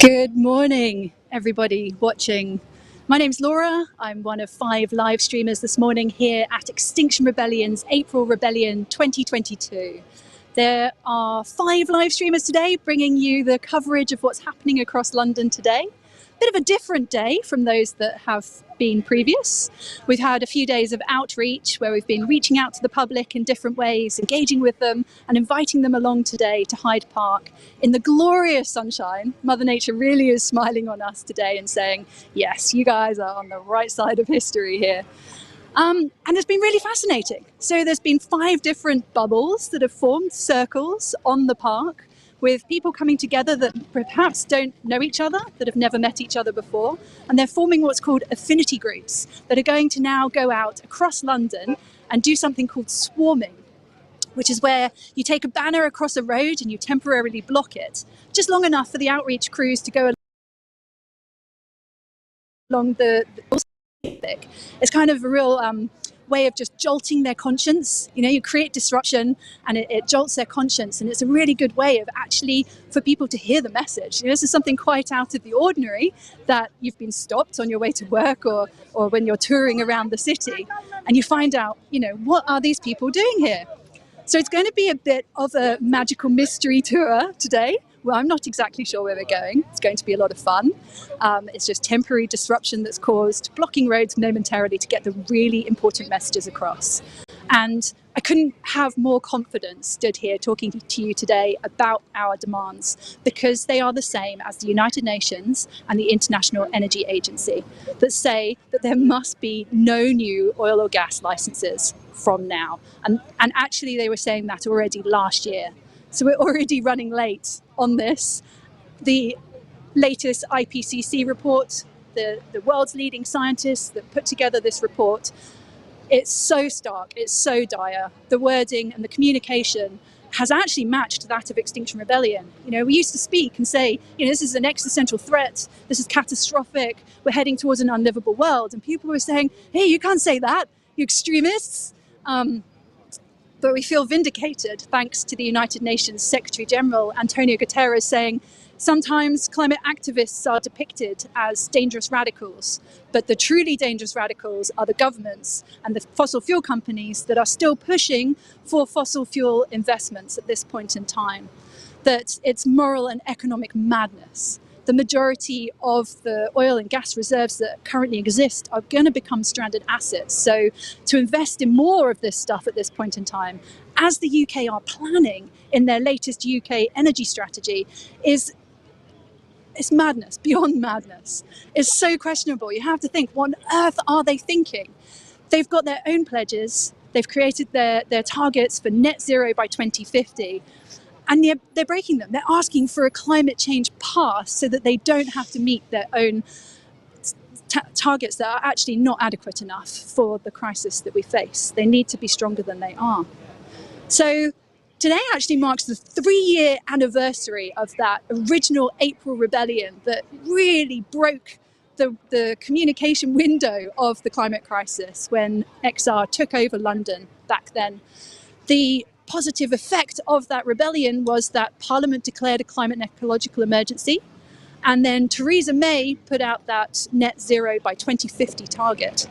Good morning, everybody watching. My name's Laura. I'm one of 5 live streamers this morning here at Extinction Rebellion's April Rebellion 2022. There are 5 live streamers today bringing you the coverage of what's happening across London today. Bit of a different day from those that have been previous. We've had a few days of outreach where we've been reaching out to the public in different ways, engaging with them and inviting them along today to Hyde Park in the glorious sunshine. Mother Nature really is smiling on us today and saying, yes, you guys are on the right side of history here. And it's been really fascinating. So there's been 5 different bubbles that have formed, circles on the park, with people coming together that perhaps don't know each other, that have never met each other before. And they're forming what's called affinity groups that are going to now go out across London and do something called swarming, which is where you take a banner across a road and you temporarily block it, just long enough for the outreach crews to go along the it's kind of a real way of just jolting their conscience. You know, you create disruption and it jolts their conscience, and it's a really good way of actually for people to hear the message. You know, this is something quite out of the ordinary, that you've been stopped on your way to work or when you're touring around the city and you find out, you know, what are these people doing here? So it's going to be a bit of a magical mystery tour today. Well, I'm not exactly sure where we're going. It's going to be a lot of fun. It's just temporary disruption that's caused, blocking roads momentarily to get the really important messages across. And I couldn't have more confidence stood here talking to you today about our demands, because they are the same as the United Nations and the International Energy Agency, that say that there must be no new oil or gas licenses from now. And actually they were saying that already last year. So we're already running late on this. The latest IPCC report, the world's leading scientists that put together this report, it's so stark, it's so dire. The wording and the communication has actually matched that of Extinction Rebellion. You know, we used to speak and say, you know, this is an existential threat, this is catastrophic, we're heading towards an unlivable world. And people were saying, hey, you can't say that, you extremists. But we feel vindicated thanks to the United Nations Secretary General Antonio Guterres saying sometimes climate activists are depicted as dangerous radicals, but the truly dangerous radicals are the governments and the fossil fuel companies that are still pushing for fossil fuel investments at this point in time. That it's moral and economic madness. The majority of the oil and gas reserves that currently exist are going to become stranded assets. So to invest in more of this stuff at this point in time, as the UK are planning in their latest UK energy strategy, it's madness, beyond madness. It's so questionable. You have to think, what on earth are they thinking? They've got their own pledges. They've created their targets for net zero by 2050. And they're breaking them. They're asking for a climate change pass so that they don't have to meet their own targets that are actually not adequate enough for the crisis that we face. They need to be stronger than they are. So today actually marks the 3-year anniversary of that original April Rebellion that really broke the communication window of the climate crisis when XR took over London back then. The positive effect of that rebellion was that Parliament declared a climate and ecological emergency, and then Theresa May put out that net zero by 2050 target.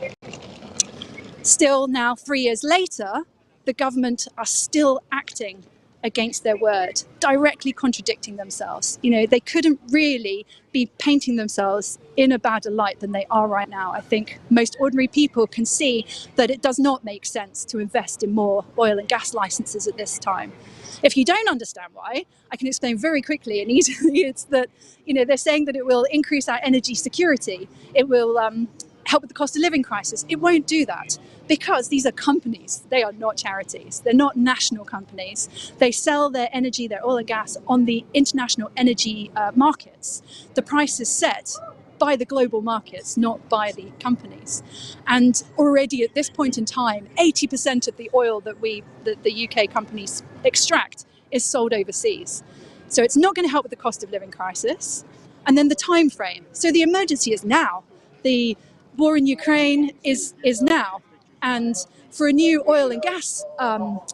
Still now, 3 years later, the government are still acting against their word, directly contradicting themselves. You know, they couldn't really be painting themselves in a badder light than they are right now. I think most ordinary people can see that it does not make sense to invest in more oil and gas licenses at this time. If you don't understand why, I can explain very quickly and easily. It's that, you know, they're saying that it will increase our energy security. It will help with the cost of living crisis. It won't do that, because these are companies. They are not charities. They're not national companies. They sell their energy, their oil and gas, on the international energy markets. The price is set by the global markets, not by the companies. And already at this point in time, 80% of the oil that the UK companies extract is sold overseas. So it's not going to help with the cost of living crisis. And then the time frame. So the emergency is now. The war in Ukraine is now. And For a new oil and gas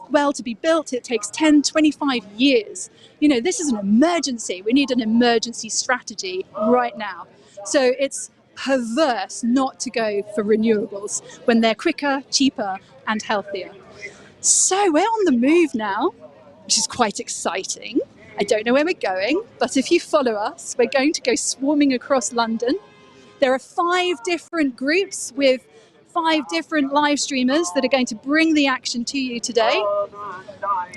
well to be built, it takes 10, 25 years. You know, this is an emergency. We need an emergency strategy right now. So it's perverse not to go for renewables when they're quicker, cheaper, and healthier. So we're on the move now, which is quite exciting. I don't know where we're going, but if you follow us, we're going to go swarming across London. There are 5 different groups with 5 different live streamers that are going to bring the action to you today.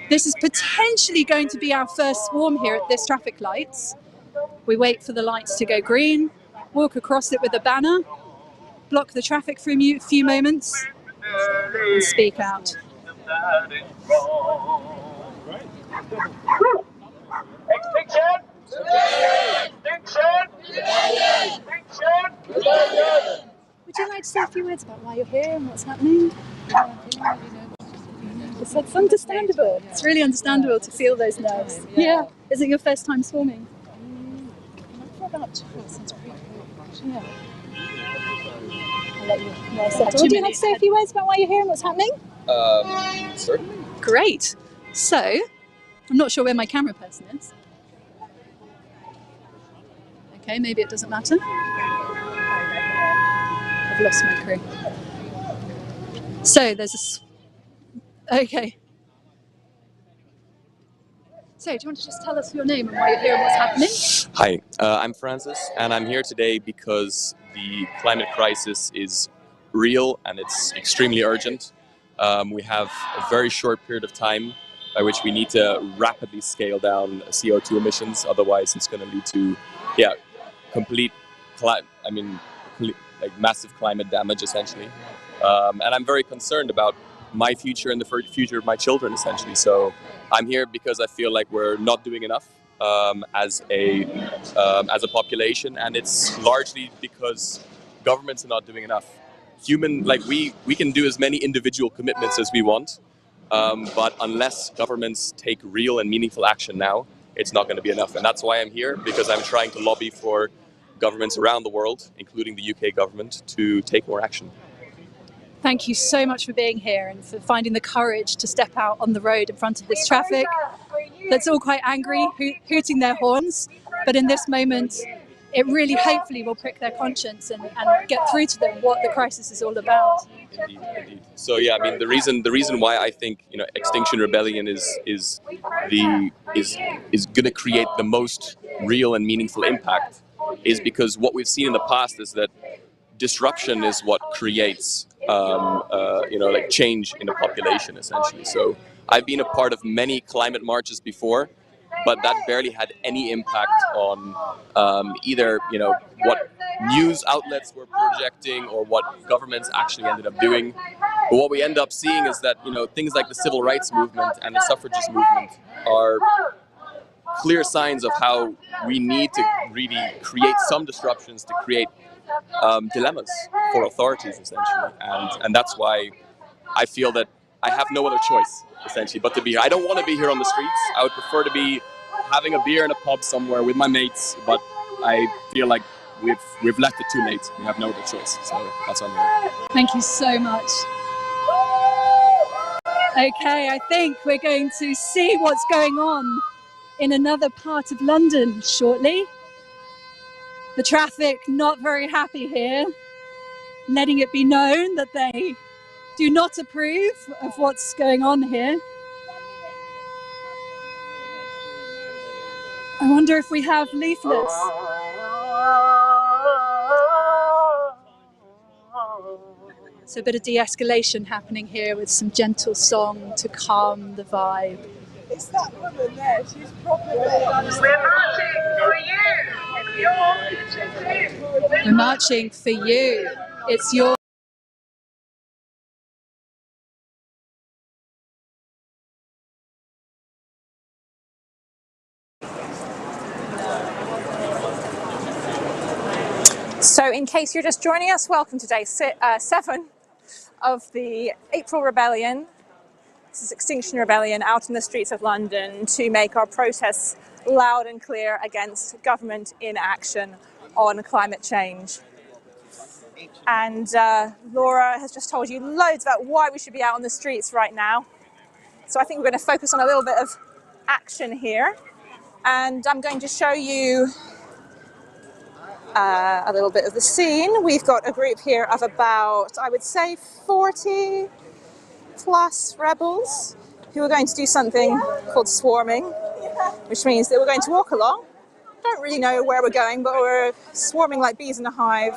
This is potentially going to be our first swarm here at this traffic lights. We wait for the lights to go green, walk across it with a banner, block the traffic for a few moments, and speak out. Extinction! Extinction! Extinction! Would you like to say a few words about why you're here and what's happening? It's understandable. It's really understandable to feel those nerves. Yeah. Is it your first time swarming? For about 2 years since pre-COVID. Yeah. I'll let you settle. Would you like to say a few words about why you're here and what's happening? Certainly. Great. So, I'm not sure where my camera person is. Okay, maybe it doesn't matter. I've lost my crew. So there's okay. So do you want to just tell us your name and why you're here and what's happening? Hi, I'm Francis, and I'm here today because the climate crisis is real and it's extremely urgent. We have a very short period of time by which we need to rapidly scale down CO2 emissions. Otherwise, it's going to lead to, massive climate damage, essentially. And I'm very concerned about my future and the future of my children, essentially. So I'm here because I feel like we're not doing enough as a population, and it's largely because governments are not doing enough. We can do as many individual commitments as we want, but unless governments take real and meaningful action now, it's not going to be enough. And that's why I'm here, because I'm trying to lobby for governments around the world, including the UK government, to take more action. Thank you so much for being here and for finding the courage to step out on the road in front of this traffic that's all quite angry, hooting their horns. But in this moment, it really hopefully will prick their conscience and get through to them what the crisis is all about. Indeed, indeed. So yeah, I mean, the reason why I think Extinction Rebellion is going to create the most real and meaningful impact is because what we've seen in the past is that disruption is what creates change in a population, essentially. So I've been a part of many climate marches before, but that barely had any impact on either what news outlets were projecting or what governments actually ended up doing. But what we end up seeing is that things like the civil rights movement and the suffragist movement are clear signs of how we need to really create some disruptions to create dilemmas for authorities, essentially. And that's why I feel that I have no other choice, essentially, but to be here. I don't want to be here on the streets. I would prefer to be having a beer in a pub somewhere with my mates, but I feel like we've left it too late. We have no other choice, so that's why I'm here. Thank you so much. Okay, I think we're going to see what's going on in another part of London shortly. The traffic not very happy here, letting it be known that they do not approve of what's going on here. I wonder if we have leaflets. So a bit of de-escalation happening here with some gentle song to calm the vibe. It's that woman there, she's proper there. We're marching for you. It's your future too. We're marching for you. It's your So in case you're just joining us, welcome to day 7 of the April Rebellion. This is Extinction Rebellion out in the streets of London to make our protests loud and clear against government inaction on climate change. And Laura has just told you loads about why we should be out on the streets right now. So I think we're going to focus on a little bit of action here. And I'm going to show you a little bit of the scene. We've got a group here of about, I would say, 40 plus rebels who are going to do something called swarming, which means that we're going to walk along. Don't really know where we're going, but we're swarming like bees in a hive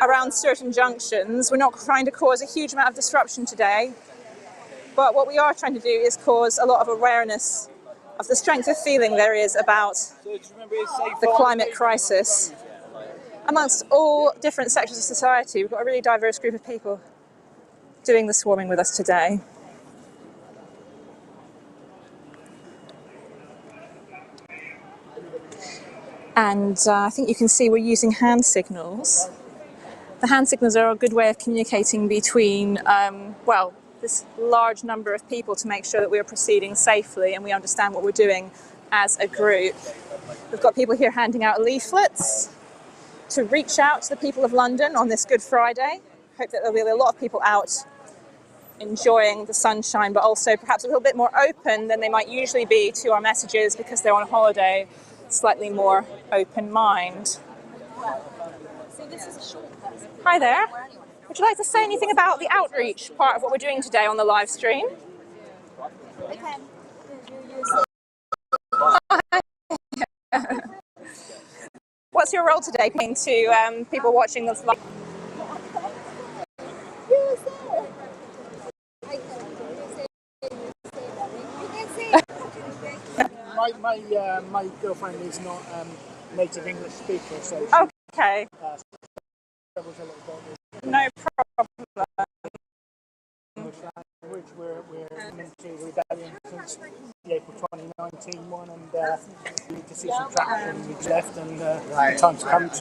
around certain junctions. We're not trying to cause a huge amount of disruption today, but what we are trying to do is cause a lot of awareness of the strength of feeling there is about the climate crisis. Amongst all different sectors of society, we've got a really diverse group of people doing the swarming with us today. And I think you can see we're using hand signals. The hand signals are a good way of communicating between, well, this large number of people to make sure that we are proceeding safely and we understand what we're doing as a group. We've got people here handing out leaflets to reach out to the people of London on this Good Friday. Hope that there'll be a lot of people out enjoying the sunshine, but also perhaps a little bit more open than they might usually be to our messages because they're on holiday, slightly more open mind. Hi there. Would you like to say anything about the outreach part of what we're doing today on the live stream? What's your role today, being to people watching this live? My girlfriend is not native English speaker, so okay. No problem. Which we're into rebellion since the April 2019 one, and we need to see some traction. We've left, and the time's come to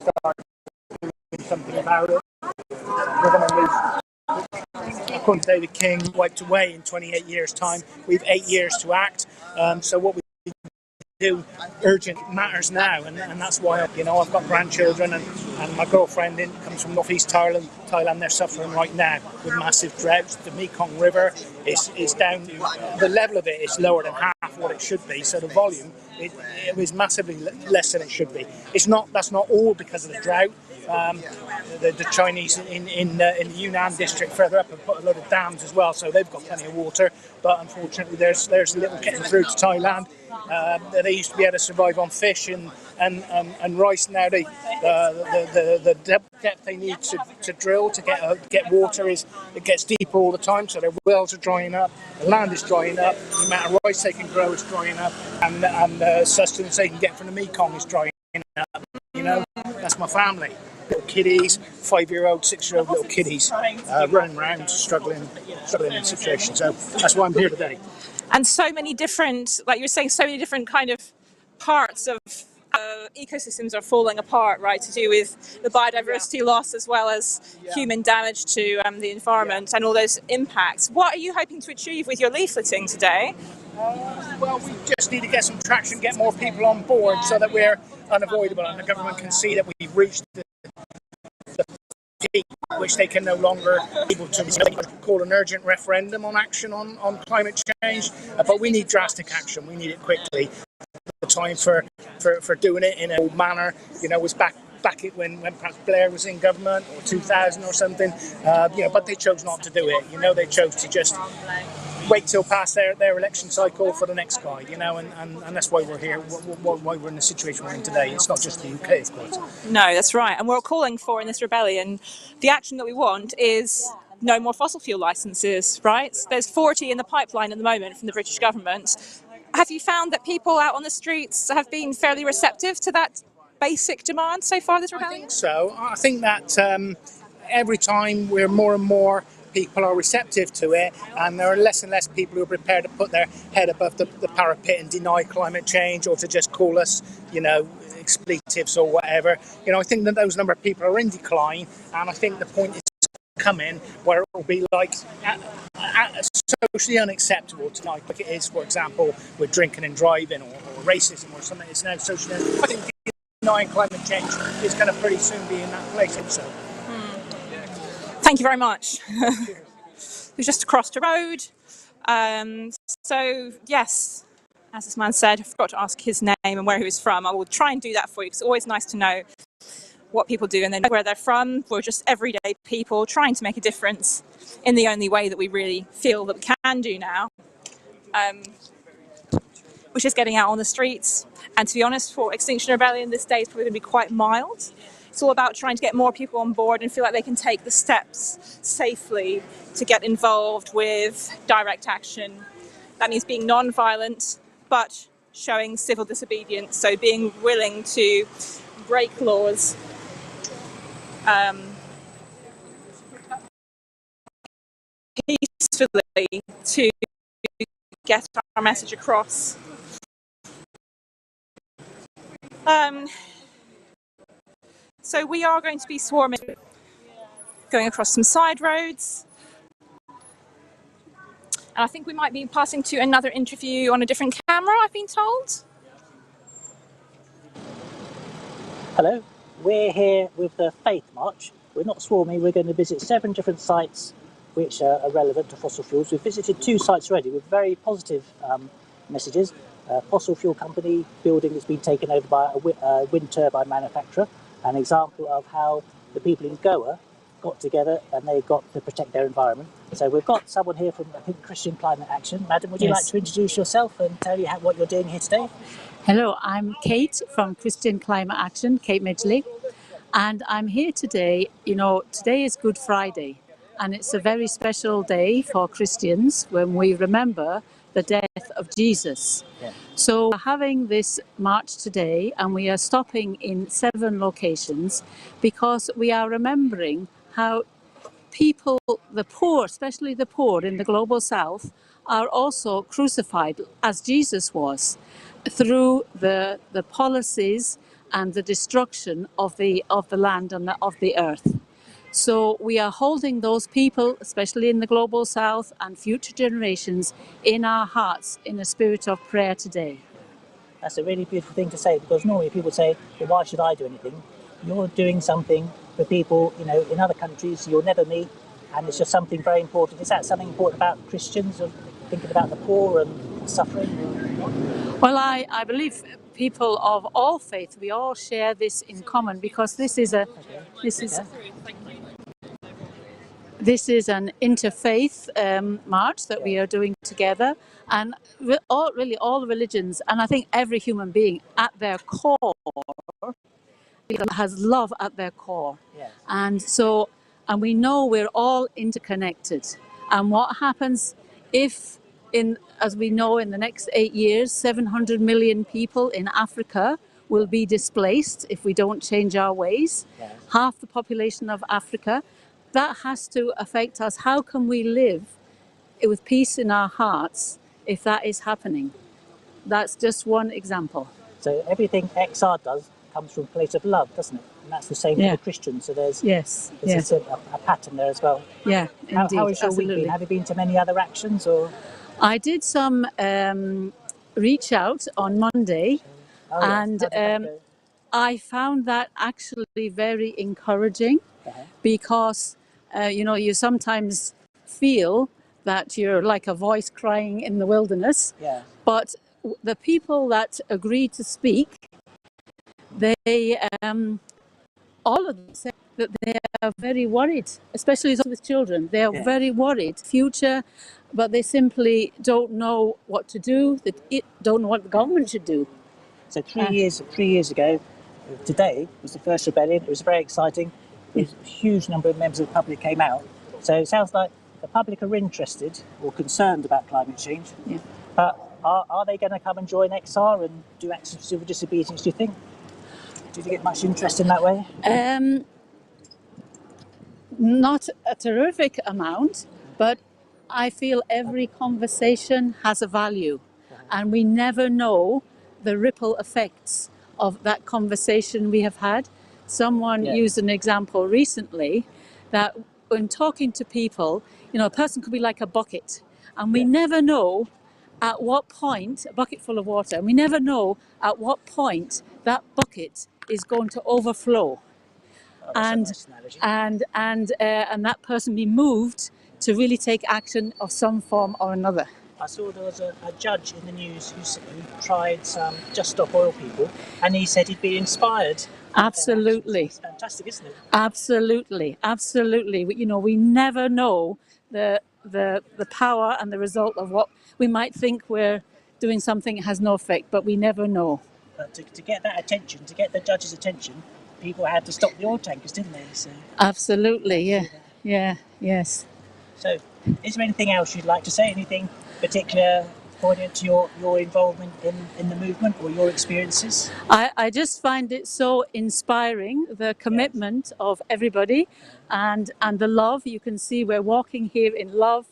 start doing something about it. We're going to lose. According to David King, wiped away in 28 years' time. We've 8 years to act. So what we do urgent matters now, and that's why I've got grandchildren, and my girlfriend comes from northeast Thailand. They're suffering right now with massive droughts. The Mekong River is down, the level of it is lower than half what it should be, so the volume it was massively less than it should be. That's not all because of the drought. The Chinese in the Yunnan district further up have put a load of dams as well, so they've got plenty of water, but unfortunately there's little getting through to Thailand. They used to be able to survive on fish and rice. Now the depth they need to drill to get water it gets deeper all the time, so their wells are drying up, the land is drying up, the amount of rice they can grow is drying up, and the sustenance they can get from the Mekong is drying up. That's my family. Little kiddies, 5-year-old, 6-year-old little kiddies running around, struggling in the situation. So that's why I'm here today. And so many different, like you were saying, so many different kind of parts of ecosystems are falling apart, right, to do with the biodiversity loss as well as human damage to the environment and all those impacts. What are you hoping to achieve with your leafleting today? Well, we just need to get some traction, get more people on board so that we're unavoidable and the government can see that we've reached the peak, which they can no longer be able to call an urgent referendum on action on climate change. But we need drastic action. We need it quickly. The time for doing it in a manner, was back when perhaps Blair was in government, or 2000 or something. But they chose not to do it. They chose to just wait till past their election cycle for the next guy, and that's why we're here, why we're in the situation we're in today. It's not just the UK, of course. No, that's right. And we're calling for, in this rebellion, the action that we want is no more fossil fuel licences, right? There's 40 in the pipeline at the moment from the British government. Have you found that people out on the streets have been fairly receptive to that basic demand so far, this rebellion? I think so. I think that every time we're more and more people are receptive to it, and there are less and less people who are prepared to put their head above the parapet and deny climate change, or to just call us, expletives or whatever. I think that those number of people are in decline, and I think the point is coming where it will be like socially unacceptable tonight, like it is, for example, with drinking and driving, or racism or something. It's now social. I think denying climate change is going to pretty soon be in that place also. Thank you very much. We've just crossed a road. So yes, as this man said, I forgot to ask his name and where he was from. I will try and do that for you, because it's always nice to know what people do and then where they're from. We're just everyday people trying to make a difference in the only way that we really feel that we can do now, which is getting out on the streets. And to be honest, for Extinction Rebellion, this day is probably going to be quite mild. It's all about trying to get more people on board and feel like they can take the steps safely to get involved with direct action. That means being non-violent, but showing civil disobedience, so being willing to break laws, peacefully to get our message across. So we are going to be swarming, going across some side roads. And I think we might be passing to another interview on a different camera, I've been told. Hello, we're here with the Faith March. We're not swarming, we're going to visit 7 different sites which are relevant to fossil fuels. We've visited 2 sites already with very positive messages. A fossil fuel company building that's been taken over by a wind turbine manufacturer. An example of how the people in Goa got together and they got to protect their environment. So we've got someone here from, I think, Christian Climate Action. Madam, would you like to introduce yourself and tell you what you're doing here today? Hello, I'm Kate from Christian Climate Action, Kate Midgley, and I'm here today. You know, today is Good Friday, and it's a very special day for Christians when we remember the death of Jesus. Yeah. So we're having this march today, and we are stopping in 7 locations because we are remembering how people, the poor, especially the poor in the global south, are also crucified as Jesus was, through the policies and the destruction of the land and of the earth. So we are holding those people, especially in the global south and future generations, in our hearts in a spirit of prayer today. That's a really beautiful thing to say, because normally people say, well, why should I do anything? You're doing something for people, you know, in other countries you'll never meet, and it's just something very important. Is that something important about Christians, of thinking about the poor and suffering? Well, I believe people of all faiths, we all share this in common, because this is an interfaith march that we are doing together, and really all religions, and I think every human being at their core has love at their core. Yes. And we know we're all interconnected. And what happens if, as we know, in the next 8 years, 700 million people in Africa will be displaced if we don't change our ways? Yes. Half the population of Africa. That has to affect us. How can we live with peace in our hearts if that is happening? That's just one example. So everything XR does comes from a place of love, doesn't it? And that's the same for the Christians. So there's a pattern there as well. Yeah, indeed. How has your week been? Have you been to many other actions, or? I did some reach out on Monday, and I found that actually very encouraging, because you know, you sometimes feel that you're like a voice crying in the wilderness. Yeah. But the people that agreed to speak, they all of them said that they are very worried, especially with children. They are very worried future, but they simply don't know what to do. They don't know what the government should do. So 3 years ago, today was the first rebellion. It was very exciting. A huge number of members of the public came out. So it sounds like the public are interested or concerned about climate change. Yeah. But are they going to come and join XR and do acts of civil disobedience, do you think? Do you get much interest in that way? Not a terrific amount, but I feel every conversation has a value, and we never know the ripple effects of that conversation we have had. Someone used an example recently that when talking to people, you know, a person could be like a bucket, and we never know at what point, a bucket full of water, and we never know at what point that bucket is going to overflow. And that person be moved to really take action of some form or another. I saw there was a judge in the news who tried some Just Stop Oil people, and he said he'd been inspired. Absolutely. It's fantastic, isn't it? Absolutely, absolutely. You know, we never know the power and the result of what we might think we're doing something has no effect, but we never know. But to get that attention, to get the judge's attention, people had to stop the oil tankers, didn't they? So, absolutely, yes. So, is there anything else you'd like to say? Anything particular poignant to your involvement in the movement or your experiences? I just find it so inspiring, the commitment of everybody and the love. You can see we're walking here in love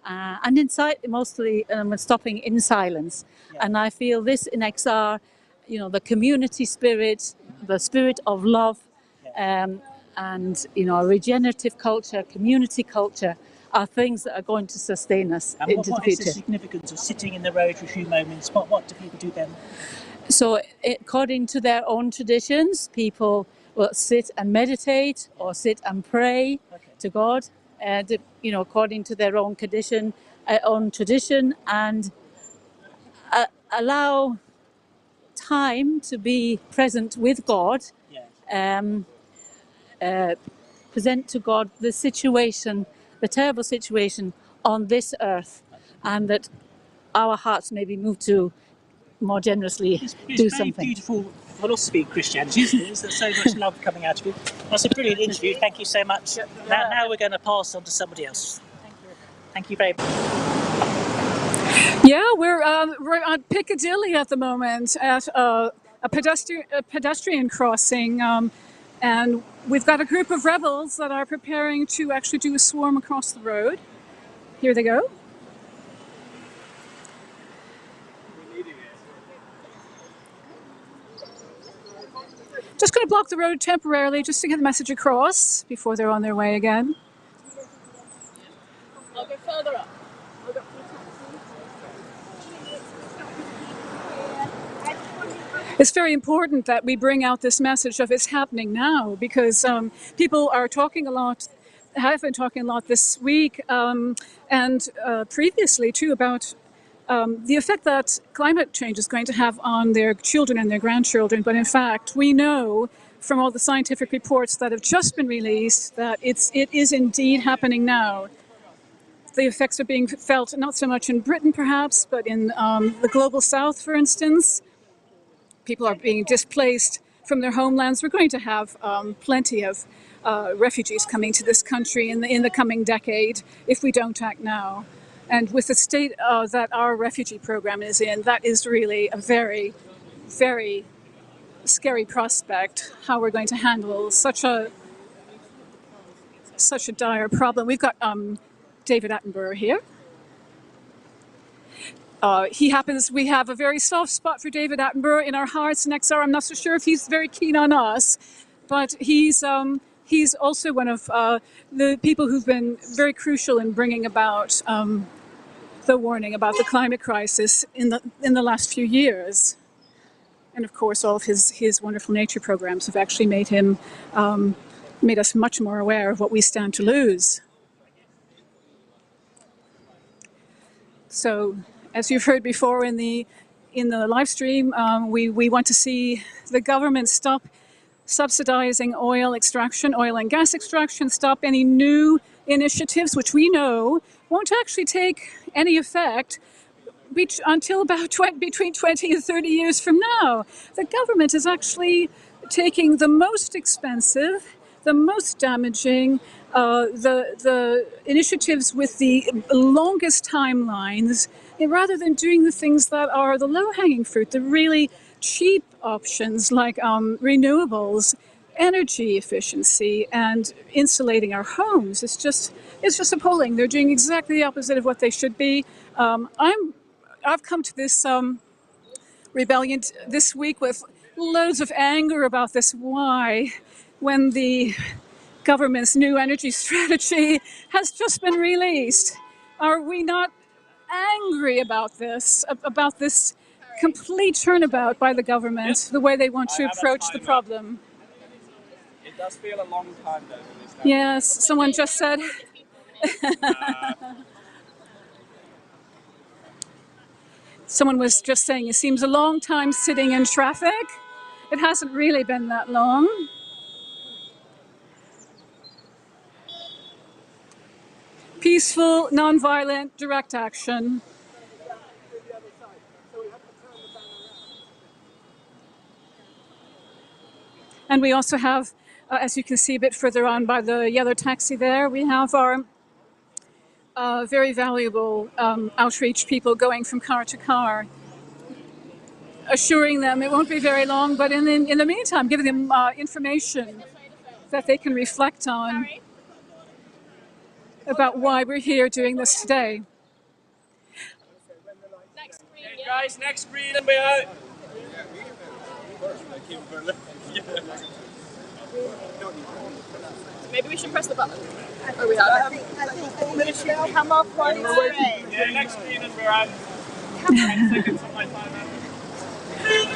and inside, mostly stopping in silence. And I feel this in XR, you know, the community spirit, the spirit of love, and, you know, a regenerative culture, community culture, are things that are going to sustain us into the future. What is the significance of sitting in the road for a few moments? What do people do then? So according to their own traditions, people will sit and meditate or sit and pray to God, you know, according to their own tradition, and allow time to be present with God, present to God the situation, the terrible situation on this earth, and that our hearts may be moved to more generously do something. It's very beautiful philosophy in Christianity, isn't it? There's so much love coming out of it. That's a brilliant interview. Thank you so much. Now we're going to pass on to somebody else. Thank you very much. Yeah, we're on Piccadilly at the moment at a pedestrian crossing, and we've got a group of rebels that are preparing to actually do a swarm across the road. Here they go. Just going to block the road temporarily just to get the message across before they're on their way again. I'll go further up. It's very important that we bring out this message of it's happening now, because people are talking a lot, have been talking a lot this week and previously too about the effect that climate change is going to have on their children and their grandchildren. But in fact, we know from all the scientific reports that have just been released that it is indeed happening now. The effects are being felt not so much in Britain perhaps, but in the global south, for instance. People are being displaced from their homelands. We're going to have plenty of refugees coming to this country in the coming decade if we don't act now. And with the state that our refugee program is in, that is really a very, very scary prospect, how we're going to handle such a dire problem. We've got David Attenborough here. We have a very soft spot for David Attenborough in our hearts in XR. I'm not so sure if he's very keen on us, but he's also one of the people who've been very crucial in bringing about the warning about the climate crisis in the last few years. And of course, all of his wonderful nature programs have actually made us much more aware of what we stand to lose. So, as you've heard before in the live stream, we want to see the government stop subsidizing oil extraction, oil and gas extraction, stop any new initiatives, which we know won't actually take any effect until about between 20 and 30 years from now. The government is actually taking the most expensive, the most damaging, the initiatives with the longest timelines, rather than doing the things that are the low-hanging fruit, the really cheap options like renewables, energy efficiency, and insulating our homes. It's just appalling. They're doing exactly the opposite of what they should be. I've come to this rebellion this week with loads of anger about this. Why, when the government's new energy strategy has just been released, are we not angry about this complete turnabout by the government, the way they want to approach the problem. It does feel a long time though. Yes, someone just said. Someone was just saying it seems a long time sitting in traffic. It hasn't really been that long. Peaceful, non-violent, direct action. And we also have, as you can see a bit further on by the yellow taxi there, we have our very valuable outreach people going from car to car, assuring them it won't be very long, but in the meantime, giving them information that they can reflect on about why we're here doing this today. Guys, next screen and we're out. Maybe we should press the button. Oh, we have. I think we should come off one screen. Yeah, next screen and we're out.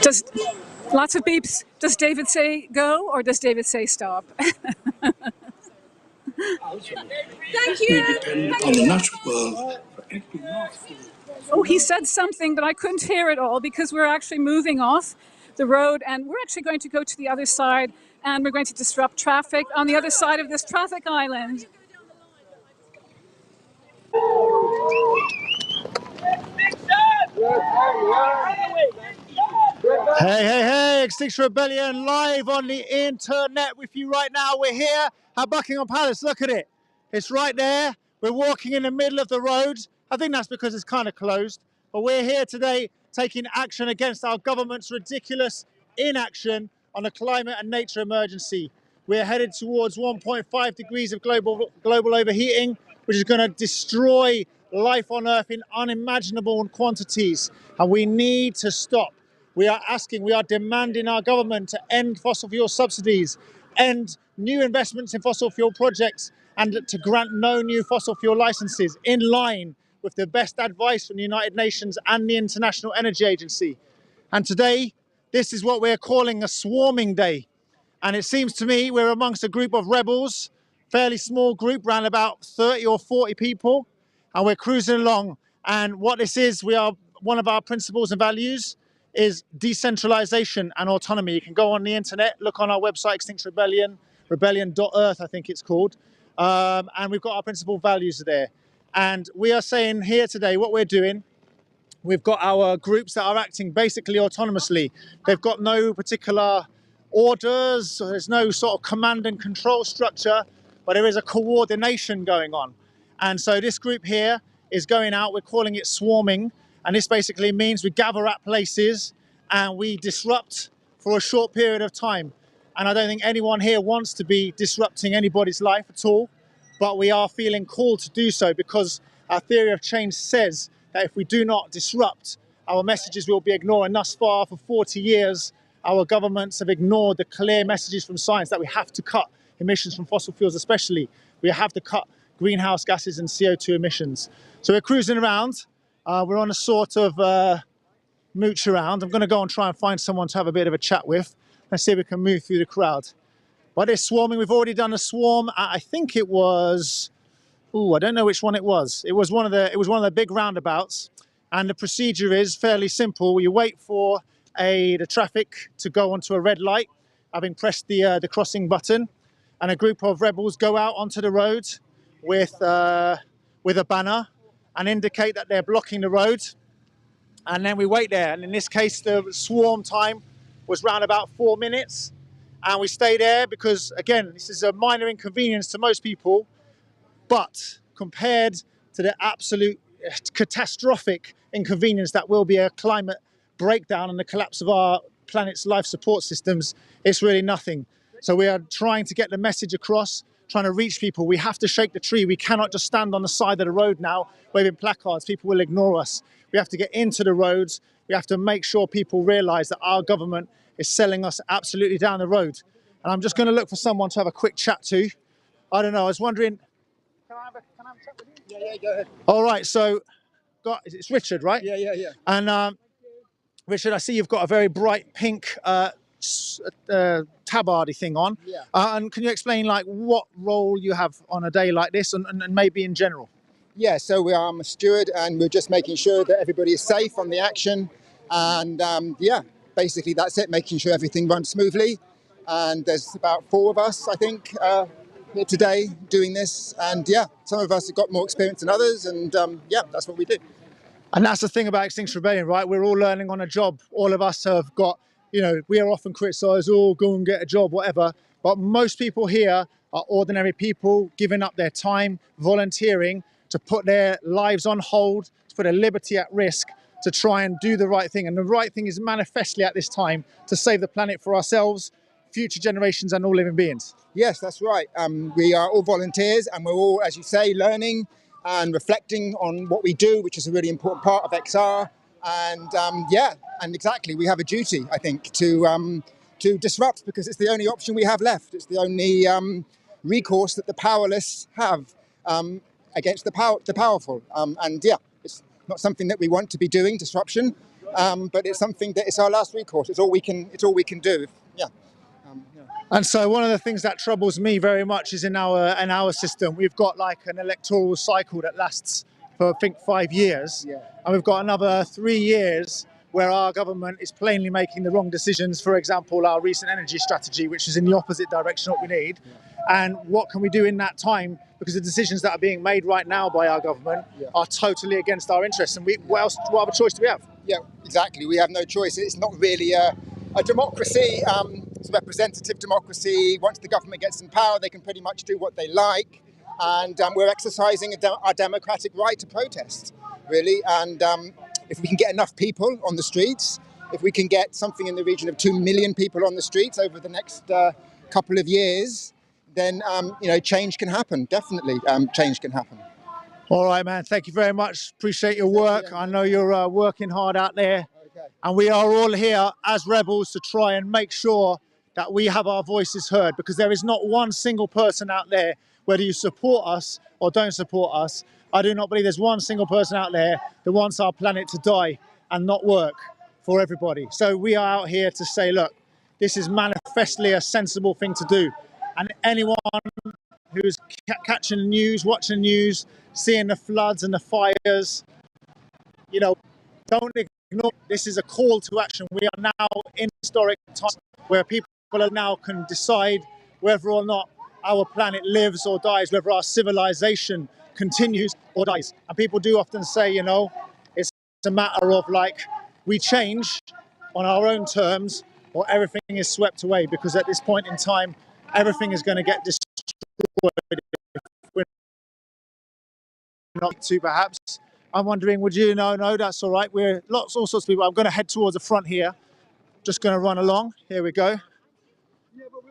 Does lots of beeps? Does David say go or does David say stop? Thank you. We depend on the natural world for every mouthful. Oh, he said something, but I couldn't hear it all because we're actually moving off the road and we're actually going to go to the other side and we're going to disrupt traffic on the other side of this traffic island. Hey, Extinction Rebellion live on the internet with you right now. We're here at Buckingham Palace. Look at it. It's right there. We're walking in the middle of the road. I think that's because it's kind of closed. But we're here today taking action against our government's ridiculous inaction on a climate and nature emergency. We're headed towards 1.5 degrees of global overheating, which is going to destroy life on Earth in unimaginable quantities. And we need to stop. We are demanding our government to end fossil fuel subsidies, end new investments in fossil fuel projects, and to grant no new fossil fuel licenses in line with the best advice from the United Nations and the International Energy Agency. And today, this is what we're calling a swarming day. And it seems to me we're amongst a group of rebels, fairly small group, around about 30 or 40 people, and we're cruising along. And what this is, one of our principles and values is decentralization and autonomy. You can go on the internet, look on our website, Extinction Rebellion, rebellion.earth, I think it's called. And we've got our principal values there. And we are saying here today what we're doing. We've got our groups that are acting basically autonomously. They've got no particular orders, there's no sort of command and control structure, but there is a coordination going on. And so this group here is going out, we're calling it swarming, and this basically means we gather at places and we disrupt for a short period of time. And I don't think anyone here wants to be disrupting anybody's life at all, but we are feeling called to do so because our theory of change says that if we do not disrupt, our messages will be ignored. And thus far, for 40 years, our governments have ignored the clear messages from science that we have to cut emissions from fossil fuels especially. We have to cut greenhouse gases and CO2 emissions. So we're cruising around. We're on a sort of mooch around. I'm going to go and try and find someone to have a bit of a chat with. Let's see if we can move through the crowd. But it's swarming. We've already done a swarm. I think it was, I don't know which one it was. It was one of the big roundabouts. And the procedure is fairly simple. You wait for the traffic to go onto a red light, having pressed the crossing button, and a group of rebels go out onto the road with a banner and indicate that they're blocking the road. And then we wait there. And in this case, the swarm time was round about 4 minutes. And we stay there because, again, this is a minor inconvenience to most people. But compared to the absolute catastrophic inconvenience that will be a climate breakdown and the collapse of our planet's life support systems, it's really nothing. So we are trying to get the message across, trying to reach people. We have to shake the tree. We cannot just stand on the side of the road now waving placards. People will ignore us. We have to get into the roads. We have to make sure people realise that our government is selling us absolutely down the road. And I'm just going to look for someone to have a quick chat to. I don't know, I was wondering... Can I have a chat with you? Yeah, go ahead. All right, so got, it's Richard, right? Yeah. And Richard, I see you've got a very bright pink tabardy thing on. Yeah. And can you explain like what role you have on a day like this and maybe in general? Yeah, so I'm a steward and we're just making sure that everybody is safe on the action. And yeah, basically that's it, making sure everything runs smoothly. And there's about 4 of us, I think, here today doing this. And yeah, some of us have got more experience than others. And yeah, that's what we do. And that's the thing about Extinction Rebellion, right? We're all learning on a job. All of us have got, you know, we are often criticised, oh, go and get a job, whatever. But most people here are ordinary people giving up their time, volunteering to put their lives on hold, to put their liberty at risk, to try and do the right thing. And the right thing is manifestly at this time to save the planet for ourselves, future generations and all living beings. Yes, that's right. We are all volunteers and we're all, as you say, learning and reflecting on what we do, which is a really important part of XR. And yeah, and exactly, we have a duty, I think, to disrupt, because it's the only option we have left. It's the only recourse that the powerless have against the powerful. And yeah, it's not something that we want to be doing, disruption, but it's something that it's our last recourse. It's all we can do. Yeah. And so one of the things that troubles me very much is in our system, we've got like an electoral cycle that lasts for, I think, 5 years. Yeah. And we've got another 3 years where our government is plainly making the wrong decisions. For example, our recent energy strategy, which is in the opposite direction of what we need. Yeah. And what can we do in that time? Because the decisions that are being made right now by our government are totally against our interests. And what other choice do we have? Yeah, exactly. We have no choice. It's not really a democracy. It's a representative democracy. Once the government gets in power, they can pretty much do what they like. And we're exercising our democratic right to protest, really. And if we can get enough people on the streets, if we can get something in the region of 2 million people on the streets over the next couple of years, then you know, change can happen. Definitely, change can happen. All right, man. Thank you very much. Appreciate your work. I know you're working hard out there. Okay. And we are all here as rebels to try and make sure that we have our voices heard, because there is not one single person out there, whether you support us or don't support us, I do not believe there's one single person out there that wants our planet to die and not work for everybody. So we are out here to say, look, this is manifestly a sensible thing to do. And anyone who's catching the news, watching the news, seeing the floods and the fires, you know, don't ignore. This is a call to action. We are now in historic times where people now can decide whether or not our planet lives or dies, whether our civilization continues or dies. And people do often say, you know, it's a matter of like, we change on our own terms or everything is swept away, because at this point in time, everything is going to get destroyed if we're not to, perhaps. I'm wondering, would you know? No, that's all right. We're all sorts of people. I'm going to head towards the front here. Just going to run along. Here we go.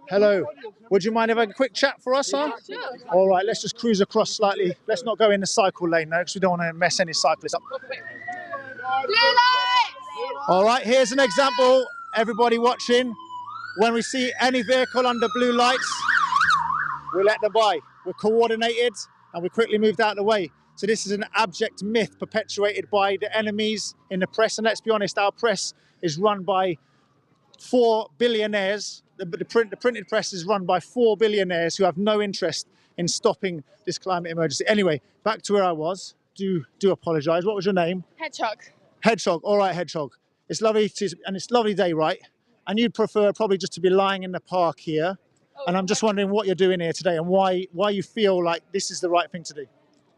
Hello. Would you mind having a quick chat for us, huh? Sure. All right, let's just cruise across slightly. Let's not go in the cycle lane though, because we don't want to mess any cyclists up. Blue lights! All right, here's an example. Everybody watching. When we see any vehicle under blue lights, we let them by. We're coordinated and we quickly moved out of the way. So this is an abject myth perpetuated by the enemies in the press. And let's be honest, our press is run by 4 billionaires. The printed press is run by 4 billionaires who have no interest in stopping this climate emergency. Anyway, back to where I was. Do apologise. What was your name? Hedgehog. Hedgehog. All right, Hedgehog. It's lovely and it's a lovely day, right? And you'd prefer probably just to be lying in the park here. And I'm just wondering what you're doing here today and why you feel like this is the right thing to do.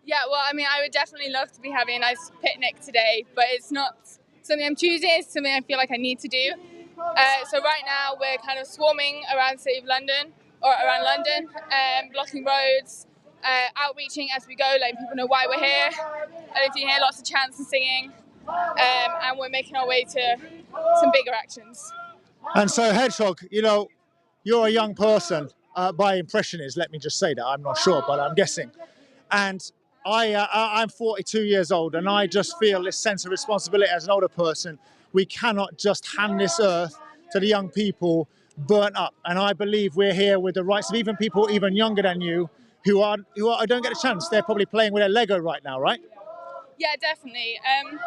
Yeah, well, I mean, I would definitely love to be having a nice picnic today, but it's not something I'm choosing. It's something I feel like I need to do. So right now we're kind of swarming around the city of London, or around London, blocking roads, outreaching as we go, letting people know why we're here. And if you hear lots of chants and singing, and we're making our way to some bigger actions. And so, Hedgehog, you know, you're a young person. My impression is, let me just say that, I'm not sure, but I'm guessing. And I'm 42 years old, and I just feel this sense of responsibility as an older person. We cannot just hand this earth to the young people burnt up. And I believe we're here with the rights of even people even younger than you who don't get a chance. They're probably playing with their Lego right now, right? Yeah, definitely. And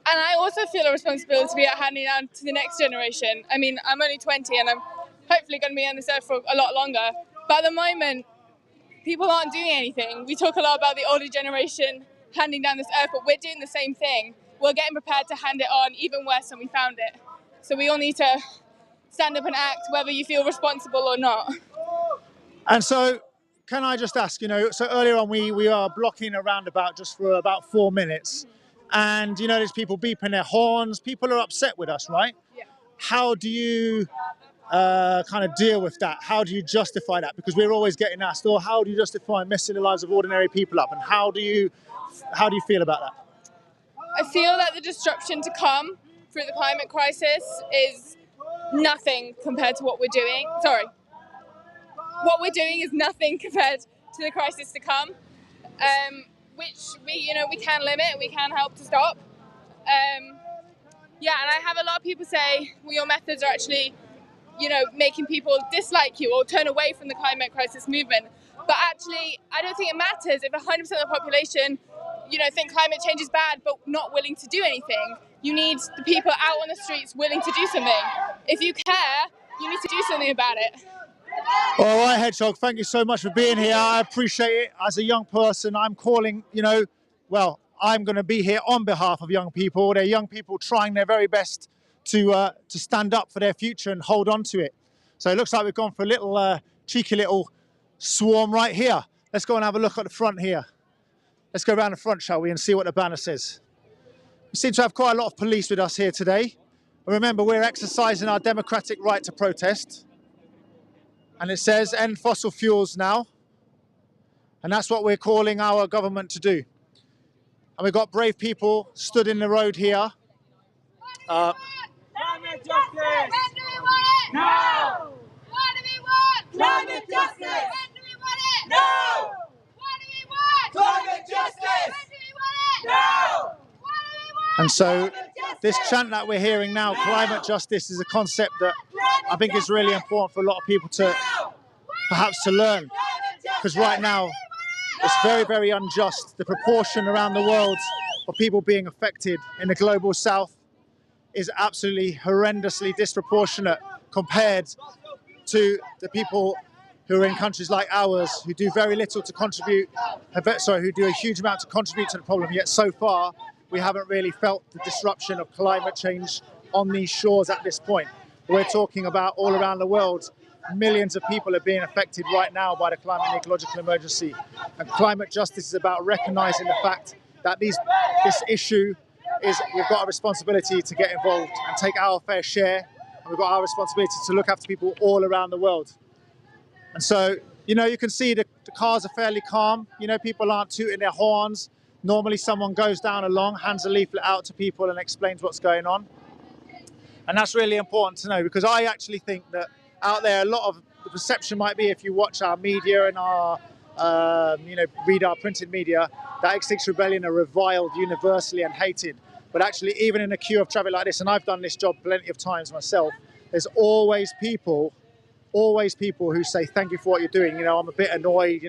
I also feel a responsibility at handing down to the next generation. I mean, I'm only 20 and I'm hopefully going to be on this earth for a lot longer. But at the moment, people aren't doing anything. We talk a lot about the older generation handing down this earth, but we're doing the same thing. We're getting prepared to hand it on even worse than we found it. So we all need to stand up and act, whether you feel responsible or not. And so, can I just ask, so earlier on we are blocking a roundabout just for about 4 minutes, and there's people beeping their horns. People are upset with us, right? Yeah. How do you kind of deal with that? How do you justify that? Because we're always getting asked, or how do you justify messing the lives of ordinary people up? And how do you feel about that? I feel that the disruption to come through the climate crisis is nothing compared to what we're doing. Sorry. What we're doing is nothing compared to the crisis to come, which we can limit, we can help to stop. Yeah, and I have a lot of people say, well, your methods are actually, making people dislike you or turn away from the climate crisis movement. But actually, I don't think it matters if 100% of the population, think climate change is bad, but not willing to do anything. You need the people out on the streets willing to do something. If you care, you need to do something about it. All right, Hedgehog, thank you so much for being here. I appreciate it. As a young person, I'm calling, I'm going to be here on behalf of young people. They're young people trying their very best to stand up for their future and hold on to it. So it looks like we've gone for a little cheeky little swarm right here. Let's go and have a look at the front here. Let's go around the front, shall we, and see what the banner says. We seem to have quite a lot of police with us here today. And remember, we're exercising our democratic right to protest. And it says, end fossil fuels now. And that's what we're calling our government to do. And we've got brave people stood in the road here. Climate justice! When do we want it? Now! What do we want? Climate justice! When do we want it? Now! What do we want? Climate justice! When do we want it? Now! What do we want? And so this chant that we're hearing now, climate justice, is a concept that I think is really important for a lot of people to perhaps to learn. Because right now, it's very, very unjust. The proportion around the world of people being affected in the global south is absolutely horrendously disproportionate compared to the people who are in countries like ours, who do very little to contribute, who do a huge amount to contribute to the problem. Yet so far, we haven't really felt the disruption of climate change on these shores at this point. We're talking about all around the world, millions of people are being affected right now by the climate and ecological emergency. And climate justice is about recognizing the fact that this issue is, we've got a responsibility to get involved and take our fair share. And we've got our responsibility to look after people all around the world. And so, you can see the cars are fairly calm. People aren't tooting their horns. Normally someone goes down along, hands a leaflet out to people and explains what's going on. And that's really important to know, because I actually think that out there, a lot of the perception might be, if you watch our media and our, read our printed media, that Extinction Rebellion are reviled universally and hated. But actually, even in a queue of traffic like this, and I've done this job plenty of times myself, there's always people who say, thank you for what you're doing. I'm a bit annoyed,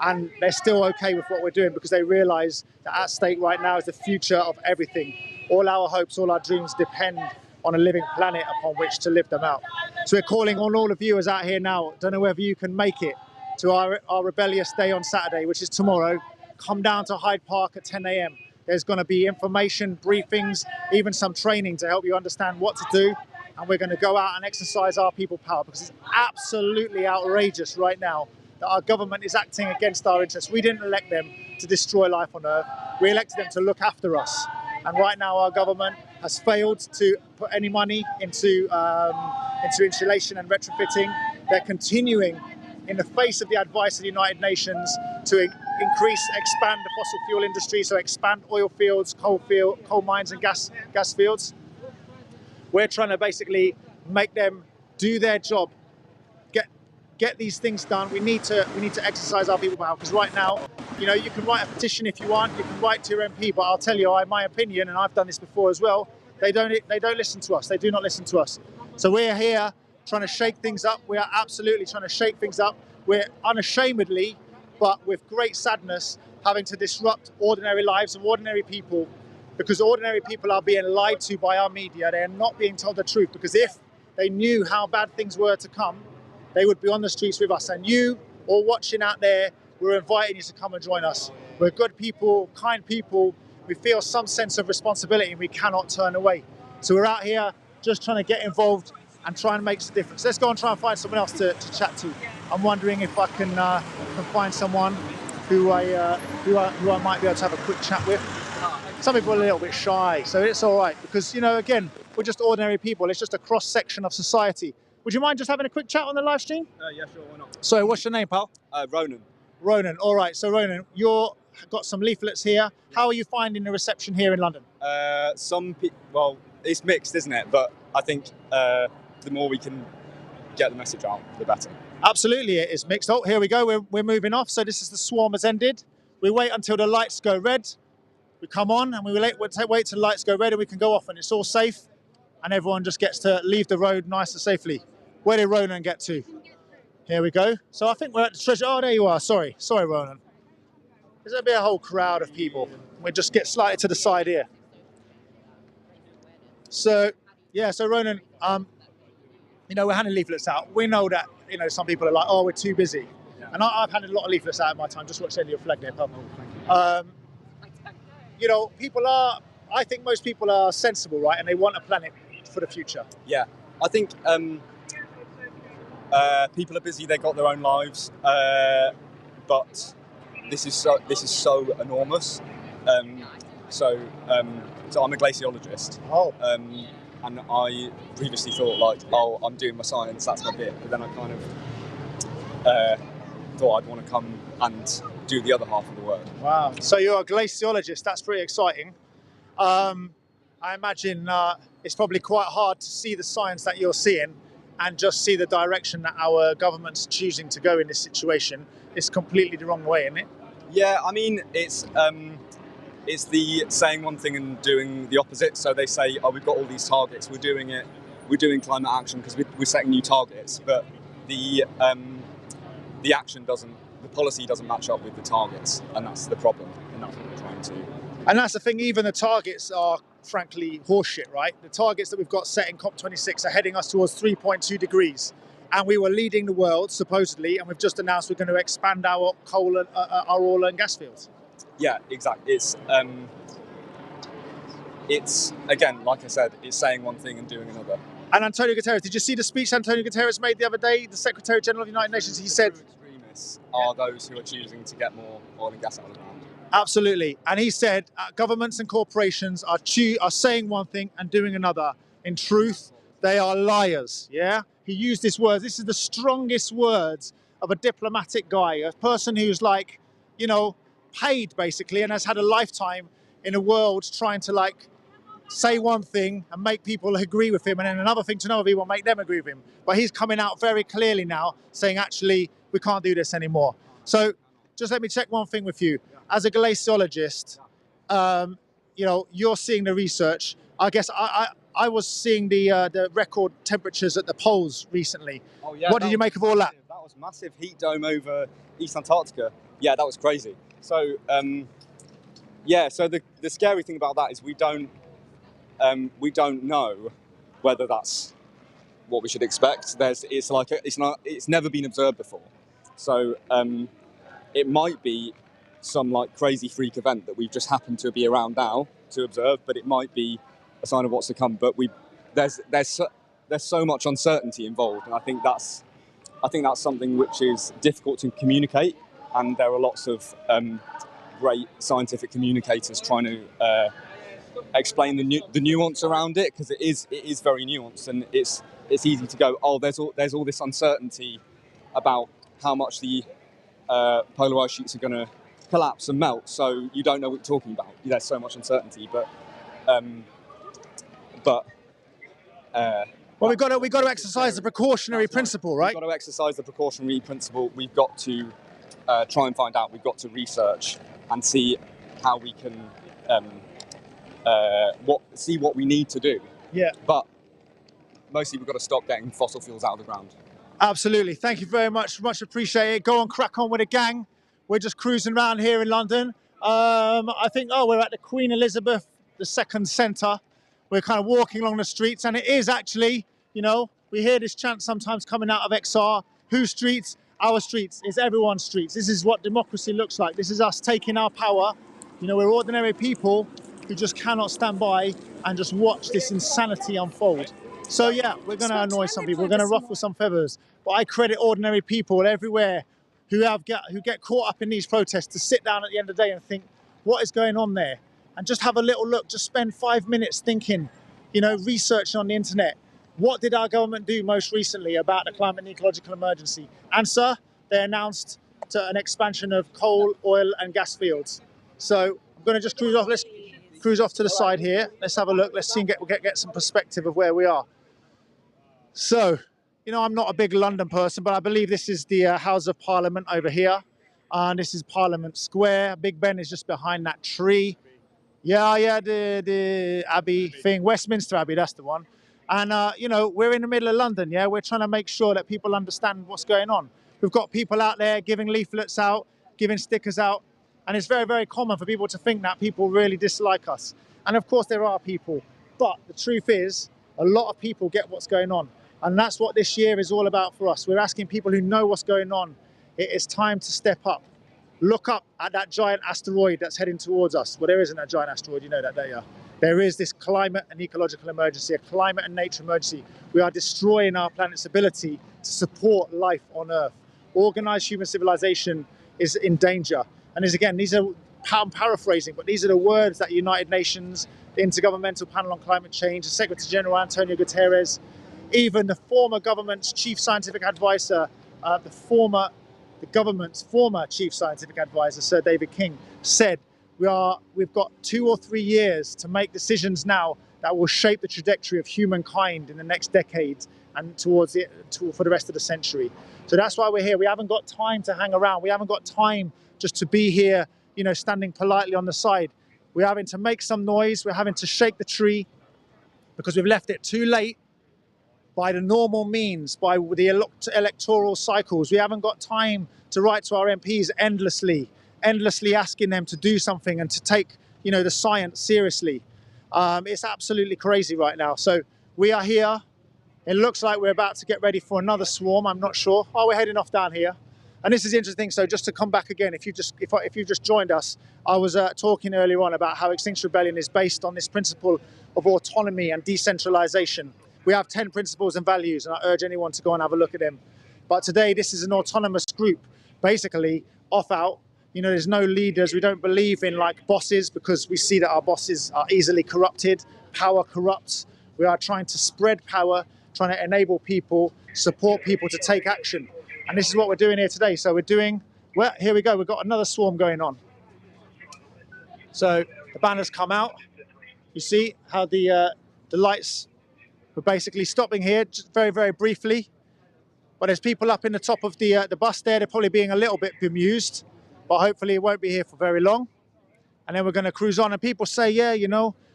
and they're still okay with what we're doing because they realize that at stake right now is the future of everything. All our hopes, all our dreams depend on a living planet upon which to live them out. So we're calling on all the viewers out here now. Don't know whether you can make it to our rebellious day on Saturday, which is tomorrow. Come down to Hyde Park at 10 a.m. There's going to be information, briefings, even some training to help you understand what to do. And we're going to go out and exercise our people power, because it's absolutely outrageous right now that our government is acting against our interests. We didn't elect them to destroy life on Earth. We elected them to look after us. And right now our government has failed to put any money into insulation and retrofitting. They're continuing, in the face of the advice of the United Nations, to expand the fossil fuel industry, so expand oil fields, coal mines and gas fields. We're trying to basically make them do their job, get these things done. We need to exercise our people power, because right now, you can write a petition if you want, you can write to your MP, but I'll tell you, in my opinion, and I've done this before as well, they don't listen to us. They do not listen to us. So we're here trying to shake things up. We are absolutely trying to shake things up. We're unashamedly, but with great sadness, having to disrupt ordinary lives of ordinary people, because ordinary people are being lied to by our media. They are not being told the truth, because if they knew how bad things were to come, they would be on the streets with us. And you, all watching out there, we're inviting you to come and join us. We're good people, kind people. We feel some sense of responsibility and we cannot turn away. So we're out here just trying to get involved and try and make a difference. Let's go and try and find someone else to chat to. I'm wondering if I can find someone who I might be able to have a quick chat with. Some people are a little bit shy, so it's all right, because, you know, again, we're just ordinary people. It's just a cross-section of society. Would you mind just having a quick chat on the live stream? Yeah, sure, why not? So what's your name, pal? Ronan. Ronan, all right. So Ronan, you've got some leaflets here. How are you finding the reception here in London? Well, it's mixed, isn't it? But I think the more we can get the message out, the better. Absolutely, it is mixed. Oh, here we go. We're moving off. So this is the swarm has ended. We wait until the lights go red. We come on and we wait till the lights go red and we can go off, and it's all safe. And everyone just gets to leave the road nice and safely. Where did Ronan get to? Here we go. So I think we're at the treasure. Oh, there you are. Sorry, Ronan. There's going to be a whole crowd of people. We'll just get slightly to the side here. So, yeah, so Ronan, you know, we're handing leaflets out. We know that, you know, some people are like, oh, we're too busy. Yeah. And I've handed a lot of leaflets out in my time. Just watch the end of your flag there, pal. You know, people are, I think most people are sensible, right? And they want a planet for the future. Yeah, I think people are busy. They've got their own lives, but this is so enormous. So I'm a glaciologist. Oh. And I previously thought, like, oh, I'm doing my science, that's my bit. But then I kind of thought I'd want to come and do the other half of the work. Wow. So you're a glaciologist. That's pretty exciting. I imagine it's probably quite hard to see the science that you're seeing and just see the direction that our government's choosing to go in this situation. It's completely the wrong way, isn't it? Yeah, I mean, it's the saying one thing and doing the opposite. So they say, oh, we've got all these targets, we're doing it, we're doing climate action because we're setting new targets, but the action doesn't, the policy doesn't match up with the targets, and that's the problem, and that's what we're trying to. And that's the thing, even the targets are frankly horseshit, right? The targets that we've got set in COP26 are heading us towards 3.2 degrees. And we were leading the world, supposedly, and we've just announced we're going to expand our coal and our oil and gas fields. Yeah, exactly. It's again, like I said, it's saying one thing and doing another. And Antonio Guterres, did you see the speech Antonio Guterres made the other day? The Secretary General of the United Nations, he said... Extremists are those who are choosing to get more oil and gas out of the ground. Absolutely. And he said governments and corporations are saying one thing and doing another. In truth, they are liars, yeah? He used this word. This is the strongest words of a diplomatic guy, a person who's like, you know, paid basically and has had a lifetime in a world trying to like say one thing and make people agree with him, and then another thing to another people make them agree with him. But he's coming out very clearly now saying, actually, we can't do this anymore. So just let me check one thing with you. As a glaciologist, you know, you're seeing the research. I guess I was seeing the record temperatures at the poles recently. Oh, yeah, what did you make of all that? That was massive heat dome over East Antarctica. Yeah, that was crazy. So, yeah, so the scary thing about that is we don't know whether that's what we should expect. It's never been observed before. So it might be some like crazy freak event that we've just happened to be around now to observe, but it might be a sign of what's to come. But there's so much uncertainty involved, and I think that's something which is difficult to communicate. And there are lots of great scientific communicators trying to explain the nuance around it, because it is very nuanced, and it's easy to go, oh, there's all this uncertainty about how much the polar ice sheets are going to collapse and melt, so you don't know what you're talking about. There's so much uncertainty, but well, we've got to exercise the precautionary principle, right? We've got to exercise the precautionary principle. We've got to try and find out. We've got to research and see how we can see what we need to do. Yeah. But mostly we've got to stop getting fossil fuels out of the ground. Absolutely. Thank you very much. Much appreciated. Go on, crack on with the gang. We're just cruising around here in London. I think, we're at the Queen Elizabeth II Centre. We're kind of walking along the streets, and it is actually, we hear this chant sometimes coming out of XR, whose streets? Our streets. It's everyone's streets. This is what democracy looks like. This is us taking our power. We're ordinary people who just cannot stand by and just watch this insanity unfold. So yeah, we're going to annoy some people. We're going to ruffle some feathers. But I credit ordinary people everywhere who get caught up in these protests to sit down at the end of the day and think, what is going on there? And just have a little look. Just spend 5 minutes thinking, researching on the internet. What did our government do most recently about the climate and ecological emergency? Answer, they announced an expansion of coal, oil and gas fields. So I'm going to just cruise off. Let's cruise off to the side here. Let's have a look. Let's see and get some perspective of where we are. So, I'm not a big London person, but I believe this is the House of Parliament over here. And this is Parliament Square. Big Ben is just behind that tree. Yeah, the Abbey thing, Westminster Abbey, that's the one. And, we're in the middle of London, yeah? We're trying to make sure that people understand what's going on. We've got people out there giving leaflets out, giving stickers out. And it's very, very common for people to think that people really dislike us. And of course there are people. But the truth is, a lot of people get what's going on. And that's what this year is all about for us. We're asking people who know what's going on. It is time to step up. Look up at that giant asteroid that's heading towards us. Well, there isn't a giant asteroid, you know that, don't you? There is this climate and ecological emergency, a climate and nature emergency. We are destroying our planet's ability to support life on Earth. Organized human civilization is in danger. And these are, I'm paraphrasing, but these are the words that United Nations, the Intergovernmental Panel on Climate Change, the Secretary General Antonio Guterres, even the former government's chief scientific advisor, the government's former chief scientific advisor, Sir David King, said we've got 2 or 3 years to make decisions now that will shape the trajectory of humankind in the next decade and for the rest of the century. So that's why we're here. We haven't got time to hang around. We haven't got time just to be here, standing politely on the side. We're having to make some noise. We're having to shake the tree because we've left it too late by the normal means, by the electoral cycles. We haven't got time to write to our MPs endlessly asking them to do something and to take, the science seriously. It's absolutely crazy right now. So we are here. It looks like we're about to get ready for another swarm. I'm not sure. Oh, we're heading off down here. And this is interesting. So just to come back again, if you've just joined us, I was talking earlier on about how Extinction Rebellion is based on this principle of autonomy and decentralization. We have 10 principles and values, and I urge anyone to go and have a look at them. But today, this is an autonomous group, basically off out. There's no leaders. We don't believe in bosses because we see that our bosses are easily corrupted. Power corrupts. We are trying to spread power, trying to enable people, support people to take action. And this is what we're doing here today. So here we go. We've got another swarm going on. So the banners come out. You see how the lights were basically stopping here just very, very briefly. But there's people up in the top of the bus there. They're probably being a little bit bemused, but hopefully it won't be here for very long. And then we're going to cruise on. And people say, yeah,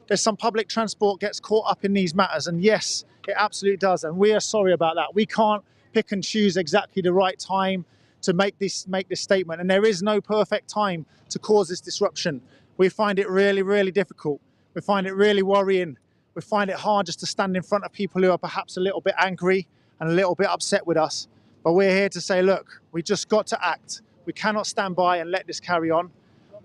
there's some public transport gets caught up in these matters. And yes, it absolutely does. And we are sorry about that. We can't pick and choose exactly the right time to make this statement. And there is no perfect time to cause this disruption. We find it really, really difficult. We find it really worrying. We find it hard just to stand in front of people who are perhaps a little bit angry and a little bit upset with us. But we're here to say, look, we just got to act. We cannot stand by and let this carry on.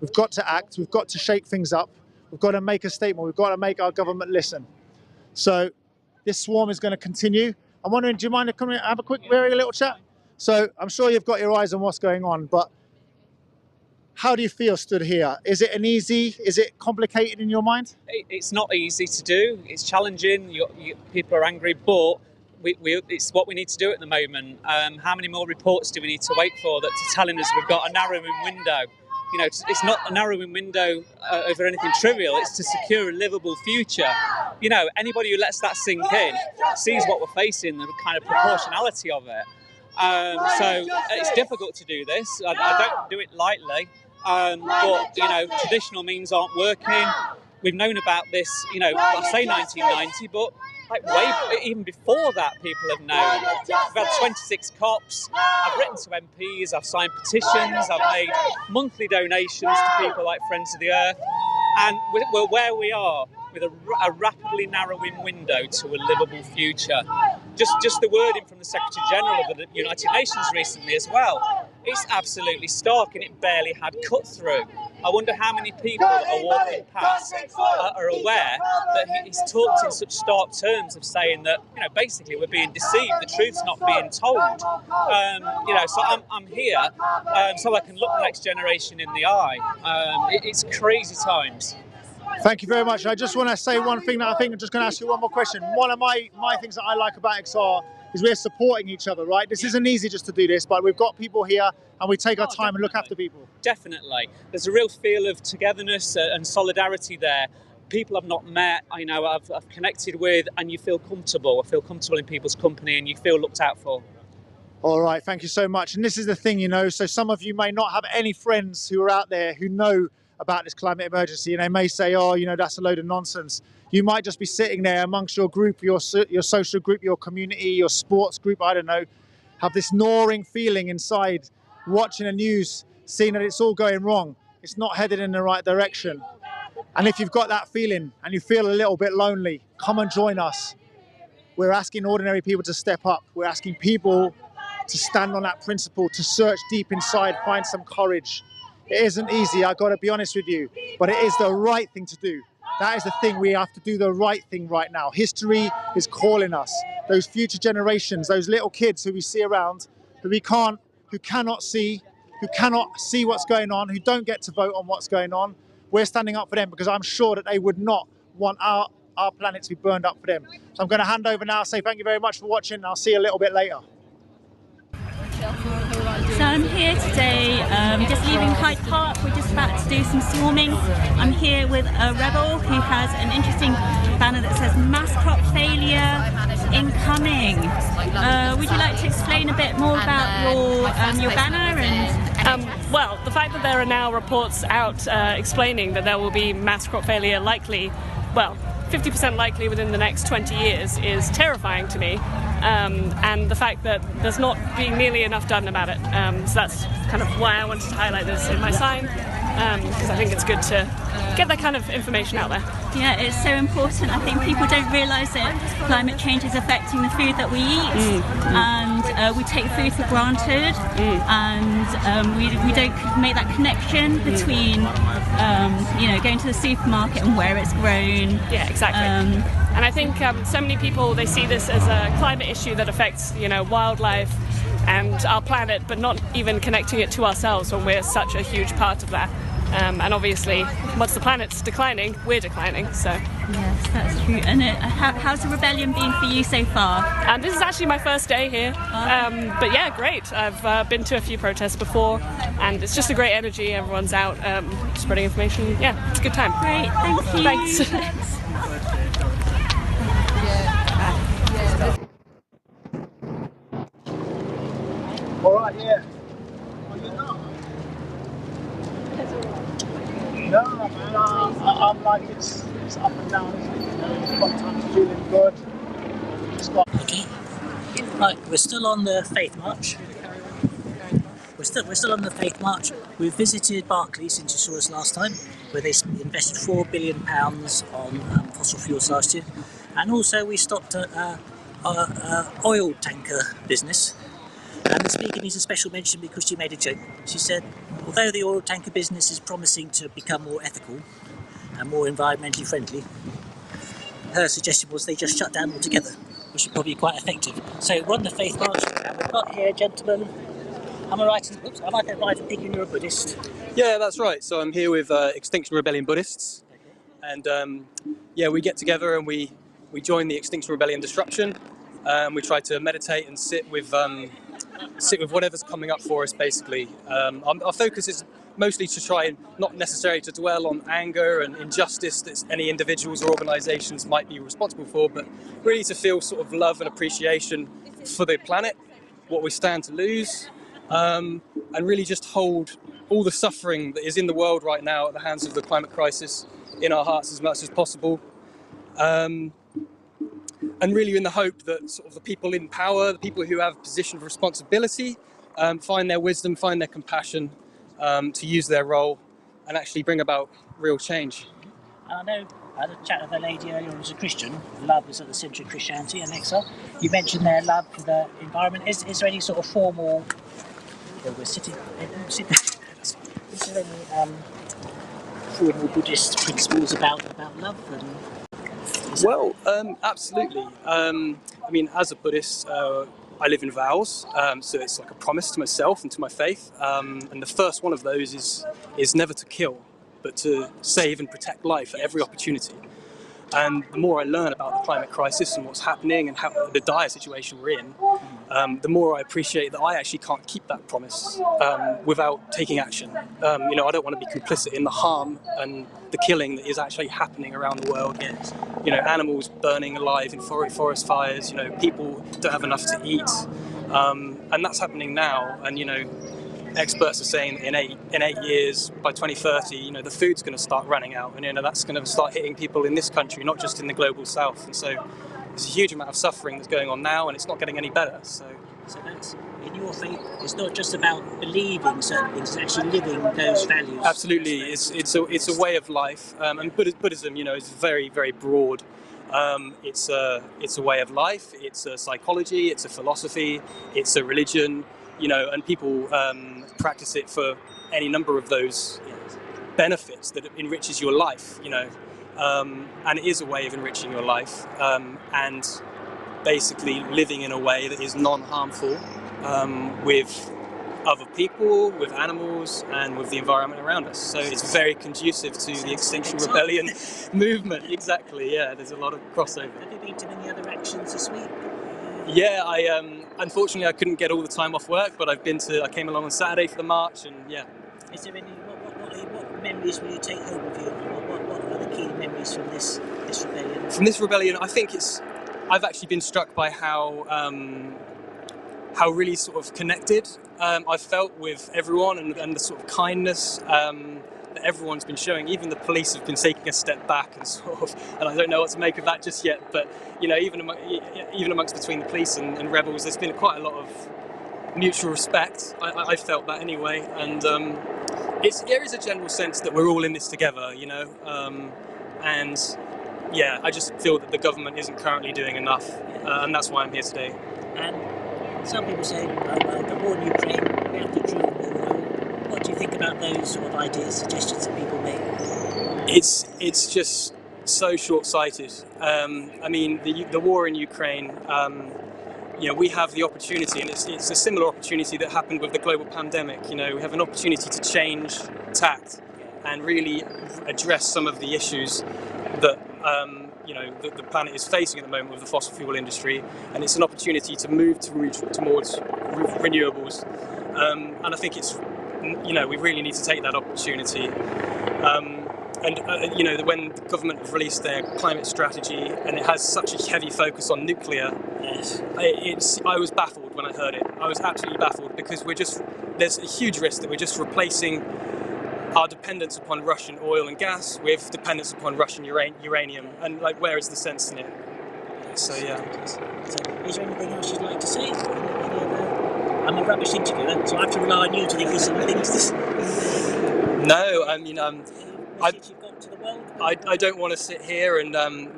We've got to act. We've got to shake things up. We've got to make a statement. We've got to make our government listen. So this swarm is going to continue. I'm wondering, do you mind coming and have a quick, very little chat? So I'm sure you've got your eyes on what's going on, but how do you feel stood here? Is it complicated in your mind? It's not easy to do. It's challenging. People are angry, but it's what we need to do at the moment. How many more reports do we need to wait for that are telling us we've got a narrowing window? It's not a narrowing window over anything trivial. It's to secure a livable future. Anybody who lets that sink in sees what we're facing, the kind of proportionality of it. So it's difficult to do this. I don't do it lightly. But traditional means aren't working. We've known about this, I say 1990, but like way even before that, people have known. We've had 26 COPs. I've written to MPs. I've signed petitions. I've made monthly donations to people like Friends of the Earth, and we're where we are with a rapidly narrowing window to a livable future. Just the wording from the Secretary General of the United Nations recently as well. It's absolutely stark, and it barely had cut through. I wonder how many people that are walking past are aware that he's talked in such stark terms of saying that, basically we're being deceived, the truth's not being told. So I'm here so I can look the next generation in the eye. It's crazy times. Thank you very much. I just want to say one thing that I think I'm just going to ask you one more question. One of my things that I like about XR is we're supporting each other, right? This isn't easy just to do this, but we've got people here and we take our time and look after people. Definitely. There's a real feel of togetherness and solidarity there. People I've not met, I've connected with, and you feel comfortable. I feel comfortable in people's company and you feel looked out for. All right, thank you so much. And this is the thing, so some of you may not have any friends who are out there who know about this climate emergency, and they may say, oh, that's a load of nonsense. You might just be sitting there amongst your group, your social group, your community, your sports group, I don't know, have this gnawing feeling inside, watching the news, seeing that it's all going wrong. It's not headed in the right direction. And if you've got that feeling and you feel a little bit lonely, come and join us. We're asking ordinary people to step up. We're asking people to stand on that principle, to search deep inside, find some courage. It isn't easy, I've got to be honest with you, but it is the right thing to do. That is the thing, we have to do the right thing right now. History is calling us. Those future generations, those little kids who we see around, who cannot see what's going on, who don't get to vote on what's going on, we're standing up for them because I'm sure that they would not want our planet to be burned up for them. So I'm going to hand over now, say thank you very much for watching, and I'll see you a little bit later. So I'm here today, just leaving Hyde Park. We're just about to do some swarming. I'm here with a rebel who has an interesting banner that says mass crop failure incoming. Would you like to explain a bit more about your banner? And well, the fact that there are now reports out explaining that there will be mass crop failure likely, 50% likely within the next 20 years is terrifying to me. And the fact that there's not being nearly enough done about it. So that's kind of why I wanted to highlight this in my sign, because I think it's good to get that kind of information out there. Yeah, it's so important. I think people don't realise that climate change is affecting the food that we eat, and we take food for granted, and we don't make that connection between going to the supermarket and where it's grown. Yeah, exactly. And I think so many people, they see this as a climate issue that affects, wildlife and our planet, but not even connecting it to ourselves when we're such a huge part of that. And obviously, once the planet's declining, we're declining. So yes, that's true. And how's the rebellion been for you so far? This is actually my first day here. But yeah, great. I've been to a few protests before, and it's just a great energy. Everyone's out spreading information. Yeah, it's a good time. Great, thank you. Thanks. All right, yeah. No, man, I'm like, it's up and down, isn't it? Sometimes feeling good. Okay. Right, we're still on the Faith March. We're still on the Faith March. We've visited Barclays since you saw us last time, where they invested £4 billion on fossil fuels last year. And also we stopped at our oil tanker business. And the speaker needs a special mention because she made a joke. She said, although the oil tanker business is promising to become more ethical and more environmentally friendly, her suggestion was they just shut down altogether, which would probably be quite effective. So we're on the Faith March, and we've got here, gentlemen, am I right in thinking you're a Buddhist? Yeah, that's right. So I'm here with Extinction Rebellion Buddhists, and we get together and we join the Extinction Rebellion disruption. We try to meditate and sit with whatever's coming up for us, basically. Our focus is mostly to try and not necessarily to dwell on anger and injustice that any individuals or organisations might be responsible for, but really to feel sort of love and appreciation for the planet, what we stand to lose, and really just hold all the suffering that is in the world right now at the hands of the climate crisis in our hearts as much as possible. really in the hope that sort of the people in power, the people who have a position of responsibility, find their wisdom, find their compassion to use their role and actually bring about real change. I know I had a chat with a lady earlier who was a Christian. Love is at the centre of Christianity and Exile. You mentioned their love for the environment. Is there any sort of formal... Well, we're sitting... Is there any formal Buddhist principles about love? Well, absolutely. I mean, as a Buddhist, I live in vows, so it's like a promise to myself and to my faith. And the first one of those is never to kill, but to save and protect life at every opportunity. And the more I learn about the climate crisis and what's happening and how the dire situation we're in, the more I appreciate that I actually can't keep that promise without taking action. You know, I don't want to be complicit in the harm and the killing that is actually happening around the world. You know, animals burning alive in forest fires, you know, people don't have enough to eat. And that's happening now. And, you know, experts are saying in eight years, by 2030, you know, the food's going to start running out, and you know that's going to start hitting people in this country, not just in the global south. And so, there's a huge amount of suffering that's going on now, and it's not getting any better. So that's in your faith. It's not just about believing certain things; it's actually living those values. Absolutely, it's a way of life, and Buddhism, you know, is very, very broad. It's a way of life. It's a psychology. It's a philosophy. It's a religion. You know, and people practice it for any number of those benefits that enriches your life, you know, and it is a way of enriching your life and basically living in a way that is non-harmful with other people, with animals, and with the environment around us. So it's very conducive to the Extinction Rebellion movement. Exactly, yeah, there's a lot of crossover. Have you been to many other actions this week? Yeah, unfortunately I couldn't get all the time off work, but I came along on Saturday for the march, and yeah. Is there any, what memories will you take home with you? What are the key memories from this rebellion? From this rebellion, I think I've actually been struck by how really sort of connected I've felt with everyone and the sort of kindness that everyone's been showing. Even the police have been taking a step back and I don't know what to make of that just yet, but you know, even amongst between the police and rebels, there's been quite a lot of mutual respect. I felt that anyway, and there is a general sense that we're all in this together, you know, and yeah, I just feel that the government isn't currently doing enough, and that's why I'm here today. And some people say the war in Ukraine, we have to drill more oil. What do you think about those sort of ideas, suggestions that people make? It's just so short-sighted. I mean, the war in Ukraine, you know, we have the opportunity, and it's a similar opportunity that happened with the global pandemic. You know, we have an opportunity to change tact and really address some of the issues that you know the planet is facing at the moment with the fossil fuel industry, and it's an opportunity to move towards renewables. And I think you know, we really need to take that opportunity. And you know, when the government have released their climate strategy and it has such a heavy focus on nuclear, I was baffled when I heard it. I was absolutely baffled, because there's a huge risk that we're just replacing our dependence upon Russian oil and gas with dependence upon Russian uranium, and like, where is the sense in it? So yeah. So, is there anything else you'd like to say? I'm a rubbish interviewer, so I have to rely on you to think of some things to say. No, I mean, I don't want to sit here and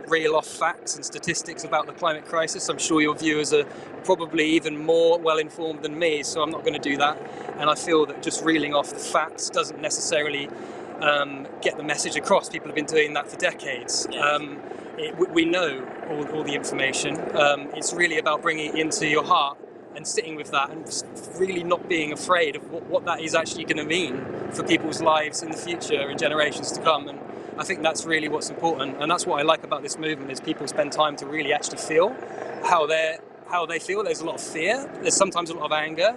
reel off facts and statistics about the climate crisis. I'm sure your viewers are probably even more well-informed than me, so I'm not going to do that. And I feel that just reeling off the facts doesn't necessarily get the message across. People have been doing that for decades. We know all the information. It's really about bringing it into your heart and sitting with that, and just really not being afraid of what that is actually going to mean for people's lives in the future and generations to come. And I think that's really what's important, and that's what I like about this movement, is people spend time to really actually feel how they feel. There's a lot of fear, there's sometimes a lot of anger,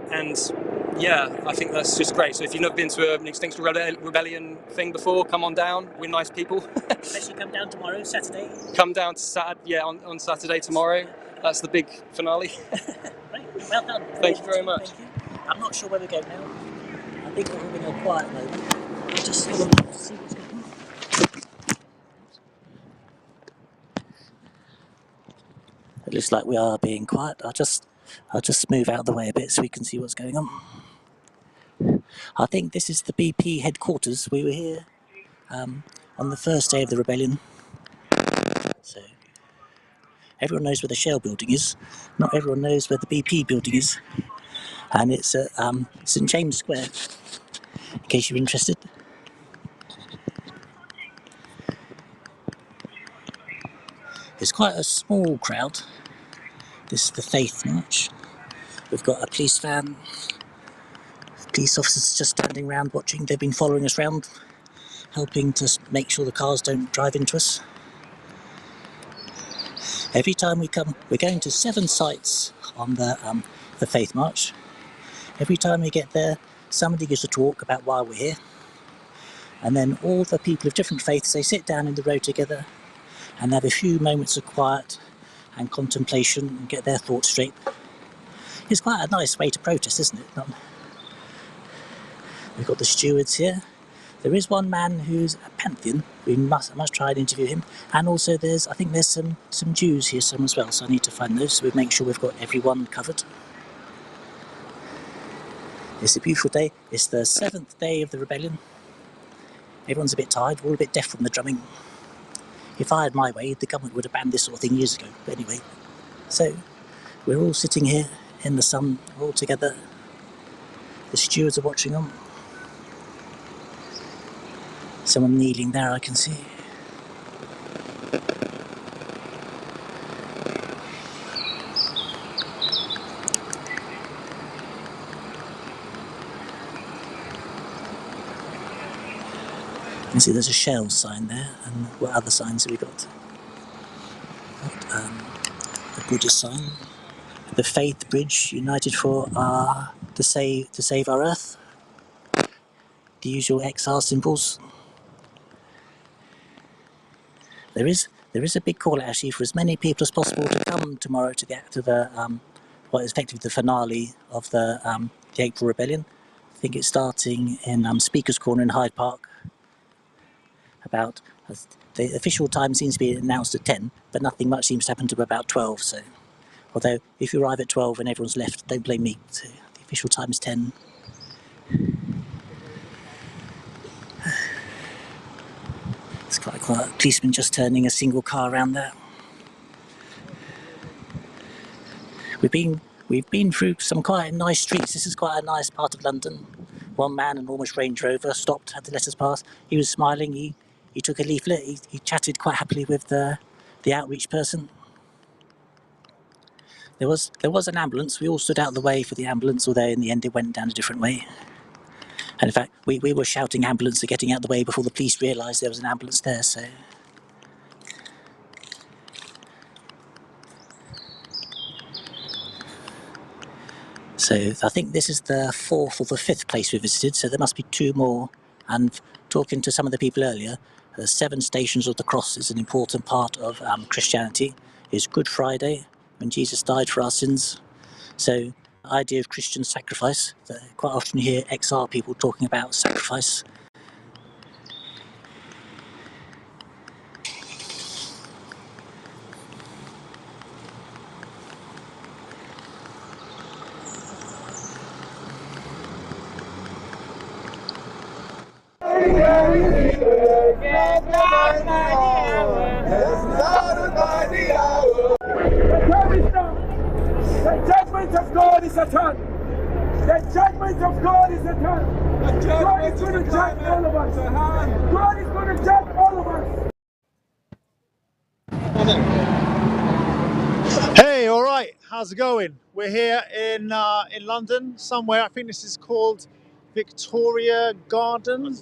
and yeah, I think that's just great. So if you've never been to an Extinction Rebellion thing before, come on down. We're nice people. Especially come down tomorrow, Saturday. Come down to on Saturday tomorrow. That's the big finale. Right. Well done. Thank you very much. Thank you. I'm not sure where we go now. I think we're having a quiet moment. I'll just see what's going on. It looks like we are being quiet. I'll just move out of the way a bit so we can see what's going on. I think this is the BP headquarters. We were here on the first day of the rebellion. So everyone knows where the Shell building is. Not everyone knows where the BP building is. And it's at St James Square, in case you're interested. It's quite a small crowd. This is the Faith March. We've got a police van. Police officers just standing around watching. They've been following us around, helping to make sure the cars don't drive into us. Every time we come, we're going to 7 sites on the Faith March. Every time we get there, somebody gives a talk about why we're here. And then all the people of different faiths, they sit down in the row together and have a few moments of quiet and contemplation and get their thoughts straight. It's quite a nice way to protest, isn't it? We've got the stewards here. There is one man who's a Pantheon. We must try and interview him. And also I think there's some Jews here some as well, so I need to find those so we make sure we've got everyone covered. It's a beautiful day. It's the 7th day of the rebellion. Everyone's a bit tired, we're all a bit deaf from the drumming. If I had my way, the government would have banned this sort of thing years ago. But anyway, so we're all sitting here in the sun, all together. The stewards are watching on. Someone kneeling there, I can see. You can see there's a Shell sign there, and what other signs have we got? The Buddha sign, the Faith Bridge, United for to save our Earth. The usual XR symbols. There is a big call actually for as many people as possible to come tomorrow to the what is effectively the finale of the April Rebellion. I think it's starting in Speaker's Corner in Hyde Park. About the official time seems to be announced at 10, but nothing much seems to happen to about 12. So, although if you arrive at 12 and everyone's left, don't blame me. So the official time is 10. It's quite quiet. Policeman just turning a single car around there. We've been through some quite nice streets. This is quite a nice part of London. One man, an almost Range Rover, stopped, had to let us pass. He was smiling. He took a leaflet. He chatted quite happily with the outreach person. There was an ambulance. We all stood out of the way for the ambulance, although in the end it went down a different way. And in fact, we were shouting ambulance and getting out of the way before the police realised there was an ambulance there. So I think this is the 4th or the 5th place we visited, so there must be 2 more. And talking to some of the people earlier, the 7 Stations of the Cross is an important part of Christianity. It's Good Friday, when Jesus died for our sins. So the idea of Christian sacrifice, quite often you hear XR people talking about sacrifice. The judgment of God is at hand. The judgment of God is at hand. God is going to judge all of us. God is going to judge all of us. Hey, all right, how's it going? We're here in London somewhere. I think this is called Victoria Garden.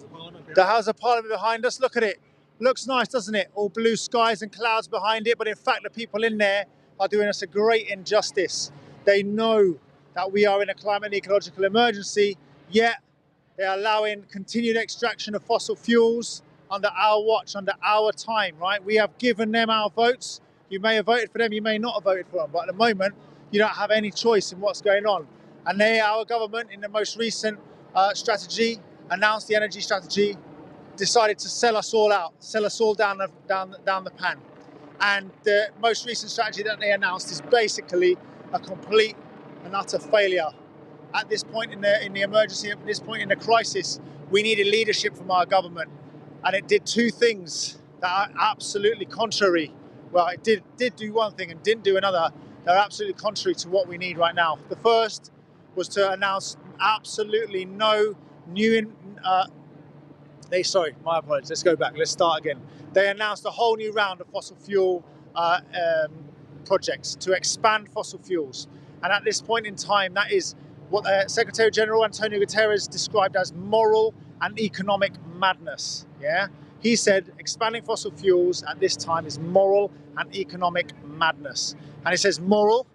The House of Parliament behind us. Look at it. Looks nice, doesn't it? All blue skies and clouds behind it, but in fact the people in there are doing us a great injustice. They know that we are in a climate and ecological emergency, yet they're allowing continued extraction of fossil fuels under our watch, under our time, right? We have given them our votes. You may have voted for them, you may not have voted for them, but at the moment, you don't have any choice in what's going on. And our government, in the most recent strategy, announced the energy strategy, decided to sell us all out, sell us all down the pan. And the most recent strategy that they announced is basically a complete and utter failure. At this point in the emergency, at this point in the crisis, we needed leadership from our government, and it did two things that are absolutely contrary. Well, it did do one thing and didn't do another. They're absolutely contrary to what we need right now. The first was to announce absolutely no new. Sorry, my apologies. Let's go back. Let's start again. They announced a whole new round of fossil fuel projects to expand fossil fuels, and at this point in time, that is what Secretary General Antonio Guterres described as moral and economic madness. Yeah, he said expanding fossil fuels at this time is moral and economic madness, and it says moral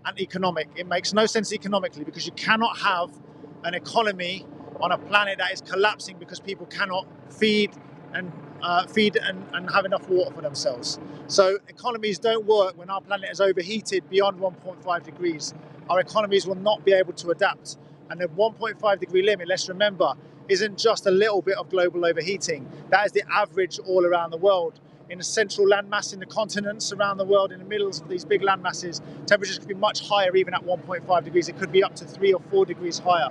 and economic. It makes no sense economically because you cannot have an economy on a planet that is collapsing because people cannot feed and have enough water for themselves. So economies don't work when our planet is overheated beyond 1.5 degrees. Our economies will not be able to adapt. And the 1.5 degree limit, let's remember, isn't just a little bit of global overheating. That is the average all around the world. In the central landmass, in the continents around the world, in the middles of these big land masses, temperatures could be much higher even at 1.5 degrees. It could be up to 3 or 4 degrees higher.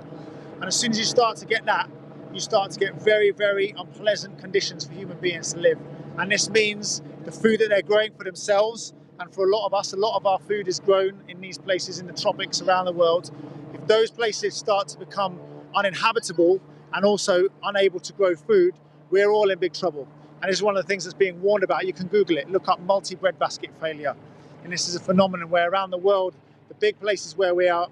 And as soon as you start to get that, you start to get very, very unpleasant conditions for human beings to live. And this means the food that they're growing for themselves, and for a lot of us, a lot of our food is grown in these places in the tropics around the world. If those places start to become uninhabitable and also unable to grow food, we're all in big trouble. And this is one of the things that's being warned about. You can Google it, look up multi-breadbasket failure. And this is a phenomenon where around the world, the big places where we are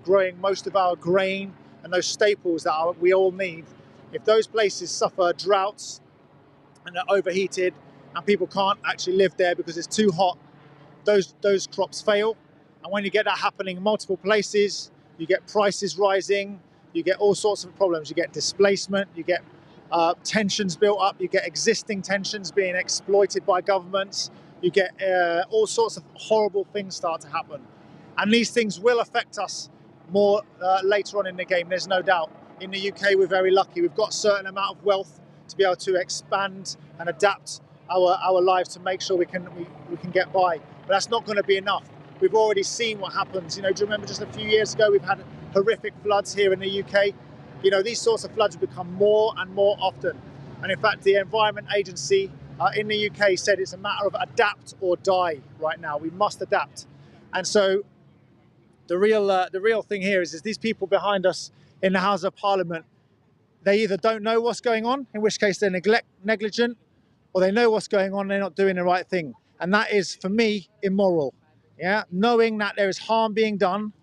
growing most of our grain and those staples that we all need, if those places suffer droughts and are overheated and people can't actually live there because it's too hot, those crops fail. And when you get that happening in multiple places, you get prices rising, you get all sorts of problems. You get displacement, you get tensions built up, you get existing tensions being exploited by governments, you get all sorts of horrible things start to happen. And these things will affect us more later on in the game, there's no doubt. In the UK, we're very lucky. We've got a certain amount of wealth to be able to expand and adapt our lives to make sure we can get by. But that's not going to be enough. We've already seen what happens. You know, do you remember just a few years ago, we've had horrific floods here in the UK? You know, these sorts of floods have become more and more often. And in fact, the Environment Agency in the UK said it's a matter of adapt or die right now. We must adapt. And so the real thing here is these people behind us in the House of Parliament, they either don't know what's going on, in which case they're negligent, or they know what's going on and they're not doing the right thing. And that is, for me, immoral. Yeah, knowing that there is harm being done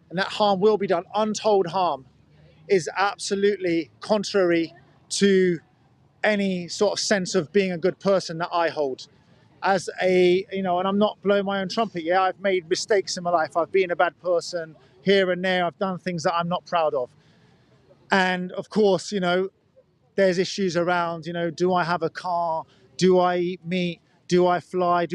and that harm will be done, untold harm, is absolutely contrary to any sort of sense of being a good person that I hold. As a, you know, and I'm not blowing my own trumpet, yeah, I've made mistakes in my life. I've been a bad person here and there. I've done things that I'm not proud of. And of course, you know, there's issues around, you know, do I have a car? Do I eat meat? Do I fly?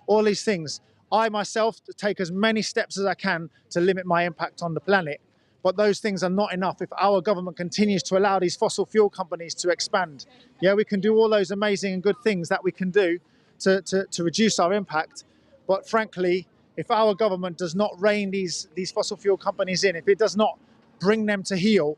All these things. I myself take as many steps as I can to limit my impact on the planet. But those things are not enough if our government continues to allow these fossil fuel companies to expand. Yeah, we can do all those amazing and good things that we can do to reduce our impact. But frankly, if our government does not rein these fossil fuel companies in, if it does not bring them to heel,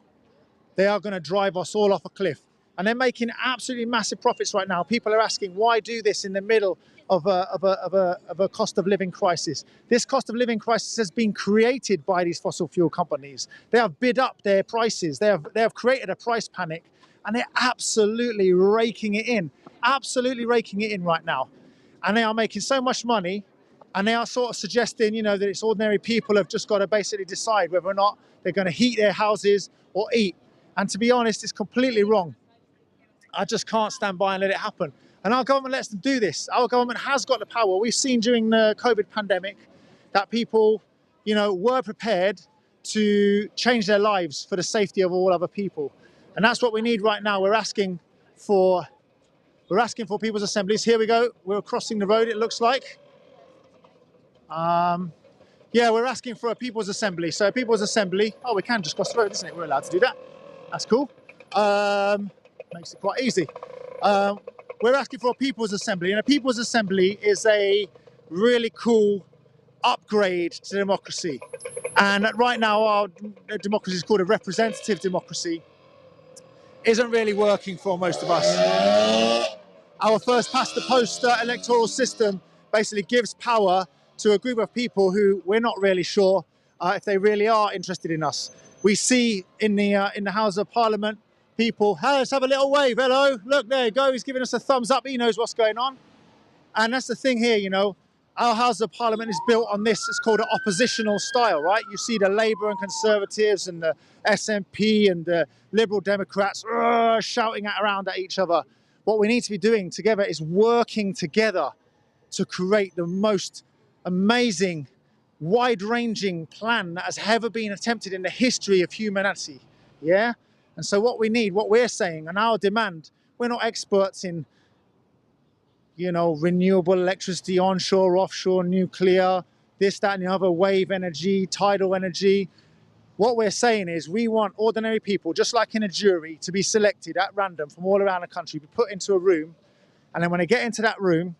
they are going to drive us all off a cliff. And they're making absolutely massive profits right now. People are asking, why do this in the middle of a cost of living crisis? This cost of living crisis has been created by these fossil fuel companies. They have bid up their prices. They have created a price panic, and they're absolutely raking it in right now. And they are making so much money, and they are sort of suggesting, you know, that it's ordinary people have just got to basically decide whether or not they're going to heat their houses or eat. And to be honest, it's completely wrong. I just can't stand by and let it happen. And our government lets them do this. Our government has got the power. We've seen during the COVID pandemic that people, you know, were prepared to change their lives for the safety of all other people. And that's what we need right now. We're asking for people's assemblies. Here we go. We're crossing the road, it looks like. Yeah, we're asking for a people's assembly. So a people's assembly. Oh, we can just cross the road, isn't it? We're allowed to do that. That's cool. Makes it quite easy. we're asking for a people's assembly, and a people's assembly is a really cool upgrade to democracy. And right now our democracy is called a representative democracy. Isn't really working for most of us. Our first past the post electoral system basically gives power to a group of people who we're not really sure if they really are interested in us. We see in the House of Parliament people, hey, let's have a little wave, hello, look, there you go, he's giving us a thumbs up, he knows what's going on. And that's the thing here, you know, our House of Parliament is built on this, it's called an oppositional style, right? You see the Labour and Conservatives and the SNP and the Liberal Democrats shouting around at each other. What we need to be doing together is working together to create the most amazing, wide-ranging plan that has ever been attempted in the history of humanity, yeah? And so what we need, what we're saying, and our demand, we're not experts in, you know, renewable electricity, onshore, offshore, nuclear, this, that, and the other, wave energy, tidal energy. What we're saying is we want ordinary people, just like in a jury, to be selected at random from all around the country, be put into a room, and then when they get into that room,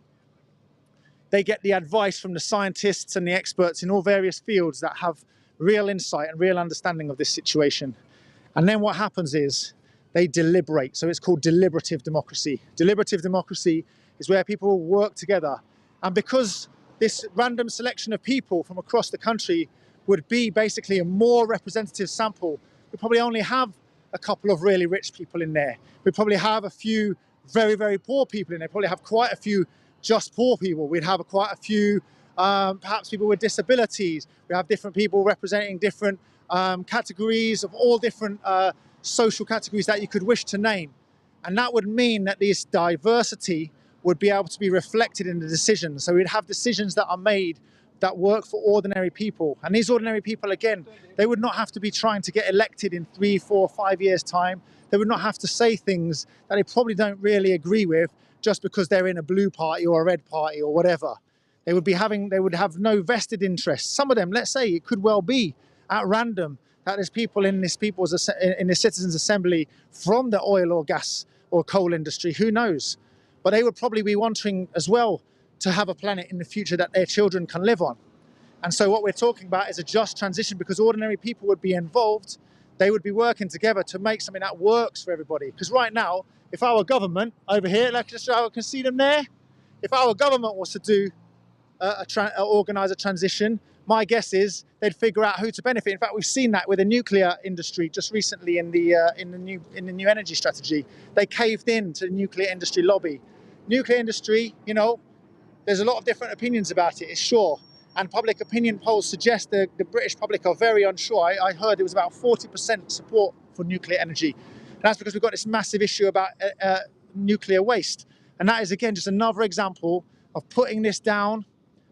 they get the advice from the scientists and the experts in all various fields that have real insight and real understanding of this situation. And then what happens is they deliberate. So it's called deliberative democracy. Deliberative democracy is where people work together. And because this random selection of people from across the country would be basically a more representative sample, we probably only have a couple of really rich people in there. We probably have a few very, very poor people in there. Probably have quite a few just poor people. We'd have quite a few perhaps people with disabilities. We have different people representing different categories of all different social categories that you could wish to name. And that would mean that this diversity would be able to be reflected in the decisions. So we'd have decisions that are made that work for ordinary people. And these ordinary people, again, they would not have to be trying to get elected in 3, 4, 5 years' time. They would not have to say things that they probably don't really agree with just because they're in a blue party or a red party or whatever. They would have no vested interest. Some of them, let's say, it could well be at random that there's people in this citizens' assembly from the oil or gas or coal industry, who knows? But they would probably be wanting as well to have a planet in the future that their children can live on. And so what we're talking about is a just transition, because ordinary people would be involved. They would be working together to make something that works for everybody. Because right now, if our government over here, like just so I can see them there, if our government was to do organise a transition, my guess is they'd figure out who to benefit. In fact, we've seen that with the nuclear industry just recently in the new energy strategy. They caved in to the nuclear industry lobby. Nuclear industry, you know, there's a lot of different opinions about it, it's sure. And public opinion polls suggest the British public are very unsure. I heard it was about 40% support for nuclear energy. And that's because we've got this massive issue about nuclear waste. And that is, again, just another example of putting this down,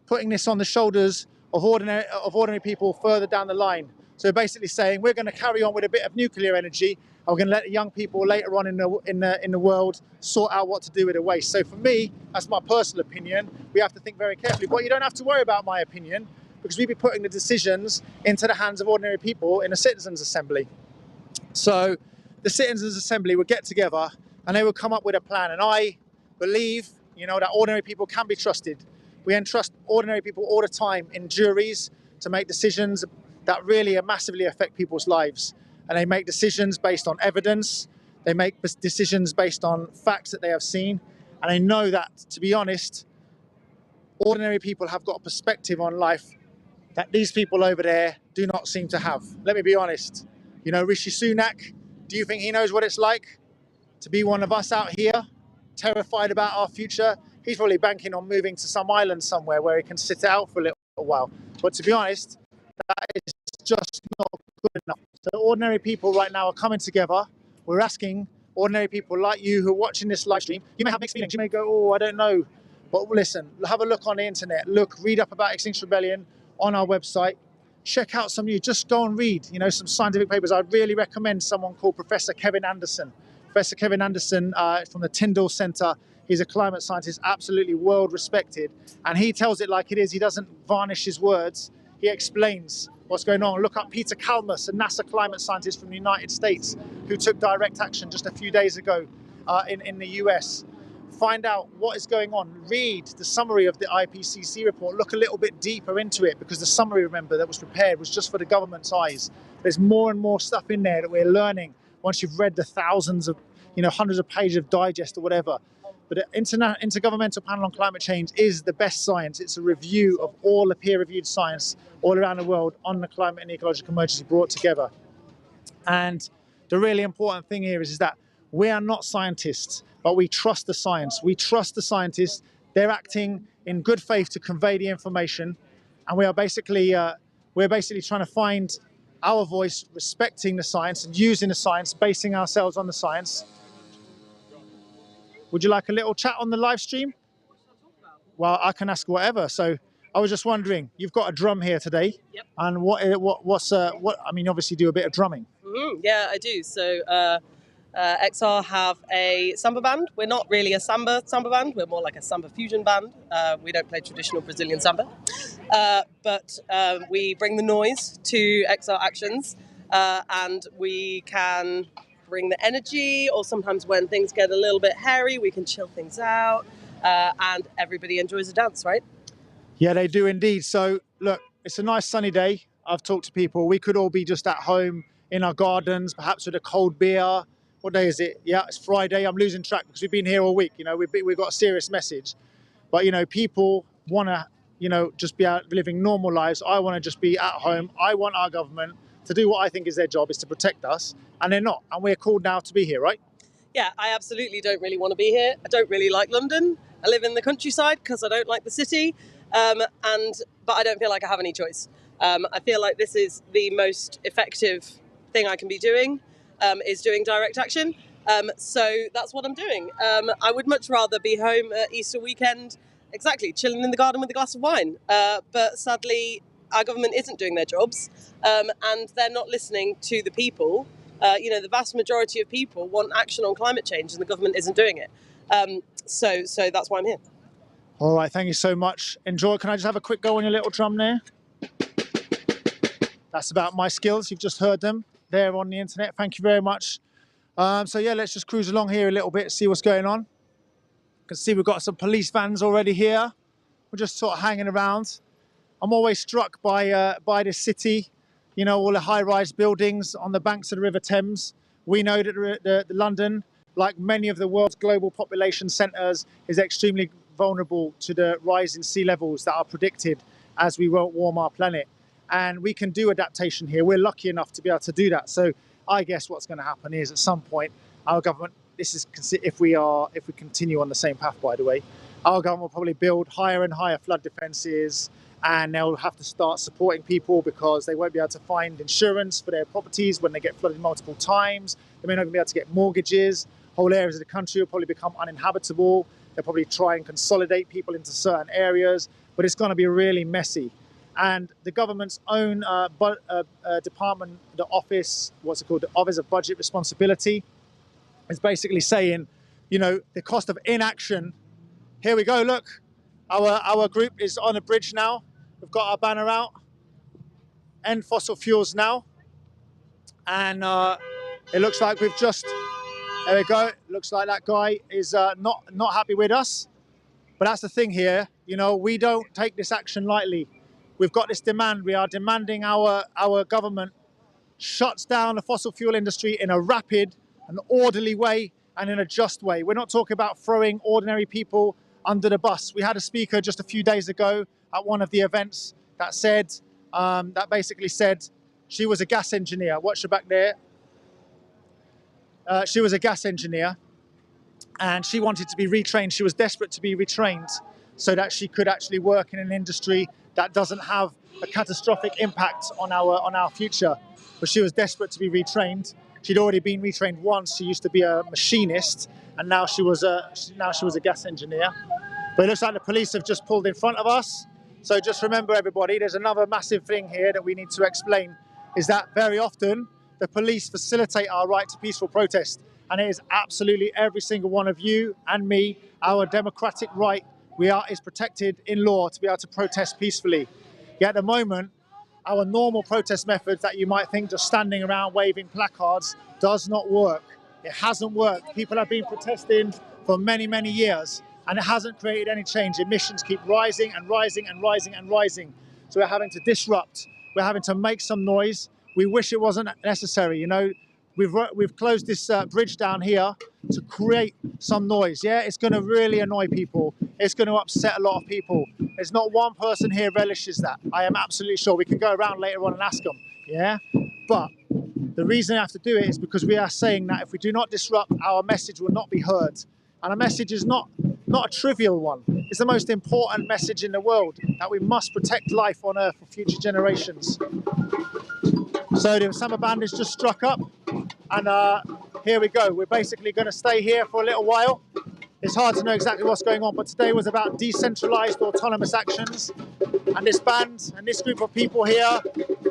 putting this on the shoulders of ordinary people further down the line. So basically saying we're going to carry on with a bit of nuclear energy, and we're going to let the young people later on in the world sort out what to do with the waste. So for me, that's my personal opinion. We have to think very carefully. But you don't have to worry about my opinion, because we'd be putting the decisions into the hands of ordinary people in a citizens' assembly. So the citizens' assembly would get together and they would come up with a plan. And I believe, you know, that ordinary people can be trusted. We entrust ordinary people all the time in juries to make decisions that really massively affect people's lives. And they make decisions based on evidence. They make decisions based on facts that they have seen. And I know that, to be honest, ordinary people have got a perspective on life that these people over there do not seem to have. Let me be honest. You know, Rishi Sunak, do you think he knows what it's like to be one of us out here, terrified about our future? He's probably banking on moving to some island somewhere where he can sit out for a little while. But to be honest, that is just not good enough. So ordinary people right now are coming together. We're asking ordinary people like you who are watching this live stream. You may have mixed feelings. You may go, oh, I don't know. But listen, have a look on the internet. Look, read up about Extinction Rebellion on our website. Check out some news. Just go and read, you know, some scientific papers. I'd really recommend someone called Professor Kevin Anderson. Professor Kevin Anderson from the Tyndall Centre. He's a climate scientist, absolutely world respected. And he tells it like it is. He doesn't varnish his words. He explains what's going on. Look up Peter Kalmus, a NASA climate scientist from the United States who took direct action just a few days ago in the US. find out what is going on, read the summary of the IPCC report, look a little bit deeper into it, because the summary, remember, that was prepared was just for the government's eyes. There's more and more stuff in there that we're learning once you've read the thousands of, hundreds of pages of digest or whatever. But the Intergovernmental Panel on Climate Change is the best science. It's a review of all the peer-reviewed science all around the world on the climate and ecological emergency brought together. And the really important thing here is that we are not scientists, but we trust the science. We trust the scientists. They're acting in good faith to convey the information, and we are basically trying to find our voice, respecting the science and using the science, basing ourselves on the science. Would you like a little chat on the live stream? Well, I can ask whatever. So I was just wondering, you've got a drum here today, yep. And what? I mean, obviously, you do a bit of drumming. Yeah, I do. So XR have a samba band. We're not really a samba band. We're more like a samba fusion band. We don't play traditional Brazilian samba, but we bring the noise to XR actions, and we can bring the energy, or sometimes when things get a little bit hairy, we can chill things out, and everybody enjoys a dance, right? Yeah, they do indeed. So look, it's a nice sunny day. I've talked to people. We could all be just at home in our gardens, perhaps with a cold beer. What day is it? Yeah, it's Friday. I'm losing track because we've been here all week. We've got a serious message. But, people want to, just be out living normal lives. I want to just be at home. I want our government to do what I think is their job, is to protect us. And they're not. And we're called now to be here, right? Yeah, I absolutely don't really want to be here. I don't really like London. I live in the countryside because I don't like the city. But I don't feel like I have any choice. I feel like this is the most effective thing I can be doing, is doing direct action. So that's what I'm doing. I would much rather be home at Easter weekend, exactly, chilling in the garden with a glass of wine. But sadly, our government isn't doing their jobs, and they're not listening to the people. The vast majority of people want action on climate change, and the government isn't doing it. So that's why I'm here. All right, thank you so much. Enjoy. Can I just have a quick go on your little drum there? That's about my skills. You've just heard them there on the internet. Thank you very much. So yeah, let's just cruise along here a little bit, see what's going on. You can see we've got some police vans already here. We're just sort of hanging around. I'm always struck by this city, all the high-rise buildings on the banks of the River Thames. We know that the London, like many of the world's global population centres, is extremely vulnerable to the rise in sea levels that are predicted as we warm our planet. And we can do adaptation here. We're lucky enough to be able to do that. So I guess what's going to happen is at some point, our government, if we continue on the same path, by the way, our government will probably build higher and higher flood defences, and they'll have to start supporting people because they won't be able to find insurance for their properties when they get flooded multiple times. They may not be able to get mortgages. Whole areas of the country will probably become uninhabitable. They'll probably try and consolidate people into certain areas, but it's going to be really messy. And the government's own department, the office, what's it called? The Office of Budget Responsibility, is basically saying, the cost of inaction. Here we go, look. Our group is on a bridge now. We've got our banner out. End fossil fuels now. And it looks like we've just, there we go. Looks like that guy is not happy with us. But that's the thing here. We don't take this action lightly. We've got this demand. We are demanding our government shuts down the fossil fuel industry in a rapid and orderly way and in a just way. We're not talking about throwing ordinary people under the bus. We had a speaker just a few days ago at one of the events that said, basically said she was a gas engineer. Watch her back there. She was a gas engineer and she wanted to be retrained. She was desperate to be retrained so that she could actually work in an industry that doesn't have a catastrophic impact on our future. But she was desperate to be retrained. She'd already been retrained once. She used to be a machinist, and now she was a gas engineer. But it looks like the police have just pulled in front of us. So just remember, everybody, there's another massive thing here that we need to explain, is that very often the police facilitate our right to peaceful protest. And it is absolutely every single one of you and me, our democratic right is protected in law to be able to protest peacefully. Yet at the moment, our normal protest methods that you might think just standing around waving placards does not work. It hasn't worked. People have been protesting for many, many years, and it hasn't created any change. Emissions keep rising and rising and rising and rising. So we're having to disrupt, we're having to make some noise. We wish it wasn't necessary, you know. We've closed this bridge down here to create some noise. Yeah, it's going to really annoy people. It's going to upset a lot of people. There's not one person here relishes that. I am absolutely sure. We can go around later on and ask them. Yeah, but the reason I have to do it is because we are saying that if we do not disrupt, our message will not be heard. And our message is not a trivial one. It's the most important message in the world, that we must protect life on Earth for future generations. So the summer band has just struck up, and here we go. We're basically going to stay here for a little while. It's hard to know exactly what's going on, but today was about decentralized autonomous actions. And this band and this group of people here,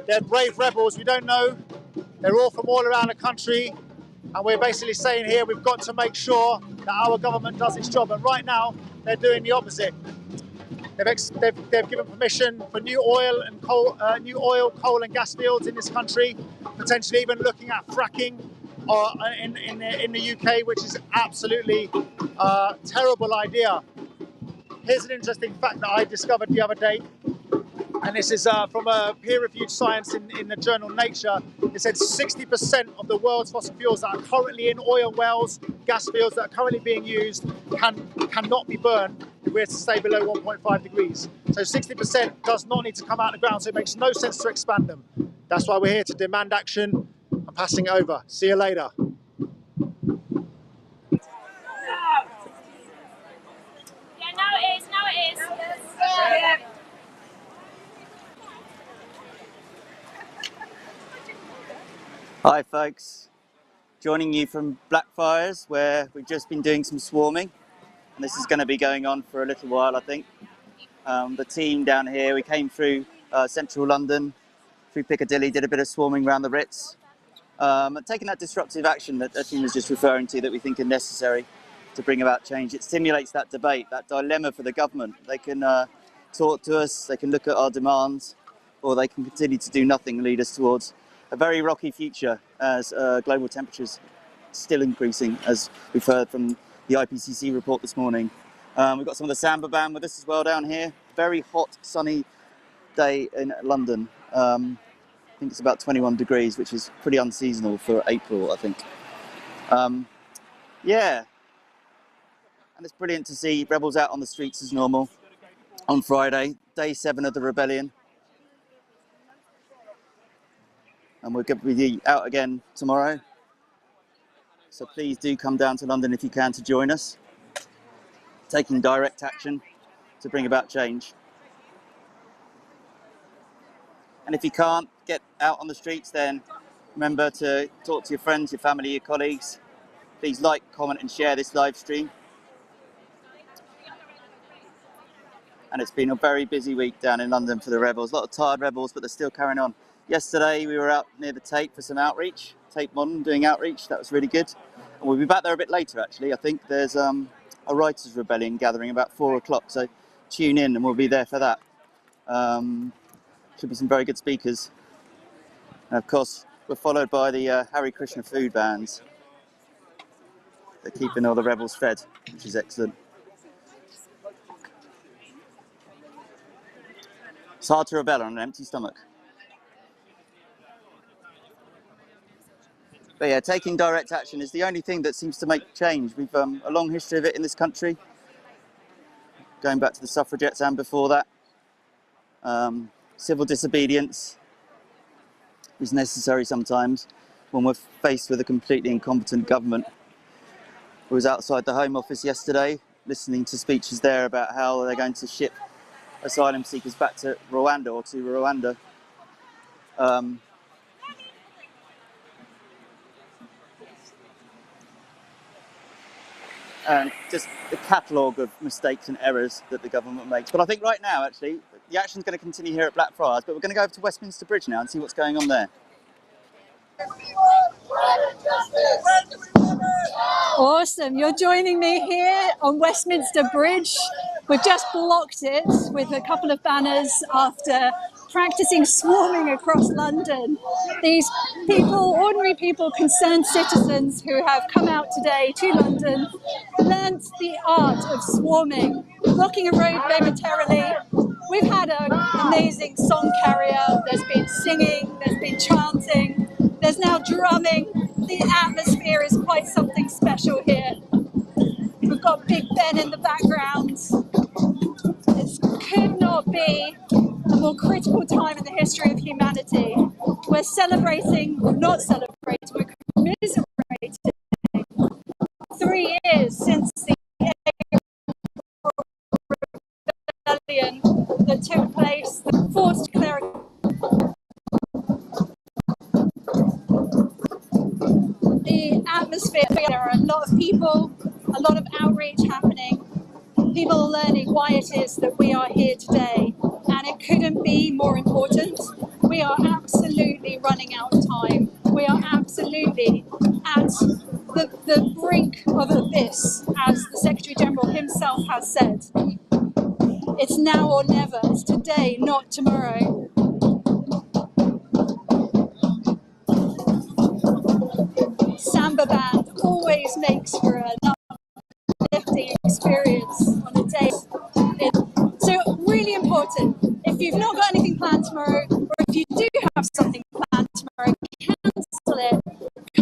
they're brave rebels. We don't know. They're all from all around the country. And we're basically saying here, we've got to make sure that our government does its job. And right now, they're doing the opposite. They've given permission for new oil, coal and gas fields in this country, potentially even looking at fracking in the UK, which is absolutely a terrible idea. Here's an interesting fact that I discovered the other day, and this is from a peer-reviewed science in the journal Nature. It said 60% of the world's fossil fuels that are currently in oil wells, gas fields that are currently being used cannot be burned if we're to stay below 1.5 degrees. So 60% does not need to come out of the ground, so it makes no sense to expand them. That's why we're here to demand action. I'm passing it over. See you later. Now it is. Yeah. Hi folks, joining you from Blackfriars, where we've just been doing some swarming, and this is going to be going on for a little while, I think. The team down here, we came through central London, through Piccadilly, did a bit of swarming around the Ritz, taking that disruptive action that the team was just referring to, that we think are necessary to bring about change. It stimulates that debate, that dilemma for the government. They can talk to us, they can look at our demands, or they can continue to do nothing and lead us towards a very rocky future as global temperatures still increasing, as we've heard from the IPCC report this morning. We've got some of the Samba band with us as well down here. Very hot, sunny day in London. I think it's about 21 degrees, which is pretty unseasonal for April, I think. Yeah, and it's brilliant to see rebels out on the streets as normal on Friday, day 7 of the rebellion. And we're going to be out again tomorrow. So please do come down to London if you can to join us, taking direct action to bring about change. And if you can't get out on the streets, then remember to talk to your friends, your family, your colleagues. Please like, comment and share this live stream. And it's been a very busy week down in London for the rebels. A lot of tired rebels, but they're still carrying on. Yesterday we were out near the Tate for some outreach, Tate Modern doing outreach. That was really good. And we'll be back there a bit later, actually. I think there's a writers' rebellion gathering about 4 o'clock, so tune in and we'll be there for that. Should be some very good speakers. And of course, we're followed by the Hare Krishna food bands. They're keeping all the rebels fed, which is excellent. It's hard to rebel on an empty stomach. But yeah, taking direct action is the only thing that seems to make change. We've a long history of it in this country, going back to the suffragettes and before that. Civil disobedience is necessary sometimes when we're faced with a completely incompetent government. I was outside the Home Office yesterday, listening to speeches there about how they're going to ship asylum seekers back to Rwanda or to Rwanda. And just the catalogue of mistakes and errors that the government makes. But I think right now, actually, the action's going to continue here at Blackfriars, but we're going to go over to Westminster Bridge now and see what's going on there. Awesome, you're joining me here on Westminster Bridge. We've just blocked it with a couple of banners after practicing swarming across London. These people, ordinary people, concerned citizens who have come out today to London, learnt the art of swarming, blocking a road momentarily. We've had an amazing song carrier, there's been singing, there's been chanting, there's now drumming. The atmosphere is quite something special here. We've got Big Ben in the background. This could not be a more critical time in the history of humanity. We're not celebrating, we're commiserating 3 years since the rebellion that took place, the forced declaration. The atmosphere, there are a lot of people, a lot of outreach happening. People are learning why it is that we are here today, and it couldn't be more important. We are absolutely running out of time. We are absolutely at the brink of abyss, as the Secretary General himself has said. It's now or never. It's today, not tomorrow. Samba band always makes for an uplifting experience on a day. So really important. If you've not got anything planned tomorrow, or if you do have something planned tomorrow, cancel it.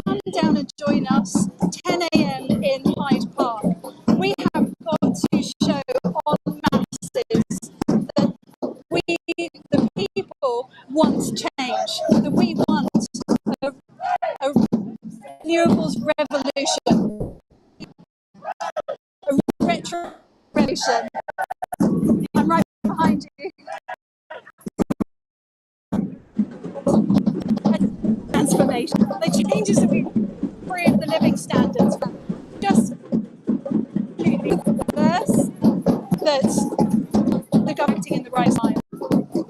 Come down and join us 10 a.m. in Hyde Park. We have got to show en masses that we, the people, want change. That we want a renewables revolution. A retro revolution. I'm right behind you. Transformation. The changes that we improve the living standards just completely reverse that the government in the right time.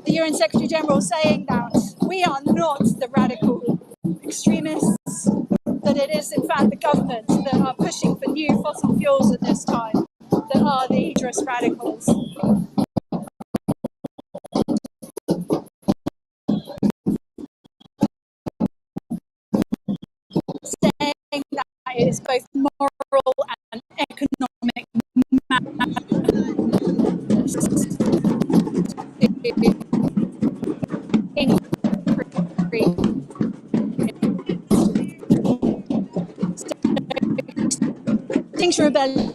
The UN Secretary General saying that we are not the radical extremists, that it is in fact the government that are pushing for new fossil fuels at this time that are the dangerous radicals. Saying that it is both moral and economic Extinction Rebellion.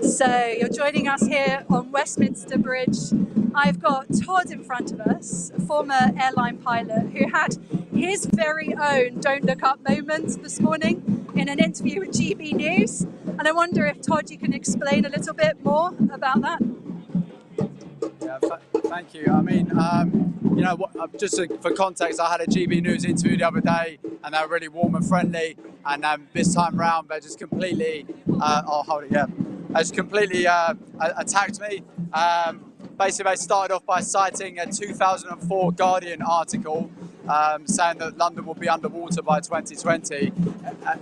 So you're joining us here on Westminster Bridge. I've got Todd in front of us, a former airline pilot who had his very own don't look up moment this morning in an interview with GB News. And I wonder if, Todd, you can explain a little bit more about that? Yeah, thank you. I mean, you know, just for context, I had a GB News interview the other day and they were really warm and friendly. And this time round, they just completely, I'll hold it, yeah. They just completely attacked me. Basically, they started off by citing a 2004 Guardian article saying that London will be underwater by 2020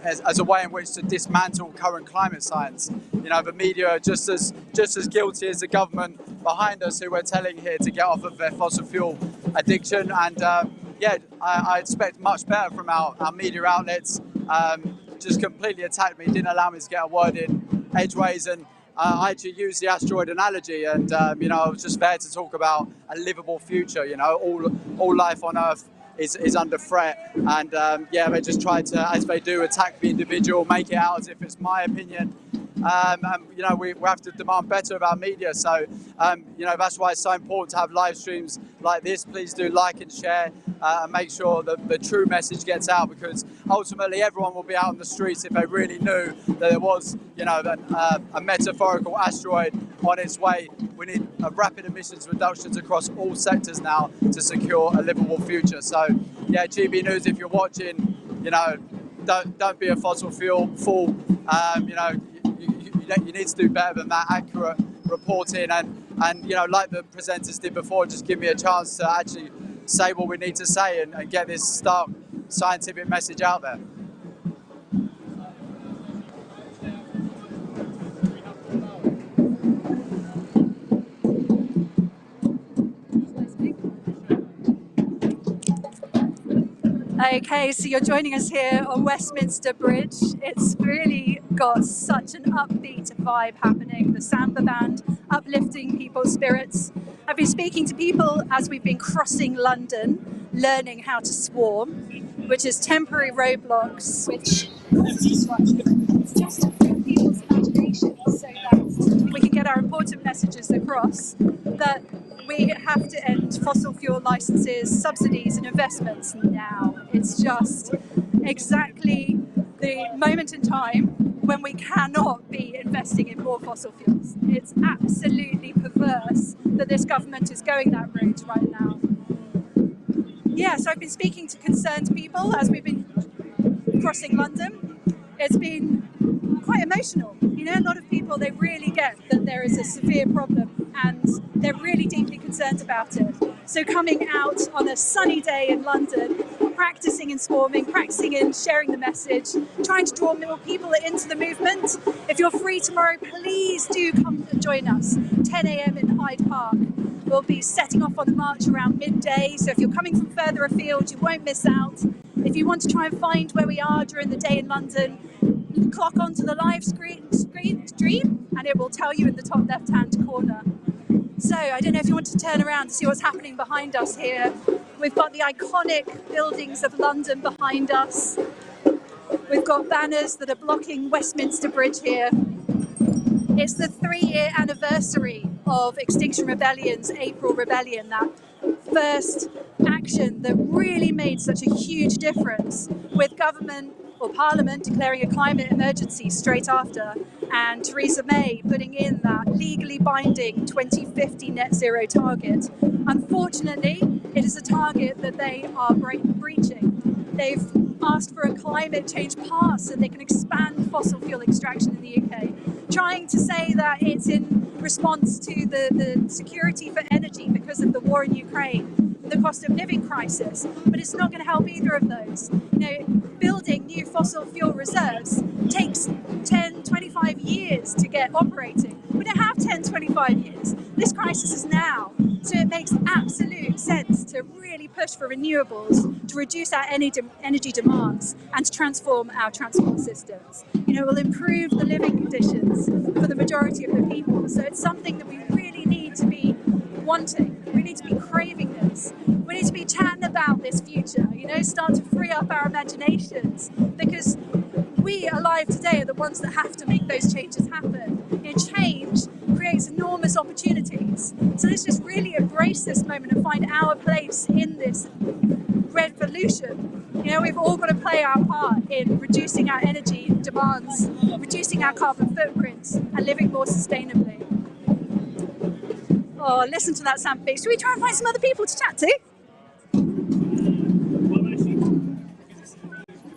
as a way in which to dismantle current climate science. You know, the media are just as guilty as the government behind us, who we're telling here to get off of their fossil fuel addiction. And yeah, I expect much better from our media outlets. Just completely attacked me, didn't allow me to get a word in edgeways, and I actually used the asteroid analogy, and you know, I was just there to talk about a livable future. You know, all life on Earth is under threat, and yeah, they just tried to, as they do, attack the individual, make it out as if it's my opinion, and you know, we have to demand better of our media. So you know, that's why it's so important to have live streams like this. Please do like and share and make sure that the true message gets out, because ultimately everyone will be out on the streets if they really knew that there was, you know, a metaphorical asteroid on its way. We need rapid emissions reductions across all sectors now to secure a livable future. So yeah, GB News, if you're watching, you know, don't be a fossil fuel fool. You know, you need to do better than that. Accurate reporting and you know, like the presenters did before, just give me a chance to actually say what we need to say and get this stark scientific message out there. Okay, so you're joining us here on Westminster Bridge. It's really got such an upbeat vibe happening. The Samba band uplifting people's spirits. I've been speaking to people as we've been crossing London, learning how to swarm, which is temporary roadblocks, which cause disruption. It's just to free people's imagination so that we can get our important messages across, that we have to end fossil fuel licenses, subsidies and investments now. It's just exactly the moment in time when we cannot be investing in more fossil fuels. It's absolutely perverse that this government is going that route right now. Yeah, so I've been speaking to concerned people as we've been crossing London. It's been quite emotional. You know, a lot of people, they really get that there is a severe problem and they're really deeply concerned about it. So coming out on a sunny day in London, practicing in swarming, practicing in sharing the message, trying to draw more people into the movement. If you're free tomorrow, please do come and join us. 10 a.m. in Hyde Park. We'll be setting off on the march around midday, so if you're coming from further afield, you won't miss out. If you want to try and find where we are during the day in London, clock onto the live stream and it will tell you in the top left-hand corner. So I don't know if you want to turn around to see what's happening behind us here. We've got the iconic buildings of London behind us. We've got banners that are blocking Westminster Bridge here. It's the 3-year anniversary of Extinction Rebellion's April Rebellion, that first action that really made such a huge difference, with government or Parliament declaring a climate emergency straight after, and Theresa May putting in that legally binding 2050 net zero target. Unfortunately, it is a target that they are breaching. They've asked for a climate change pass so they can expand fossil fuel extraction in the UK, trying to say that it's in response to the security for energy because of the war in Ukraine, the cost of living crisis, but it's not going to help either of those. You know, building new fossil fuel reserves takes 10, 25 years to get operating. We don't have 10, 25 years. This crisis is now. So it makes absolute sense to really push for renewables, to reduce our energy demands and to transform our transport systems. You know, it will improve the living conditions for the majority of the people. So it's something that we really need to be wanting. We need to be craving this. We need to be chatting about this future, you know, start to free up our imaginations, because we alive today are the ones that have to make those changes happen. You know, change creates enormous opportunities. So let's just really embrace this moment and find our place in this revolution. You know, we've all got to play our part in reducing our energy demands, reducing our carbon footprints and living more sustainably. Oh, listen to that sound big. Should we try and find some other people to chat to?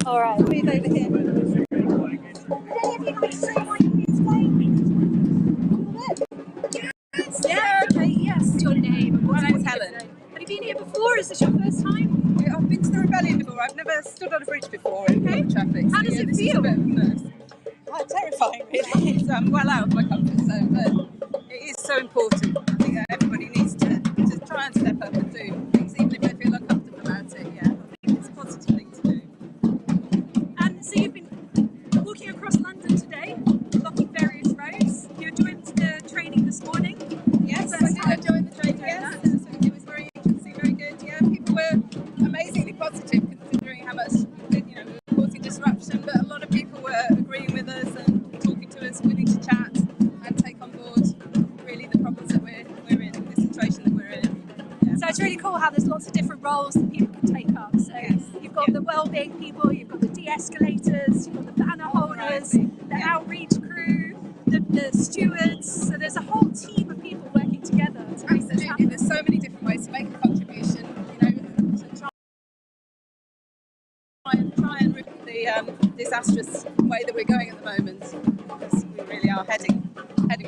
All right, move over here. Would any of you like to say why you're here today? Yes. Yeah, okay, yes. What's your name? My name's Helen. Have you been here before? Is this your first time? Yeah, I've been to the Rebellion before. I've never stood on a bridge before in public traffic. How does it feel? Quite terrifying, really. It's well out of my comfort zone, but it is so important. I think that everybody needs to try and step up and do things, even if they feel uncomfortable about it. Yeah, I think it's a positive thing to do. And so you've been walking across London today, blocking various roads. You joined the training this morning. Yes, I did. I joined the training. Yes, it was very interesting, very good. Yeah, people were amazingly positive considering how much, you know, we were causing disruption. But a lot of people were agreeing with us and talking to us, willing to got the wellbeing people, you've got the de-escalators, you've got the banner holders, the outreach crew, the stewards. So there's a whole team of people working together. Absolutely, there's so many different ways to make a contribution. You know, to try and rid the disastrous way that we're going at the moment, because we really are heading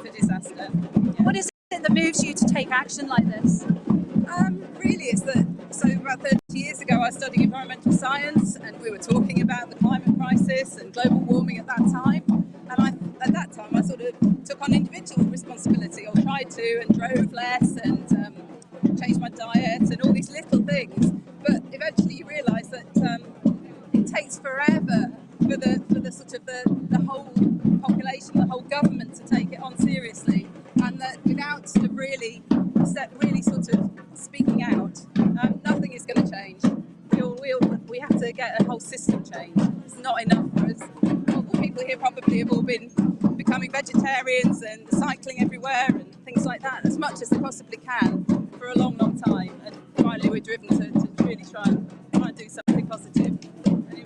for disaster. Yeah. What is it that moves you to take action like this? Really, it's that. So about 30 years ago, I studied environmental science, and we were talking about the climate crisis and global warming at that time. And at that time, I sort of took on individual responsibility, or tried to, and drove less, and changed my diet, and all these little things. But eventually, you realise that it takes forever for the sort of the whole population, the whole government to take it on seriously, and that without sort of really sort of speaking out, nothing is going to change. We have to get a whole system change. It's not enough for us. All the people here probably have all been becoming vegetarians and cycling everywhere and things like that, as much as they possibly can for a long, long time. And finally, we're driven to really try and do something positive.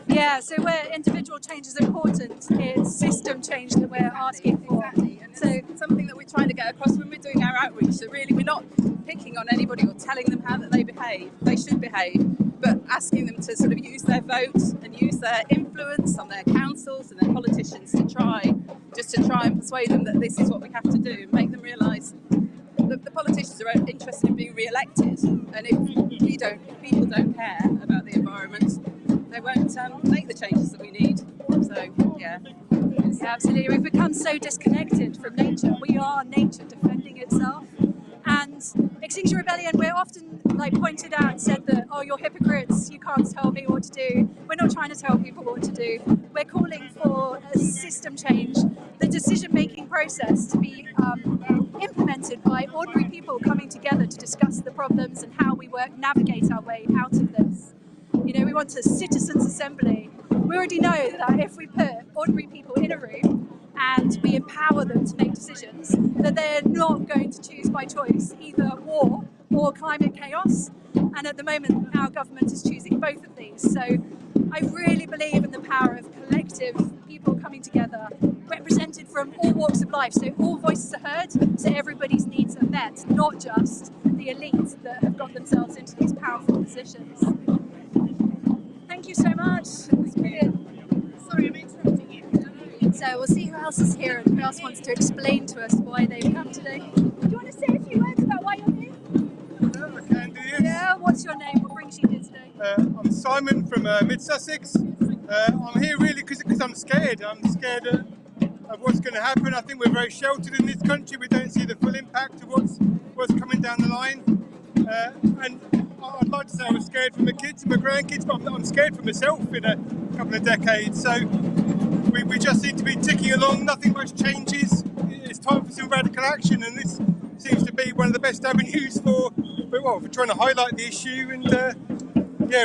Yeah, so where individual change is important, it's system change that we're asking for. Exactly. And so it's something that we're trying to get across when we're doing our outreach. So really, we're not picking on anybody or telling them how that they behave. They should behave, but asking them to sort of use their vote and use their influence on their councils and their politicians to try and persuade them that this is what we have to do, and make them realise that the politicians are interested in being re-elected, and if people don't care about the environment, they won't make the changes that we need. So yeah, absolutely. We've become so disconnected from nature. We are nature defending itself. And Extinction Rebellion, we're often pointed out and said that, oh, you're hypocrites, you can't tell me what to do. We're not trying to tell people what to do. We're calling for a system change, the decision-making process to be implemented by ordinary people coming together to discuss the problems and how we navigate our way out of this. You know, we want a citizens' assembly. We already know that if we put ordinary people in a room and we empower them to make decisions, that they're not going to choose by choice either war or climate chaos. And at the moment, our government is choosing both of these. So I really believe in the power of collective people coming together, represented from all walks of life, so all voices are heard, so everybody's needs are met, not just the elite that have got themselves into these powerful positions. Thank you so much. It's brilliant. Sorry, I'm interrupting you. So we'll see who else is here and who else wants to explain to us why they've come today. Do you want to say a few words about why you're here? Yeah, I can do, yes. Yeah, what's your name? What brings you here today? I'm Simon from Mid-Sussex. I'm here really because I'm scared. I'm scared of what's going to happen. I think we're very sheltered in this country. We don't see the full impact of what's coming down the line. And I'd like to say I was scared for my kids and my grandkids, but I'm scared for myself in a couple of decades. So we just seem to be ticking along, nothing much changes. It's time for some radical action, and this seems to be one of the best avenues for trying to highlight the issue and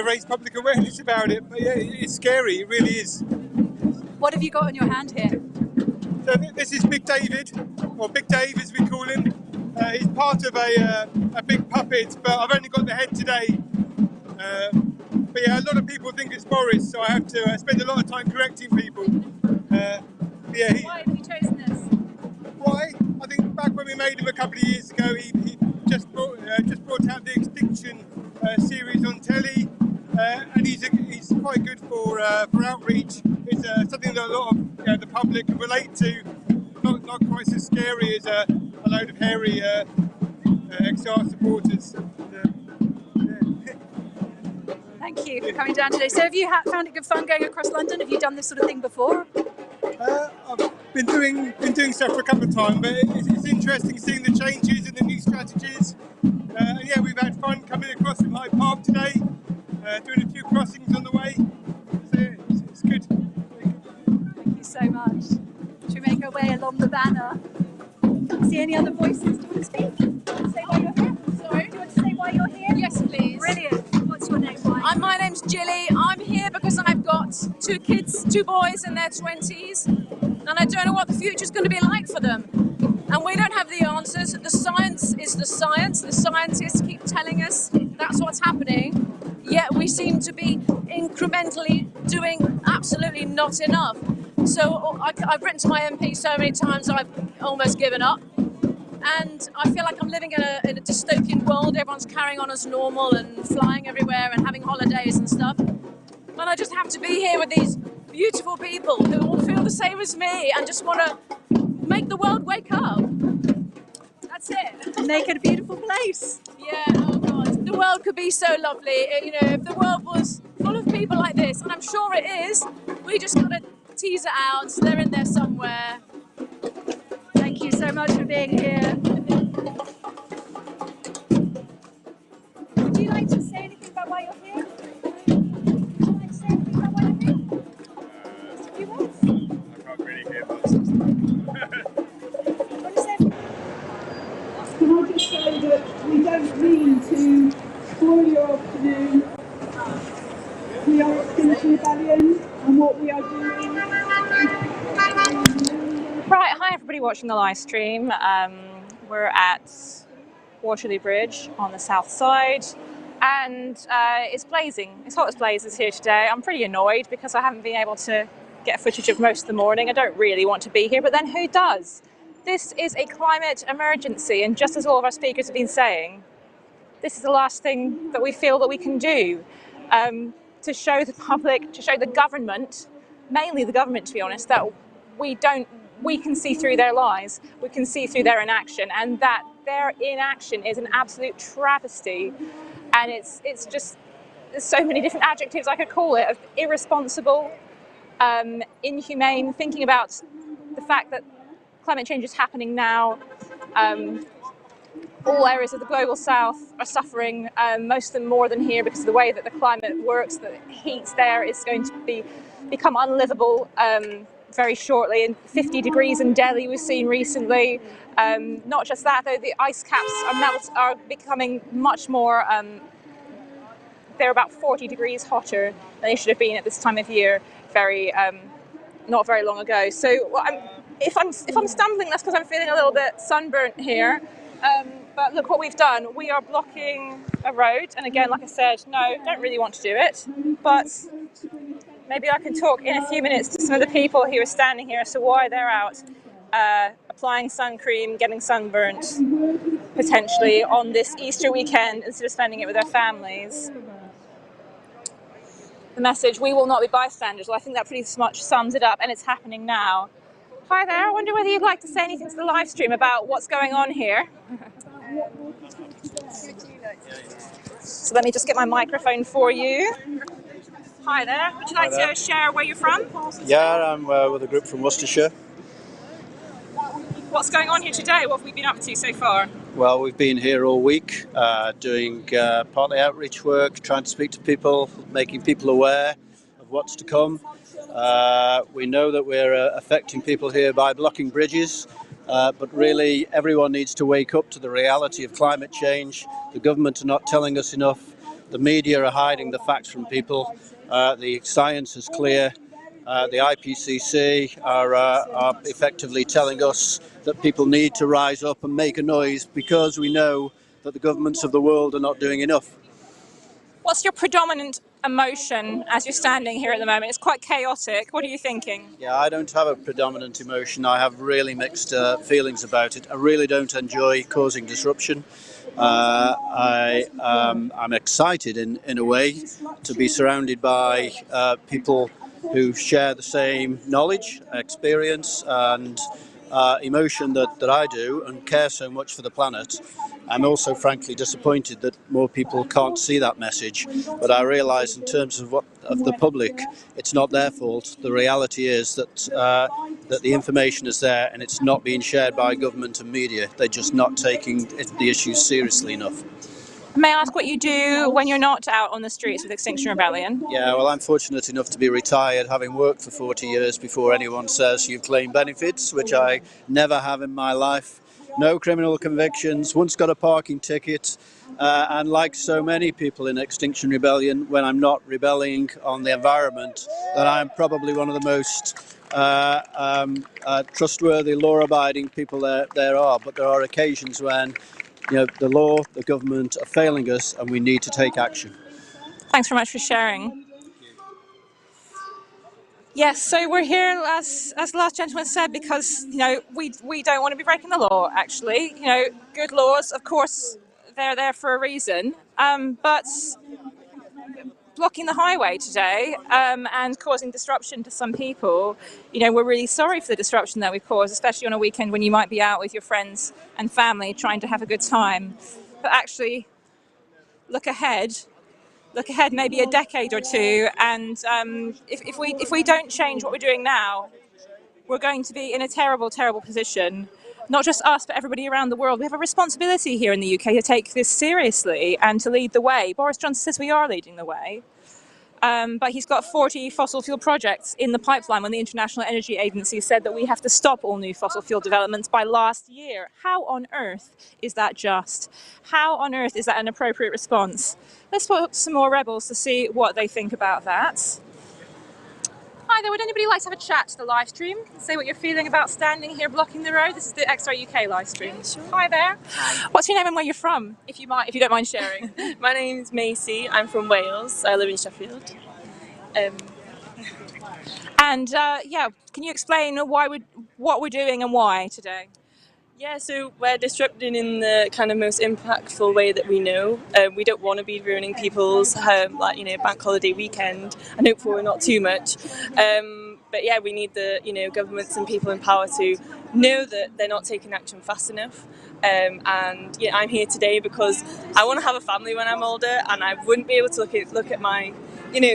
raise public awareness about it. But yeah, it's scary, it really is. What have you got on your hand here? So this is Big David, or Big Dave as we call him. He's part of a big puppet, but I've only got the head today. But yeah, a lot of people think it's Boris, so I have to spend a lot of time correcting people. Why have you chosen this? Why? I think back when we made him a couple of years ago, he just brought out the Extinction series on telly, and he's quite good for outreach. It's something that a lot of the public can relate to. Not quite so scary as a load of hairy XR supporters. Thank you for coming down today. So have you found it good fun going across London? Have you done this sort of thing before? I've been doing stuff for a couple of times, but it's interesting seeing the changes and the new strategies. And yeah, we've had fun coming across from Hyde Park today, doing a few crossings on the way. So yeah, it's good. Thank you so much. Should we make our way along the banner? See any other voices? Do you want to speak? Do you want to say why you're here? Sorry? Do you want to say why you're here? Yes, please. Brilliant. What's your name? My name's Jilly. I'm here because I've got two kids, two boys in their 20s, and I don't know what the future's going to be like for them. And we don't have the answers. The science is the science. The scientists keep telling us that's what's happening. yet we seem to be incrementally doing absolutely not enough. So I've written to my MP so many times I've almost given up. And I feel like I'm living in a dystopian world. Everyone's carrying on as normal and flying everywhere and having holidays and stuff. And I just have to be here with these beautiful people who all feel the same as me and just want to make the world wake up. That's it. Make it a beautiful place. Yeah, oh God. The world could be so lovely. You know, if the world was full of people like this, and I'm sure it is, we just got to tease it out. They're in there somewhere. Thank you so much for being here. Would you like to say anything about why you're here? Would you like to say anything about why you're here? Just a few words? I can't really hear much. What is it? Can I just say that we don't mean to spoil your afternoon. We are Extinction Rebellion and what we are doing. Right, hi everybody watching the live stream. We're at Waterloo Bridge on the south side, and it's blazing. It's hot as blazes here today. I'm pretty annoyed because I haven't been able to get footage of most of the morning. I don't really want to be here, but then who does? This is a climate emergency, and just as all of our speakers have been saying, this is the last thing that we feel that we can do to show the public, to show the government, mainly the government to be honest, that we can see through their lies, we can see through their inaction, and that their inaction is an absolute travesty. And it's just, there's so many different adjectives I could call it, of irresponsible, inhumane, thinking about the fact that climate change is happening now. All areas of the global south are suffering, most of them more than here, because of the way that the climate works. The heat there is going to become unlivable very shortly, and 50 degrees in Delhi we've seen recently. Not just that though, the ice caps are becoming much more, they're about 40 degrees hotter than they should have been at this time of year, not very long ago. So if I'm stumbling, that's because I'm feeling a little bit sunburnt here. But look what we've done. We are blocking a road, and again, like I said, no, don't really want to do it, but maybe I can talk in a few minutes to some of the people who are standing here as to why they're out applying sun cream, getting sunburnt, potentially on this Easter weekend instead of spending it with their families. The message, we will not be bystanders, well, I think that pretty much sums it up, and it's happening now. Hi there, I wonder whether you'd like to say anything to the live stream about what's going on here. So let me just get my microphone for you. Hi there, would you like to share where you're from? Yeah, I'm with a group from Worcestershire. What's going on here today? What have we been up to so far? Well, we've been here all week doing partly outreach work, trying to speak to people, making people aware of what's to come. We know that we're affecting people here by blocking bridges, but really everyone needs to wake up to the reality of climate change. The government are not telling us enough. The media are hiding the facts from people. The science is clear. The IPCC are effectively telling us that people need to rise up and make a noise because we know that the governments of the world are not doing enough. What's your predominant emotion as you're standing here at the moment? It's quite chaotic. What are you thinking? Yeah, I don't have a predominant emotion. I have really mixed feelings about it. I really don't enjoy causing disruption. I'm excited in a way to be surrounded by people who share the same knowledge, experience and emotion that I do and care so much for the planet. I'm also frankly disappointed that more people can't see that message, but I realise in terms of the public, it's not their fault. The reality is that the information is there and it's not being shared by government and media. They're just not taking the issues seriously enough. May I ask what you do when you're not out on the streets with Extinction Rebellion? Yeah, well, I'm fortunate enough to be retired, having worked for 40 years before anyone says you've claimed benefits, which I never have in my life. No criminal convictions, once got a parking ticket, and like so many people in Extinction Rebellion, when I'm not rebelling on the environment, then I'm probably one of the most trustworthy, law-abiding people there are. But there are occasions when the law, the government are failing us and we need to take action. Thanks very much for sharing. Yes, so we're here, as the last gentleman said, because we don't want to be breaking the law. Actually, good laws, of course, they're there for a reason. But blocking the highway today and causing disruption to some people, we're really sorry for the disruption that we've caused, especially on a weekend when you might be out with your friends and family trying to have a good time. But actually, look ahead maybe a decade or two, and if we don't change what we're doing now, we're going to be in a terrible, terrible position. Not just us, but everybody around the world. We have a responsibility here in the UK to take this seriously and to lead the way. Boris Johnson says we are leading the way. But he's got 40 fossil fuel projects in the pipeline when the International Energy Agency said that we have to stop all new fossil fuel developments by last year. How on earth is that just? How on earth is that an appropriate response? Let's put up some more rebels to see what they think about that. Hi there, would anybody like to have a chat to the live stream? Say what you're feeling about standing here blocking the road. This is the XR UK live stream. Sure. Hi there. Hi. What's your name and where you're from, if you don't mind sharing? My name's Macy. I'm from Wales. I live in Sheffield. And can you explain what we're doing and why today? Yeah, so we're disrupting in the kind of most impactful way that we know. We don't want to be ruining people's bank holiday weekend, and hopefully not too much. But yeah, we need the governments and people in power to know that they're not taking action fast enough. And yeah, I'm here today because I want to have a family when I'm older, and I wouldn't be able to look at my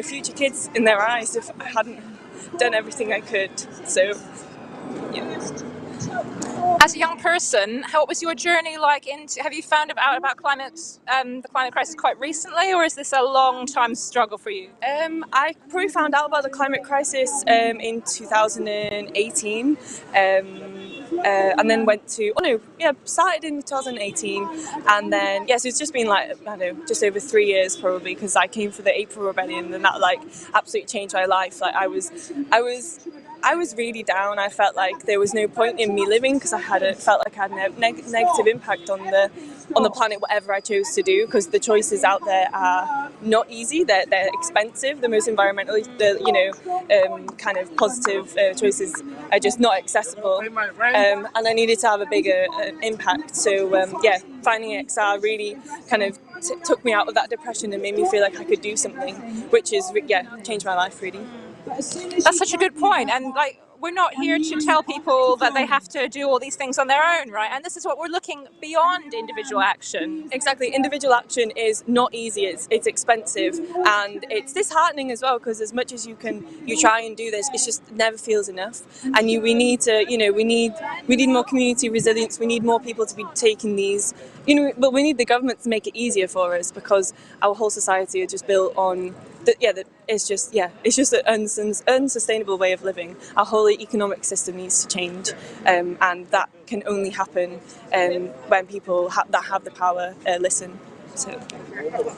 future kids in their eyes if I hadn't done everything I could. So yeah. As a young person, what was your journey like have you found out about the climate crisis quite recently, or is this a long time struggle for you? I probably found out about the climate crisis in 2018, and then started in 2018, and then so it's just been just over 3 years probably, because I came for the April Rebellion, and that absolutely changed my life. I was really down. I felt like there was no point in me living because I felt like I had a negative impact on the planet, whatever I chose to do, because the choices out there are not easy. They're expensive. The most environmentally, kind of positive choices are just not accessible. And I needed to have a bigger impact. So finding XR really kind of took me out of that depression and made me feel like I could do something, which is changed my life really. That's such a good point, and we're not here to tell people that they have to do all these things on their own, right? And this is what we're looking beyond individual action. Exactly, individual action is not easy, it's expensive, and it's disheartening as well, because as much as you try and do this, it just never feels enough. And we need more community resilience. We need more people to be taking these, but we need the government to make it easier for us, because our whole society is just built on it's just an unsustainable way of living. Our whole economic system needs to change, and that can only happen when people that have the power listen. So,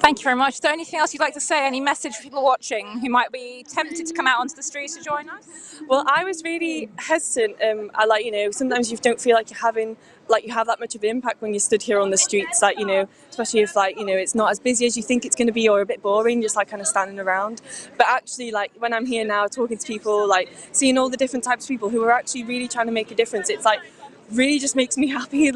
thank you very much. Is there anything else you'd like to say? Any message for people watching who might be tempted to come out onto the streets to join us? Well, I was really hesitant. Sometimes you don't feel like you have that much of an impact when you stood here on the streets, especially if it's not as busy as you think it's going to be, or a bit boring, just kind of standing around. But actually, when I'm here now talking to people, seeing all the different types of people who are actually really trying to make a difference, it's really just makes me happy.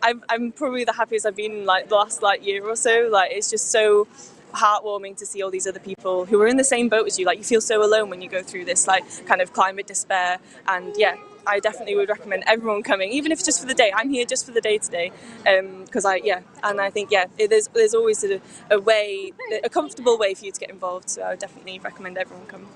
I'm probably the happiest I've been in the last year or so. It's just so heartwarming to see all these other people who are in the same boat as you. You feel so alone when you go through this kind of climate despair. And I definitely would recommend everyone coming, even if it's just for the day. I'm here just for the day today, because I think there's always a comfortable way for you to get involved. So I would definitely recommend everyone come.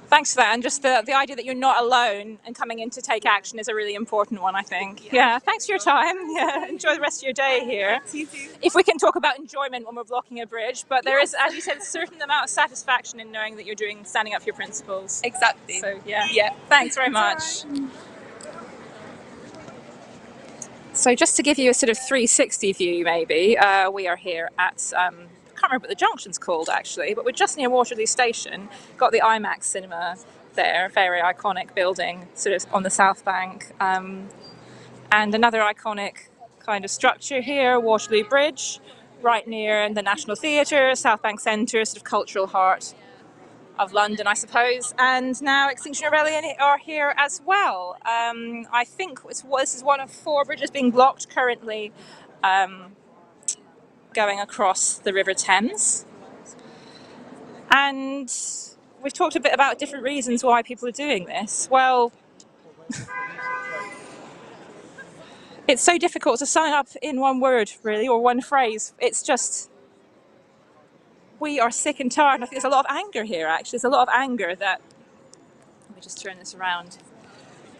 Thanks for that, and just the idea that you're not alone and coming in to take action is a really important one, I think. Yeah, thanks for your time. Yeah, enjoy the rest of your day here. You too. If we can talk about enjoyment when we're blocking a bridge, but there is, as you said, a certain amount of satisfaction in knowing that you're standing up for your principles. Exactly. So yeah. Thanks very much. So just to give you a sort of 360 view, maybe, we are here at I can't remember what the junction's called actually, but we're just near Waterloo Station. Got the IMAX cinema there, very iconic building, sort of on the South Bank, and another iconic kind of structure here, Waterloo Bridge, right near the National Theatre, South Bank Centre, sort of cultural heart of London, I suppose. And now Extinction Rebellion are here as well. I think this is one of 4 bridges being blocked currently, going across the River Thames. And we've talked a bit about different reasons why people are doing this. Well, it's so difficult to sum up in one word, really, or one phrase. It's just, we are sick and tired. I think there's a lot of anger here, actually. There's a lot of anger that, let me just turn this around,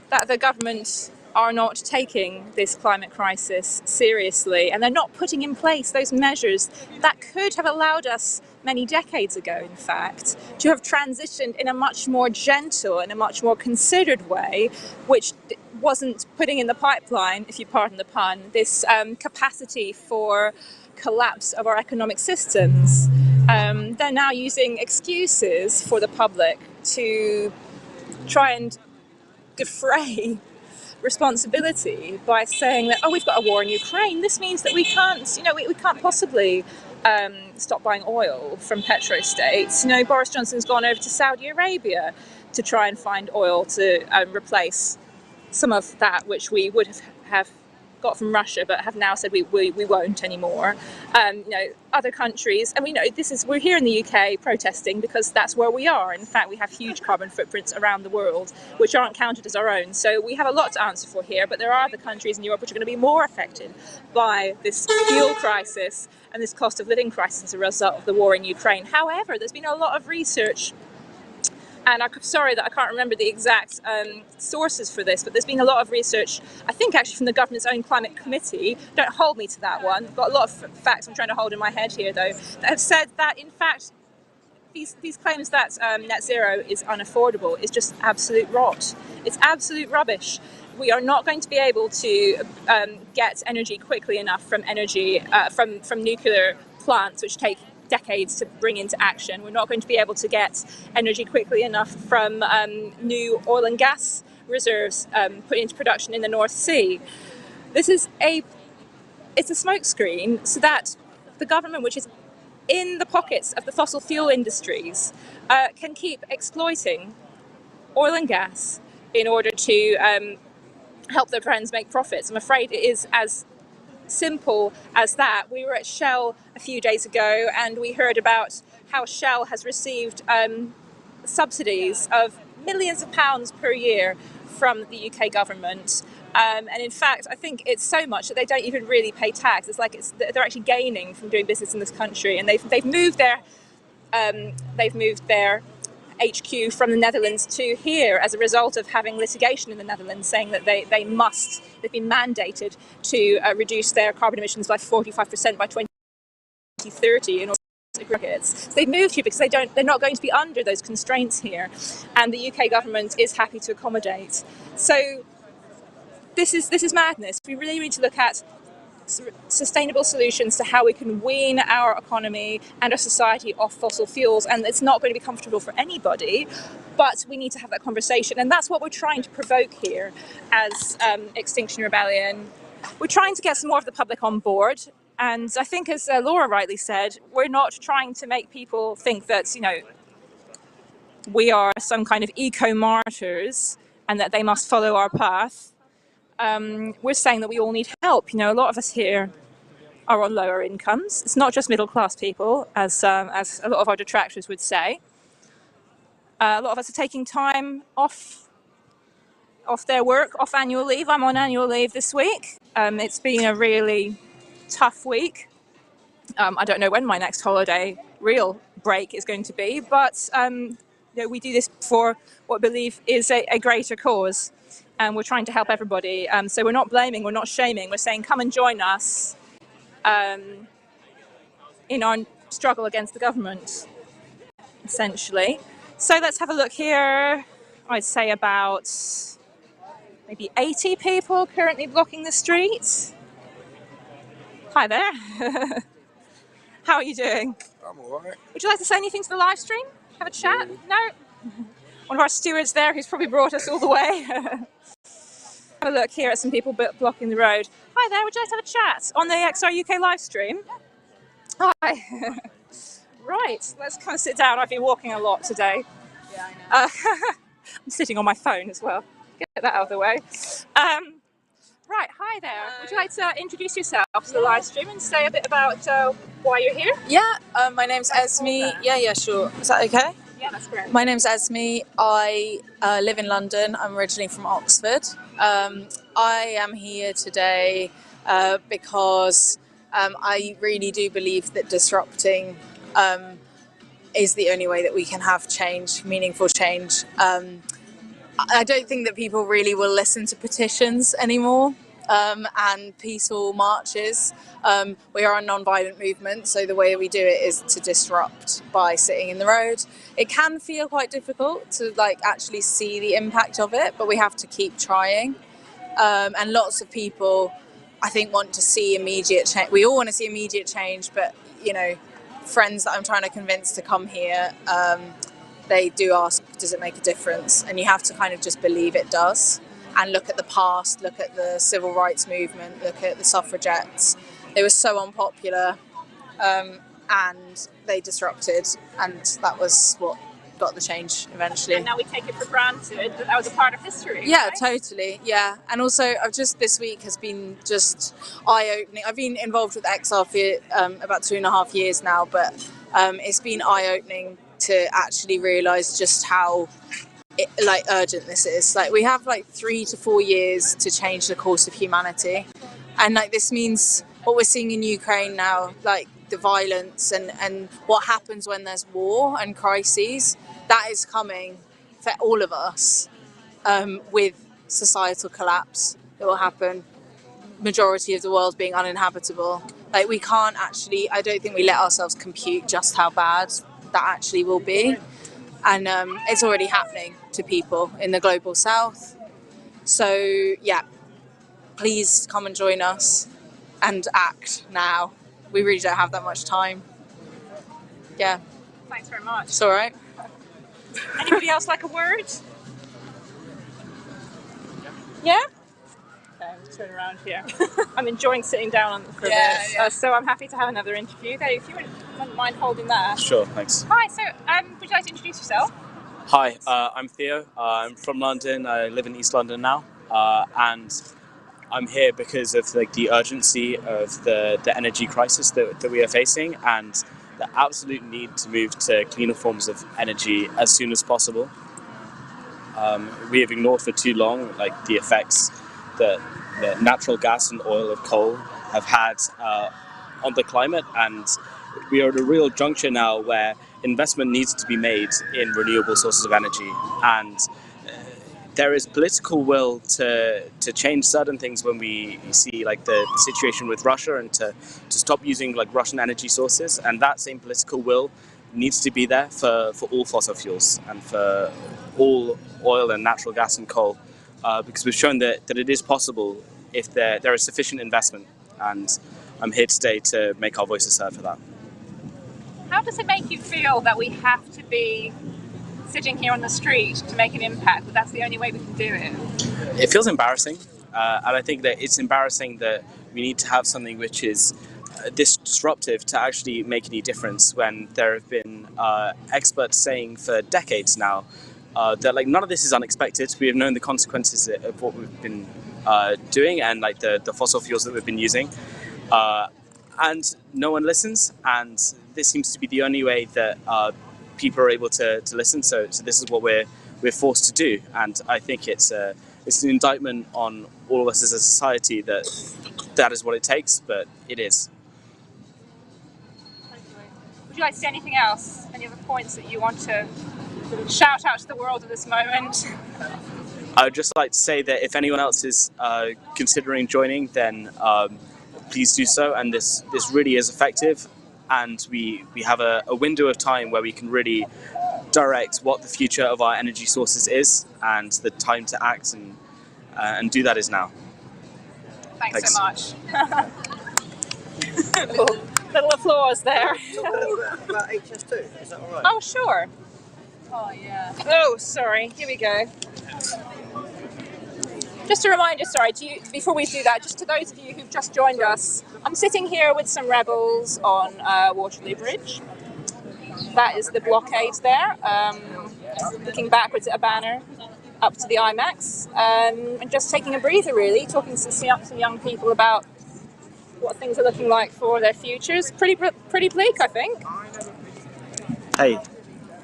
that the government are not taking this climate crisis seriously, and they're not putting in place those measures that could have allowed us many decades ago, in fact, to have transitioned in a much more gentle and a much more considered way, which wasn't putting in the pipeline, if you pardon the pun, this capacity for collapse of our economic systems. They're now using excuses for the public to try and defray responsibility by saying that, oh, we've got a war in Ukraine. This means that we can't, we can't possibly stop buying oil from petro-states. Boris Johnson's gone over to Saudi Arabia to try and find oil to replace some of that which we would have got from Russia, but have now said we won't anymore. Other countries, and we're here in the UK protesting because that's where we are. In fact, we have huge carbon footprints around the world which aren't counted as our own. So we have a lot to answer for here, but there are other countries in Europe which are going to be more affected by this fuel crisis and this cost of living crisis as a result of the war in Ukraine. However, there's been a lot of research, and I'm sorry that I can't remember the exact sources for this, but there's been a lot of research, I think actually from the government's own climate committee, don't hold me to that one, I've got a lot of facts I'm trying to hold in my head here though, that have said that in fact these claims that net zero is unaffordable is just absolute rot. It's absolute rubbish. We are not going to be able to get energy quickly enough from from nuclear plants which take decades to bring into action. We're not going to be able to get energy quickly enough from new oil and gas reserves put into production in the North Sea. This is it's a smokescreen so that the government, which is in the pockets of the fossil fuel industries, can keep exploiting oil and gas in order to help their friends make profits. I'm afraid it is as simple as that. We were at Shell a few days ago and we heard about how Shell has received subsidies of millions of pounds per year from the UK government. And in fact, I think it's so much that they don't even really pay tax. It's like they're actually gaining from doing business in this country, and they've moved their HQ from the Netherlands to here as a result of having litigation in the Netherlands saying that they've been mandated to reduce their carbon emissions by 45% by 2030 in order to aggregates. So they've moved here because they're not going to be under those constraints here, and the UK government is happy to accommodate. So this is madness. We really need to look at sustainable solutions to how we can wean our economy and our society off fossil fuels, and it's not going to be comfortable for anybody, but we need to have that conversation, and that's what we're trying to provoke here as Extinction Rebellion. We're trying to get some more of the public on board, and I think, as Laura rightly said, we're not trying to make people think that we are some kind of eco-martyrs and that they must follow our path. We're saying that we all need help. A lot of us here are on lower incomes. It's not just middle-class people, as a lot of our detractors would say. A lot of us are taking time off their work, off annual leave. I'm on annual leave this week. It's been a really tough week. I don't know when my next real break is going to be, but we do this for what I believe is a greater cause. And we're trying to help everybody. So we're not blaming, we're not shaming. We're saying, come and join us in our struggle against the government, essentially. So let's have a look here. I'd say about maybe 80 people currently blocking the streets. Hi there. How are you doing? I'm all right. Would you like to say anything to the live stream? Have a chat? No? One of our stewards there who's probably brought us all the way. Have a look here at some people blocking the road. Hi there, would you like to have a chat on the XR UK live stream? Hi. Right, let's kind of sit down. I've been walking a lot today. Yeah, I know. I'm sitting on my phone as well. Get that out of the way. Right, hi there. Would you like to introduce yourself to the live stream and say a bit about why you're here? Yeah, my name's Esme. Yeah, sure. Is that okay? Yeah, that's great. My name's Esme. I live in London. I'm originally from Oxford. I am here today because I really do believe that disrupting is the only way that we can have change, meaningful change. I don't think that people really will listen to petitions anymore and peaceful marches. We are a non-violent movement, so the way we do it is to disrupt by sitting in the road. It can feel quite difficult to actually see the impact of it, but we have to keep trying. And lots of people, I think, want to see immediate change. We all want to see immediate change, but friends that I'm trying to convince to come here, they do ask, does it make a difference? And you have to kind of just believe it does. And look at the past, look at the civil rights movement, look at the suffragettes. They were so unpopular and they disrupted, and that was what got the change eventually. And now we take it for granted that was a part of history. Yeah, right? totally. Yeah, and also this week has been just eye-opening. I've been involved with XR for about 2.5 years now, but it's been eye-opening to actually realise just how urgent this is. We have 3 to 4 years to change the course of humanity, and this means what we're seeing in Ukraine now, the violence and what happens when there's war and crises, that is coming for all of us with societal collapse that will happen, majority of the world being uninhabitable. We can't actually, I don't think we let ourselves compute just how bad that actually will be. And it's already happening to people in the global south. So yeah, please come and join us and act now. We really don't have that much time. Yeah. Thanks very much. It's all right. Anybody else like a word? Yeah? Okay, I'm turn around here. I'm enjoying sitting down for this. Yeah. So I'm happy to have another interview. Dave, if you wouldn't mind holding that. Sure, thanks. Hi, so would you like to introduce yourself? Hi, I'm Theo. I'm from London. I live in East London now, and I'm here because of the urgency of the energy crisis that we are facing, and the absolute need to move to cleaner forms of energy as soon as possible. We have ignored for too long the effects that natural gas and oil and coal have had on the climate, and we are at a real juncture now where investment needs to be made in renewable sources of energy, and there is political will to change certain things when we see the situation with Russia, and to stop using Russian energy sources, and that same political will needs to be there for all fossil fuels and for all oil and natural gas and coal, because we've shown that it is possible if there is sufficient investment, and I'm here today to make our voices heard for that. How does it make you feel that we have to be sitting here on the street to make an impact, but that's the only way we can do it? It feels embarrassing, and I think that it's embarrassing that we need to have something which is this disruptive to actually make any difference, when there have been experts saying for decades now that none of this is unexpected. We have known the consequences of what we've been doing, and the fossil fuels that we've been using, and no one listens, and this seems to be the only way that people are able to listen. So this is what we're forced to do, and I think it's an indictment on all of us as a society that is what it takes, but it is. Would you like to say anything else? Any other points that you want to shout out to the world at this moment? I would just like to say that if anyone else is considering joining, then please do so, and this really is effective, and we have a window of time where we can really direct what the future of our energy sources is, and the time to act and do that is now. Thanks so much. little applause there. About HS2, is that all right? Oh, sure. Oh, yeah. Oh, sorry. Here we go. Just a reminder, sorry, before we do that, just to those of you who've just joined us, I'm sitting here with some rebels on Waterloo Bridge. That is the blockade there, looking backwards at a banner up to the IMAX, and just taking a breather really, talking to some young people about what things are looking like for their futures. Pretty bleak, I think. Hey.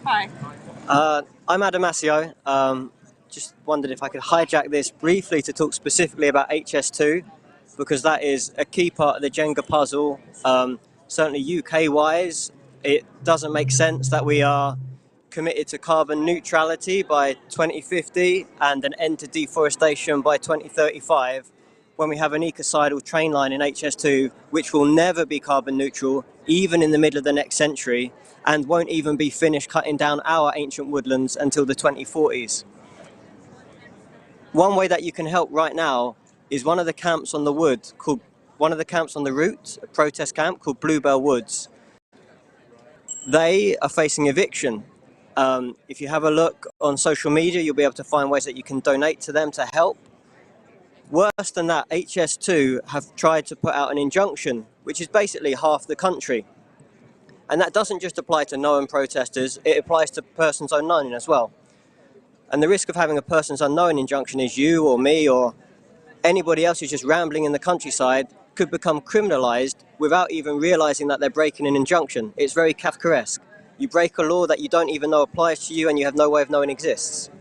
Hi. I'm Adamasio. Just wondered if I could hijack this briefly to talk specifically about HS2, because that is a key part of the Jenga puzzle. Certainly UK-wise, it doesn't make sense that we are committed to carbon neutrality by 2050 and an end to deforestation by 2035 when we have an ecocidal train line in HS2 which will never be carbon neutral, even in the middle of the next century, and won't even be finished cutting down our ancient woodlands until the 2040s. One way that you can help right now is one of the camps on the route, a protest camp called Bluebell Woods. They are facing eviction. If you have a look on social media, you'll be able to find ways that you can donate to them to help. Worse than that, HS2 have tried to put out an injunction, which is basically half the country. And that doesn't just apply to known protesters, it applies to persons unknown as well. And the risk of having a persons unknown injunction is you or me or anybody else who's just rambling in the countryside could become criminalized without even realizing that they're breaking an injunction. It's very Kafkaesque. You break a law that you don't even know applies to you and you have no way of knowing exists.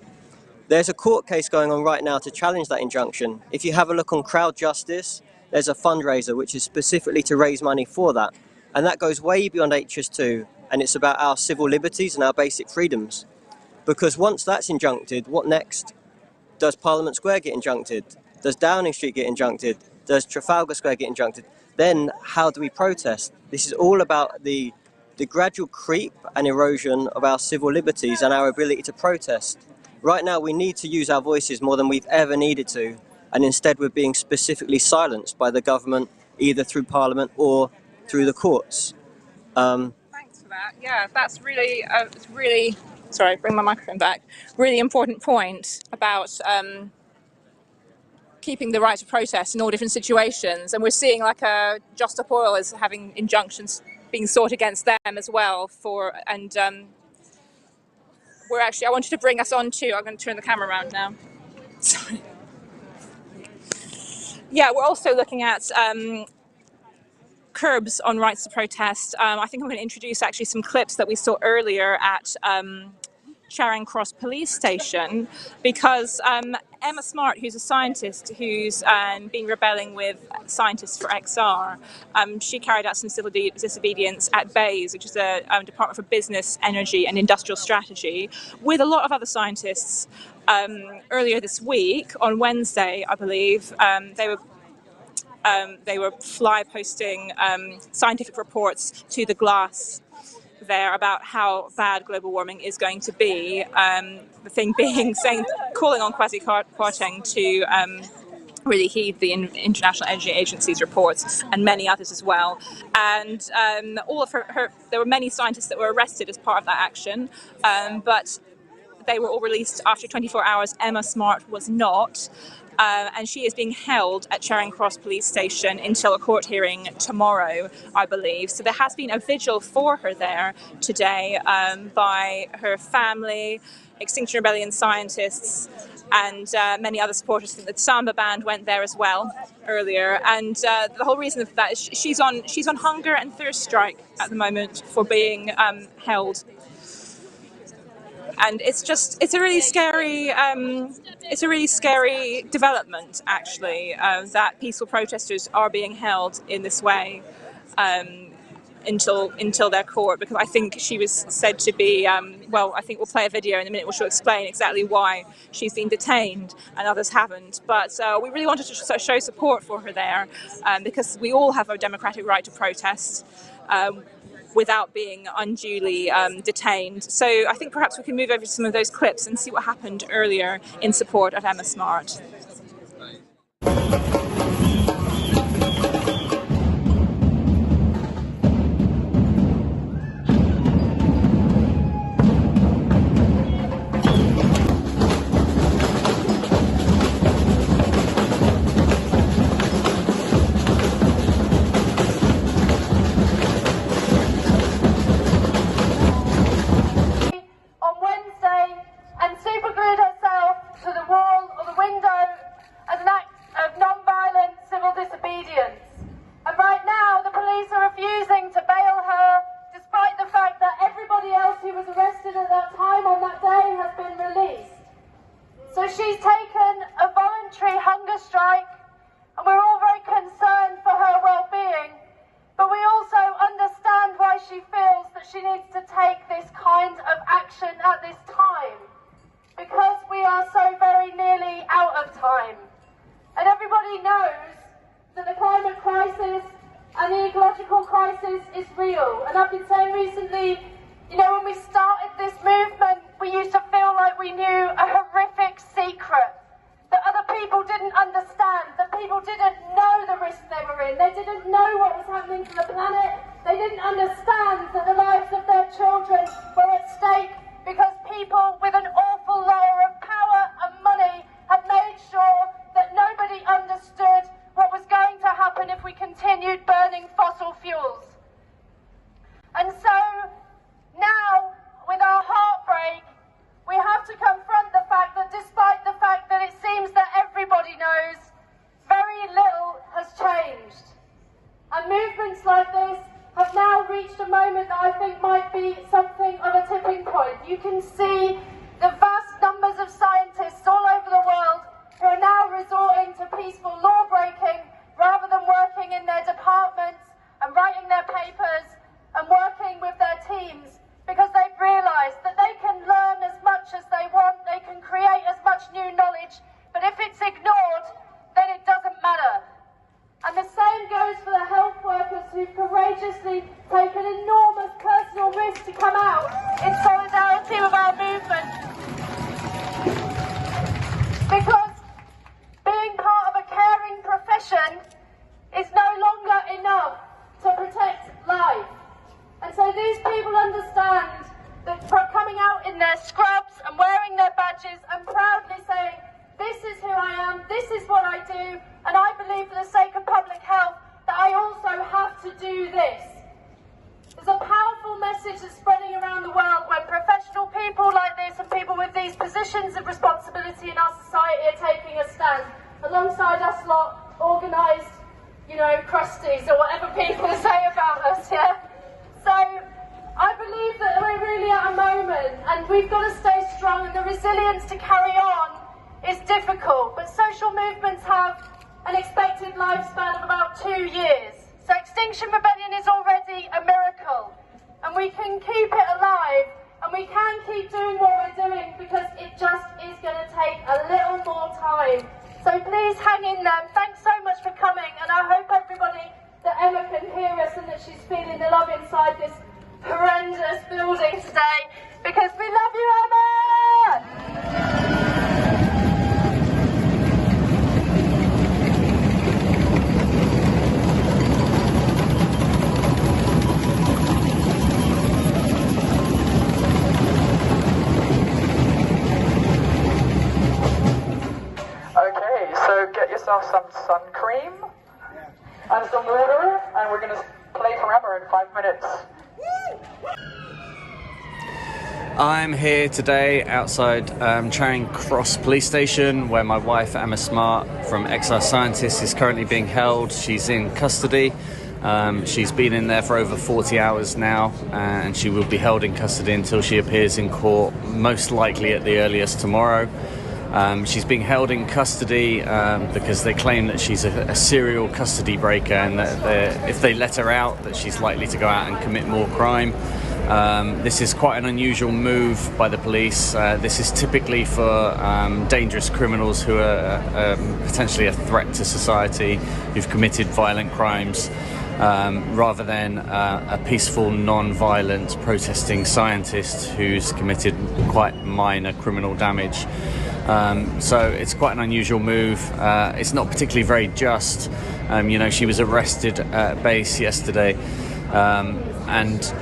There's a court case going on right now to challenge that injunction. If you have a look on Crowd Justice, there's a fundraiser which is specifically to raise money for that. And that goes way beyond HS2, and it's about our civil liberties and our basic freedoms. Because once that's injuncted, what next? Does Parliament Square get injuncted? Does Downing Street get injuncted? Does Trafalgar Square get injuncted? Then how do we protest? This is all about the gradual creep and erosion of our civil liberties and our ability to protest. Right now we need to use our voices more than we've ever needed to, and instead we're being specifically silenced by the government, either through Parliament or through the courts. Thanks for that. Yeah, that's really, sorry, bring my microphone back. Really important point about keeping the right to protest in all different situations. And we're seeing like Just Stop Oil is having injunctions being sought against them as well we're actually, I wanted to bring us on to, I'm going to turn the camera around now. Sorry. Yeah, we're also looking at curbs on rights to protest. I think I'm going to introduce actually some clips that we saw earlier at Charing Cross Police Station, because Emma Smart, who's a scientist who's been rebelling with Scientists for XR, she carried out some civil disobedience at BEIS, which is the Department for Business, Energy and Industrial Strategy, with a lot of other scientists. Earlier this week, on Wednesday, I believe, they were fly posting scientific reports to the Glass there about how bad global warming is going to be. The thing being calling on Kwasi Kwarteng to really heed the International Energy Agency's reports and many others as well. And all of there were many scientists that were arrested as part of that action, but they were all released after 24 hours. Emma Smart was not. And she is being held at Charing Cross Police Station until a court hearing tomorrow, I believe. So there has been a vigil for her there today by her family, Extinction Rebellion scientists, and many other supporters. I think the Samba band went there as well earlier. And the whole reason for that is she's on hunger and thirst strike at the moment for being held. And it's a really scary development, actually, that peaceful protesters are being held in this way until their court, because I think she was said to be, well, I think we'll play a video in a minute which will explain exactly why she's been detained and others haven't. But we really wanted to show support for her there, because we all have a democratic right to protest without being unduly detained. So I think perhaps we can move over to some of those clips and see what happened earlier in support of Emma Smart. she's taken a voluntary hunger strike, and we're all very concerned for her well-being, but we also understand why she feels that she needs to take this kind of action at this time, because we are so very nearly out of time. And everybody knows that the climate crisis and the ecological crisis is real. And I've been saying recently, you know, when we started this movement, we used to feel like we knew a horrific secret that other people didn't understand, that people didn't know the risk they were in. They didn't know what was happening to the planet. They didn't understand that the lives of their children were at stake because people with an awful layer of power and money had made sure that nobody understood what was going to happen if we continued burning fossil fuels. And so now, with our heartbreak, we have to confront the fact that despite the fact that it seems that everybody knows, very little has changed. And movements like this have now reached a moment that I think might be something of a tipping point. You can see the vast numbers of scientists all over the world who are now resorting to peaceful law-breaking rather than working in their departments and writing their papers and working with their teams, because they've realised that they can learn as much as they want, they can create as much new knowledge, but if it's ignored, then it doesn't matter. And the same goes for the health workers who've courageously taken enormous personal risks to come out in solidarity with our movement. Because being part of a caring profession is no longer enough to protect life. And so these people understand that coming out in their scrubs and wearing their badges and proudly saying, this is who I am, this is what I do, and I believe for the sake of public health that I also have to do this. There's a powerful message that's spreading around the world when professional people like this and people with these positions of responsibility in our society are taking a stand alongside us lot, organised, you know, crusties or whatever people say about us, yeah? So I believe that we're really at a moment and we've got to stay strong, and the resilience to carry on is difficult, but social movements have an expected lifespan of about 2 years. So Extinction Rebellion is already a miracle, and we can keep it alive, and we can keep doing what we're doing, because it just is going to take a little more time. So please hang in there. Thanks so much for coming, and I hope everybody that Emma can hear us and that she's feeling the love inside this horrendous building today, because we love you, Emma! Okay, so get yourself some sun cream and some water, and we're going to play for Emma in 5 minutes. I'm here today outside Charing Cross Police Station, where my wife Emma Smart from Exile Scientists is currently being held. She's in custody. She's been in there for over 40 hours now, and she will be held in custody until she appears in court, most likely at the earliest tomorrow. She's being held in custody because they claim that she's a serial custody breaker, and that if they let her out, that she's likely to go out and commit more crime. This is quite an unusual move by the police. This is typically for dangerous criminals who are potentially a threat to society, who've committed violent crimes, rather than a peaceful, non-violent protesting scientist who's committed quite minor criminal damage. So it's quite an unusual move. It's not particularly very just. You know, she was arrested at base yesterday, and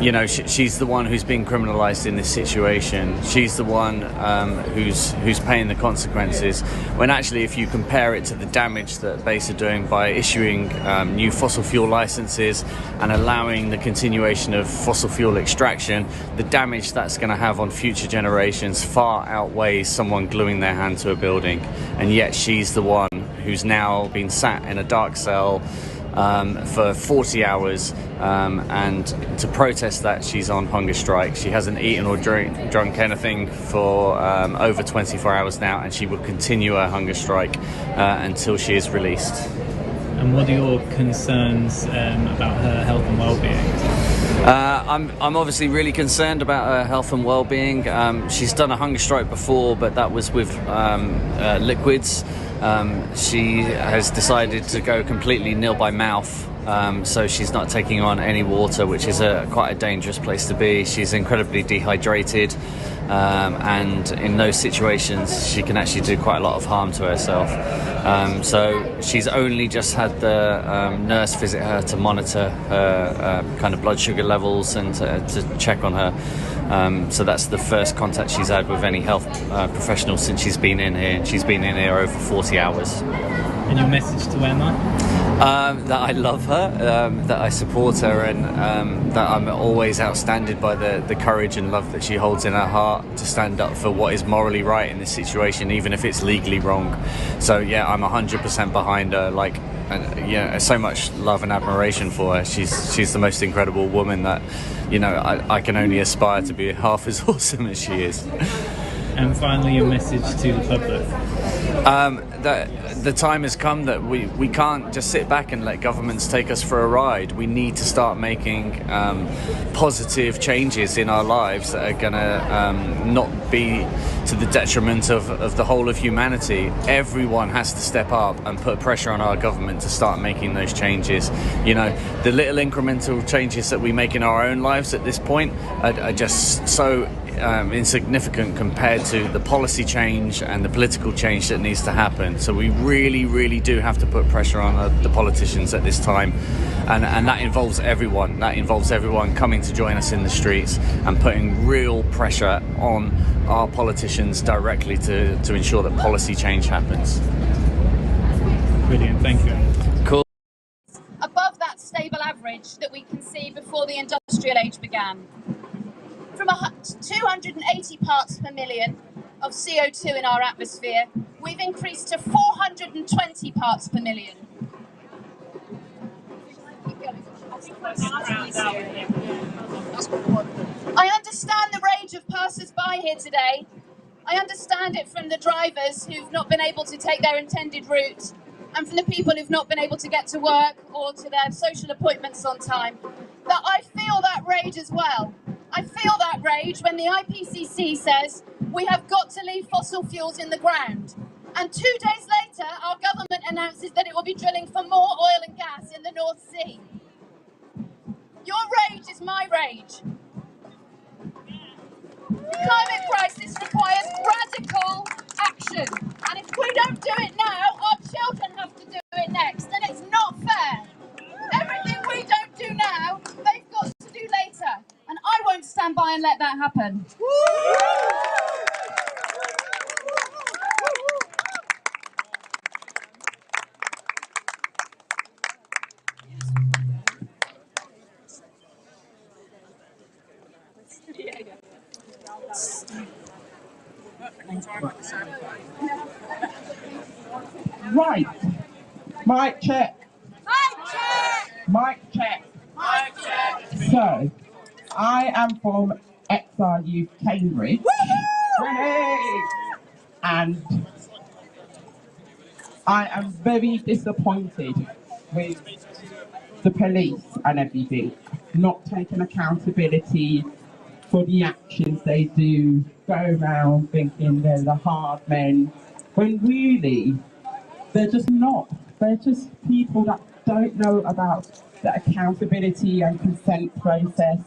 you know, she's the one who's being criminalised in this situation. She's the one who's paying the consequences, when actually if you compare it to the damage that base are doing by issuing new fossil fuel licenses and allowing the continuation of fossil fuel extraction, the damage that's going to have on future generations far outweighs someone gluing their hand to a building. And yet she's the one who's now been sat in a dark cell for 40 hours, and to protest that, she's on hunger strike. She hasn't eaten or drunk anything for over 24 hours now, and she will continue her hunger strike until she is released. And what are your concerns about her health and well-being? I'm obviously really concerned about her health and well-being. She's done a hunger strike before, but that was with liquids. She has decided to go completely nil by mouth. So she's not taking on any water, which is quite a dangerous place to be. She's incredibly dehydrated, and in those situations she can actually do quite a lot of harm to herself. So she's only just had the nurse visit her to monitor her kind of blood sugar levels and to check on her. So that's the first contact she's had with any health professional since she's been in here. She's been in here over 40 hours. And your message to Emma? That I love her, that I support her, and that I'm always outstanded by the courage and love that she holds in her heart to stand up for what is morally right in this situation, even if it's legally wrong. So yeah, I'm 100% behind her. Like, yeah, so much love and admiration for her. She's the most incredible woman that, you know, I can only aspire to be half as awesome as she is. And finally, your message to the public? That the time has come that we can't just sit back and let governments take us for a ride. We need to start making positive changes in our lives that are going to not be to the detriment of the whole of humanity. Everyone has to step up and put pressure on our government to start making those changes. You know, the little incremental changes that we make in our own lives at this point are just so insignificant compared to the policy change and the political change that needs to happen. So we really do have to put pressure on the politicians at this time, and that involves everyone. That involves everyone coming to join us in the streets and putting real pressure on our politicians directly to ensure that policy change happens. Brilliant, thank you. Cool. Above that stable average that we can see before the industrial age began. From 280 parts per million of CO2 in our atmosphere, we've increased to 420 parts per million. I understand the rage of passers-by here today. I understand it from the drivers who've not been able to take their intended route, and from the people who've not been able to get to work or to their social appointments on time. That I feel that rage as well. I feel that rage when the IPCC says we have got to leave fossil fuels in the ground. And 2 days later, our government announces that it will be drilling for more oil and gas in the North Sea. Your rage is my rage. The climate crisis requires radical action. And if we don't do it now, our children have to do it next. And it's not fair. Everything we don't do now, they've got to do later. And I won't stand by and let that happen. Right. Mic check. Mic check. Mic check. Mic check. So, I am from XR Youth Cambridge. And I am very disappointed with the police and everything, not taking accountability for the actions they do, go around thinking they're the hard men, when really they're just not. They're just people that don't know about the accountability and consent process.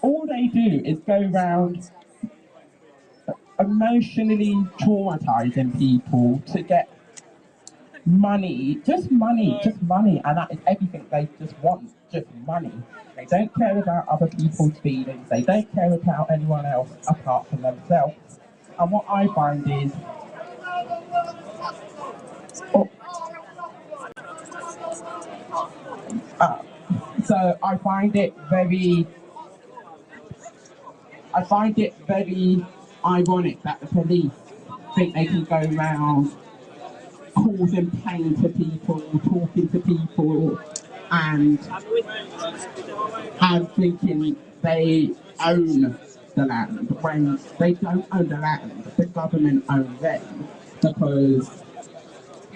All they do is go around emotionally traumatizing people to get money, and that is everything they just want, just money. They don't care about other people's feelings, they don't care about anyone else apart from themselves. And what I find is, so I find it very ironic that the police think they can go around causing pain to people, talking to people, and thinking they own the land when they don't own the land. The government owns them, because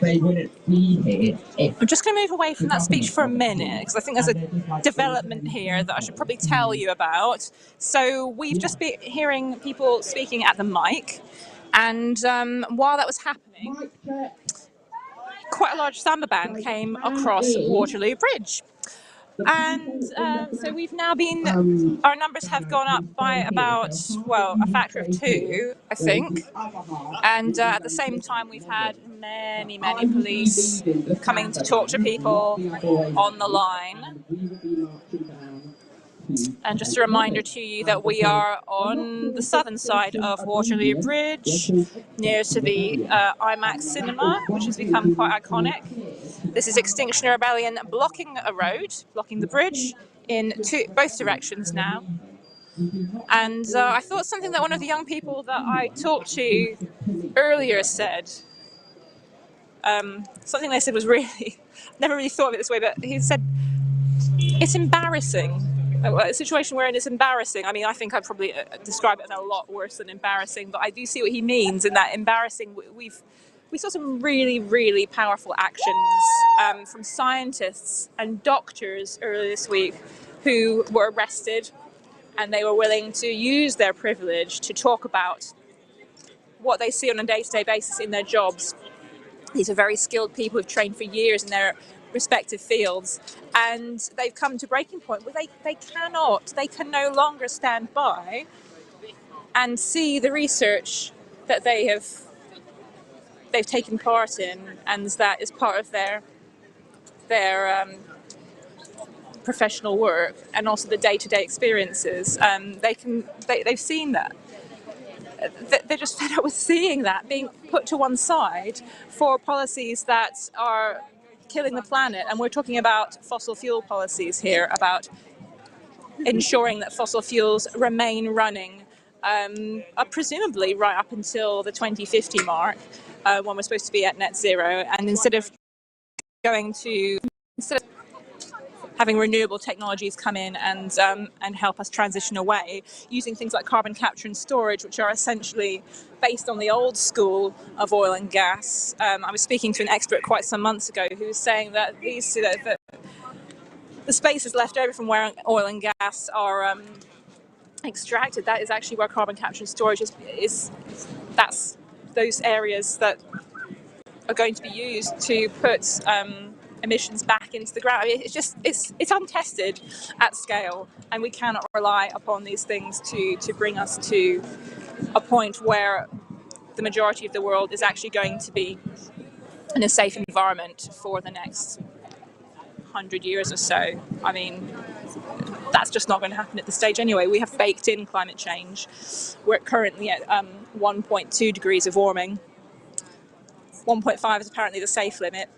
they wouldn't be here if... I'm just going to move away from that speech for a minute, because I think there's a development here that I should probably tell you about. So we've just been hearing people speaking at the mic, and while that was happening, quite a large samba band came across Waterloo Bridge. And so we've now been, our numbers have gone up by about, well, a factor of 2, I think. And at the same time, we've had many police coming to talk to people on the line. And just a reminder to you that we are on the southern side of Waterloo Bridge, near to the IMAX cinema, which has become quite iconic. This is Extinction Rebellion blocking a road, blocking the bridge in both directions now. And I thought something that one of the young people that I talked to earlier said, something they said was really, never really thought of it this way, but he said, it's embarrassing. A situation wherein it's embarrassing. I mean, I think I'd probably describe it as a lot worse than embarrassing, but I do see what he means in that embarrassing. We saw some really powerful actions from scientists and doctors earlier this week who were arrested, and they were willing to use their privilege to talk about what they see on a day-to-day basis in their jobs. These are very skilled people who've trained for years in their respective fields, and they've come to breaking point where they can no longer stand by and see the research that they've taken part in, and that is part of their professional work, and also the day-to-day experiences. They've seen that. They're just fed up with seeing that being put to one side for policies that are killing the planet. And we're talking about fossil fuel policies here, about ensuring that fossil fuels remain running, presumably right up until the 2050 mark, when we're supposed to be at net zero. And instead of having renewable technologies come in and help us transition away, using things like carbon capture and storage, which are essentially based on the old school of oil and gas. I was speaking to an expert quite some months ago who was saying that the spaces left over from where oil and gas are extracted, that is actually where carbon capture and storage that's those areas that are going to be used to put emissions back into the ground. I mean, it's untested at scale, and we cannot rely upon these things to bring us to a point where the majority of the world is actually going to be in a safe environment for the next 100 years or so. I mean, that's just not going to happen at this stage anyway. We have baked in climate change. We're currently at 1.2 degrees of warming. 1.5 is apparently the safe limit.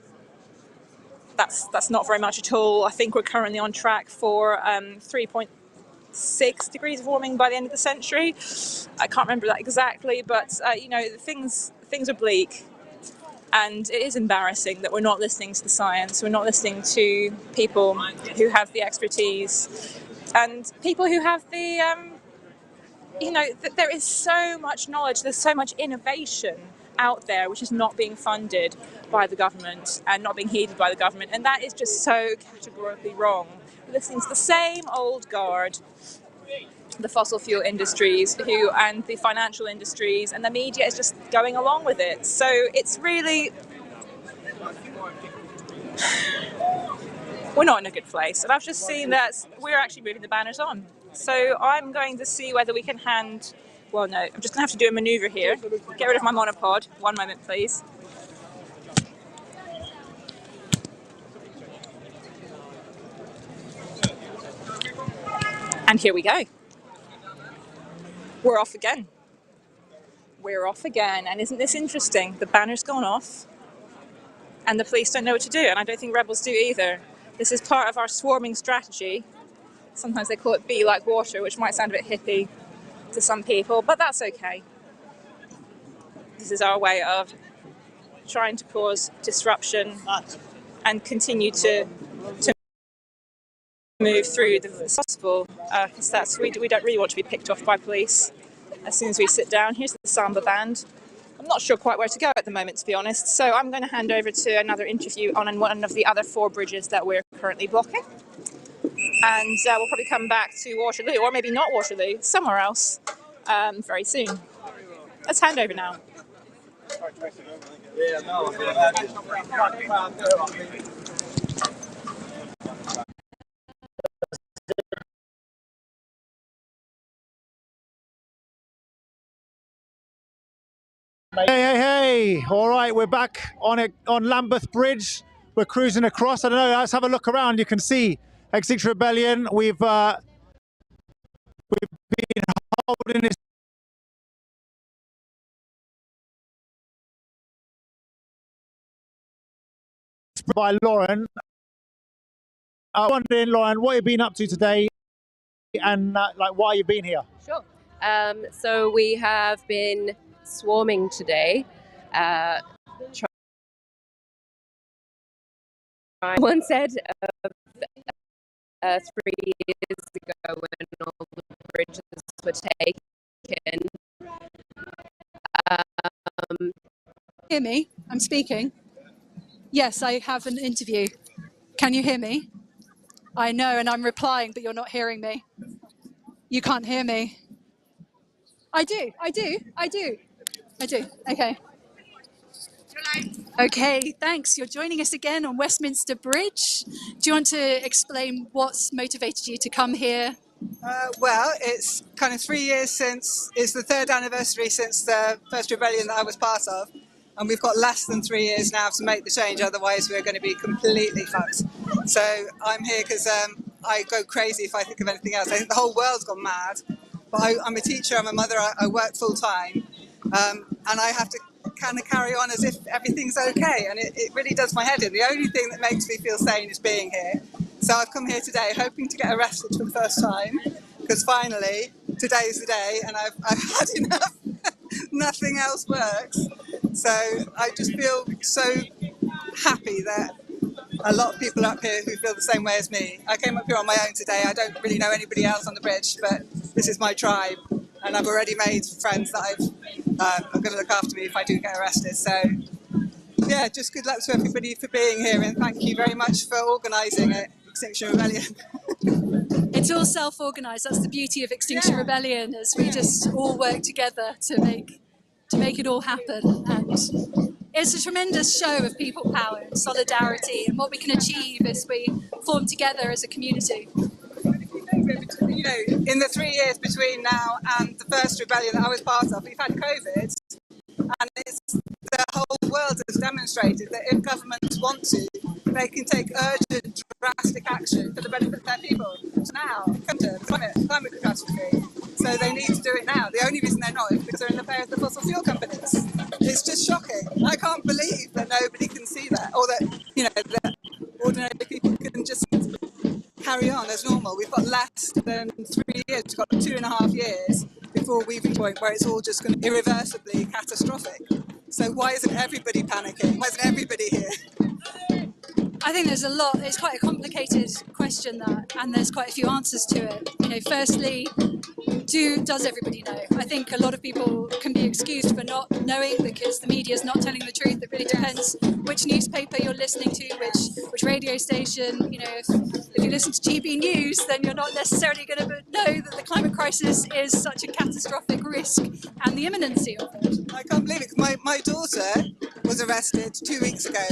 That's not very much at all. I think we're currently on track for 3.6 degrees of warming by the end of the century. I can't remember that exactly, but you know, things are bleak, and it is embarrassing that we're not listening to the science. We're not listening to people who have the expertise and people who have the there is so much knowledge, there's so much innovation out there which is not being funded by the government and not being heeded by the government, and that is just so categorically wrong. We're listening to the same old guard, the fossil fuel industries and the financial industries, and the media is just going along with it. So it's really, we're not in a good place, and I've just seen that we're actually moving the banners on. So I'm going to see whether we can I'm just going to have to do a manoeuvre here. Get rid of my monopod. One moment, please. And here we go. We're off again. We're off again. And isn't this interesting? The banner's gone off, and the police don't know what to do, and I don't think rebels do either. This is part of our swarming strategy. Sometimes they call it be like water, which might sound a bit hippie to some people, but that's okay. This is our way of trying to cause disruption and continue to move through the possible, because we don't really want to be picked off by police as soon as we sit down. Here's the samba band. I'm not sure quite where to go at the moment, to be honest, so I'm going to hand over to another interview on one of the other 4 bridges that we're currently blocking, and we'll probably come back to Waterloo, or maybe not Waterloo, somewhere else very soon. Let's hand over now. Hey! All right, we're back on Lambeth Bridge. We're cruising across. I don't know. Let's have a look around. You can see Extinction Rebellion. We've been holding this by Lauren. I'm wondering, Lauren, what have you been up to today, and like why you've been here? Sure. So we have been swarming today. One said 3 years ago when all the bridges were taken. Hear me? I'm speaking. Yes, I have an interview. Can you hear me? I know, and I'm replying, but you're not hearing me. You can't hear me. I do. Okay. Okay, thanks. You're joining us again on Westminster Bridge. Do you want to explain what's motivated you to come here? Well, it's kind of 3 years since, it's the 3rd anniversary since the first rebellion that I was part of. And we've got less than 3 years now to make the change, otherwise we're going to be completely fucked. So I'm here because I go crazy if I think of anything else. I think the whole world's gone mad. But I'm a teacher, I'm a mother, I work full time. And I have to kind of carry on as if everything's okay. And it really does my head in. The only thing that makes me feel sane is being here. So I've come here today hoping to get arrested for the first time. Because finally, today's the day and I've had enough. Nothing else works. So I just feel so happy that a lot of people up here who feel the same way as me. I came up here on my own today. I don't really know anybody else on the bridge, but this is my tribe. And I've already made friends that are going to look after me if I do get arrested. So yeah, just good luck to everybody for being here. And thank you very much for organising it, Extinction Rebellion. It's all self-organised. That's the beauty of Extinction Rebellion, is we just all work together to make it all happen. And it's a tremendous show of people power and solidarity and what we can achieve as we form together as a community. You know, in the 3 years between now and the first rebellion that I was part of, we've had COVID, and the whole world has demonstrated that if governments want to, they can take urgent, drastic action for the benefit of their people. So now, come to climate catastrophe. So they need to do it now. The only reason they're not is because they're in the pay of the fossil fuel companies. It's just shocking. I can't believe that nobody can see that, or that, you know, that ordinary people can just carry on as normal. We've got less than 3 years. We've got 2.5 years before we reach a point where it's all just going to be irreversibly catastrophic. So why isn't everybody panicking? Why isn't everybody here? I think there's a lot. It's quite a complicated question, that, and there's quite a few answers to it. You know, firstly, does everybody know? I think a lot of people can be excused for not knowing because the media is not telling the truth. It really depends which newspaper you're listening to, which radio station. You know, if you listen to GB News, then you're not necessarily going to know that the climate crisis is such a catastrophic risk and the imminency of it. I can't believe it. My daughter was arrested 2 weeks ago,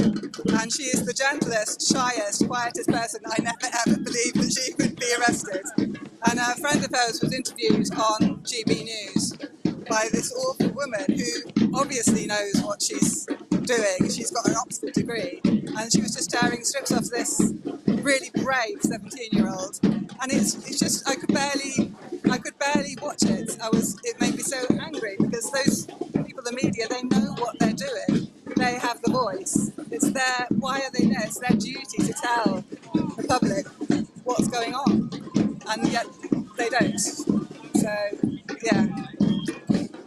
and she is the gentlest, shyest, quietest person. I never ever believed that she would be arrested. And a friend of hers was interviewed on GB News by this awful woman who obviously knows what she's doing. She's got an Oxford degree, and she was just tearing strips off this really brave 17-year-old. And it's just I could barely watch it. It made me so angry because those people, the media, they know what they're doing. They have the voice. Why are they there? It's their duty to tell the public what's going on, and yet they don't. So, yeah.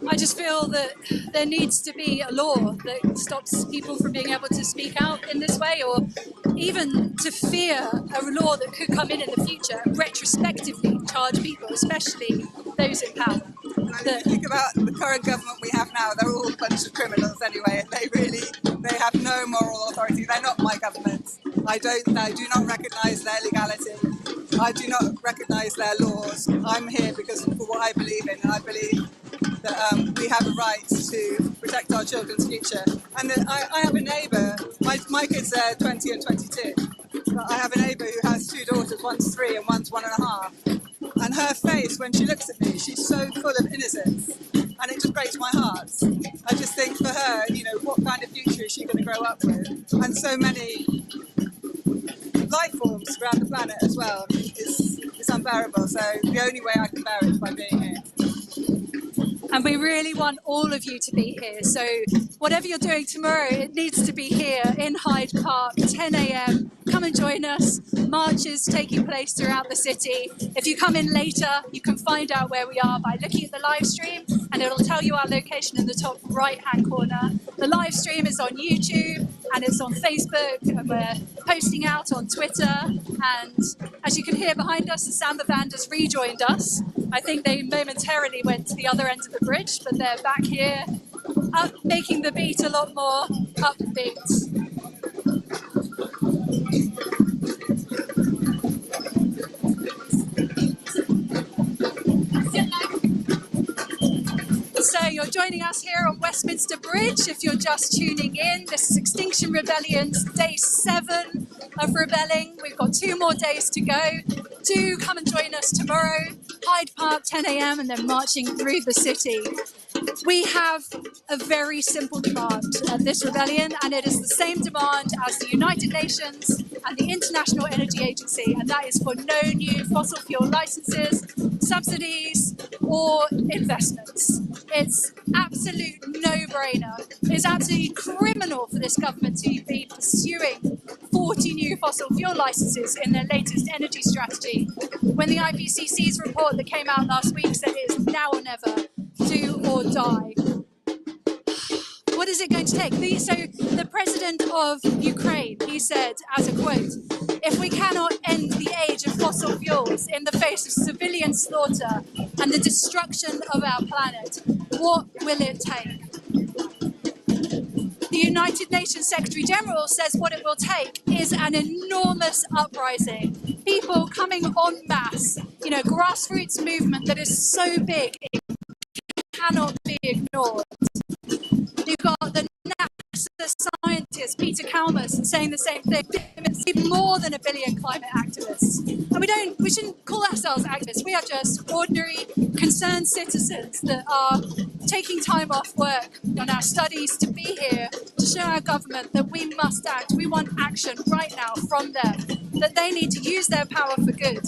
I I just feel that there needs to be a law that stops people from being able to speak out in this way, or even to fear a law that could come in the future and retrospectively charge people, especially those in power. And if you think about the current government we have now, they're all a bunch of criminals anyway, and they have no moral authority. They're not my government. I do not recognise their legality. I do not recognise their laws. I'm here because for what I believe in, and I believe that we have a right to protect our children's future. And I have a neighbour, my kids are 20 and 22, but I have a neighbour who has two daughters, one's 3 and one's 1.5. And her face, when she looks at me, she's so full of innocence. And it just breaks my heart. I just think for her, what kind of future is she going to grow up with? And so many life forms around the planet as well. It's unbearable. So the only way I can bear it is by being here. And we really want all of you to be here. So whatever you're doing tomorrow, it needs to be here in Hyde Park, 10 a.m. Come and join us. Marches taking place throughout the city. If you come in later, you can find out where we are by looking at the live stream, and it'll tell you our location in the top right-hand corner. The live stream is on YouTube and it's on Facebook, and we're posting out on Twitter. And as you can hear behind us, the Samba Band has rejoined us. I think they momentarily went to the other end of the bridge, but they're back here, making the beat a lot more upbeat. So you're joining us here on Westminster Bridge. If you're just tuning in, this is Extinction Rebellion's day 7 of rebelling. We've got 2 more days to go. Do come and join us tomorrow, Hyde Park, 10 a.m, and then marching through the city. We have a very simple demand at this rebellion, and it is the same demand as the United Nations and the International Energy Agency, and that is for no new fossil fuel licenses, subsidies, or investments. It's absolute no-brainer. It's absolutely criminal for this government to be pursuing 40 new fossil fuel licenses in their latest energy strategy, when the IPCC's report that came out last week said it is now or never, do or die. What is it going to take? So the president of Ukraine, he said, as a quote, "If we cannot end the age of fossil fuels in the face of civilian slaughter and the destruction of our planet, what will it take?" The United Nations Secretary General says what it will take is an enormous uprising. People coming en masse, grassroots movement that is so big it cannot be ignored. You've got the NASA scientist Peter Kalmus saying the same thing. It's more than 1 billion climate activists. And we shouldn't call ourselves activists. We are just ordinary, concerned citizens that are taking time off work on our studies to be here to show our government that we must act. We want action right now from them, that they need to use their power for good.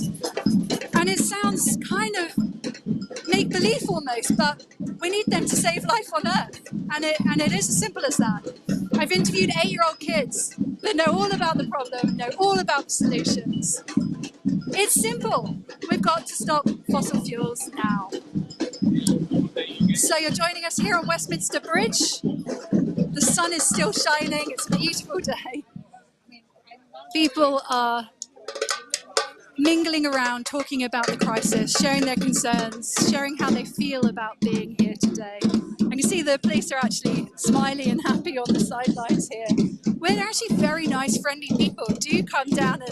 And it sounds kind of make-believe almost, but we need them to save life on Earth. And it is as simple as that. I've interviewed 8-year-old kids that know all about the problem, know all about the solutions. It's simple. We've got to stop fossil fuels now. So you're joining us here on Westminster Bridge. The sun is still shining. It's a beautiful day. People are mingling around, talking about the crisis, sharing their concerns, sharing how they feel about being here today. And you see the police are actually smiley and happy on the sidelines here. We're actually very nice, friendly people. Do come down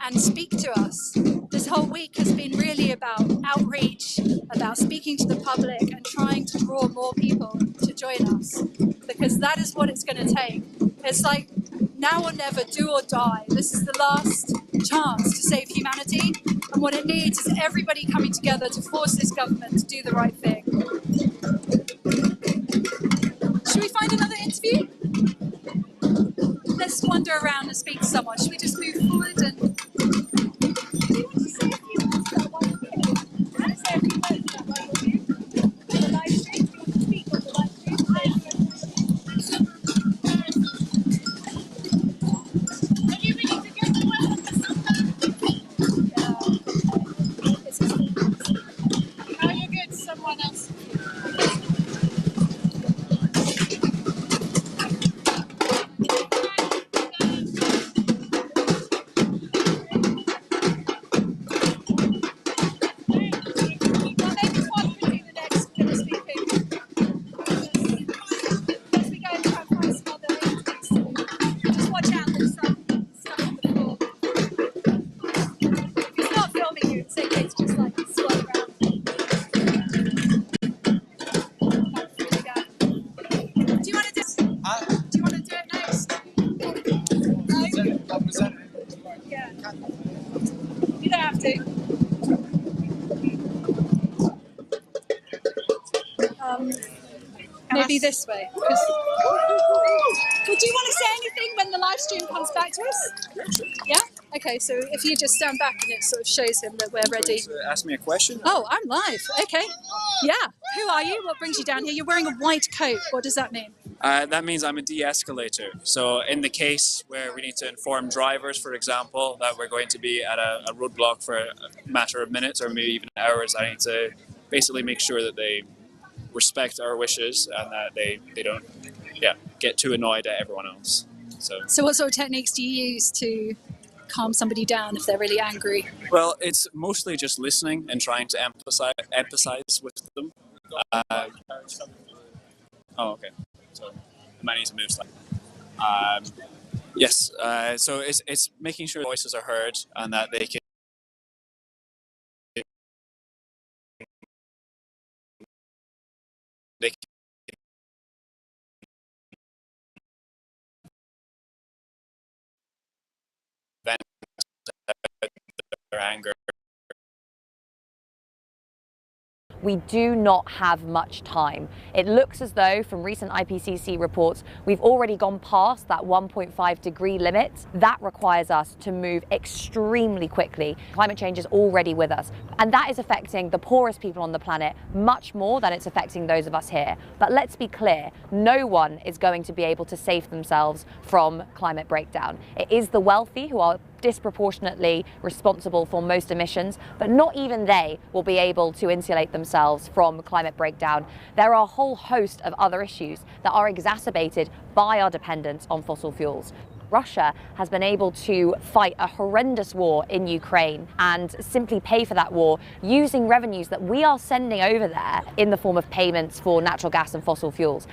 and speak to us. This whole week has been really about outreach, about speaking to the public and trying to draw more people to join us, because that is what it's going to take. It's like now or never, do or die. This is the last chance to save humanity, and what it needs is everybody coming together to force this government to do the right thing. Should we find another interview? Let's wander around and speak to someone. Should we just move forward and... Maybe this way. Well, do you want to say anything when the live stream comes back to us? Yeah? Okay, so if you just stand back and it sort of shows him that we're ready. Ask me a question. Oh, I'm live. Okay. Yeah. Who are you? What brings you down here? You're wearing a white coat. What does that mean? That means I'm a de-escalator. So in the case where we need to inform drivers, for example, that we're going to be at a roadblock for a matter of minutes or maybe even hours, I need to basically make sure that they respect our wishes and that they don't get too annoyed at everyone else. So what sort of techniques do you use to calm somebody down if they're really angry? Well, it's mostly just listening and trying to empathize with them. Oh, okay. So I might need to move slightly. Yes. So it's making sure voices are heard and that they can. Vent their anger. We do not have much time. It looks as though, from recent IPCC reports, we've already gone past that 1.5 degree limit. That requires us to move extremely quickly. Climate change is already with us, and that is affecting the poorest people on the planet much more than it's affecting those of us here. But let's be clear, no one is going to be able to save themselves from climate breakdown. It is the wealthy who are disproportionately responsible for most emissions, but not even they will be able to insulate themselves from climate breakdown. There are a whole host of other issues that are exacerbated by our dependence on fossil fuels. Russia has been able to fight a horrendous war in Ukraine and simply pay for that war using revenues that we are sending over there in the form of payments for natural gas and fossil fuels.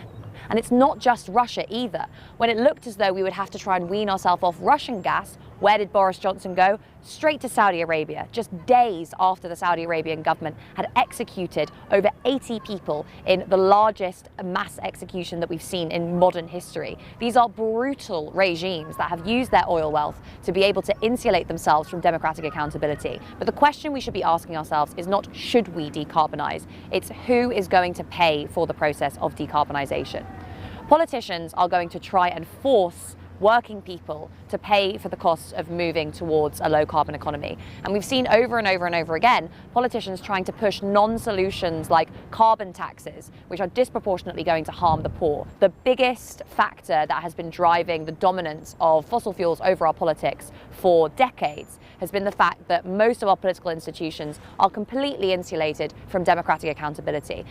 And it's not just Russia either. When it looked as though we would have to try and wean ourselves off Russian gas, where did Boris Johnson go? Straight to Saudi Arabia, just days after the Saudi Arabian government had executed over 80 people in the largest mass execution that we've seen in modern history. These are brutal regimes that have used their oil wealth to be able to insulate themselves from democratic accountability. But the question we should be asking ourselves is not should we decarbonise, it's who is going to pay for the process of decarbonisation. Politicians are going to try and force working people to pay for the costs of moving towards a low carbon economy. And we've seen over and over and over again politicians trying to push non-solutions like carbon taxes, which are disproportionately going to harm the poor. The biggest factor that has been driving the dominance of fossil fuels over our politics for decades has been the fact that most of our political institutions are completely insulated from democratic accountability.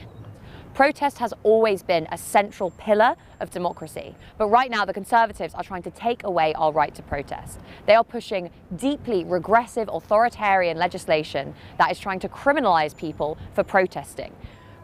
Protest has always been a central pillar of democracy, but right now the Conservatives are trying to take away our right to protest. They are pushing deeply regressive authoritarian legislation that is trying to criminalise people for protesting.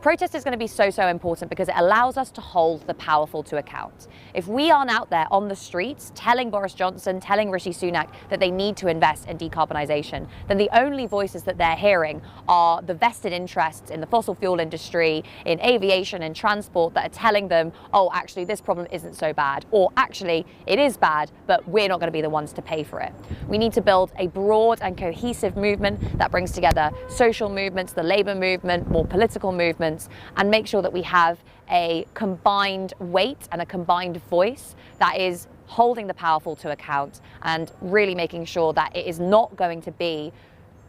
Protest is going to be so important because it allows us to hold the powerful to account. If we aren't out there on the streets telling Boris Johnson, telling Rishi Sunak that they need to invest in decarbonisation, then the only voices that they're hearing are the vested interests in the fossil fuel industry, in aviation and transport that are telling them, oh, actually this problem isn't so bad, or actually it is bad, but we're not going to be the ones to pay for it. We need to build a broad and cohesive movement that brings together social movements, the labour movement, more political movements, and make sure that we have a combined weight and a combined voice that is holding the powerful to account and really making sure that it is not going to be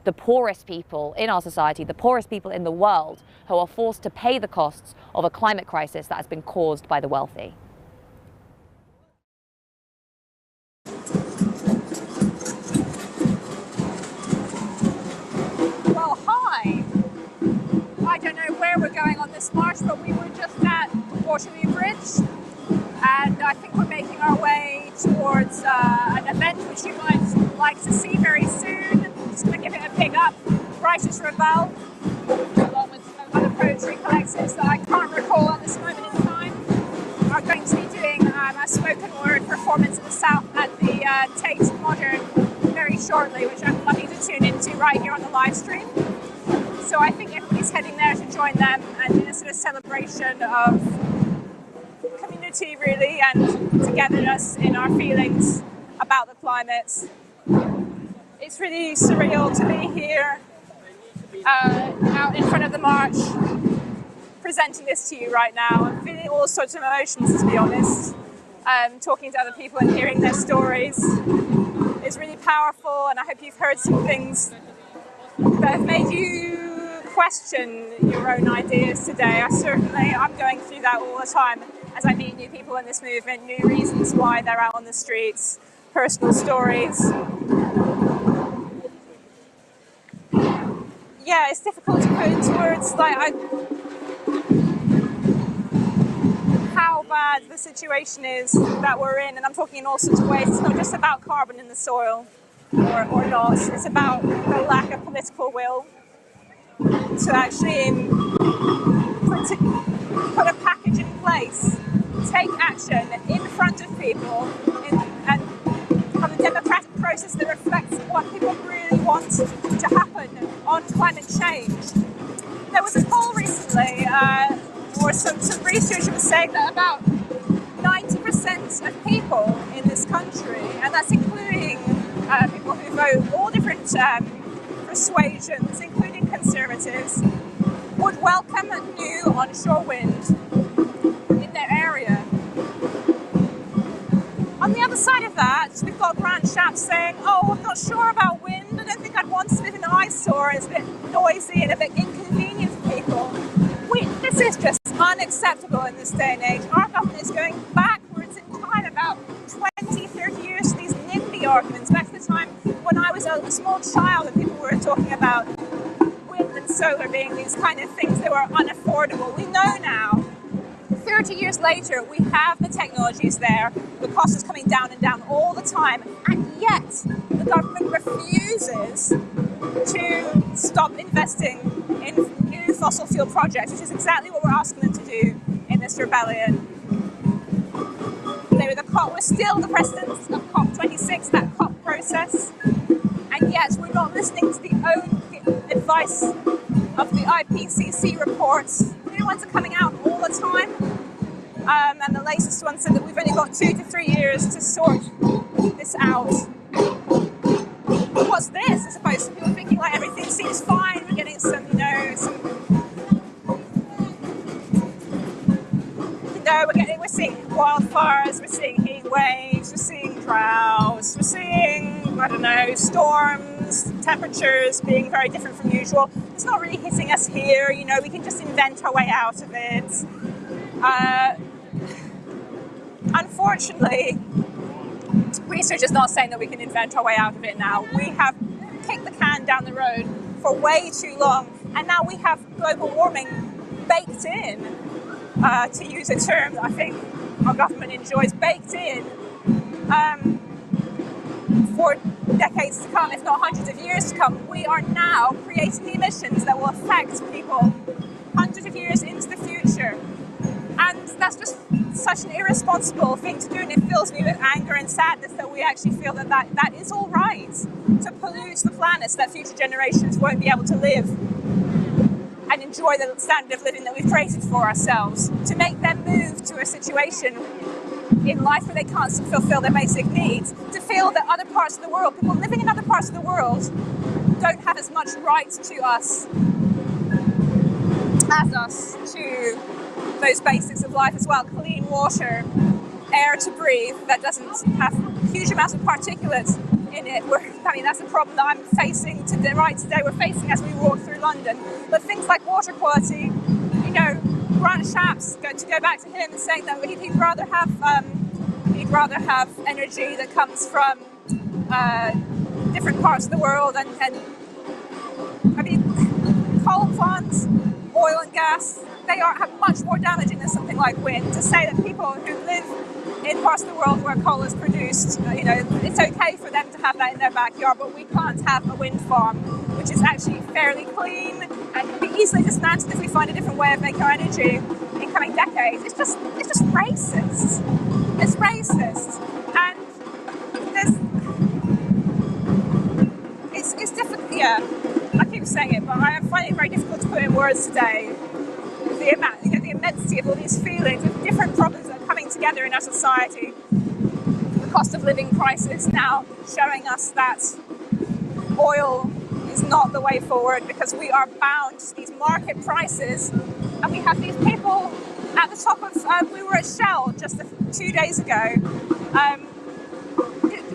the poorest people in our society, the poorest people in the world, who are forced to pay the costs of a climate crisis that has been caused by the wealthy. Well, hi. I don't know where we're going on this march, but we were just at Waterloo Bridge, and I think we're making our way towards an event which you might like to see very soon. I'm just going to give it a big up. Writers Rebel, along with some other poetry collectors that I can't recall at this moment in time, are going to be doing a spoken word performance in the South at the Tate Modern very shortly, which I'm lucky to tune into right here on the live stream. So I think everybody's heading there to join them and in a sort of celebration of community, really, and togetherness in our feelings about the climate. It's really surreal to be here out in front of the march presenting this to you right now. I'm feeling all sorts of emotions, to be honest. Talking to other people and hearing their stories is really powerful, and I hope you've heard some things that have made you question your own ideas today. I'm going through that all the time as I meet new people in this movement, new reasons why they're out on the streets, personal stories. Yeah, it's difficult to put into words how bad the situation is that we're in, and I'm talking in all sorts of ways. It's not just about carbon in the soil or not, it's about the lack of political will to actually put a package in place, take action in front of people, and have a democratic process that reflects what people really want to happen on climate change. There was a poll recently, or some research that was saying that about 90% of people in this country, and that's including people who vote all different persuasions, including conservatives, would welcome new onshore wind in their area. On the other side of that, we've got Grant Shapps saying, oh, I'm not sure about wind, I don't think I'd want to live in an eyesore, it's a bit noisy and a bit inconvenient for people. This is just unacceptable in this day and age. Our government is going backwards in time about 20, 30 years to these NIMBY arguments, back to the time when I was a small child and people were talking about wind and solar being these kind of things that were unaffordable. We know now, 30 years later, we have the technologies there, the cost is coming down and down all the time, and yet the government refuses to stop investing in new fossil fuel projects, which is exactly what we're asking them to do in this rebellion. We're still the presidents of COP26, that COP process, and yet we're not listening to the own advice of the IPCC reports. The new ones are coming out all the time, and the latest one said that we've only got 2 to 3 years to sort this out. What's this? I suppose people are thinking like everything seems fine, we're getting some, we're seeing wildfires, we're seeing heat waves, we're seeing droughts, we're seeing, I don't know, storms, temperatures being very different from usual. It's not really hitting us here, we can just invent our way out of it. Unfortunately, research is not saying that we can invent our way out of it now. We have kicked the can down the road for way too long, and now we have global warming baked in, to use a term that I think our government enjoys, baked in for decades to come, if not hundreds of years to come. We are now creating the emissions that will affect people hundreds of years into the future. And that's just such an irresponsible thing to do, and it fills me with anger and sadness that we actually feel that is all right to pollute the planet so that future generations won't be able to live and enjoy the standard of living that we've created for ourselves, to make them move to a situation in life where they can't fulfill their basic needs, to feel that other parts of the world, people living in other parts of the world, don't have as much right to us as us to those basics of life as well. Clean water, air to breathe that doesn't have huge amounts of particulates in it. That's a problem that I'm facing today. We're facing as we walk through London. But things like water quality, Grant Shapps, to go back to him, saying that he'd rather have energy that comes from different parts of the world, and coal plants, oil and gas, they have much more damaging than something like wind. To say that people who live in parts of the world where coal is produced, it's okay for them to have that in their backyard, but we can't have a wind farm which is actually fairly clean and can be easily dismantled if we find a different way of making our energy in coming decades. It's just racist. It's racist, and it's difficult. Yeah, I keep saying it, but I am finding it very difficult to put in words today. The immensity of all these feelings, of different problems that are coming together in our society. The cost of living crisis now showing us that oil is not the way forward, because we are bound to these market prices And we have these people at the top of, we were at Shell just 2 days ago.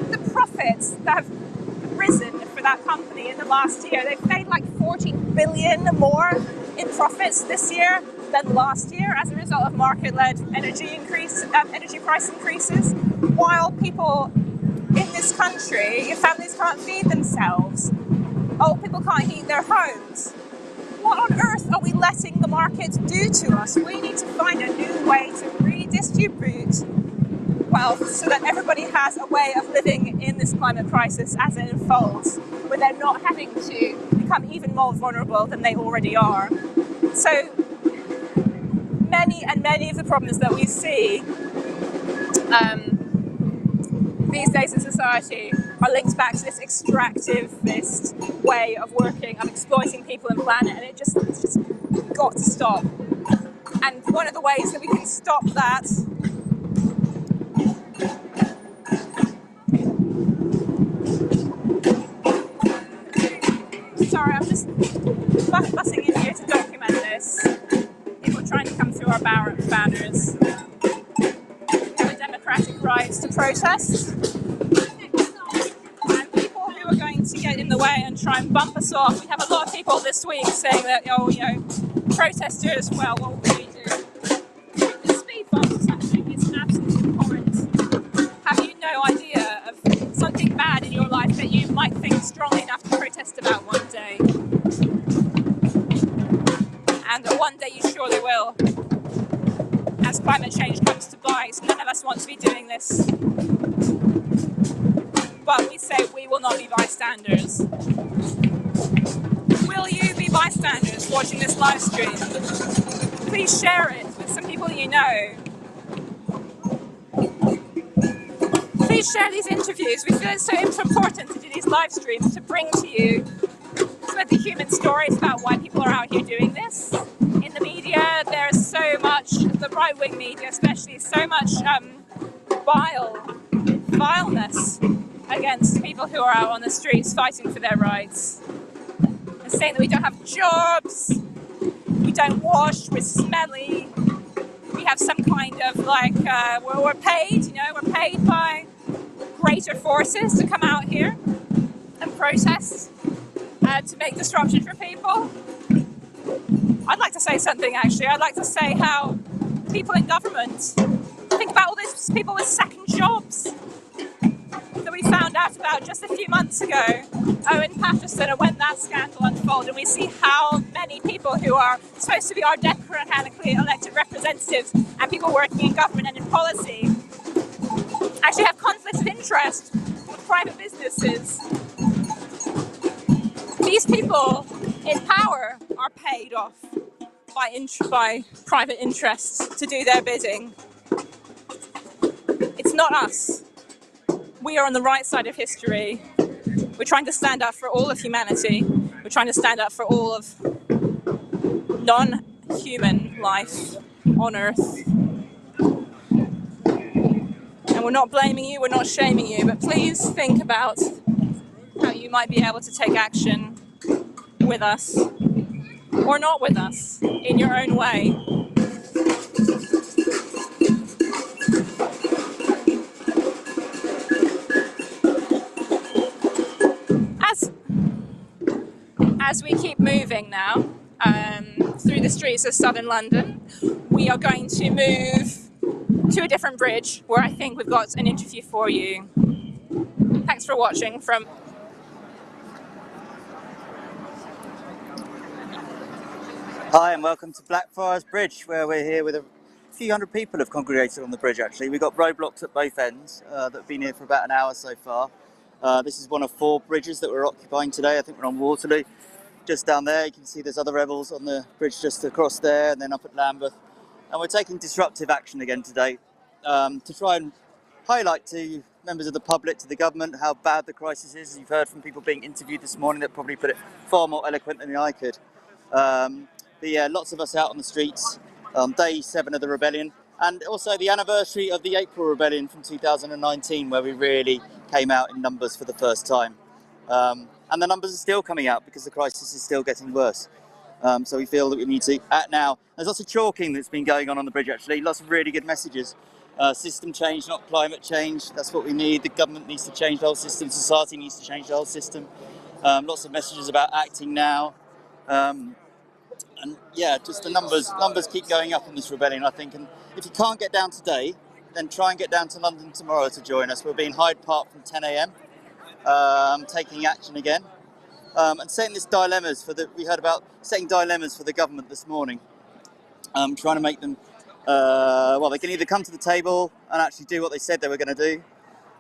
The profits that have risen for that company in the last year, they've made like 14 billion more in profits this year than last year as a result of market-led energy price increases, while people in this country, families can't feed themselves, old people can't heat their homes. What on earth are we letting the market do to us? We need to find a new way to redistribute wealth so that everybody has a way of living in this climate crisis as it unfolds, without not having to become even more vulnerable than they already are. So many of the problems that we see these days in society are linked back to this extractivist way of working, of exploiting people and planet, and it's just got to stop. And one of the ways that we can stop that sorry, I'm just busting in here to document this. People trying to come through our banners. We have a democratic right to protest. And people who are going to get in the way and try and bump us off. We have a lot of people this week saying that, protesters, well, what will we do? The speed bump or something is absolutely abhorrent. Have you no idea of something bad in your life that you might think strongly enough to protest about one day? And that one day you surely will. As climate change comes to bite, none of us want to be doing this. But we say we will not be bystanders. Will you be bystanders watching this live stream? Please share it with some people you know. Please share these interviews. We feel it's so important to do these live streams to bring to you some of the human stories about why people are out here doing this. In the media, there's so much, the right-wing media especially, so much vileness against people who are out on the streets fighting for their rights. And saying that we don't have jobs, we don't wash, we're smelly, we have some kind of we're paid, we're paid by greater forces to come out here and protest to make disruption for people. I'd like to say something actually. I'd like to say how people in government think about all these people with second jobs that we found out about just a few months ago, in Patterson, and when that scandal unfolded, we see how many people who are supposed to be our democratically elected representatives and people working in government and in policy actually have conflicts of interest with private businesses. These people in power are paid off by private interests to do their bidding. It's not us. We are on the right side of history. We're trying to stand up for all of humanity. We're trying to stand up for all of non-human life on Earth. And we're not blaming you, we're not shaming you, but please think about how you might be able to take action with us, or not with us, in your own way. As we keep moving now through the streets of southern London, we are going to move to a different bridge where I think we've got an interview for you. Thanks for watching from... Hi and welcome to Blackfriars Bridge, where we're here with a few hundred people have congregated on the bridge actually. We've got roadblocks at both ends that have been here for about an hour so far. This is one of 4 bridges that we're occupying today. I think we're on Waterloo. Just down there you can see there's other rebels on the bridge just across there, and then up at Lambeth. And we're taking disruptive action again today to try and highlight to members of the public, to the government, how bad the crisis is. You've heard from people being interviewed this morning that probably put it far more eloquent than I could. But yeah, lots of us out on the streets, day 7 of the rebellion, and also the anniversary of the April rebellion from 2019, where we really came out in numbers for the first time. And the numbers are still coming out because the crisis is still getting worse. So we feel that we need to act now. There's lots of chalking that's been going on the bridge actually, lots of really good messages. System change, not climate change, that's what we need. The government needs to change the whole system, society needs to change the whole system. Lots of messages about acting now. And yeah, just the numbers keep going up in this rebellion, I think. And if you can't get down today, then try and get down to London tomorrow to join us. We'll be in Hyde Park from 10 a.m, taking action again. And setting this dilemmas we heard about setting dilemmas for the government this morning. Trying to make them, well, they can either come to the table and actually do what they said they were going to do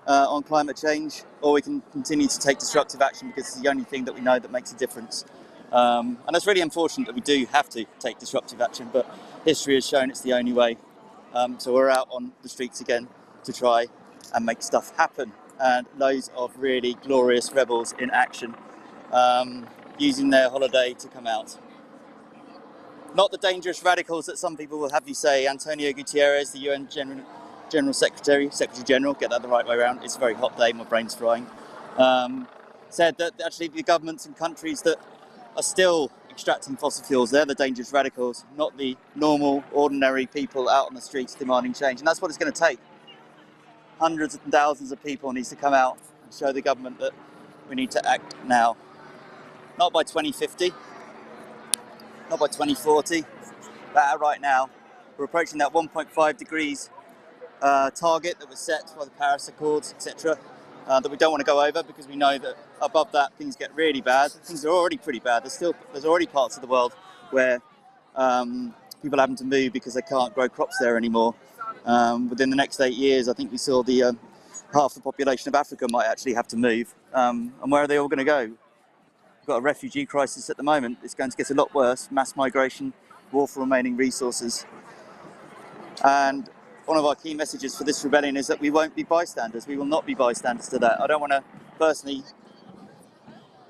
on climate change, or we can continue to take disruptive action because it's the only thing that we know that makes a difference. And it's really unfortunate that we do have to take disruptive action, but history has shown it's the only way. So we're out on the streets again to try and make stuff happen. And loads of really glorious rebels in action, using their holiday to come out. Not the dangerous radicals that some people will have you say. Antonio Guterres, the UN General Secretary General, get that the right way around, it's a very hot day, my brain's frying, said that actually the governments and countries that are still extracting fossil fuels, they're the dangerous radicals, not the normal, ordinary people out on the streets demanding change. And that's what it's going to take. Hundreds and thousands of people need to come out and show the government that we need to act now. Not by 2050, not by 2040, but right now. We're approaching that 1.5 degrees target that was set by the Paris Accords, etc., that we don't want to go over because we know that above that things get really bad. Things are already pretty bad. There's already parts of the world where people are having to move because they can't grow crops there anymore. Within the next 8 years, I think we saw the half the population of Africa might actually have to move. And where are they all going to go? We've got a refugee crisis at the moment. It's going to get a lot worse. Mass migration, war for remaining resources. And one of our key messages for this rebellion is that we won't be bystanders. We will not be bystanders to that. I don't want to,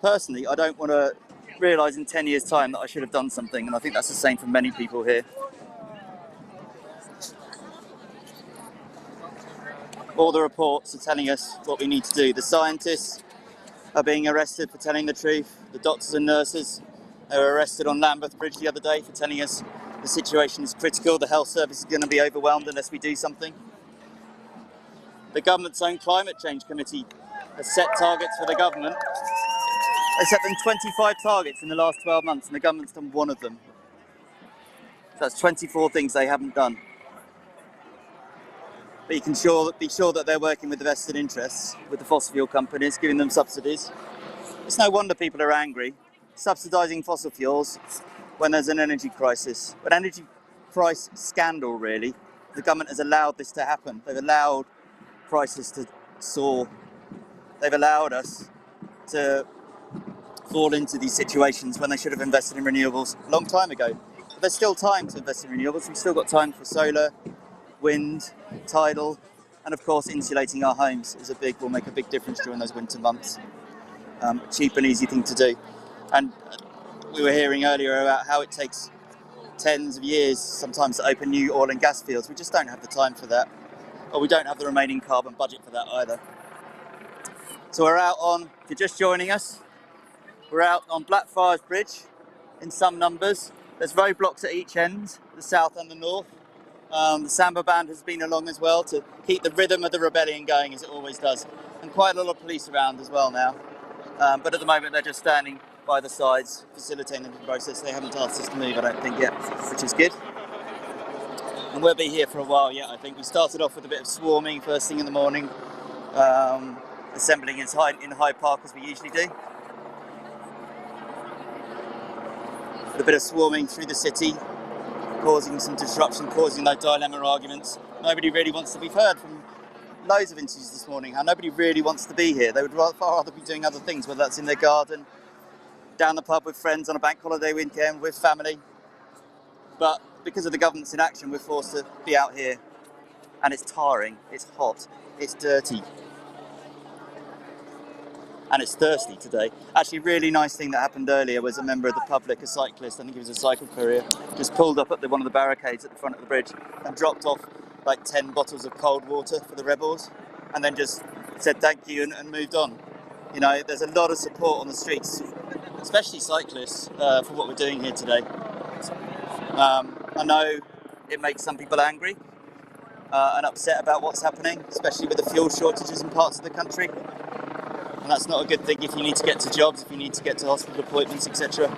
personally, I don't want to realise in 10 years' time that I should have done something. And I think that's the same for many people here. All the reports are telling us what we need to do. The scientists are being arrested for telling the truth. The doctors and nurses were arrested on Lambeth Bridge the other day for telling us the situation is critical. The health service is going to be overwhelmed unless we do something. The government's own climate change committee has set targets for the government. They set them 25 targets in the last 12 months and the government's done one of them. So that's 24 things they haven't done. But you can be sure that they're working with the vested interests, with the fossil fuel companies, giving them subsidies. It's no wonder people are angry. Subsidising fossil fuels when there's an energy crisis. An energy price scandal, really. The government has allowed this to happen. They've allowed prices to soar. They've allowed us to fall into these situations when they should have invested in renewables a long time ago. But there's still time to invest in renewables. We've still got time for solar, wind, tidal, and of course insulating our homes will make a big difference during those winter months. A cheap and easy thing to do. And we were hearing earlier about how it takes tens of years sometimes to open new oil and gas fields. We just don't have the time for that, or we don't have the remaining carbon budget for that either. So we're out on, if you're just joining us, we're out on Blackfriars Bridge in some numbers. There's roadblocks at each end, the south and the north. The Samba band has been along as well to keep the rhythm of the rebellion going as it always does. And quite a lot of police around as well now. But at the moment they're just standing by the sides, facilitating the process. They haven't asked us to move, I don't think, yet, which is good. And we'll be here for a while yet, I think. We started off with a bit of swarming first thing in the morning, assembling in Hyde Park as we usually do. With a bit of swarming through the city, causing some disruption, causing those dilemma arguments. Nobody really wants to be heard from loads of interviews this morning, how nobody really wants to be here. They would far rather be doing other things, whether that's in their garden, down the pub with friends on a bank holiday weekend, with family. But because of the government's inaction, we're forced to be out here. And it's tiring, it's hot, it's dirty. And it's thirsty today. Actually, a really nice thing that happened earlier was a member of the public, a cyclist, I think he was a cycle courier, just pulled up at one of the barricades at the front of the bridge and dropped off like 10 bottles of cold water for the rebels, and then just said thank you and moved on. You know, there's a lot of support on the streets especially cyclists, for what we're doing here today. I know it makes some people angry and upset about what's happening, especially with the fuel shortages in parts of the country. And that's not a good thing if you need to get to jobs, if you need to get to hospital appointments, etc.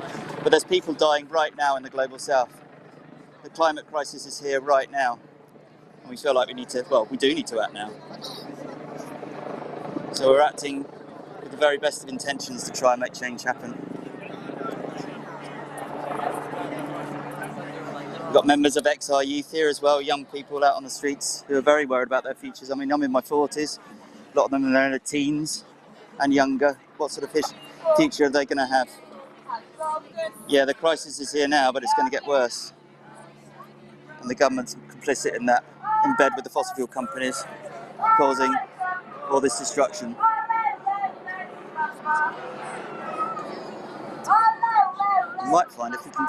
But there's people dying right now in the global south. The climate crisis is here right now. And we feel like we need to, well, we do need to act now. So we're acting with the very best of intentions to try and make change happen. We've got members of XR Youth here as well, young people out on the streets who are very worried about their futures. I mean, I'm in my 40s, a lot of them are in their teens and younger. What sort of future are they going to have? Yeah, the crisis is here now, but it's going to get worse. And the government's complicit in that, in bed with the fossil fuel companies, causing all this destruction. We might find if we can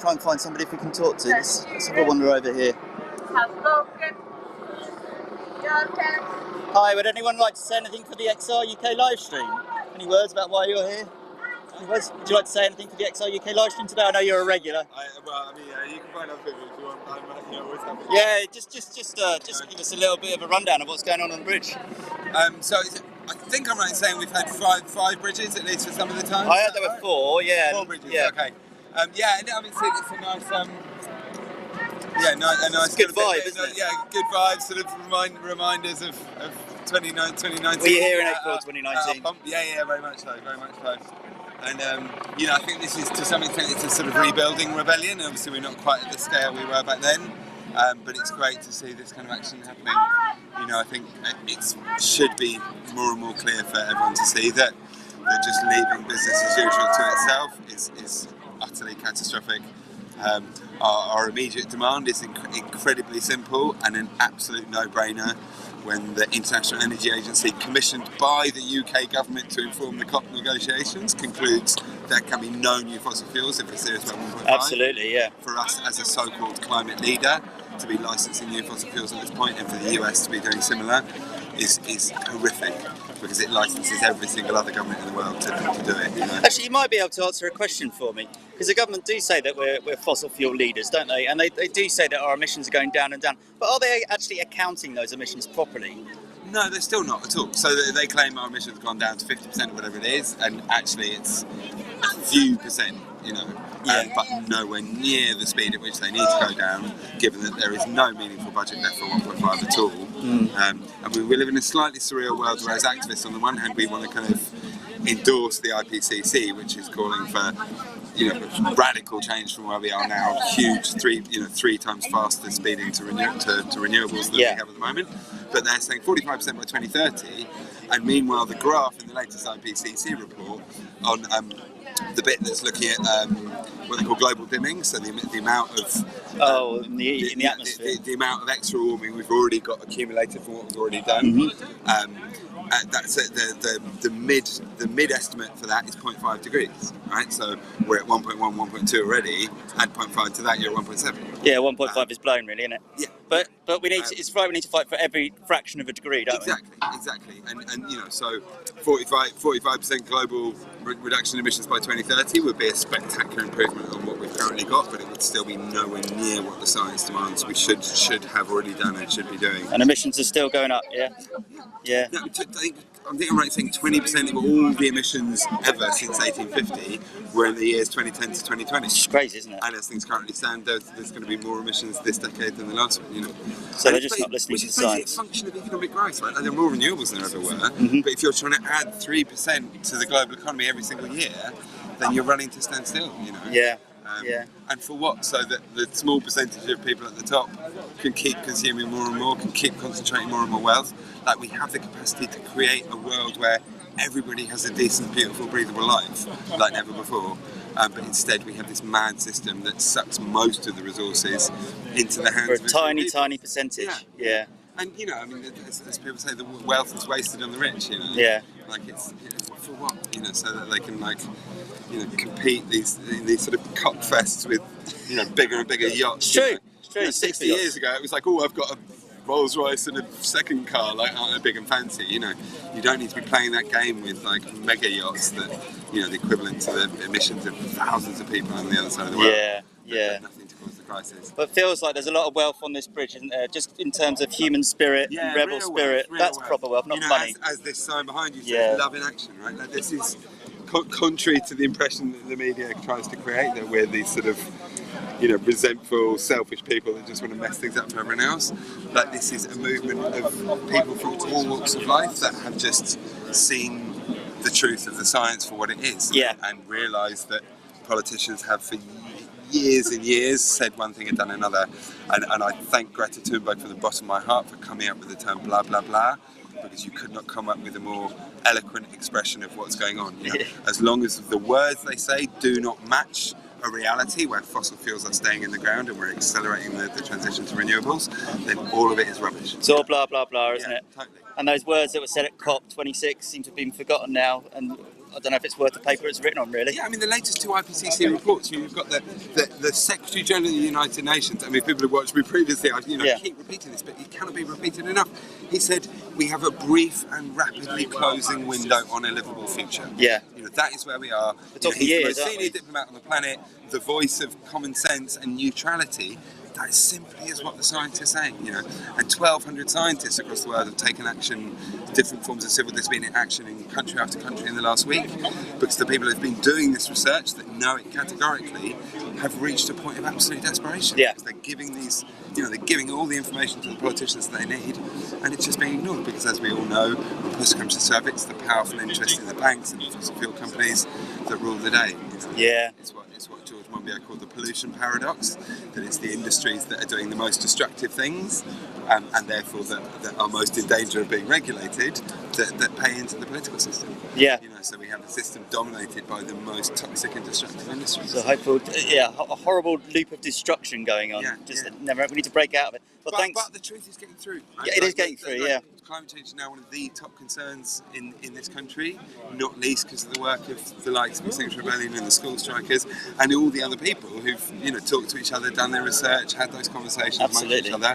try and find somebody if we can talk to. Let's have a wander over here. Hi, would anyone like to say anything for the XR UK live stream? Any words about why you're here? Any words? Would you like to say anything for the XR UK live stream today? I know you're a regular. You can find other people if you want. I'm always happy. Yeah, just give us a little bit of a rundown of what's going on the bridge. I think I'm right in saying we've had five bridges at least for some of the time. I heard there were 4, yeah. 4 bridges, yeah. okay. It's a nice, a nice good vibe, isn't it? Yeah, good vibe, sort of reminders of 2019. Were you here in April 2019? Yeah, very much so. And, I think this is, to some extent, it's a sort of rebuilding rebellion. Obviously, we're not quite at the scale we were back then, but it's great to see this kind of action happening. I think it should be more and more clear for everyone to see that just leaving business as usual to itself is utterly catastrophic. Our immediate demand is incredibly simple and an absolute no-brainer. When the International Energy Agency, commissioned by the UK government to inform the COP negotiations, concludes there can be no new fossil fuels if we're serious about 1.5. Absolutely, yeah. For us as a so-called climate leader to be licensing new fossil fuels at this point, and for the US to be doing similar, is horrific, because it licenses every single other government in the world to do it. Actually, you might be able to answer a question for me, because the government do say that we're fossil fuel leaders, don't they? And they do say that our emissions are going down and down. But are they actually accounting those emissions properly? No, they're still not at all. So they claim our emissions have gone down to 50% or whatever it is, and actually it's a few percent, but nowhere near the speed at which they need to go down, given that there is no meaningful budget left for 1.5 at all. And we live in a slightly surreal world where, as activists, on the one hand, we want to kind of endorse the IPCC, which is calling for radical change from where we are now, huge 3 times faster speeding to renewables than we have at the moment. But they're saying 45% by 2030, and meanwhile the graph in the latest IPCC report on the bit that's looking at what they call global dimming, so the amount of in the atmosphere, the amount of extra warming we've already got accumulated from what we've already done. That's the mid estimate for that is 0.5 degrees, right? So we're at 1.1, 1.2 already. Add 0.5 to that, you're at 1.7. Yeah, 1.5 is blown, really, isn't it? Yeah. But we need to, it's right. We need to fight for every fraction of a degree, don't we? Exactly. And so 45% global reduction in emissions by 2030 would be a spectacular improvement on what we've currently got, but it would still be nowhere near what the science demands we should have already done and should be doing. And emissions are still going up, yeah? Yeah. No, I think I'm right in saying 20% of all the emissions ever since 1850 were in the years 2010 to 2020. It's crazy, isn't it? And as things currently stand, there's going to be more emissions this decade than the last one, So they're just not listening to science. It's a function of economic growth, right? Like, there are more renewables than there ever were, but if you're trying to add 3% to the global economy every single year, then you're running to stand still, Yeah. And for what? So that the small percentage of people at the top can keep consuming more and more, can keep concentrating more and more wealth. Like, we have the capacity to create a world where everybody has a decent, beautiful, breathable life like never before. But instead we have this mad system that sucks most of the resources into the hands of a tiny percentage. Yeah. And as people say, the wealth is wasted on the rich. Yeah. Like it's for what? So that they can compete these sort of cockfests with bigger and bigger yachts. It's true. It's true. 60 years ago, it was like, oh, I've got Rolls Royce and a second car, like aren't big and fancy. You know, you don't need to be playing that game with like mega yachts that, you know, the equivalent to the emissions of thousands of people on the other side of the world. Yeah. Nothing to cause the crisis. But it feels like there's a lot of wealth on this bridge, isn't there? Just in terms of human spirit, rebel spirit. That's proper wealth, not money. As this sign behind you says, love in action, right? Like, this is contrary to the impression that the media tries to create, that we're these sort of, you know, resentful, selfish people that just want to mess things up for everyone else. Like, this is a movement of people from all walks of life that have just seen the truth of the science for what it is, and realised that politicians have for years and years said one thing and done another. And I thank Greta Thunberg from the bottom of my heart for coming up with the term blah blah blah, because you could not come up with a more eloquent expression of what's going on. You know? As long as the words they say do not match a reality where fossil fuels are staying in the ground and we're accelerating the transition to renewables, then all of it is rubbish. It's all blah blah blah, isn't it? Totally. And those words that were said at COP26 seem to have been forgotten now, and I don't know if it's worth the paper it's written on, really. Yeah, I mean, the latest two IPCC reports, you've got the Secretary General of the United Nations. I mean, people have watched me previously, I keep repeating this, but it cannot be repeated enough. He said, we have a brief and rapidly closing window on a livable future. Yeah. You know, that is where we are. He's the most senior diplomat on the planet, the voice of common sense and neutrality. That simply is what the scientists are saying, you know. And 1,200 scientists across the world have taken action, different forms of civil disobedience action in country after country in the last week, because the people who've been doing this research that know it categorically have reached a point of absolute desperation. Yeah. Because they're giving these, you know, they're giving all the information to the politicians that they need, and it's just being ignored, because as we all know, when push comes to shove, it's the powerful interest in the banks and the fossil fuel companies that rule the day. Yeah. It's what George Monbiot called the pollution paradox, that it's the industries that are doing the most destructive things, and therefore that are most in danger of being regulated, that pay into the political system. Yeah. You know, so we have a system dominated by the most toxic and destructive industries. So hopeful, a horrible loop of destruction going on. Never. We need to break out of it. But the truth is getting through. Right? Yeah, it is getting through. Climate change is now one of the top concerns in this country, not least because of the work of the likes of Extinction Rebellion and the school strikers and all the other people who've, you know, talked to each other, done their research, had those conversations amongst each other.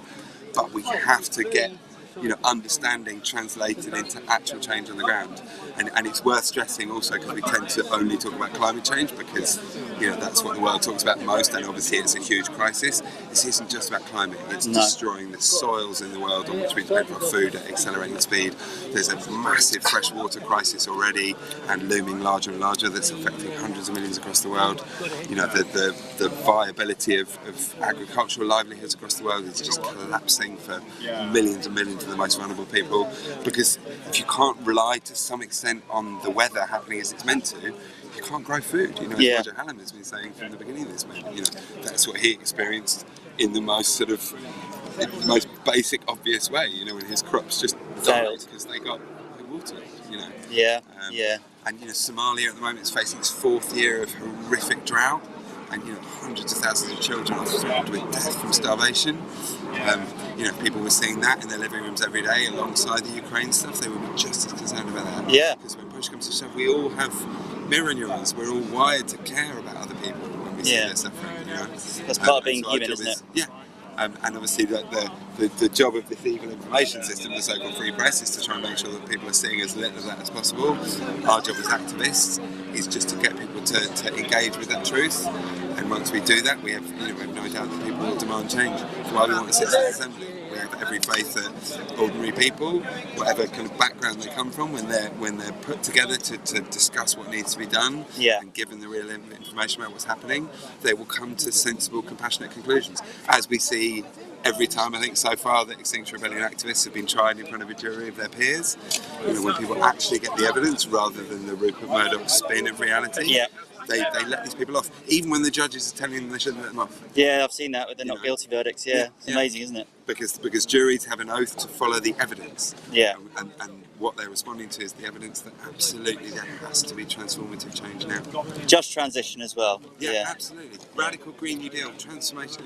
But we have to get, you know, understanding translated into actual change on the ground. And it's worth stressing also, because we tend to only talk about climate change because, you know, that's what the world talks about most, and obviously it's a huge crisis. This isn't just about climate, it's destroying the soils in the world on which we depend for our food at accelerating speed. There's a massive freshwater crisis already and looming larger and larger that's affecting hundreds of millions across the world. You know, the viability of agricultural livelihoods across the world is just collapsing for millions and millions of the most vulnerable people, because if you can't rely to some extent on the weather happening as it's meant to, you can't grow food. You know, as Roger Hallam has been saying from the beginning of this movement, you know, that's what he experienced in the most sort of, the most basic, obvious way. You know, when his crops just died because they got no water. You know. And you know, Somalia at the moment is facing its 4th year of horrific drought, and you know, hundreds of thousands of children are threatened with death from starvation. You know, people were seeing that in their living rooms every day alongside the Ukraine stuff. They would be just as concerned about that. Yeah. Because when push comes to shove, we all have mirror neurons. We're all wired to care about other people when we see their suffering. You know? That's part of being human, isn't it? Yeah. And obviously the job of this evil information system, the so-called free press, is to try and make sure that people are seeing as little of that as possible. Our job as activists is just to get people to engage with that truth. And once we do that, we have no doubt that people will demand change. That's why we want a citizens' assembly. We have every faith that ordinary people, whatever kind of background they come from, when they're put together to discuss what needs to be done, and given the real information about what's happening, they will come to sensible, compassionate conclusions. As we see every time, I think so far, that Extinction Rebellion activists have been tried in front of a jury of their peers. You know, when people actually get the evidence rather than the Rupert Murdoch spin of reality. They let these people off, even when the judges are telling them they shouldn't let them off. Yeah, I've seen that with the not guilty verdicts. It's amazing, isn't it? Because juries have an oath to follow the evidence. Yeah. And what they're responding to is the evidence that absolutely there has to be transformative change now. Just transition as well. Yeah, absolutely. Radical Green New Deal, transformation.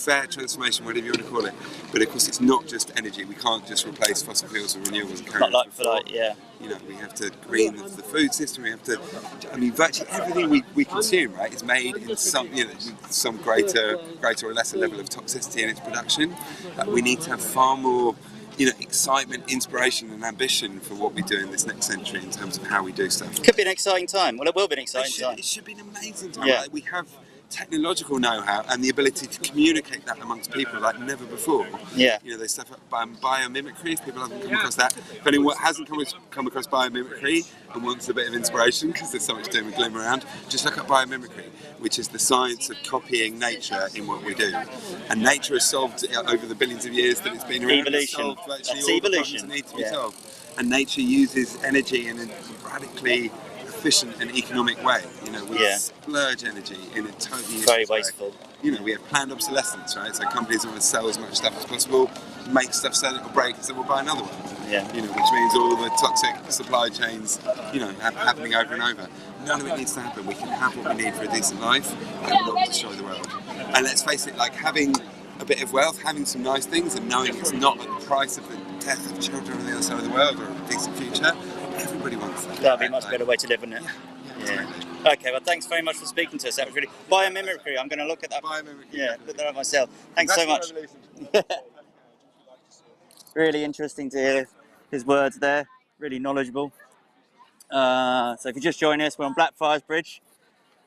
fair transformation, whatever you want to call it. But of course, it's not just energy. We can't just replace fossil fuels with renewables and carry Not on like before. for like, yeah. You know, we have to green the food system. We have to. I mean, virtually everything we consume, right, is made in some, you know, some greater or lesser level of toxicity in its production. We need to have far more, you know, excitement, inspiration, and ambition for what we do in this next century in terms of how we do stuff. Could be an exciting time. Well, it will be an exciting time. It should be an amazing time. Yeah. Like, we have technological know-how and the ability to communicate that amongst people like never before. Yeah. You know, there's stuff like biomimicry, if people haven't come across that. If anyone hasn't come across biomimicry and wants a bit of inspiration, because there's so much doom and gloom around, just look up biomimicry, which is the science of copying nature in what we do. And nature has solved, over the billions of years that it's been around, Evolution. That's evolution. the problems that need to be solved. And nature uses energy in a radically efficient and economic way. You know, we splurge energy in a totally very wasteful. You know, we have planned obsolescence, right? So companies want to sell as much stuff as possible, make stuff so that it will break, so we'll buy another one. Yeah. You know, which means all the toxic supply chains, you know, happening over and over. None of it needs to happen. We can have what we need for a decent life and not destroy the world. And let's face it, like having a bit of wealth, having some nice things, and knowing it's not at the price of the death of children on the other side of the world or a decent future. Everybody wants that. That'd be a much better way to live, wouldn't it? Yeah. Okay, well, thanks very much for speaking to us. That was really biomimicry. I'm going to look at that. Biomimicry. Yeah, look that up myself. Thanks so much. Really interesting to hear his words there. Really knowledgeable. So if you're just joining us, we're on Blackfriars Bridge.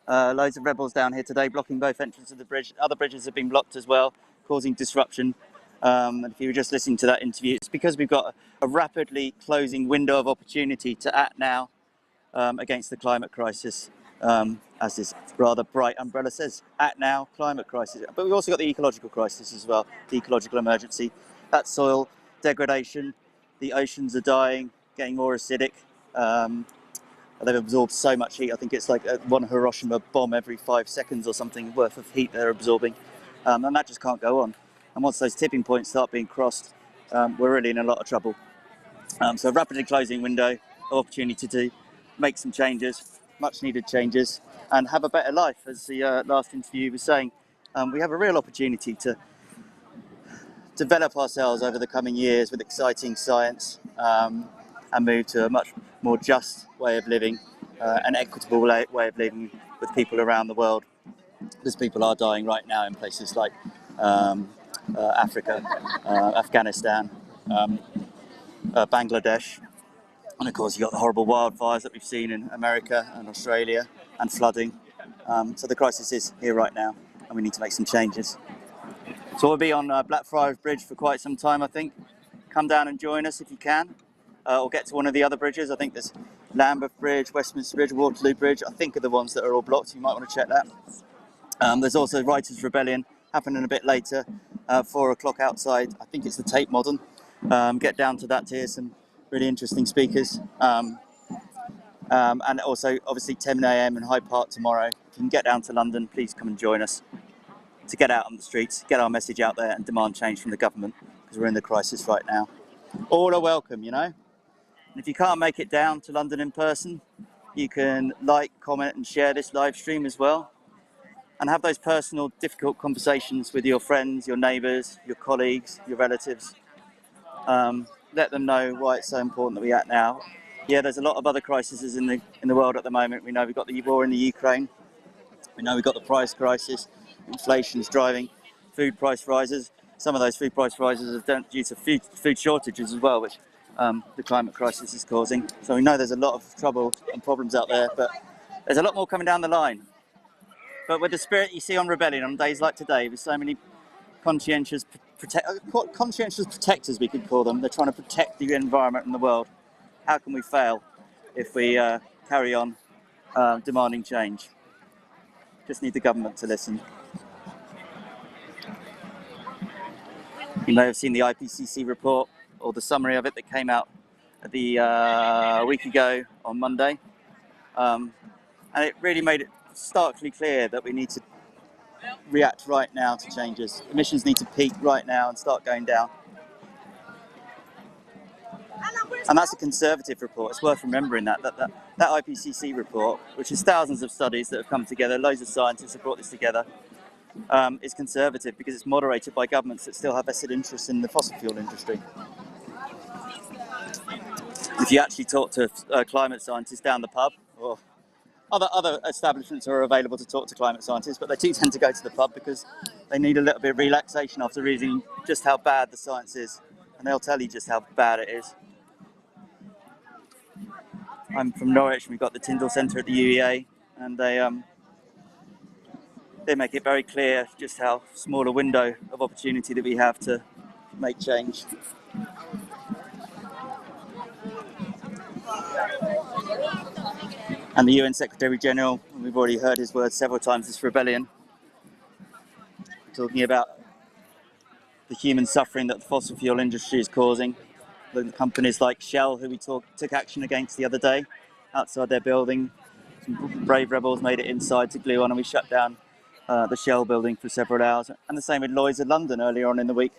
Loads of rebels down here today, blocking both entrances of the bridge. Other bridges have been blocked as well, causing disruption. And if you were just listening to that interview, it's because we've got a rapidly closing window of opportunity to act now against the climate crisis, as this rather bright umbrella says, act now, climate crisis. But we've also got the ecological crisis as well, the ecological emergency. That's soil degradation, the oceans are dying, getting more acidic. They've absorbed so much heat. I think it's like one Hiroshima bomb every 5 seconds or something worth of heat they're absorbing. And that just can't go on. And once those tipping points start being crossed, we're really in a lot of trouble. So a rapidly closing window of opportunity to make some changes, much needed changes, and have a better life. As the last interview was saying, we have a real opportunity to develop ourselves over the coming years with exciting science and move to a much more just way of living, an equitable way of living with people around the world. Because people are dying right now in places like Africa, Afghanistan, Bangladesh, and of course you've got the horrible wildfires that we've seen in America and Australia, and flooding. So the crisis is here right now, and we need to make some changes. So we'll be on Blackfriars Bridge for quite some time, I think. Come down and join us if you can, or get to one of the other bridges. I think there's Lambeth Bridge, Westminster Bridge, Waterloo Bridge, I think are the ones that are all blocked. You might want to check that. There's also Writers' Rebellion happening a bit later, 4 o'clock outside. I think it's the Tate Modern. Get down to that to hear some really interesting speakers. And also, obviously, 10 a.m. in Hyde Park tomorrow. If you can get down to London, please come and join us to get out on the streets, get our message out there and demand change from the government, because we're in the crisis right now. All are welcome, you know. And if you can't make it down to London in person, you can like, comment and share this live stream as well. And have those personal, difficult conversations with your friends, your neighbours, your colleagues, your relatives. Let them know why it's so important that we act now. Yeah, there's a lot of other crises in the world at the moment. We know we've got the war in the Ukraine. We know we've got the price crisis. Inflation's driving food price rises. Some of those food price rises are due to food shortages as well, which the climate crisis is causing. So we know there's a lot of trouble and problems out there, but there's a lot more coming down the line. But with the spirit you see on Rebellion on days like today, with so many conscientious protectors, we could call them, they're trying to protect the environment and the world. How can we fail if we carry on demanding change? Just need the government to listen. You may have seen the IPCC report, or the summary of it that came out a week ago on Monday. And it really made it starkly clear that we need to react right now to changes. Emissions need to peak right now and start going down. And that's a conservative report. It's worth remembering that IPCC report, which is thousands of studies that have come together, loads of scientists have brought this together, is conservative because it's moderated by governments that still have vested interests in the fossil fuel industry. If you actually talk to climate scientists down the pub, or other establishments are available to talk to climate scientists, but they do tend to go to the pub because they need a little bit of relaxation after reading just how bad the science is, and they'll tell you just how bad it is. I'm from Norwich, we've got the Tyndall Centre at the UEA, and they make it very clear just how small a window of opportunity that we have to make change. And the UN Secretary General, we've already heard his words several times, this rebellion, talking about the human suffering that the fossil fuel industry is causing. The companies like Shell, who we took action against the other day, outside their building, some brave rebels made it inside to glue on, and we shut down the Shell building for several hours. And the same with Lloyd's of London earlier on in the week.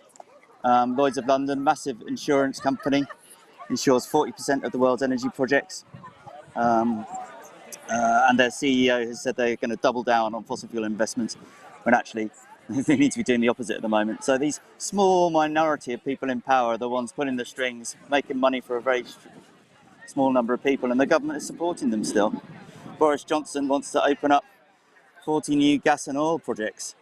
Lloyd's of London, massive insurance company, insures 40% of the world's energy projects. And their CEO has said they're going to double down on fossil fuel investments when actually they need to be doing the opposite at the moment. So these small minority of people in power are the ones pulling the strings, making money for a very small number of people, and the government is supporting them still. Boris Johnson wants to open up 40 new gas and oil projects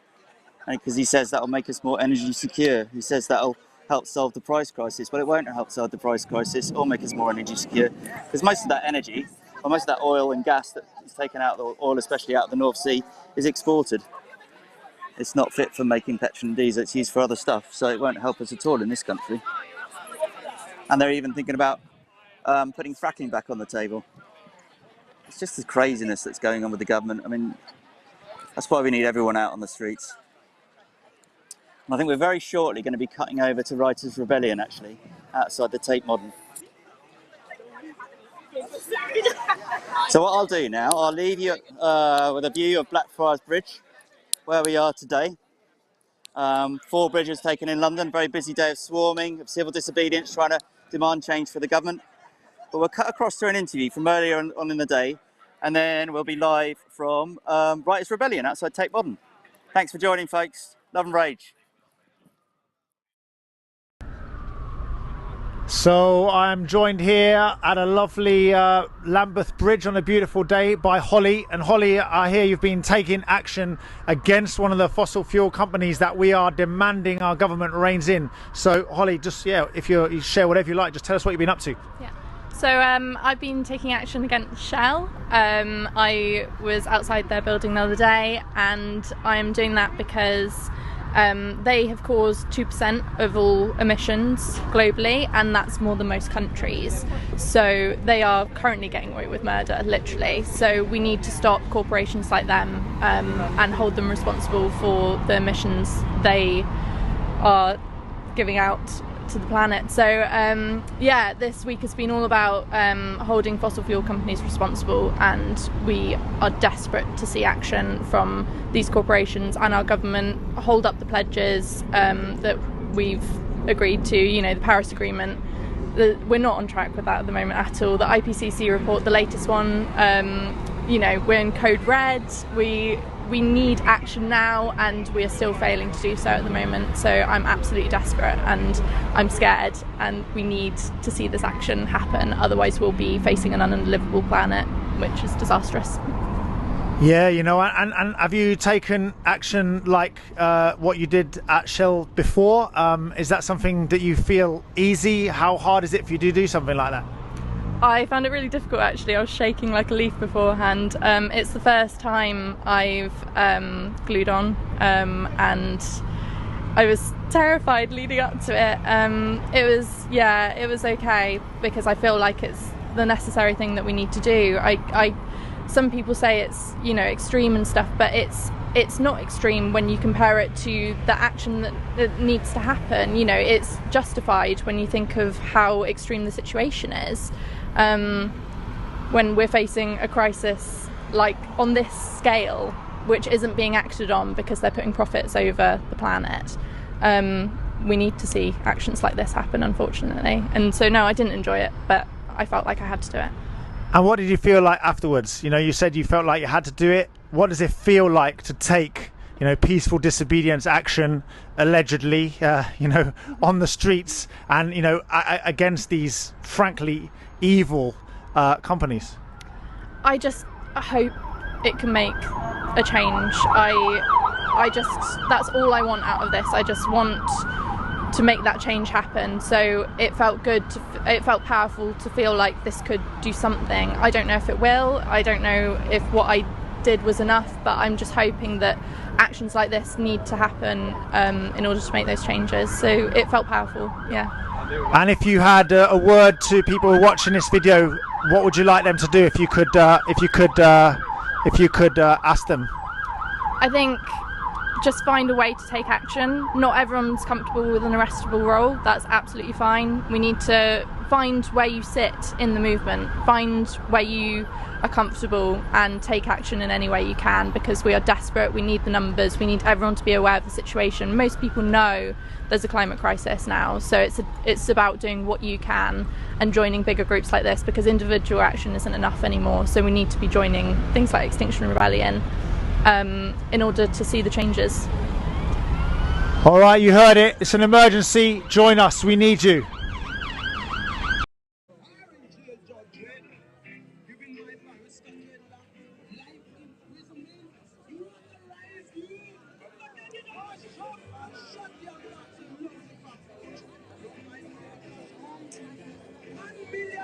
because he says that will make us more energy secure. He says that will help solve the price crisis. Well, it won't help solve the price crisis or make us more energy secure, because most of that energy, or most of that oil and gas that is taken out, the oil especially out of the North Sea, is exported. It's not fit for making petrol and diesel, it's used for other stuff, so it won't help us at all in this country. And they're even thinking about putting fracking back on the table. It's just the craziness that's going on with the government. I mean, that's why we need everyone out on the streets. And I think we're very shortly going to be cutting over to Writers' Rebellion, actually, outside the Tate Modern. So what I'll do now, I'll leave you with a view of Blackfriars Bridge, where we are today. 4 bridges taken in London, very busy day of swarming, of civil disobedience, trying to demand change for the government. But we'll cut across to an interview from earlier on in the day, and then we'll be live from Writers' Rebellion outside Tate Modern. Thanks for joining, folks. Love and rage. So I'm joined here at a lovely Lambeth Bridge on a beautiful day by Holly. And Holly, I hear you've been taking action against one of the fossil fuel companies that we are demanding our government reins in. So Holly, just if you share whatever you like, just tell us what you've been up to. Yeah. So I've been taking action against Shell. I was outside their building the other day, and I am doing that because they have caused 2% of all emissions globally, and that's more than most countries. So they are currently getting away with murder, literally. So we need to stop corporations like them and hold them responsible for the emissions they are giving out to the planet. So yeah, this week has been all about holding fossil fuel companies responsible, and we are desperate to see action from these corporations and our government hold up the pledges that we've agreed to, the Paris Agreement. We're not on track with that at the moment at all. The IPCC report, the latest one, we're in code red. We need action now, and we are still failing to do so at the moment. So I'm absolutely desperate, and I'm scared, and we need to see this action happen. Otherwise we'll be facing an unlivable planet, which is disastrous. Yeah, and have you taken action like what you did at Shell before? Is that something that you feel easy? How hard is it for you to do something like that? I found it really difficult, actually. I was shaking like a leaf beforehand. It's the first time I've glued on, and I was terrified leading up to it. It was okay, because I feel like it's the necessary thing that we need to do. Some people say it's extreme and stuff, but it's not extreme when you compare it to the action that needs to happen. It's justified when you think of how extreme the situation is. When we're facing a crisis like on this scale, which isn't being acted on because they're putting profits over the planet, we need to see actions like this happen, unfortunately. And so no, I didn't enjoy it, but I felt like I had to do it. And what did you feel like afterwards? You said you felt like you had to do it. What does it feel like to take peaceful disobedience action, allegedly, on the streets, and against these frankly evil companies. I just hope it can make a change. That's all I want out of this. I just want to make that change happen. So it felt good, it felt powerful to feel like this could do something. I don't know if it will, I don't know if what I did was enough, but I'm just hoping that actions like this need to happen in order to make those changes. So it felt powerful, yeah. And if you had a word to people who are watching this video, what would you like them to do if you could ask them? I think just find a way to take action. Not everyone's comfortable with an arrestable role. That's absolutely fine. We need to find where you sit in the movement, find where you are comfortable and take action in any way you can, because we are desperate. We need the numbers. We need everyone to be aware of the situation. Most people know there's a climate crisis now, so it's about doing what you can and joining bigger groups like this, because individual action isn't enough anymore. So we need to be joining things like Extinction Rebellion in order to see the changes. All right, you heard it. It's an emergency. Join us. We need you.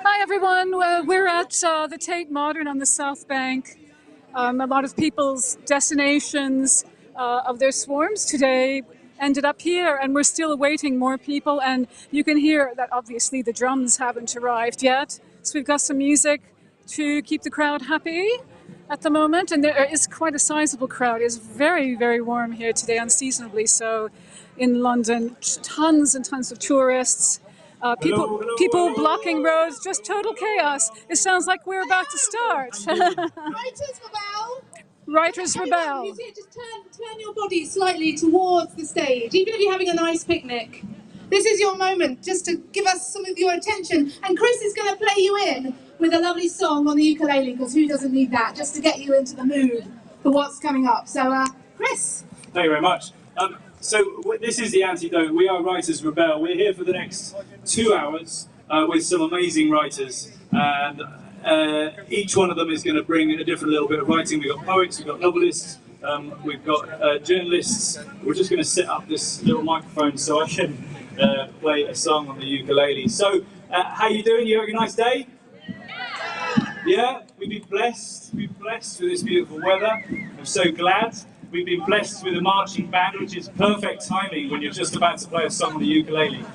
Hi everyone, we're at the Tate Modern on the South Bank. A lot of people's destinations of their swarms today ended up here, and we're still awaiting more people, and you can hear that obviously the drums haven't arrived yet. So we've got some music to keep the crowd happy at the moment, and there is quite a sizable crowd. It's very, very warm here today, unseasonably so in London. Tons and tons of tourists. People blocking roads, just total chaos. It sounds like we're about to start. Writers rebel. Writers rebel. Just turn your body slightly towards the stage, even if you're having a nice picnic. This is your moment, just to give us some of your attention. And Chris is going to play you in with a lovely song on the ukulele, because who doesn't need that, just to get you into the mood for what's coming up. So, Chris. Thank you very much. So this is the Antidote. We are Writers Rebel. We're here for the next 2 hours with some amazing writers, and each one of them is going to bring a different little bit of writing. We've got poets, we've got novelists, we've got journalists. We're just going to set up this little microphone so I can play a song on the ukulele. So, how you doing? You having a nice day? Yeah? We've been blessed. We've been blessed with this beautiful weather. I'm so glad. We've been blessed with a marching band, which is perfect timing when you're just about to play a song on the ukulele.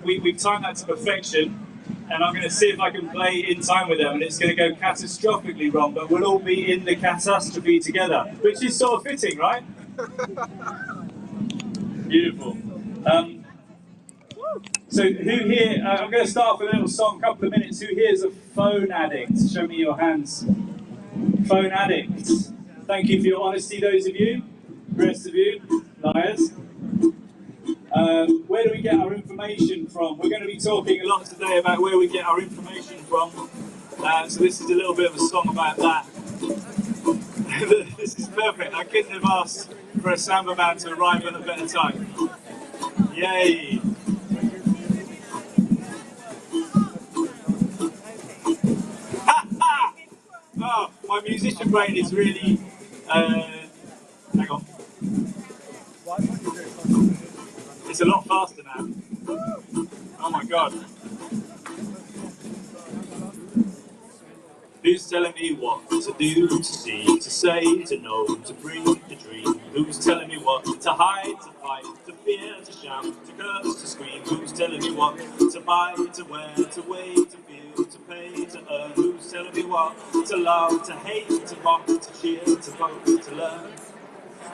We've timed that to perfection, and I'm going to see if I can play in time with them, and it's going to go catastrophically wrong, but we'll all be in the catastrophe together, which is sort of fitting, right? Beautiful. So who here, I'm going to start with a little song, a couple of minutes. Who here is a phone addict? Show me your hands. Phone addicts. Thank you for your honesty, those of you. The rest of you, liars. Where do we get our information from? We're going to be talking a lot today about where we get our information from. So this is a little bit of a song about that. This is perfect. I couldn't have asked for a samba man to arrive at a better time. Yay! Oh, my musician brain is really... hang on. It's a lot faster now. Oh my god. Who's telling me what to do, to see, to say, to know, to breathe, to dream? Who's telling me what to hide, to fight, to fear, to shout, to curse, to scream? Who's telling me what to buy, to wear, to wait, to feel, to pay, to earn? Who's telling me what to love, to hate, to mock, to cheer, to vote, to learn?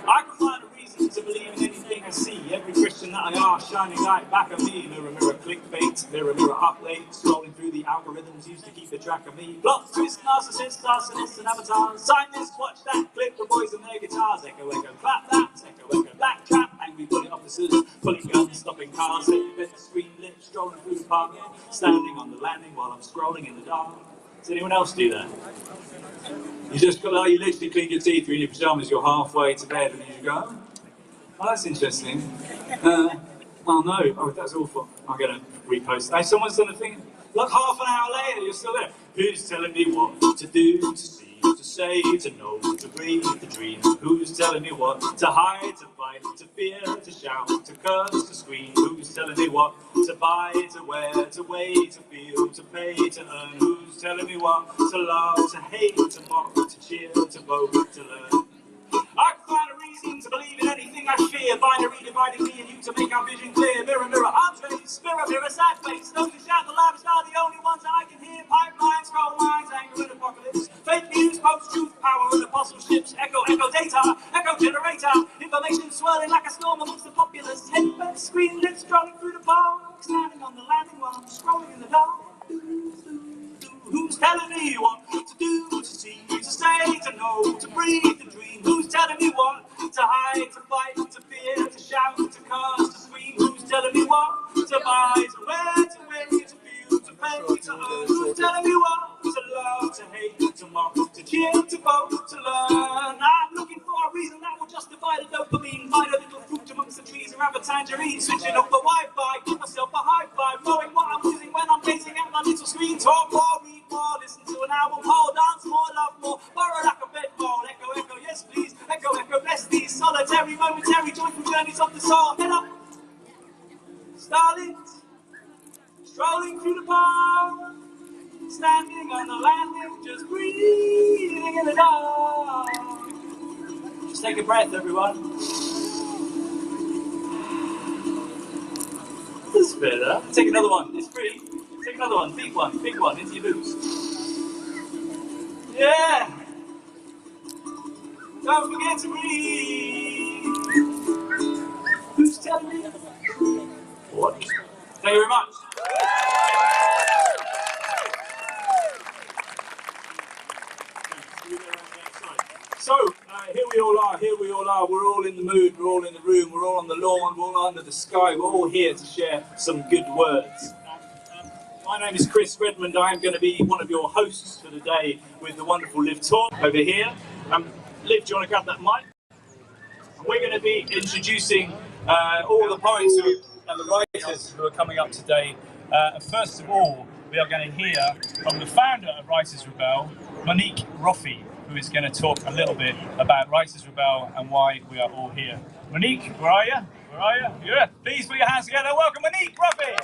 I can find a reason to believe in anything I see. Every Christian that I are shining light back at me. Mirror, mirror, clickbait, mirror, mirror, up late. Scrolling through the algorithms used to keep a track of me. Plot, twist, narcissists, arsonists and avatars. Scientists, watch that, clip the boys and their guitars. Echo, echo, clap that, echo, echo, black trap. Angry bullet officers, pulling guns, stopping cars. Hitting bent the screen lit, strolling through the park. Standing on the landing while I'm scrolling in the dark. Does anyone else do that? You just got like, you literally clean your teeth, you're in your pajamas, you're halfway to bed, and you go, oh, that's interesting. Well, no, oh, that's awful. I'm going to repost. Hey, someone's done a thing. Look, half an hour later, you're still there. Who's telling me what to do, to see, to say, to know, to breathe, to dream? Who's telling me what to hide, to fight, to fear, to shout, to curse, to scream? Who's telling me what to buy, to wear, to wait, to feel, to pay, to earn? Who's telling me what to love, to hate, to mock, to cheer, to vote, to learn? I can find a reason to believe in anything I fear. Binary dividing me and you to make our vision clear. Mirror, mirror, I'm face. Mirror, mirror, sad face. Those who shout the loudest are the only ones I can hear. Pipelines, scroll lines, anger and apocalypse. Fake news, post-truth, power and apostleships. Echo, echo data, echo generator. Information swirling like a storm amongst the populace. Headbeds, screen lips, strolling through the park. Standing on the landing while I'm scrolling in the dark. Who's telling me what to do, to see, to say, to know, to breathe, to dream? Who's telling me what to hide, to fight, to fear, to shout, to curse, to scream? Who's telling me what to buy, to wear, to wait, to feel, to pay, to earn? Who's telling me what to love, to hate, to mock, to cheer, to vote, to learn? I'm looking for a reason that will justify the dopamine. Find a little fruit amongst the trees or have a tangerine. Switching up the Wi-Fi, give myself a high five, knowing what I'm losing when I'm gazing at my little screen. Talk more, read more, listen to an album, hold, dance more, love more, borrow like a bedroll. Echo, echo, yes please, echo, echo, bless these solitary, momentary, joyful journeys of the soul. Head up, starlit, strolling through the park, standing on the landing, just breathing in the dark. Just take a breath, everyone. This is better. Take another one, it's free. Take another one, big one, into your boots. Yeah! Don't forget to breathe. Who's telling me what? Thank you very much. So, here we all are, we're all in the mood, we're all in the room, we're all on the lawn, we're all under the sky, we're all here to share some good words. My name is Chris Redmond. I'm going to be one of your hosts for the day with the wonderful Liv Torn over here. Liv, do you want to grab that mic? We're going to be introducing all the poets and the writers who are coming up today. First of all, we are going to hear from the founder of Writers Rebel, Monique Roffey, who is going to talk a little bit about Writers Rebel and why we are all here. Monique, where are you? Where are you? Yeah. Please put your hands together. Welcome, Monique Roffey.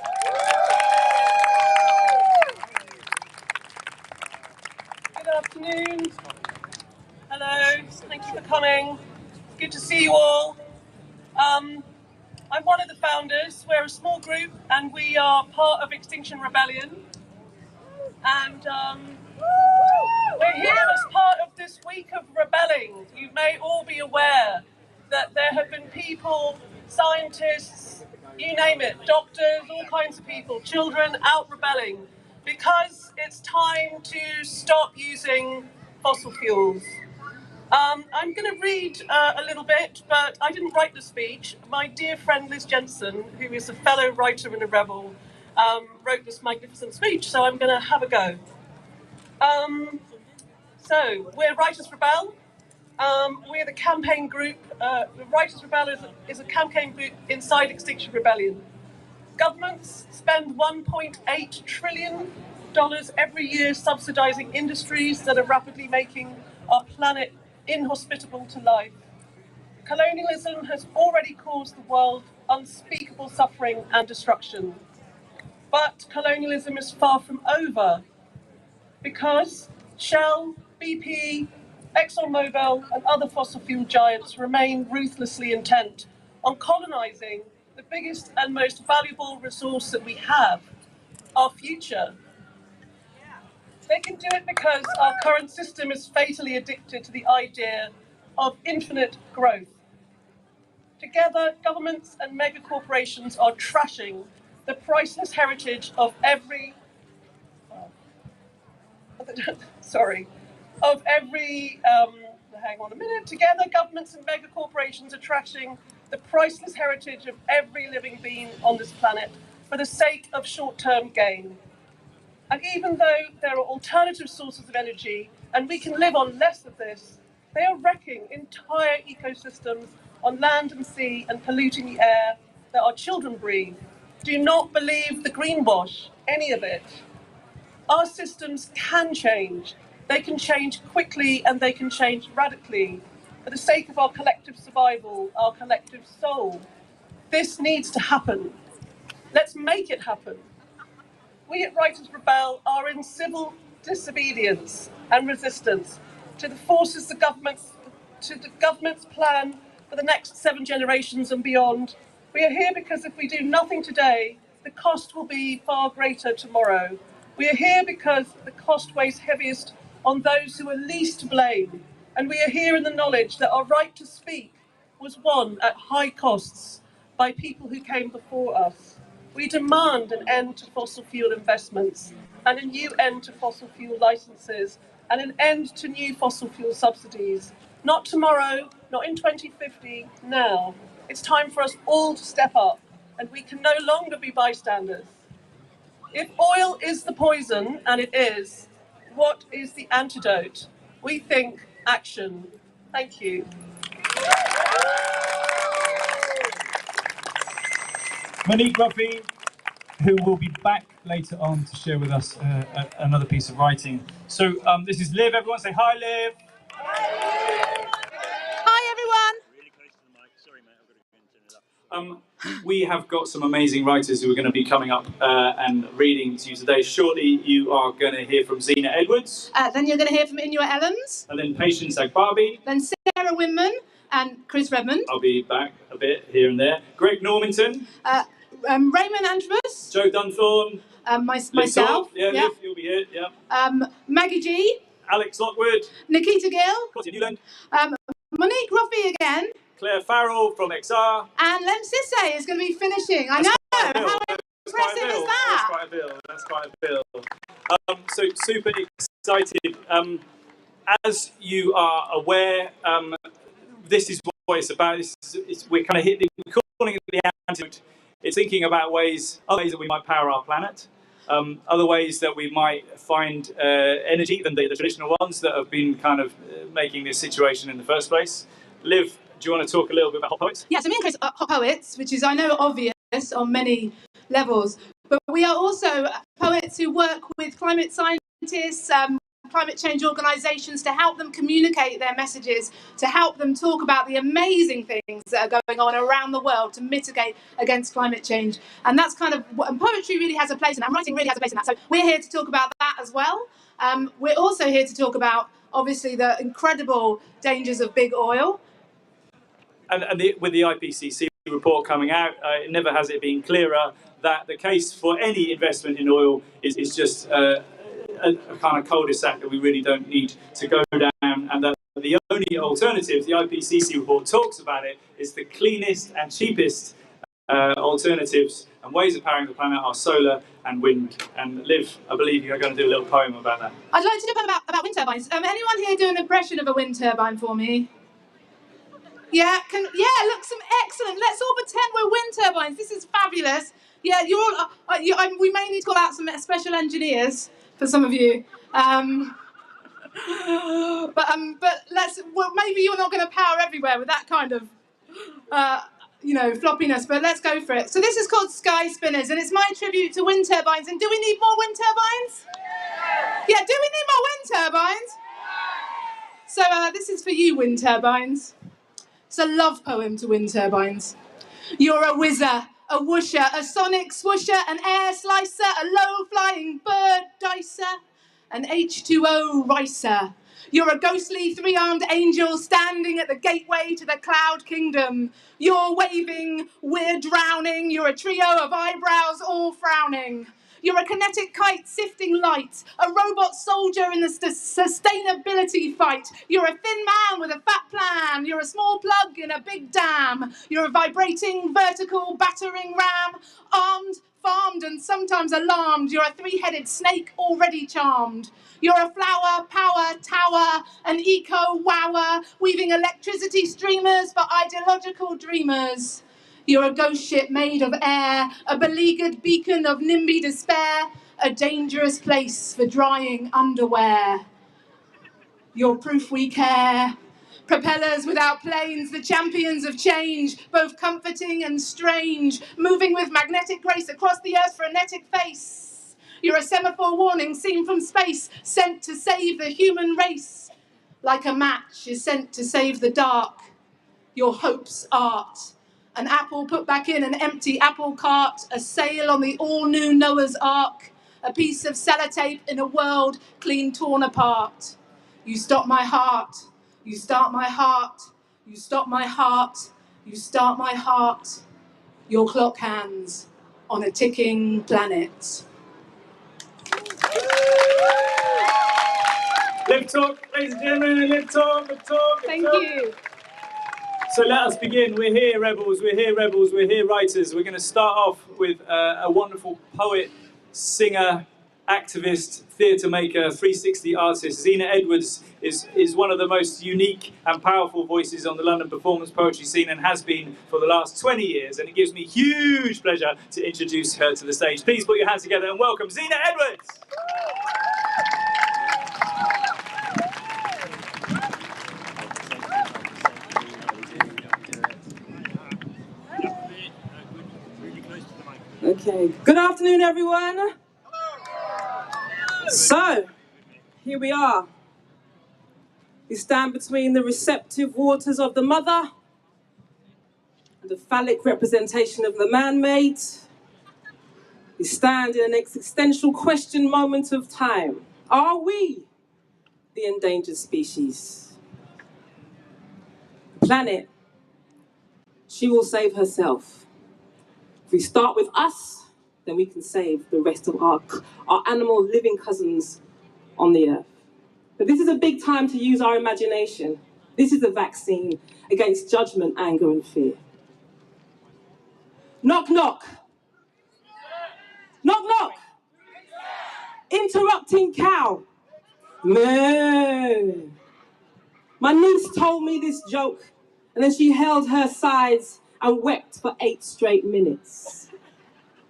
Good afternoon. Hello. Thank you for coming. It's good to see you all. I'm one of the founders. We're a small group and we are part of Extinction Rebellion. And we're here as part of this week of rebelling. You may all be aware that there have been people, scientists, you name it, doctors, all kinds of people, children out rebelling because it's time to stop using fossil fuels. I'm going to read a little bit, but I didn't write the speech. My dear friend Liz Jensen, who is a fellow writer and a rebel, wrote this magnificent speech, so I'm going to have a go. So, we're Writers Rebel. We're the campaign group. Writers Rebel is a campaign group inside Extinction Rebellion. Governments spend $1.8 trillion every year subsidizing industries that are rapidly making our planet inhospitable to life. Colonialism has already caused the world unspeakable suffering and destruction. But colonialism is far from over because Shell, BP, ExxonMobil and other fossil fuel giants remain ruthlessly intent on colonizing the biggest and most valuable resource that we have, our future. They can do it because our current system is fatally addicted to the idea of infinite growth. Together, governments and mega corporations are trashing the priceless heritage of every hang on a minute. Together, governments and mega corporations are trashing the priceless heritage of every living being on this planet for the sake of short-term gain. And even though there are alternative sources of energy and we can live on less of this, they are wrecking entire ecosystems on land and sea and polluting the air that our children breathe. Do not believe the greenwash, any of it. Our systems can change. They can change quickly and they can change radically for the sake of our collective survival, our collective soul. This needs to happen. Let's make it happen. We at Writers Rebel are in civil disobedience and resistance to the forces to the government's plan for the next 7 generations and beyond. We are here because if we do nothing today, the cost will be far greater tomorrow. We are here because the cost weighs heaviest on those who are least to blame. And we are here in the knowledge that our right to speak was won at high costs by people who came before us. We demand an end to fossil fuel investments and a new end to fossil fuel licenses and an end to new fossil fuel subsidies. Not tomorrow, not in 2050, now. It's time for us all to step up and we can no longer be bystanders. If oil is the poison, and it is, what is the antidote? We think action. Thank you. Monique, Roffey, who will be back later on to share with us another piece of writing. So this is Liv. Everyone say hi, Liv. Hi, everyone. We have got some amazing writers who are going to be coming up and reading to you today. Shortly, you are going to hear from Zena Edwards. Then you're going to hear from Inua Ellens. And then Patience Agbabi. Then Sarah Winman and Chris Redmond. I'll be back a bit here and there. Greg Normington. Raymond Andrews. Joe Dunthorne. Myself. Yeah, Liv, you'll be here. Yeah. Maggie G. Alex Lockwood. Nikita Gill. Claudia Newland. Monique Roffey again. Claire Farrell from XR. And Lemn Sissay is going to be finishing. I know. How impressive is that? That's quite a bill. So super excited. As you are aware, this is what it's about. We're kind of we're calling it the antidote. It's thinking about other ways that we might power our planet, other ways that we might find energy than the traditional ones that have been kind of making this situation in the first place. Liv, do you want to talk a little bit about Hot Poets? Yeah, so me and Chris are Hot Poets, which is, I know, obvious on many levels, but we are also poets who work with climate scientists, climate change organisations to help them communicate their messages, to help them talk about the amazing things that are going on around the world to mitigate against climate change. And that's kind of, and poetry really has a place in that, and writing really has a place in that. So we're here to talk about that as well. We're also here to talk about, obviously, the incredible dangers of big oil. And with the IPCC report coming out, never has it been clearer that the case for any investment in oil is just a kind of cul-de-sac that we really don't need to go down, and that the only alternative, the IPCC report talks about it, is the cleanest and cheapest alternatives and ways of powering the planet are solar and wind. And Liv, I believe you're going to do a little poem about that. I'd like to do a poem about wind turbines. Anyone here do an impression of a wind turbine for me? Yeah, look, some excellent. Let's all pretend we're wind turbines. This is fabulous. Yeah, you're all. We may need to call out some special engineers for some of you. But let's. Well, maybe you're not going to power everywhere with that kind of, floppiness. But let's go for it. So this is called Sky Spinners, and it's my tribute to wind turbines. And do we need more wind turbines? Yeah. Do we need more wind turbines? So this is for you, wind turbines. It's a love poem to wind turbines. You're a whizzer, a whoosher, a sonic swoosher, an air slicer, a low-flying bird dicer, an H2O ricer. You're a ghostly three-armed angel standing at the gateway to the cloud kingdom. You're waving, we're drowning. You're a trio of eyebrows all frowning. You're a kinetic kite sifting light, a robot soldier in the sustainability fight. You're a thin man with a fat plan. You're a small plug in a big dam. You're a vibrating, vertical, battering ram, armed, farmed, and sometimes alarmed. You're a three-headed snake already charmed. You're a flower, power, tower, an eco-wower, weaving electricity streamers for ideological dreamers. You're a ghost ship made of air, a beleaguered beacon of NIMBY despair, a dangerous place for drying underwear. You're proof we care. Propellers without planes, the champions of change, both comforting and strange, moving with magnetic grace across the earth's frenetic face. You're a semaphore warning seen from space, sent to save the human race. Like a match is sent to save the dark. Your hope's art. An apple put back in an empty apple cart, a sail on the all-new Noah's Ark, a piece of sellotape in a world clean torn apart. You stop my heart, you start my heart, you stop my heart, you start my heart. Your clock hands on a ticking planet. Lip talk, ladies and gentlemen, lip talk, lip talk. Thank you. So let us begin. We're here, rebels, we're here, rebels, we're here, writers. We're going to start off with a wonderful poet, singer, activist, theatre maker, 360 artist. Zena Edwards is one of the most unique and powerful voices on the London performance poetry scene and has been for the last 20 years. And it gives me huge pleasure to introduce her to the stage. Please put your hands together and welcome Zena Edwards. Okay, good afternoon everyone. So, here we are. We stand between the receptive waters of the mother and the phallic representation of the man-made. We stand in an existential question moment of time. Are we the endangered species? The planet, she will save herself. If we start with us, then we can save the rest of our animal living cousins on the earth. But this is a big time to use our imagination. This is a vaccine against judgment, anger, and fear. Knock, knock. Knock, knock. Interrupting cow. Moo. My niece told me this joke, and then she held her sides and wept for 8 straight minutes.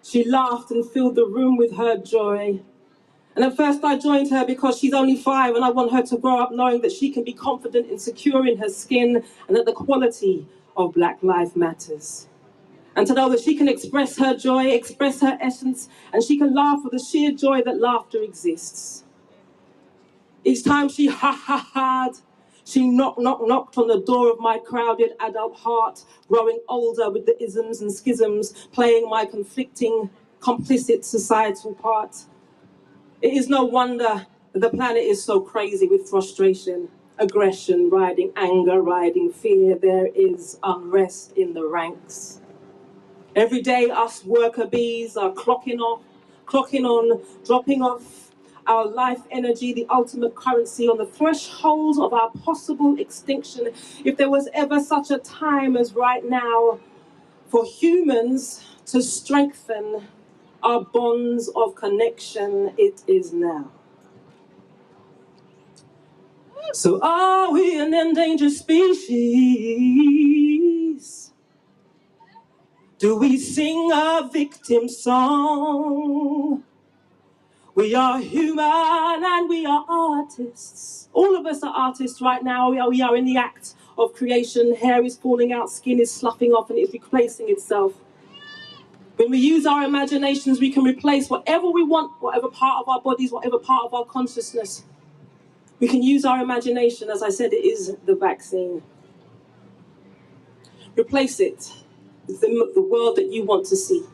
She laughed and filled the room with her joy. And at first I joined her because she's only 5 and I want her to grow up knowing that she can be confident and secure in her skin and that the quality of Black life matters. And to know that she can express her joy, express her essence, and she can laugh with the sheer joy that laughter exists. Each time she ha-ha-ha'd, she knocked on the door of my crowded adult heart, growing older with the isms and schisms, playing my conflicting, complicit societal part. It is no wonder that the planet is so crazy with frustration, aggression, riding anger, riding fear. There is unrest in the ranks. Every day us worker bees are clocking on, dropping off our life energy, the ultimate currency on the threshold of our possible extinction. If there was ever such a time as right now for humans to strengthen our bonds of connection, it is now. So are we an endangered species? Do we sing a victim song? We are human and we are artists. All of us are artists right now. We are in the act of creation. Hair is falling out, skin is sloughing off, and it's replacing itself. When we use our imaginations, we can replace whatever we want, whatever part of our bodies, whatever part of our consciousness. We can use our imagination. As I said, it is the vaccine. Replace it with the world that you want to see.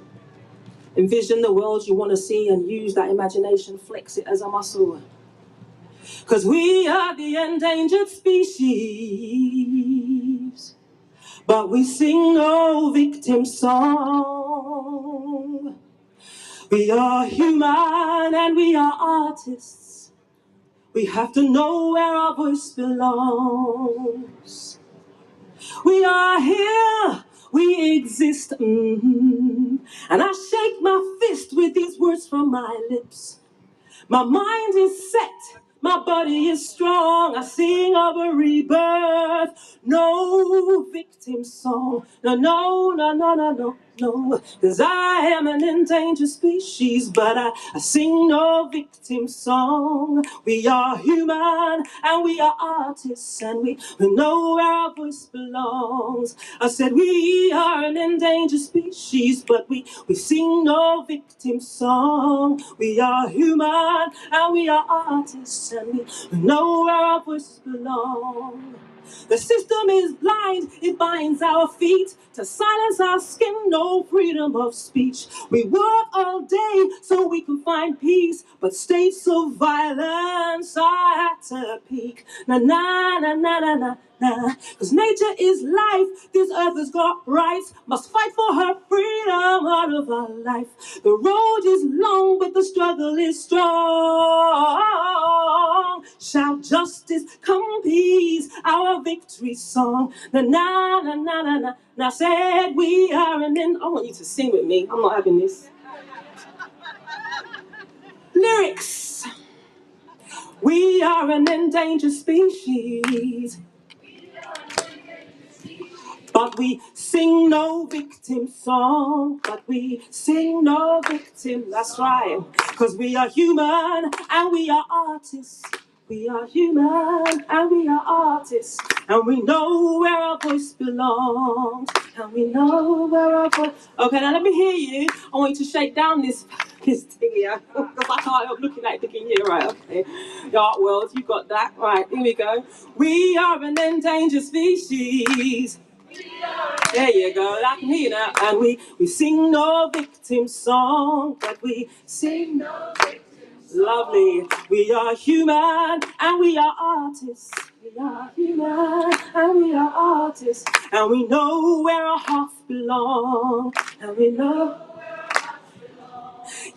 Envision the world you want to see and use that imagination, flex it as a muscle. Because we are the endangered species, but we sing no victim song. We are human and we are artists. We have to know where our voice belongs. We are here, we exist, and I shake my fist with these words from my lips. My mind is set, my body is strong, I sing of a rebirth. No victim song, no, no, no, no, no, no. no, 'cause I am an endangered species, but I sing no victim song. We are human and we are artists, and we know where our voice belongs. I said we are an endangered species, but we sing no victim song. We are human and we are artists, and we know where our voice belongs. The system is blind, it binds our feet to silence our skin, no freedom of speech. We work all day so we can find peace, but states of violence are at a peak. Na na na na na na na. 'Cause nature is life, this earth has got rights, must fight for her freedom out of our life. The road is long, but the struggle is strong. Shout justice, come peace, our victory song. Na na na na na na. Now said we are an I want you to sing with me. I'm not having this. Lyrics. We are an endangered species, but we sing no victim song. But we sing no victim, that's right. 'Cause we are human and we are artists. We are human and we are artists. And we know where our voice belongs. And we know where our voice... Okay, now let me hear you. I want you to shake down this thing here. Because I can't help looking at it thinking, yeah, right, okay. The art world, you got that. Right, here we go. We are an endangered species. There you go, I can hear you now. And we sing no victim song, but we sing no victim song. Lovely. We are human and we are artists. We are human and we are artists. And we know where our hearts belong. And we know.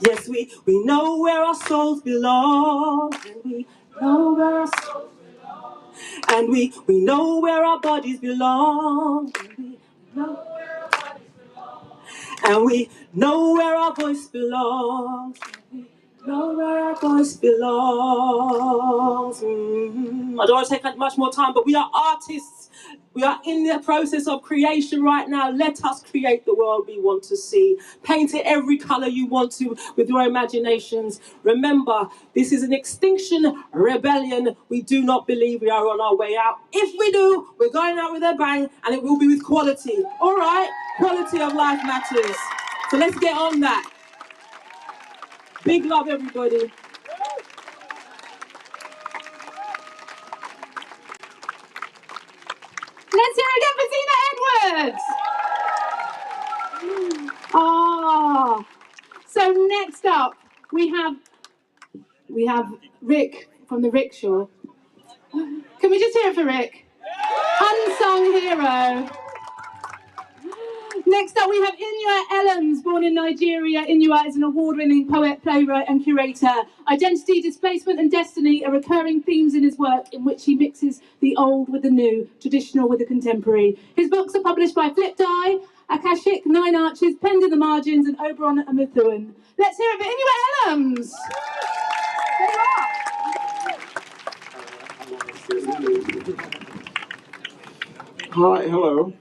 Yes, we know where our souls belong. And we know where our souls belong. And we know where our bodies belong. And we know where our voice belongs. We know where our voice belongs. I don't want to take up much more time, but we are artists. We are in the process of creation right now. Let us create the world we want to see. Paint it every colour you want to with your imaginations. Remember, this is an extinction rebellion. We do not believe we are on our way out. If we do, we're going out with a bang, and it will be with quality. All right? Quality of life matters. So let's get on that. Big love, everybody. Let's hear it again for Tina Edwards. Ah. So next up, we have Rick from the Rickshaw. Can we just hear it for Rick? Unsung hero. Next up, we have Inua Ellams, born in Nigeria. Inua is an award-winning poet, playwright, and curator. Identity, displacement, and destiny are recurring themes in his work, in which he mixes the old with the new, traditional with the contemporary. His books are published by Flip Die, Akashic, Nine Arches, Penned in the Margins, and Oberon and Methuen. Let's hear it for Inua Ellams. Hi, hello.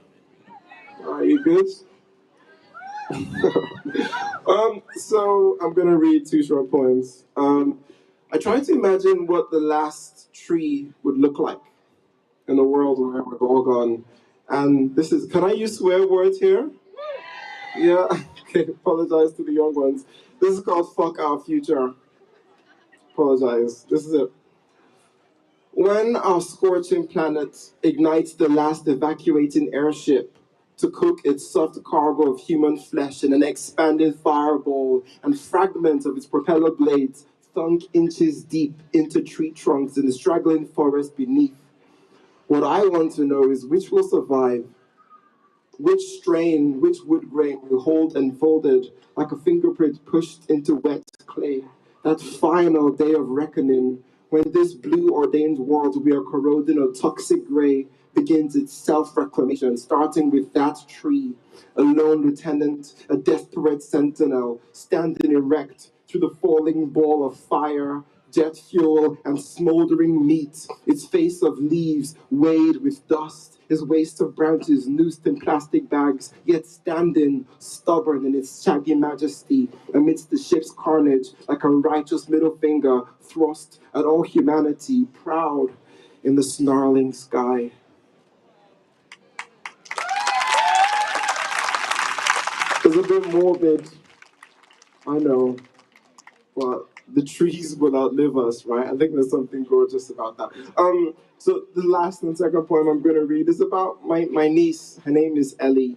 Are you good? So I'm gonna read two short poems. I tried to imagine what the last tree would look like in a world where we're all gone. And this is, can I use swear words here? Yeah, okay, apologize to the young ones. This is called Fuck Our Future. Apologize, this is it. When our scorching planet ignites the last evacuating airship to cook its soft cargo of human flesh in an expanded fireball, and fragments of its propeller blades thunk inches deep into tree trunks in the straggling forest beneath, what I want to know is which will survive, which strain, which wood grain will hold enfolded like a fingerprint pushed into wet clay, that final day of reckoning, when this blue-ordained world we are corroding a toxic gray begins its self-reclamation, starting with that tree, a lone lieutenant, a desperate sentinel, standing erect through the falling ball of fire, jet fuel and smoldering meat, its face of leaves weighed with dust, his waist of branches noosed in plastic bags, yet standing stubborn in its shaggy majesty amidst the ship's carnage like a righteous middle finger thrust at all humanity, proud in the snarling sky. It's a bit morbid, I know, but the trees will outlive us, right? I think there's something gorgeous about that. So the last and second poem I'm going to read is about my niece. Her name is Ellie.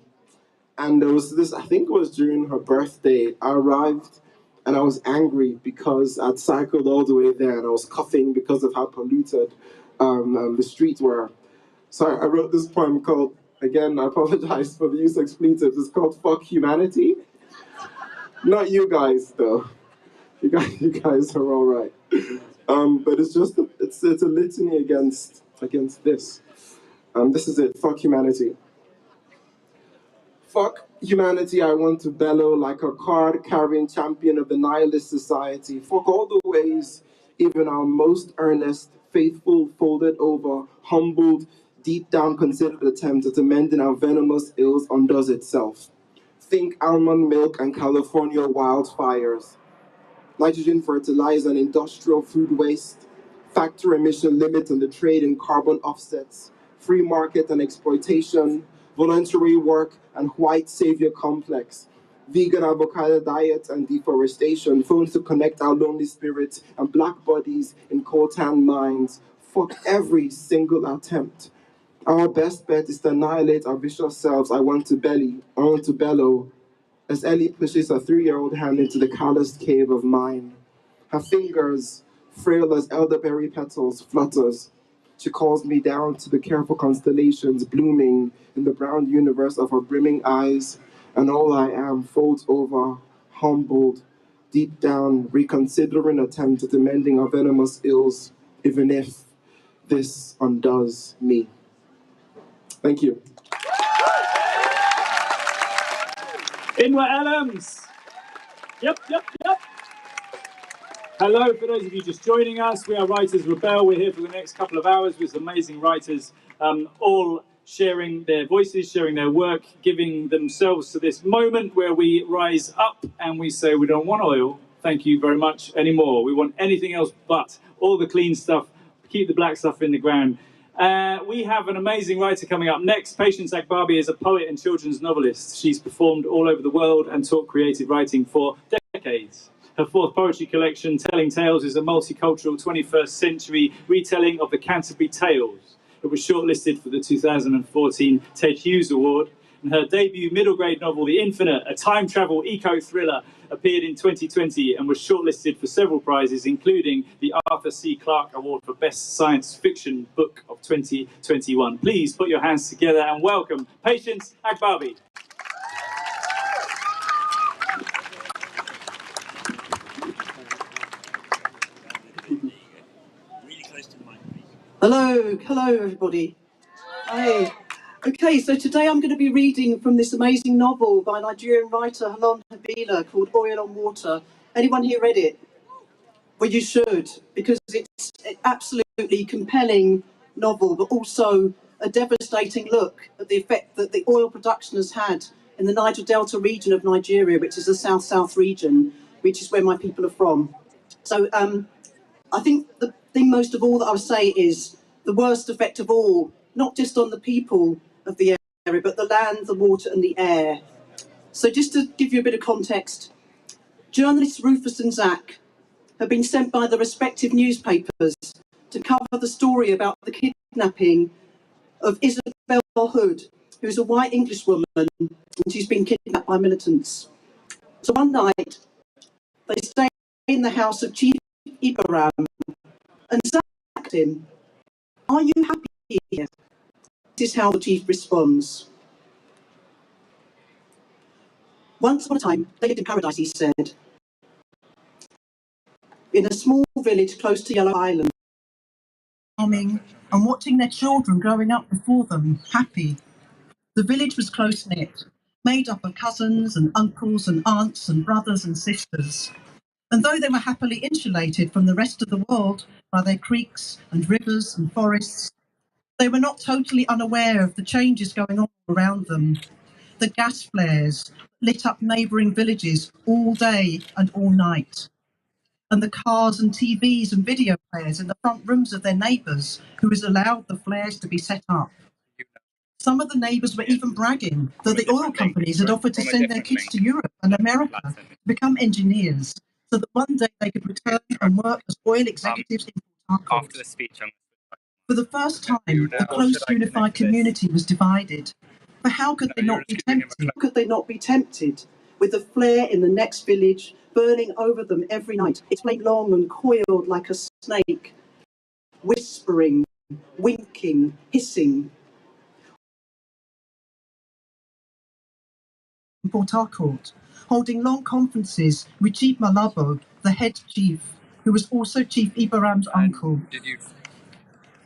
And there was this, I think it was during her birthday, I arrived and I was angry because I'd cycled all the way there and I was coughing because of how polluted the streets were. So I wrote this poem called, again, I apologize for the use of expletives, it's called Fuck Humanity. Not you guys, though. You guys are all right. But it's just, it's a litany against this. This is it, fuck humanity. Fuck humanity, I want to bellow like a card-carrying champion of the nihilist society. Fuck all the ways even our most earnest, faithful, folded over, humbled, deep down considered attempt at amending our venomous ills undoes itself. Think almond milk and California wildfires. Nitrogen fertilizer and industrial food waste, factory emission limits and the trade in carbon offsets, free market and exploitation, voluntary work and white savior complex, vegan avocado diet and deforestation, phones to connect our lonely spirits and black bodies in coltan mines. Fuck every single attempt. Our best bet is to annihilate our vicious selves. I want to bellow, as Ellie pushes her 3-year-old hand into the calloused cave of mine. Her fingers, frail as elderberry petals, flutters. She calls me down to the careful constellations blooming in the brown universe of her brimming eyes, and all I am folds over, humbled, deep down, reconsidering attempt at amending our venomous ills, even if this undoes me. Thank you. Inwa Elms. Yep. Hello, for those of you just joining us, we are Writers Rebel. We're here for the next couple of hours with amazing writers, all sharing their voices, sharing their work, giving themselves to this moment where we rise up and we say we don't want oil, thank you very much, anymore. We want anything else but all the clean stuff, keep the black stuff in the ground. We have an amazing writer coming up next. Patience Agbabi is a poet and children's novelist. She's performed all over the world and taught creative writing for decades. Her fourth poetry collection, Telling Tales, is a multicultural 21st century retelling of the Canterbury Tales. It was shortlisted for the 2014 Ted Hughes Award. And her debut middle grade novel, The Infinite, a time travel eco-thriller, appeared in 2020 and was shortlisted for several prizes, including the Arthur C. Clarke Award for Best Science Fiction Book of 2021. Please put your hands together and welcome Patience Agbabi. Hello everybody. Hi. Okay, so today I'm going to be reading from this amazing novel by Nigerian writer Halon Habila called Oil on Water. Anyone here read it? Well, you should, because it's an absolutely compelling novel, but also a devastating look at the effect that the oil production has had in the Niger Delta region of Nigeria, which is the south-south region, which is where my people are from. So I think the thing most of all that I would say is the worst effect of all, not just on the people of the area, but the land, the water and the air. So just to give you a bit of context, journalists Rufus and Zach have been sent by the respective newspapers to cover the story about the kidnapping of Isabel Hood, who's a white English woman, and she's been kidnapped by militants. So one night, they stay in the house of Chief Ibrahim, and Zach asked him, "Are you happy here?" This is how the chief responds. "Once upon a time, they lived in paradise," he said, "in a small village close to Yellow Island, farming and watching their children growing up before them, happy. The village was close-knit, made up of cousins and uncles and aunts and brothers and sisters. And though they were happily insulated from the rest of the world by their creeks and rivers and forests, they were not totally unaware of the changes going on around them. The gas flares lit up neighbouring villages all day and all night. And the cars and TVs and video players in the front rooms of their neighbours who has allowed the flares to be set up. Some of the neighbours were even bragging that the oil companies had offered to send their kids to Europe and America to become engineers so that one day they could return and work as oil executives in Port Harcourt. After the speech, For the first time, the close unified community was divided. But how could they not be tempted? How could they not be tempted with the flare in the next village burning over them every night? Its flame long and coiled like a snake, whispering, winking, hissing. Port Harcourt, holding long conferences with Chief Malabo, the head chief, who was also Chief Ibaram's uncle.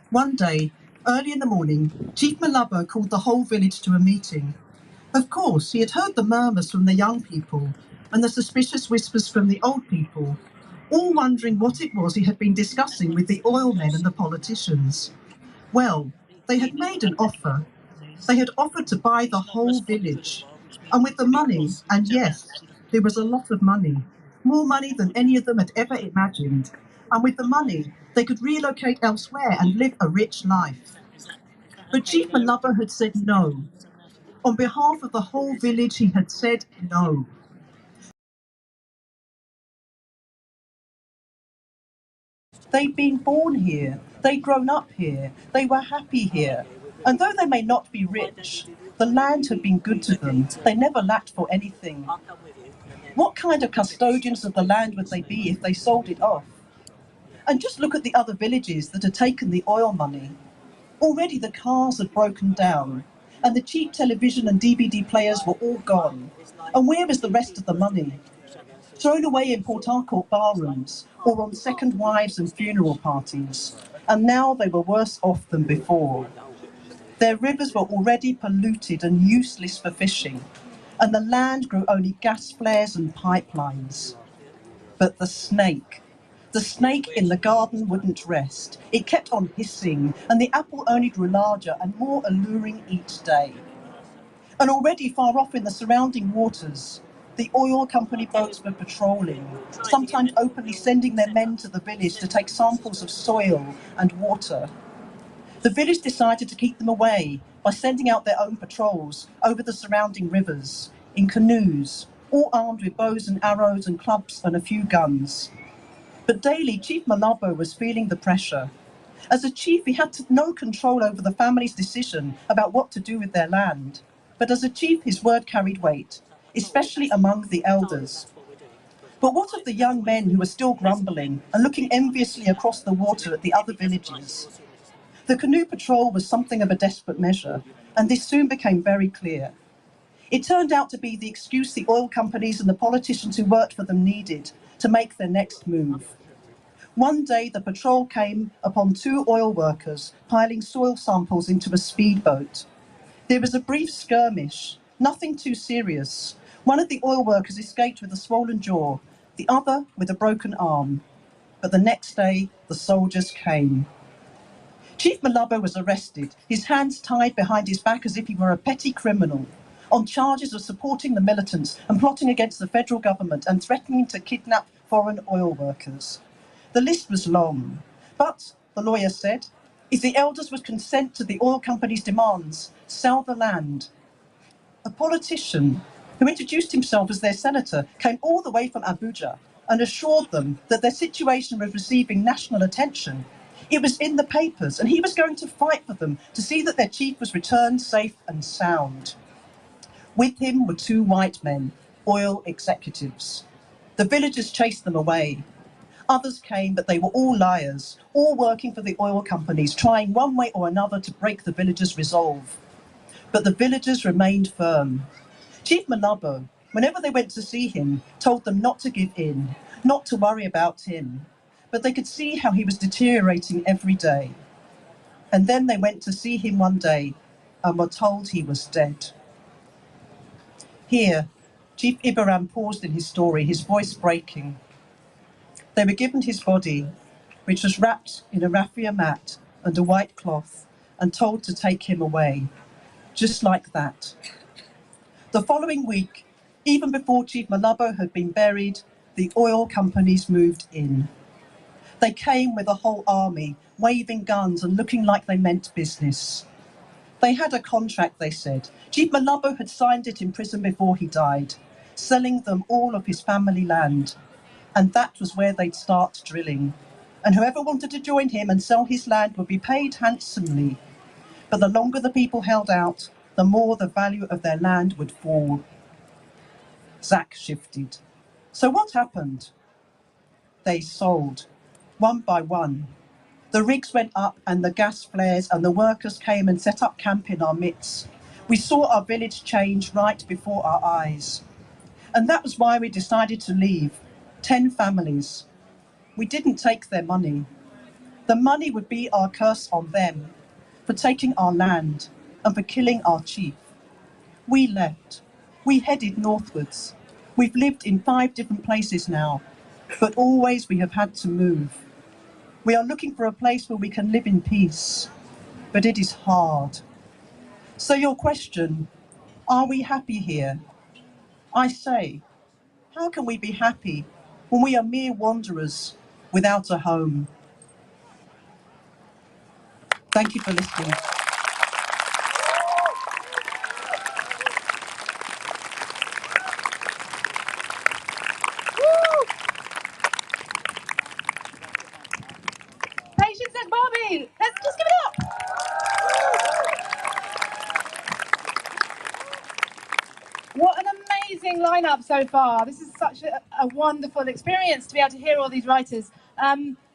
One day, early in the morning, Chief Malabo called the whole village to a meeting. Of course, he had heard the murmurs from the young people and the suspicious whispers from the old people, all wondering what it was he had been discussing with the oil men and the politicians. Well, they had made an offer. They had offered to buy the whole village. And with the money, and yes, there was a lot of money, more money than any of them had ever imagined. And with the money, they could relocate elsewhere and live a rich life. But Chief Malabo had said no. On behalf of the whole village, he had said no. They'd been born here, they'd grown up here, they were happy here. And though they may not be rich, the land had been good to them. They never lacked for anything. What kind of custodians of the land would they be if they sold it off? And just look at the other villages that had taken the oil money. Already the cars had broken down, and the cheap television and DVD players were all gone. And where is the rest of the money? Thrown away in Port Harcourt barrooms, or on second wives and funeral parties. And now they were worse off than before. Their rivers were already polluted and useless for fishing, and the land grew only gas flares and pipelines. But the snake in the garden wouldn't rest. It kept on hissing, and the apple only grew larger and more alluring each day. And already far off in the surrounding waters, the oil company boats were patrolling, sometimes openly sending their men to the village to take samples of soil and water. The village decided to keep them away by sending out their own patrols over the surrounding rivers, in canoes, all armed with bows and arrows and clubs and a few guns. But daily, Chief Malabo was feeling the pressure. As a chief, he had no control over the family's decision about what to do with their land. But as a chief, his word carried weight, especially among the elders. But what of the young men who were still grumbling and looking enviously across the water at the other villages? The canoe patrol was something of a desperate measure, and this soon became very clear. It turned out to be the excuse the oil companies and the politicians who worked for them needed to make their next move. One day, the patrol came upon 2 oil workers piling soil samples into a speedboat. There was a brief skirmish, nothing too serious. One of the oil workers escaped with a swollen jaw, the other with a broken arm. But the next day, the soldiers came. Chief Malabo was arrested, his hands tied behind his back as if he were a petty criminal, on charges of supporting the militants and plotting against the federal government and threatening to kidnap foreign oil workers. The list was long, but, the lawyer said, if the elders would consent to the oil company's demands, sell the land. A politician who introduced himself as their senator came all the way from Abuja and assured them that their situation was receiving national attention. It was in the papers, and he was going to fight for them to see that their chief was returned safe and sound. With him were 2 white men, oil executives. The villagers chased them away. Others came, but they were all liars, all working for the oil companies, trying one way or another to break the villagers' resolve. But the villagers remained firm. Chief Malabo, whenever they went to see him, told them not to give in, not to worry about him. But they could see how he was deteriorating every day. And then they went to see him one day and were told he was dead. Here, Chief Ibaram paused in his story, his voice breaking. They were given his body, which was wrapped in a raffia mat and a white cloth, and told to take him away, just like that. The following week, even before Chief Malabo had been buried, the oil companies moved in. They came with a whole army, waving guns and looking like they meant business. They had a contract, they said. Chief Malabo had signed it in prison before he died, selling them all of his family land. And that was where they'd start drilling. And whoever wanted to join him and sell his land would be paid handsomely. But the longer the people held out, the more the value of their land would fall. Zach shifted. So what happened? They sold, one by one. The rigs went up and the gas flares, and the workers came and set up camp in our midst. We saw our village change right before our eyes. And that was why we decided to leave, 10 families. We didn't take their money. The money would be our curse on them for taking our land and for killing our chief. We left. We headed northwards. We've lived in 5 different places now, but always we have had to move. We are looking for a place where we can live in peace, but it is hard. So your question, are we happy here? I say, how can we be happy when we are mere wanderers without a home? Thank you for listening. Patience and Bobby, let's just give it up. What an amazing lineup so far. This is such a wonderful experience to be able to hear all these writers.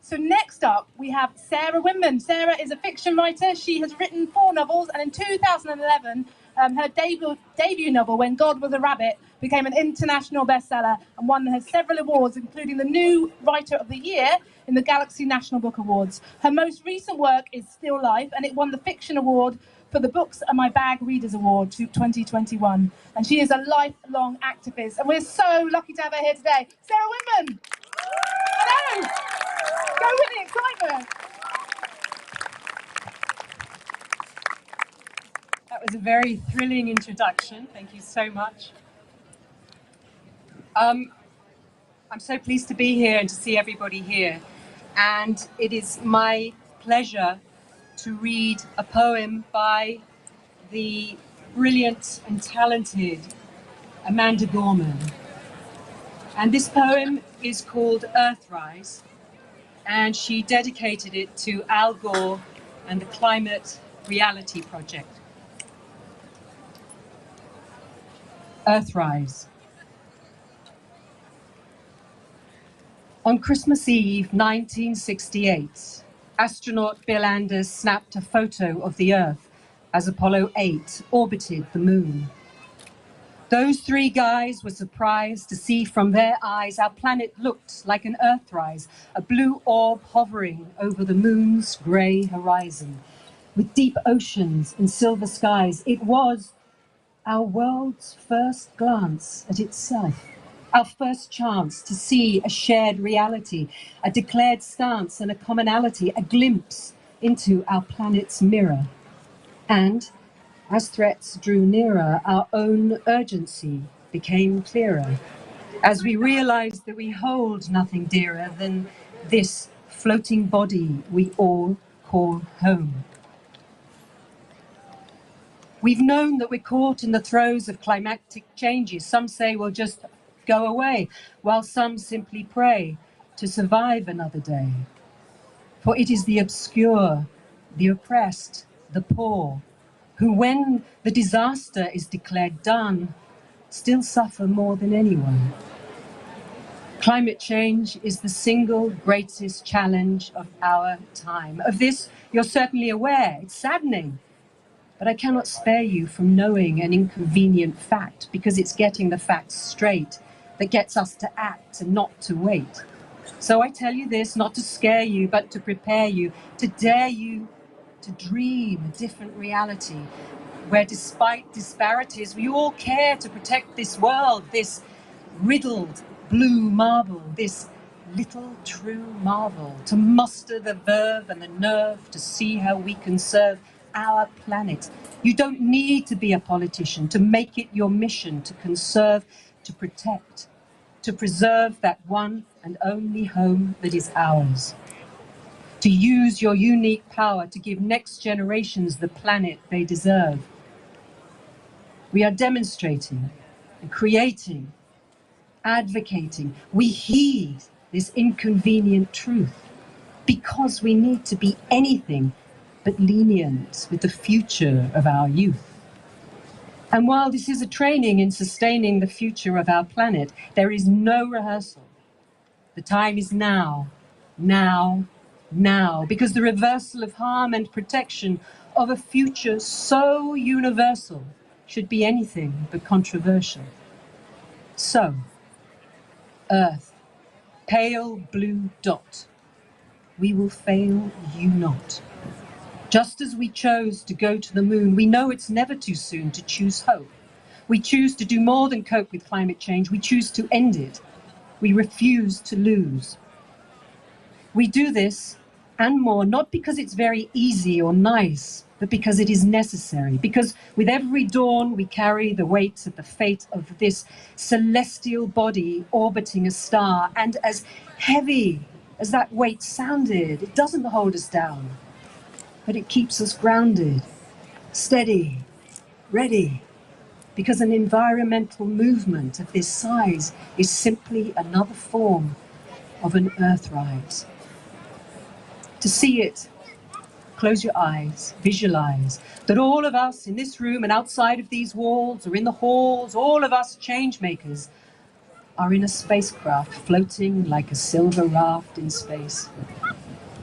So next up, we have Sarah Winman. Sarah is a fiction writer. She has written 4 novels, and in 2011, her debut novel, When God Was a Rabbit, became an international bestseller and won her several awards, including the New Writer of the Year in the Galaxy National Book Awards. Her most recent work is Still Life, and it won the Fiction Award for the Books Are My Bag Readers Award 2021. And she is a lifelong activist, and we're so lucky to have her here today. Sarah Winman! Hello! Go with the excitement! That was a very thrilling introduction. Thank you so much. I'm so pleased to be here and to see everybody here. And it is my pleasure to read a poem by the brilliant and talented Amanda Gorman. And this poem is called Earthrise, and she dedicated it to Al Gore and the Climate Reality Project. Earthrise. On Christmas Eve, 1968, astronaut Bill Anders snapped a photo of the Earth as Apollo 8 orbited the moon. Those 3 guys were surprised to see from their eyes our planet looked like an Earthrise, a blue orb hovering over the moon's grey horizon. With deep oceans and silver skies, it was our world's first glance at itself, our first chance to see a shared reality, a declared stance and a commonality, a glimpse into our planet's mirror. And as threats drew nearer, our own urgency became clearer, as we realized that we hold nothing dearer than this floating body we all call home. We've known that we're caught in the throes of climatic changes. Some say we'll just go away, while some simply pray to survive another day. For it is the obscure, the oppressed, the poor, who, when the disaster is declared done, still suffer more than anyone. Climate change is the single greatest challenge of our time. Of this, you're certainly aware. It's saddening. But I cannot spare you from knowing an inconvenient fact, because it's getting the facts straight that gets us to act and not to wait. So I tell you this, not to scare you, but to prepare you, to dare you to dream a different reality, where despite disparities, we all care to protect this world, this riddled blue marble, this little true marvel, to muster the verve and the nerve to see how we can serve our planet. You don't need to be a politician to make it your mission to conserve, to protect, to preserve that one and only home that is ours. To use your unique power to give next generations the planet they deserve. We are demonstrating and creating, advocating. We heed this inconvenient truth because we need to be anything but lenient with the future of our youth. And while this is a training in sustaining the future of our planet, there is no rehearsal. The time is now, now, now, because the reversal of harm and protection of a future so universal should be anything but controversial. So, Earth, pale blue dot, we will fail you not. Just as we chose to go to the moon, we know it's never too soon to choose hope. We choose to do more than cope with climate change. We choose to end it. We refuse to lose. We do this and more, not because it's very easy or nice, but because it is necessary. Because with every dawn, we carry the weight of the fate of this celestial body orbiting a star. And as heavy as that weight sounded, it doesn't hold us down, but it keeps us grounded, steady, ready. Because an environmental movement of this size is simply another form of an Earthrise. To see it, close your eyes, visualize that all of us in this room and outside of these walls or in the halls, all of us change makers are in a spacecraft floating like a silver raft in space.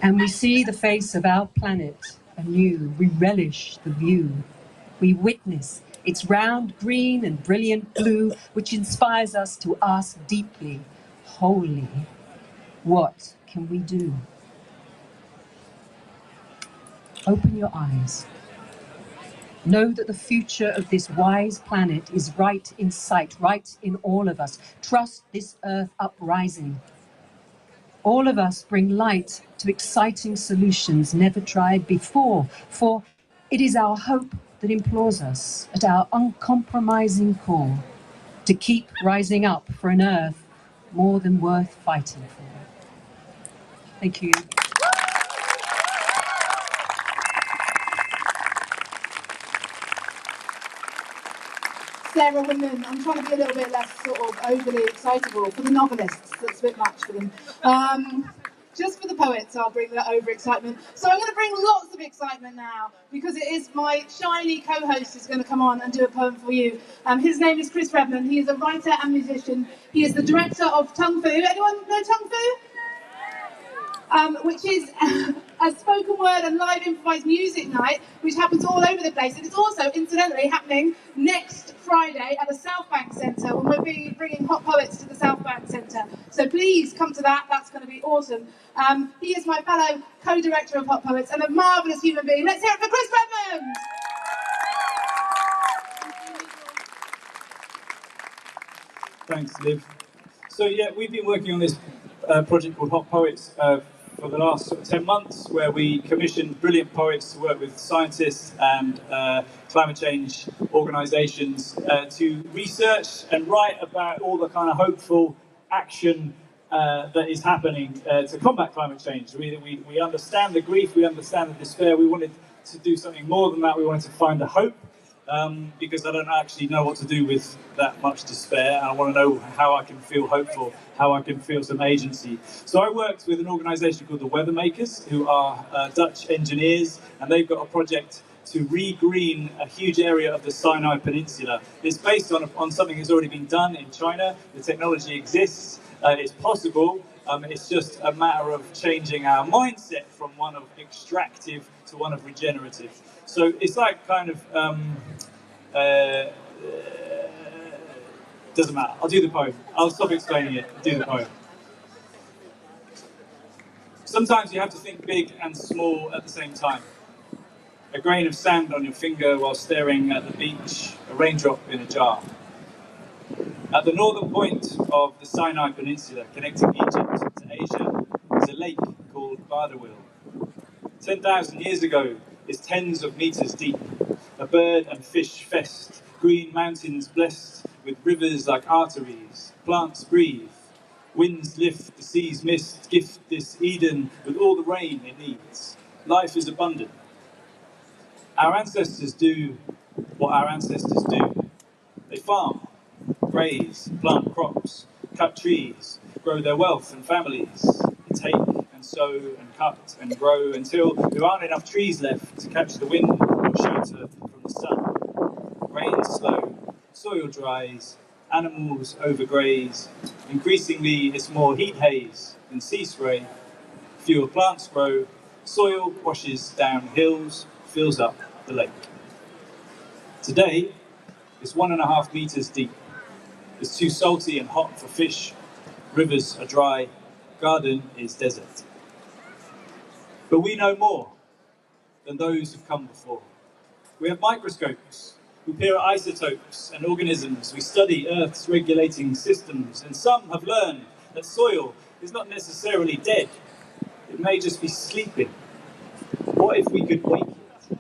And we see the face of our planet anew. We relish the view. We witness its round green and brilliant blue, which inspires us to ask deeply, wholly, what can we do? Open your eyes. Know that the future of this wise planet is right in sight, right in all of us. Trust this Earth uprising. All of us bring light to exciting solutions never tried before, for it is our hope that implores us at our uncompromising core to keep rising up for an Earth more than worth fighting for. Thank you. Sarah Women, I'm trying to be a little bit less sort of overly excitable. For the novelists, that's a bit much for them. Just for the poets, I'll bring that overexcitement. So I'm going to bring lots of excitement now, because it is my shiny co-host who's going to come on and do a poem for you. His name is Chris Lemn. He is a writer and musician. He is the director of Tung Fu. Anyone know Tung Fu? Which is a spoken word and live improvised music night, which happens all over the place. And it's also, incidentally, happening next Friday at the South Bank Centre, when we'll be bringing hot poets to the South Bank Centre. So please come to that. That's going to be awesome. He is my fellow co-director of Hot Poets and a marvellous human being. Let's hear it for Chris Lemn! Thanks, Liv. So yeah, we've been working on this project called Hot Poets for the last sort of 10 months, where we commissioned brilliant poets to work with scientists and climate change organisations to research and write about all the kind of hopeful action that is happening to combat climate change. We understand the grief, we understand the despair. We wanted to do something more than that. We wanted to find a hope. Because I don't actually know what to do with that much despair. I want to know how I can feel hopeful, how I can feel some agency. So I worked with an organisation called the Weathermakers, who are Dutch engineers, and they've got a project to re-green a huge area of the Sinai Peninsula. It's based on something that's already been done in China. The technology exists, it's possible. It's just a matter of changing our mindset from one of extractive to one of regenerative. So it's like kind of, doesn't matter. I'll do the poem. I'll stop explaining it. Do the poem. Sometimes you have to think big and small at the same time. A grain of sand on your finger while staring at the beach, a raindrop in a jar. At the northern point of the Sinai Peninsula, connecting Egypt to Asia is a lake called Bardawil. 10,000 years ago, it's tens of meters deep, a bird and fish fest, green mountains blessed with rivers like arteries, plants breathe, winds lift, the seas mist, gift this Eden with all the rain it needs. Life is abundant. Our ancestors do what our ancestors do. They farm, graze, plant crops, cut trees, grow their wealth and families. They take and sow and cut and grow until there aren't enough trees left to catch the wind or shelter from the sun. Rain is slow, soil dries, animals overgraze. Increasingly, it's more heat haze than sea spray. Fewer plants grow, soil washes down hills, fills up the lake. Today, it's 1.5 meters deep. It's too salty and hot for fish. Rivers are dry. Garden is desert. But we know more than those who've come before. We have microscopes. We peer at isotopes and organisms. We study Earth's regulating systems. And some have learned that soil is not necessarily dead. It may just be sleeping. What if we could wake it?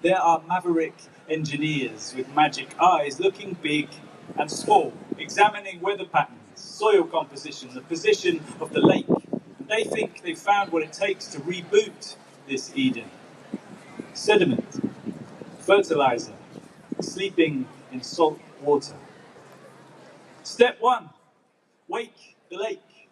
There are maverick engineers with magic eyes looking big and small, examining weather patterns, soil composition, the position of the lake. And they think they've found what it takes to reboot this Eden. Sediment, fertilizer, sleeping in salt water. Step 1, wake the lake.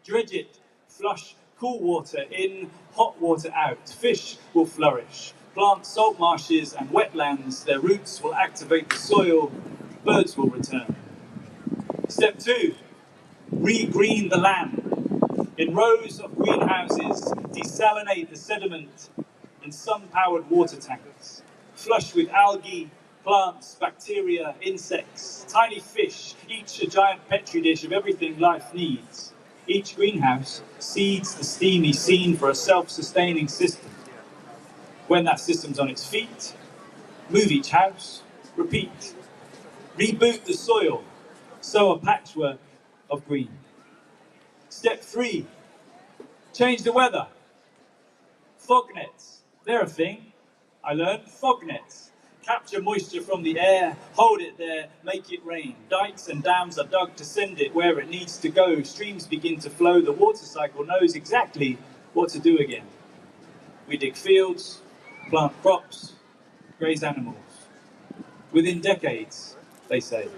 Dredge it, flush cool water in, hot water out. Fish will flourish. Plant salt marshes and wetlands. Their roots will activate the soil. Birds will return. Step 2, re-green the land. In rows of greenhouses, desalinate the sediment in sun-powered water tanks. Flush with algae, plants, bacteria, insects, tiny fish, each a giant petri dish of everything life needs. Each greenhouse seeds the steamy scene for a self-sustaining system. When that system's on its feet, move each house, repeat. Reboot the soil, sow a patchwork of green. Step 3, change the weather. Fog nets, they're a thing. I learned fog nets. Capture moisture from the air, hold it there, make it rain. Dikes and dams are dug to send it where it needs to go. Streams begin to flow, the water cycle knows exactly what to do again. We dig fields, plant crops, graze animals. Within decades, they say.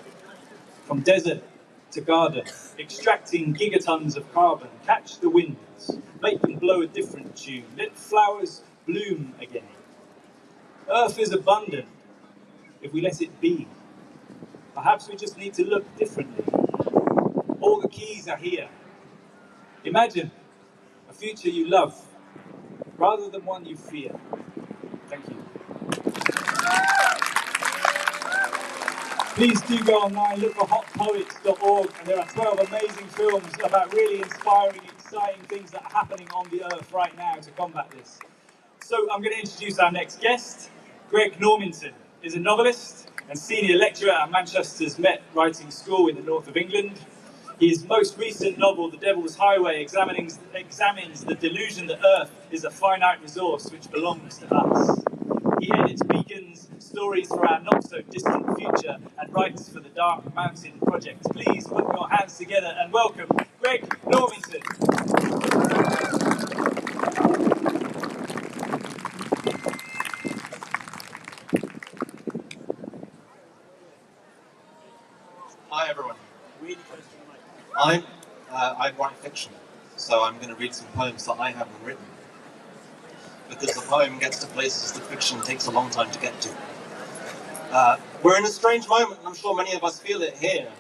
From desert to garden, extracting gigatons of carbon, catch the winds, make them blow a different tune, let flowers bloom again. Earth is abundant if we let it be. Perhaps we just need to look differently. All the keys are here. Imagine a future you love rather than one you fear. Thank you. Please do go online, look for hotpoets.org, and there are 12 amazing films about really inspiring, exciting things that are happening on the earth right now to combat this. So I'm going to introduce our next guest. Greg Norminson is a novelist and senior lecturer at Manchester's Met Writing School in the north of England. His most recent novel, The Devil's Highway, examines the delusion that Earth is a finite resource which belongs to us. He edits Beacons, stories for our not-so-distant future, and writes for the Dark Mountain Project. Please put your hands together and welcome Greg Norminson. Hi everyone. I write fiction, so I'm going to read some poems that I haven't written. Because the poem gets to places the fiction takes a long time to get to. We're in a strange moment, and I'm sure many of us feel it here.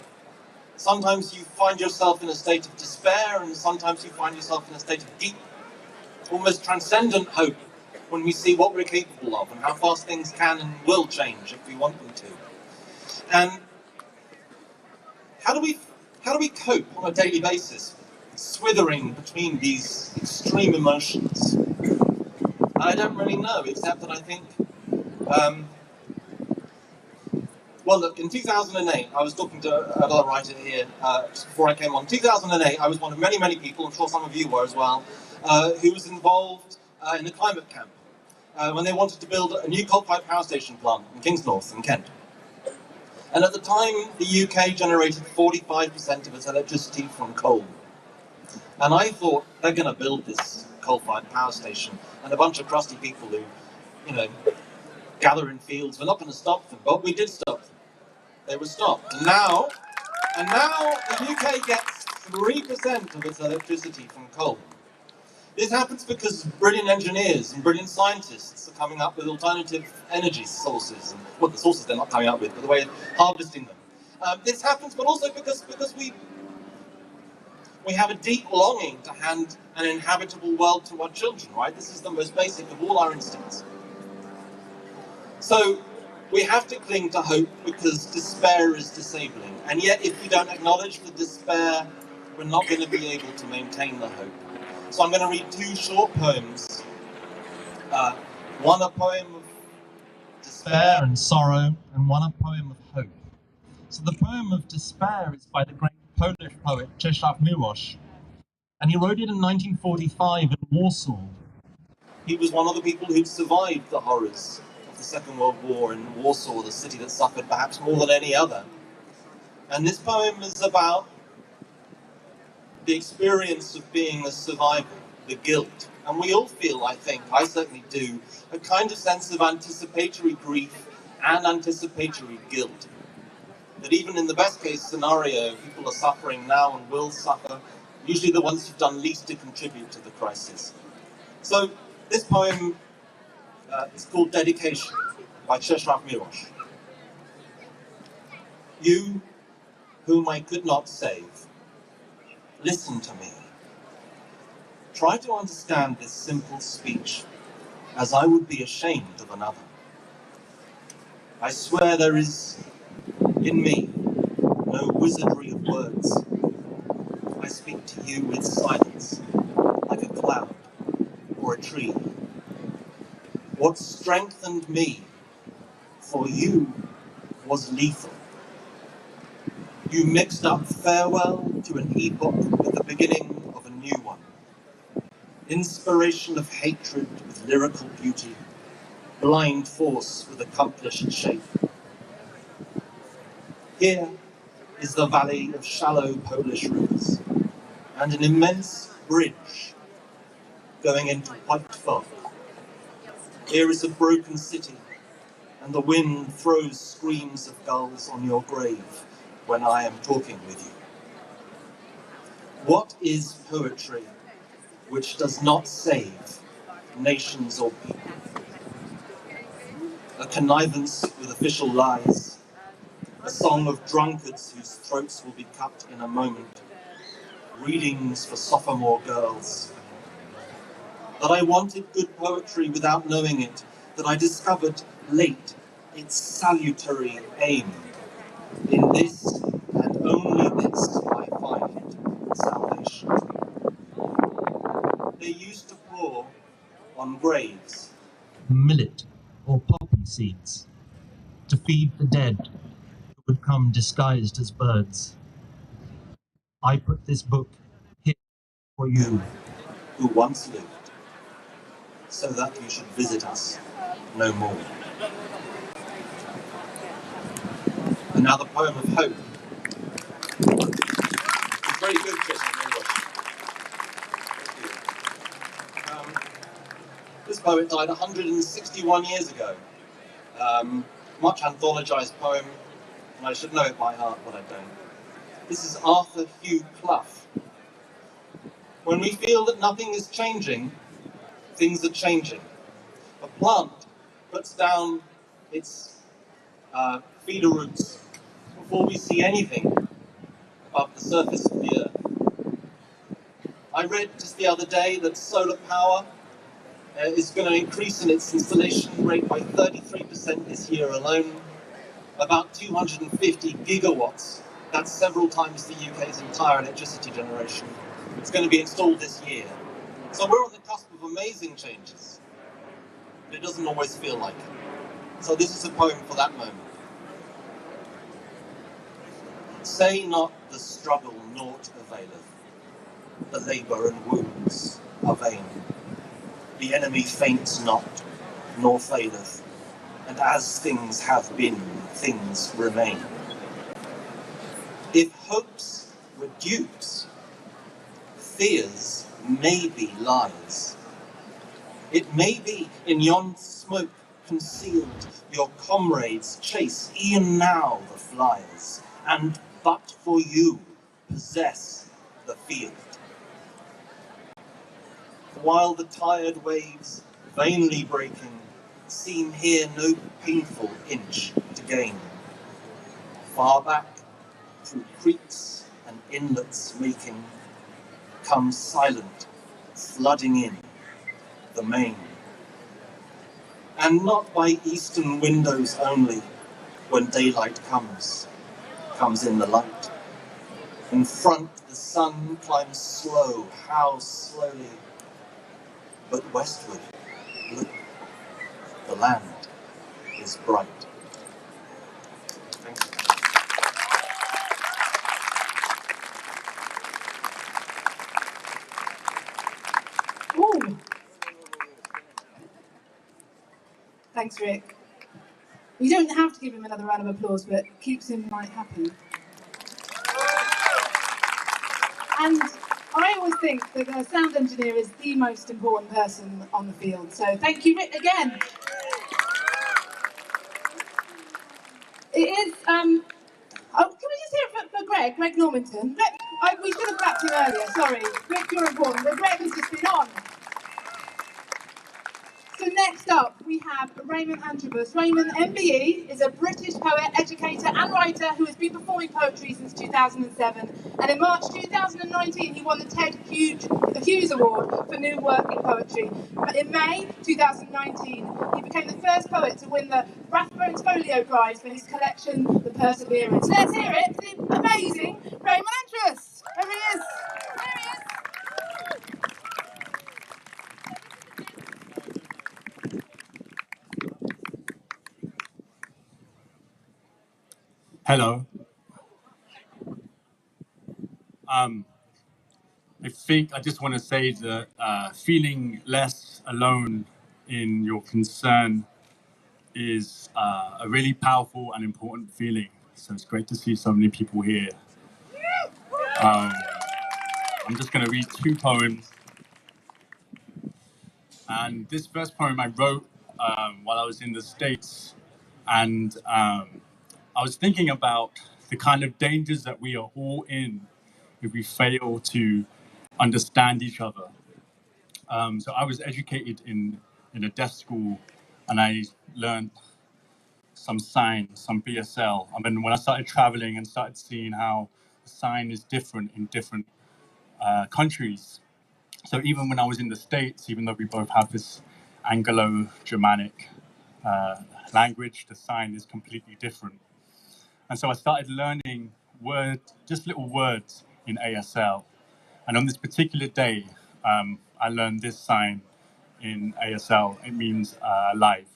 Sometimes you find yourself in a state of despair, and sometimes you find yourself in a state of deep, almost transcendent hope when we see what we're capable of and how fast things can and will change if we want them to. And how do we cope on a daily basis, swithering between these extreme emotions? I don't really know, except that I think Well, look, in 2008, I was talking to another writer here just before I came on. 2008, I was one of many, many people, I'm sure some of you were as well, who was involved in the climate camp when they wanted to build a new coal-fired power station plant in Kingsnorth in Kent. And at the time, the UK generated 45% of its electricity from coal. And I thought, they're going to build this coal-fired power station, and a bunch of crusty people who, you know, gather in fields, we're not going to stop them, but we did stop them. They were stopped. And now the UK gets 3% of its electricity from coal. This happens because brilliant engineers and brilliant scientists are coming up with alternative energy sources, and well, the sources they're not coming up with, but the way of harvesting them. This happens, but also because we have a deep longing to hand an inhabitable world to our children, right? This is the most basic of all our instincts. So we have to cling to hope because despair is disabling. And yet, if we don't acknowledge the despair, we're not going to be able to maintain the hope. So I'm going to read two short poems. One a poem of despair and sorrow, and one a poem of hope. So the poem of despair is by the great Polish poet Czesław Miłosz, and he wrote it in 1945 in Warsaw. He was one of the people who'd survived the horrors of the Second World War in Warsaw, the city that suffered perhaps more than any other. And this poem is about the experience of being a survivor, the guilt. And we all feel, I think, I certainly do, a kind of sense of anticipatory grief and anticipatory guilt. That even in the best case scenario, people are suffering now and will suffer, usually the ones who've done least to contribute to the crisis. So this poem is called Dedication by Czesław Miłosz. You, whom I could not save, listen to me. Try to understand this simple speech as I would be ashamed of another. I swear there is in me no wizardry of words. I speak to you with silence, like a cloud or a tree. What strengthened me for you was lethal. You mixed up farewell to an epoch with the beginning of a new one. Inspiration of hatred with lyrical beauty, blind force with accomplished shape. Here is the valley of shallow Polish rivers, and an immense bridge going into white fog. Here is a broken city, and the wind throws screams of gulls on your grave when I am talking with you. What is poetry which does not save nations or people? A connivance with official lies, a song of drunkards whose throats will be cut in a moment, readings for sophomore girls. That I wanted good poetry without knowing it, that I discovered late its salutary aim. In this, and only this, I find salvation. They used to pour on graves millet or poppy seeds to feed the dead who would come disguised as birds. I put this book here for you who once lived, so that you should visit us no more. And now the poem of hope. It's very good, this poet died 161 years ago. Much anthologized poem, and I should know it by heart, but I don't. This is Arthur Hugh Clough. When we feel that nothing is changing, things are changing. A plant puts down its feeder roots before we see anything above the surface of the earth. I read just the other day that solar power is going to increase in its installation rate by 33% this year alone, about 250 gigawatts. That's several times the UK's entire electricity generation. It's going to be installed this year. So we're on the cusp of amazing changes, but it doesn't always feel like it. So this is a poem for that moment. Say not the struggle naught availeth, the labour and wounds are vain. The enemy faints not, nor faileth, and as things have been, things remain. If hopes were dupes, fears may be lies. It may be in yon smoke concealed, your comrades chase e'en now the flies, and but for you possess the field. While the tired waves, vainly breaking, seem here no painful inch to gain. Far back, through creeks and inlets making, comes silent, flooding in the main. And not by eastern windows only, when daylight comes in the light. In front the sun climbs slow, how slowly, but westward, look, the land is bright. Thank you. Ooh. Thanks, Rick. You don't have to give him another round of applause, but it keeps him happy. And I always think that the sound engineer is the most important person on the field. So thank you, Rick, again. It is. Oh, can we just hear it for Greg Normanton? We should have clapped him earlier. Sorry, Rick, you're important, but Greg has just been on. So next up, we have Raymond Antrobus. Raymond, MBE, is a British poet, educator and writer who has been performing poetry since 2007. And in March 2019, he won the Ted Hughes Award for New Work in Poetry. But in May 2019, he became the first poet to win the Rathbones Folio Prize for his collection, The Perseverance. Let's hear it for the amazing Raymond Antrobus. There he is. There he is. Hello. I think I just want to say that feeling less alone in your concern is a really powerful and important feeling. So it's great to see so many people here. I'm just going to read two poems. And this first poem I wrote while I was in the States. And I was thinking about the kind of dangers that we are all in if we fail to understand each other. So I was educated in a deaf school, and I learned some sign, some BSL. I mean, when I started traveling and started seeing how the sign is different in different countries. So even when I was in the States, even though we both have this Anglo-Germanic language, the sign is completely different. And so I started learning words, just little words in ASL. And on this particular day, I learned this sign in ASL. It means alive.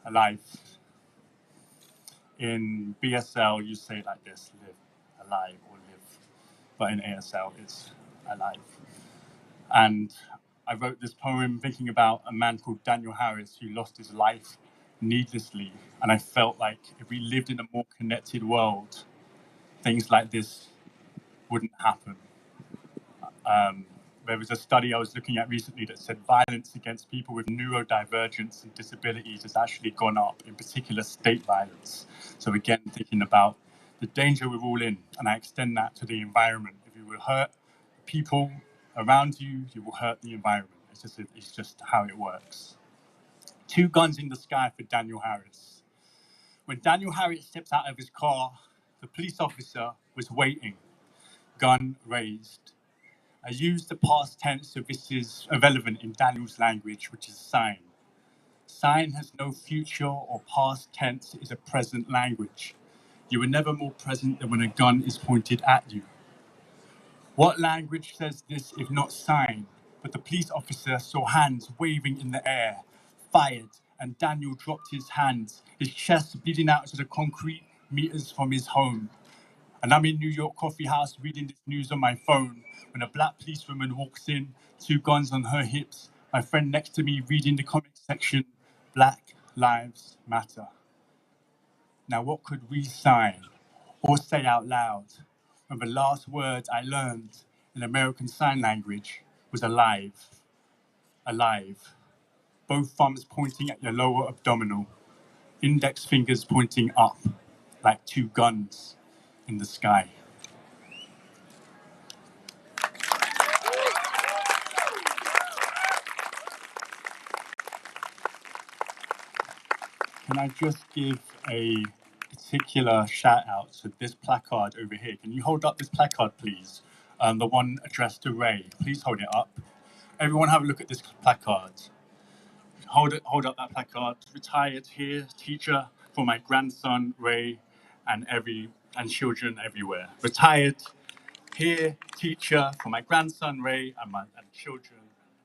Alive. In BSL, you say it like this, live, alive, or live. But in ASL, it's alive. And I wrote this poem thinking about a man called Daniel Harris who lost his life needlessly. And I felt like if we lived in a more connected world, things like this wouldn't happen. There was a study I was looking at recently that said violence against people with neurodivergence and disabilities has actually gone up, in particular state violence. So again, thinking about the danger we're all in, and I extend that to the environment. If you will hurt people around you, you will hurt the environment. It's just how it works. Two guns in the sky for Daniel Harris. When Daniel Harris steps out of his car, the police officer was waiting, gun raised. I use the past tense, so this is irrelevant in Daniel's language, which is sign. Sign has no future or past tense, it is a present language. You are never more present than when a gun is pointed at you. What language says this if not sign? But the police officer saw hands waving in the air, fired, and Daniel dropped his hands, his chest bleeding out into the concrete, meters from his home. And I'm in New York coffee house reading this news on my phone when a black policewoman walks in, 2 guns on her hips, my friend next to me reading the comment section, Black Lives Matter. Now what could we sign or say out loud when the last words I learned in American Sign Language was alive, alive. Both thumbs pointing at your lower abdominal, index fingers pointing up like 2 guns in the sky. Can I just give a particular shout out to this placard over here? Can you hold up this placard, please? The one addressed to Ray. Please hold it up. Everyone have a look at this placard. Hold up that placard. Retired here, teacher for my grandson Ray, and children everywhere. Retired here, teacher for my grandson Ray and children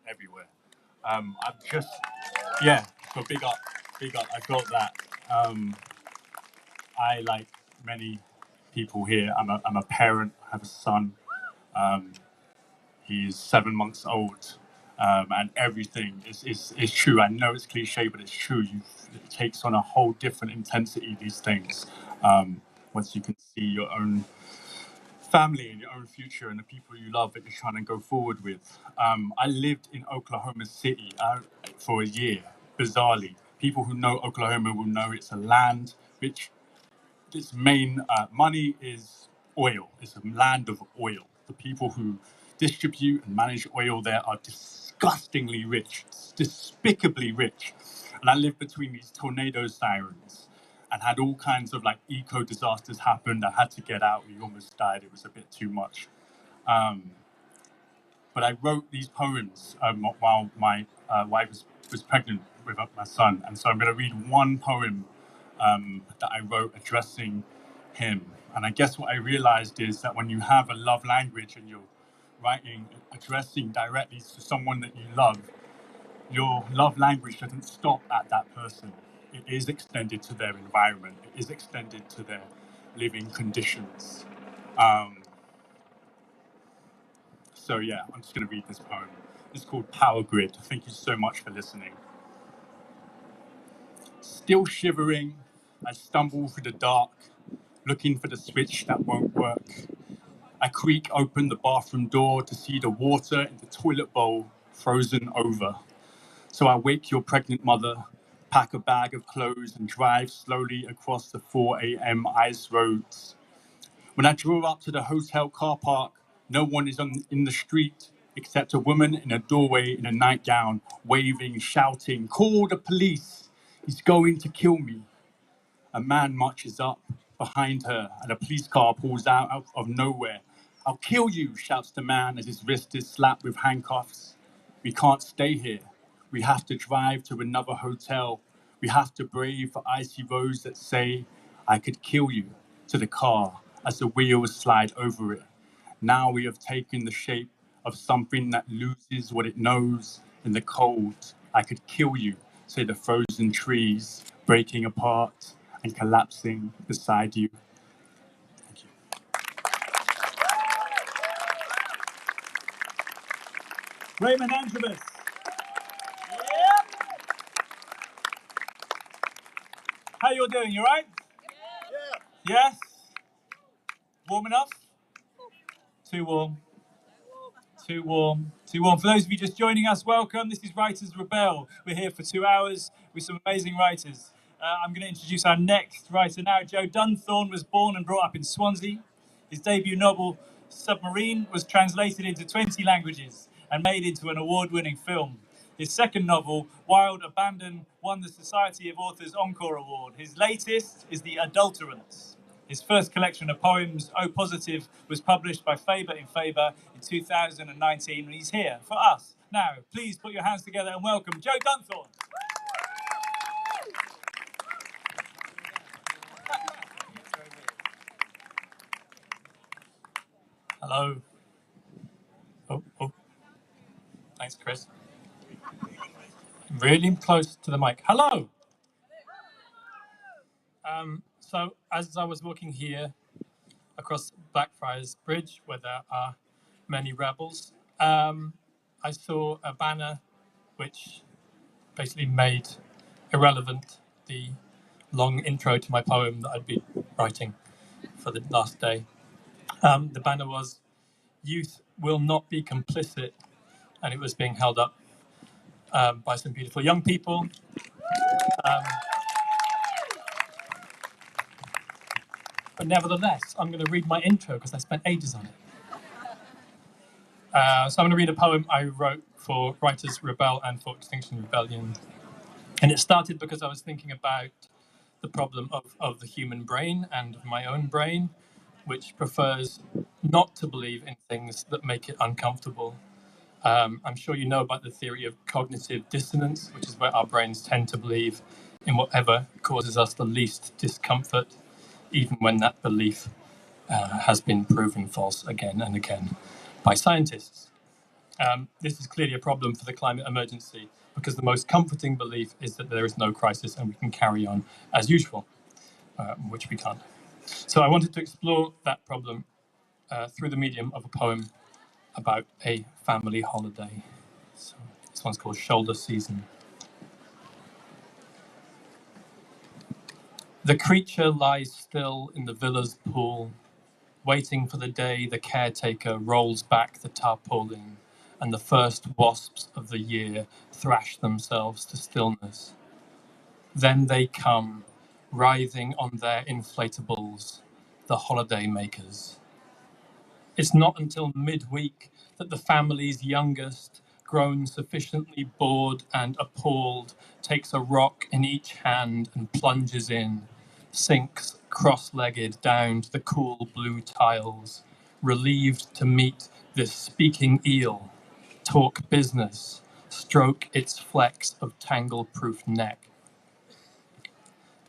everywhere. I've just, yeah, so big up. I felt that. I, like many people here, I'm a parent, I have a son. He's 7 months old, and everything is true. I know it's cliche, but it's true. It takes on a whole different intensity, these things, once you can see your own family and your own future and the people you love that you're trying to go forward with. I lived in Oklahoma City for a year, bizarrely. People who know Oklahoma will know it's a land which its main money is oil. It's a land of oil. The people who distribute and manage oil there are disgustingly rich, despicably rich. And I lived between these tornado sirens and had all kinds of like eco disasters happen. I had to get out. We almost died. It was a bit too much. But I wrote these poems while my wife was pregnant with my son. And so I'm going to read one poem that I wrote addressing him. And I guess what I realized is that when you have a love language and you're writing, addressing directly to someone that you love, your love language doesn't stop at that person. It is extended to their environment. It is extended to their living conditions. So yeah, I'm just going to read this poem. It's called Power Grid. Thank you so much for listening. Still shivering, I stumble through the dark, looking for the switch that won't work. I creak open the bathroom door to see the water in the toilet bowl frozen over. So I wake your pregnant mother, pack a bag of clothes and drive slowly across the 4 a.m. ice roads. When I drove up to the hotel car park, no one is in the street except a woman in a doorway in a nightgown, waving, shouting, "Call the police, he's going to kill me." A man marches up behind her and a police car pulls out of nowhere. "I'll kill you," shouts the man as his wrist is slapped with handcuffs. "We can't stay here. We have to drive to another hotel. We have to brave the icy roads that say, 'I could kill you,' to the car as the wheels slide over it. Now we have taken the shape of something that loses what it knows in the cold. I could kill you," say the frozen trees, breaking apart and collapsing beside you. Thank you. Raymond Antrobus. How you all doing? You all right? Yeah. Yes? Warm enough? Too warm. Too warm. Too warm. For those of you just joining us, welcome. This is Writers Rebel. We're here for 2 hours with some amazing writers. I'm going to introduce our next writer now. Joe Dunthorne was born and brought up in Swansea. His debut novel, Submarine, was translated into 20 languages and made into an award-winning film. His second novel, Wild Abandon, won the Society of Authors Encore Award. His latest is The Adulterants. His first collection of poems, O Positive, was published by Faber in Faber in 2019, and he's here for us. Now, please put your hands together and welcome Joe Dunthorne. Hello. Oh. Thanks, Chris. Really close to the mic. Hello. So as I was walking here across Blackfriars Bridge, where there are many rebels, I saw a banner which basically made irrelevant the long intro to my poem that I'd been writing for the last day. The banner was, "Youth will not be complicit," and it was being held up by some beautiful young people. But nevertheless, I'm going to read my intro because I spent ages on it. So I'm going to read a poem I wrote for Writers Rebel and for Extinction Rebellion. And it started because I was thinking about the problem of the human brain and of my own brain, which prefers not to believe in things that make it uncomfortable. I'm sure you know about the theory of cognitive dissonance, which is where our brains tend to believe in whatever causes us the least discomfort, even when that belief has been proven false again and again by scientists. This is clearly a problem for the climate emergency because the most comforting belief is that there is no crisis and we can carry on as usual, which we can't. So I wanted to explore that problem through the medium of a poem about a family holiday. So this one's called Shoulder Season. The creature lies still in the villa's pool, waiting for the day the caretaker rolls back the tarpaulin and the first wasps of the year thrash themselves to stillness. Then they come, writhing on their inflatables, the holiday makers. It's not until midweek that the family's youngest, grown sufficiently bored and appalled, takes a rock in each hand and plunges in, sinks cross-legged down to the cool blue tiles, relieved to meet this speaking eel, talk business, stroke its flecks of tangle-proof neck.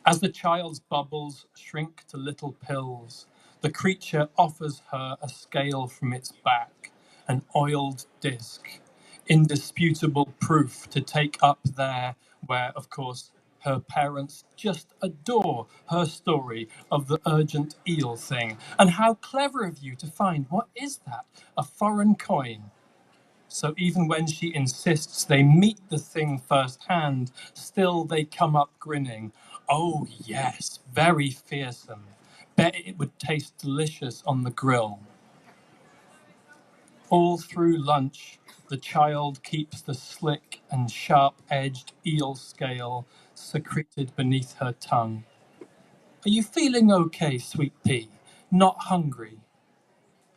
As the child's bubbles shrink to little pills, the creature offers her a scale from its back, an oiled disc, indisputable proof to take up there where, of course, her parents just adore her story of the urgent eel thing. And how clever of you to find, what is that? A foreign coin. So even when she insists they meet the thing firsthand, still they come up grinning. Oh yes, very fearsome. Bet it would taste delicious on the grill. All through lunch, the child keeps the slick and sharp-edged eel scale secreted beneath her tongue. Are you feeling okay, sweet pea? Not hungry?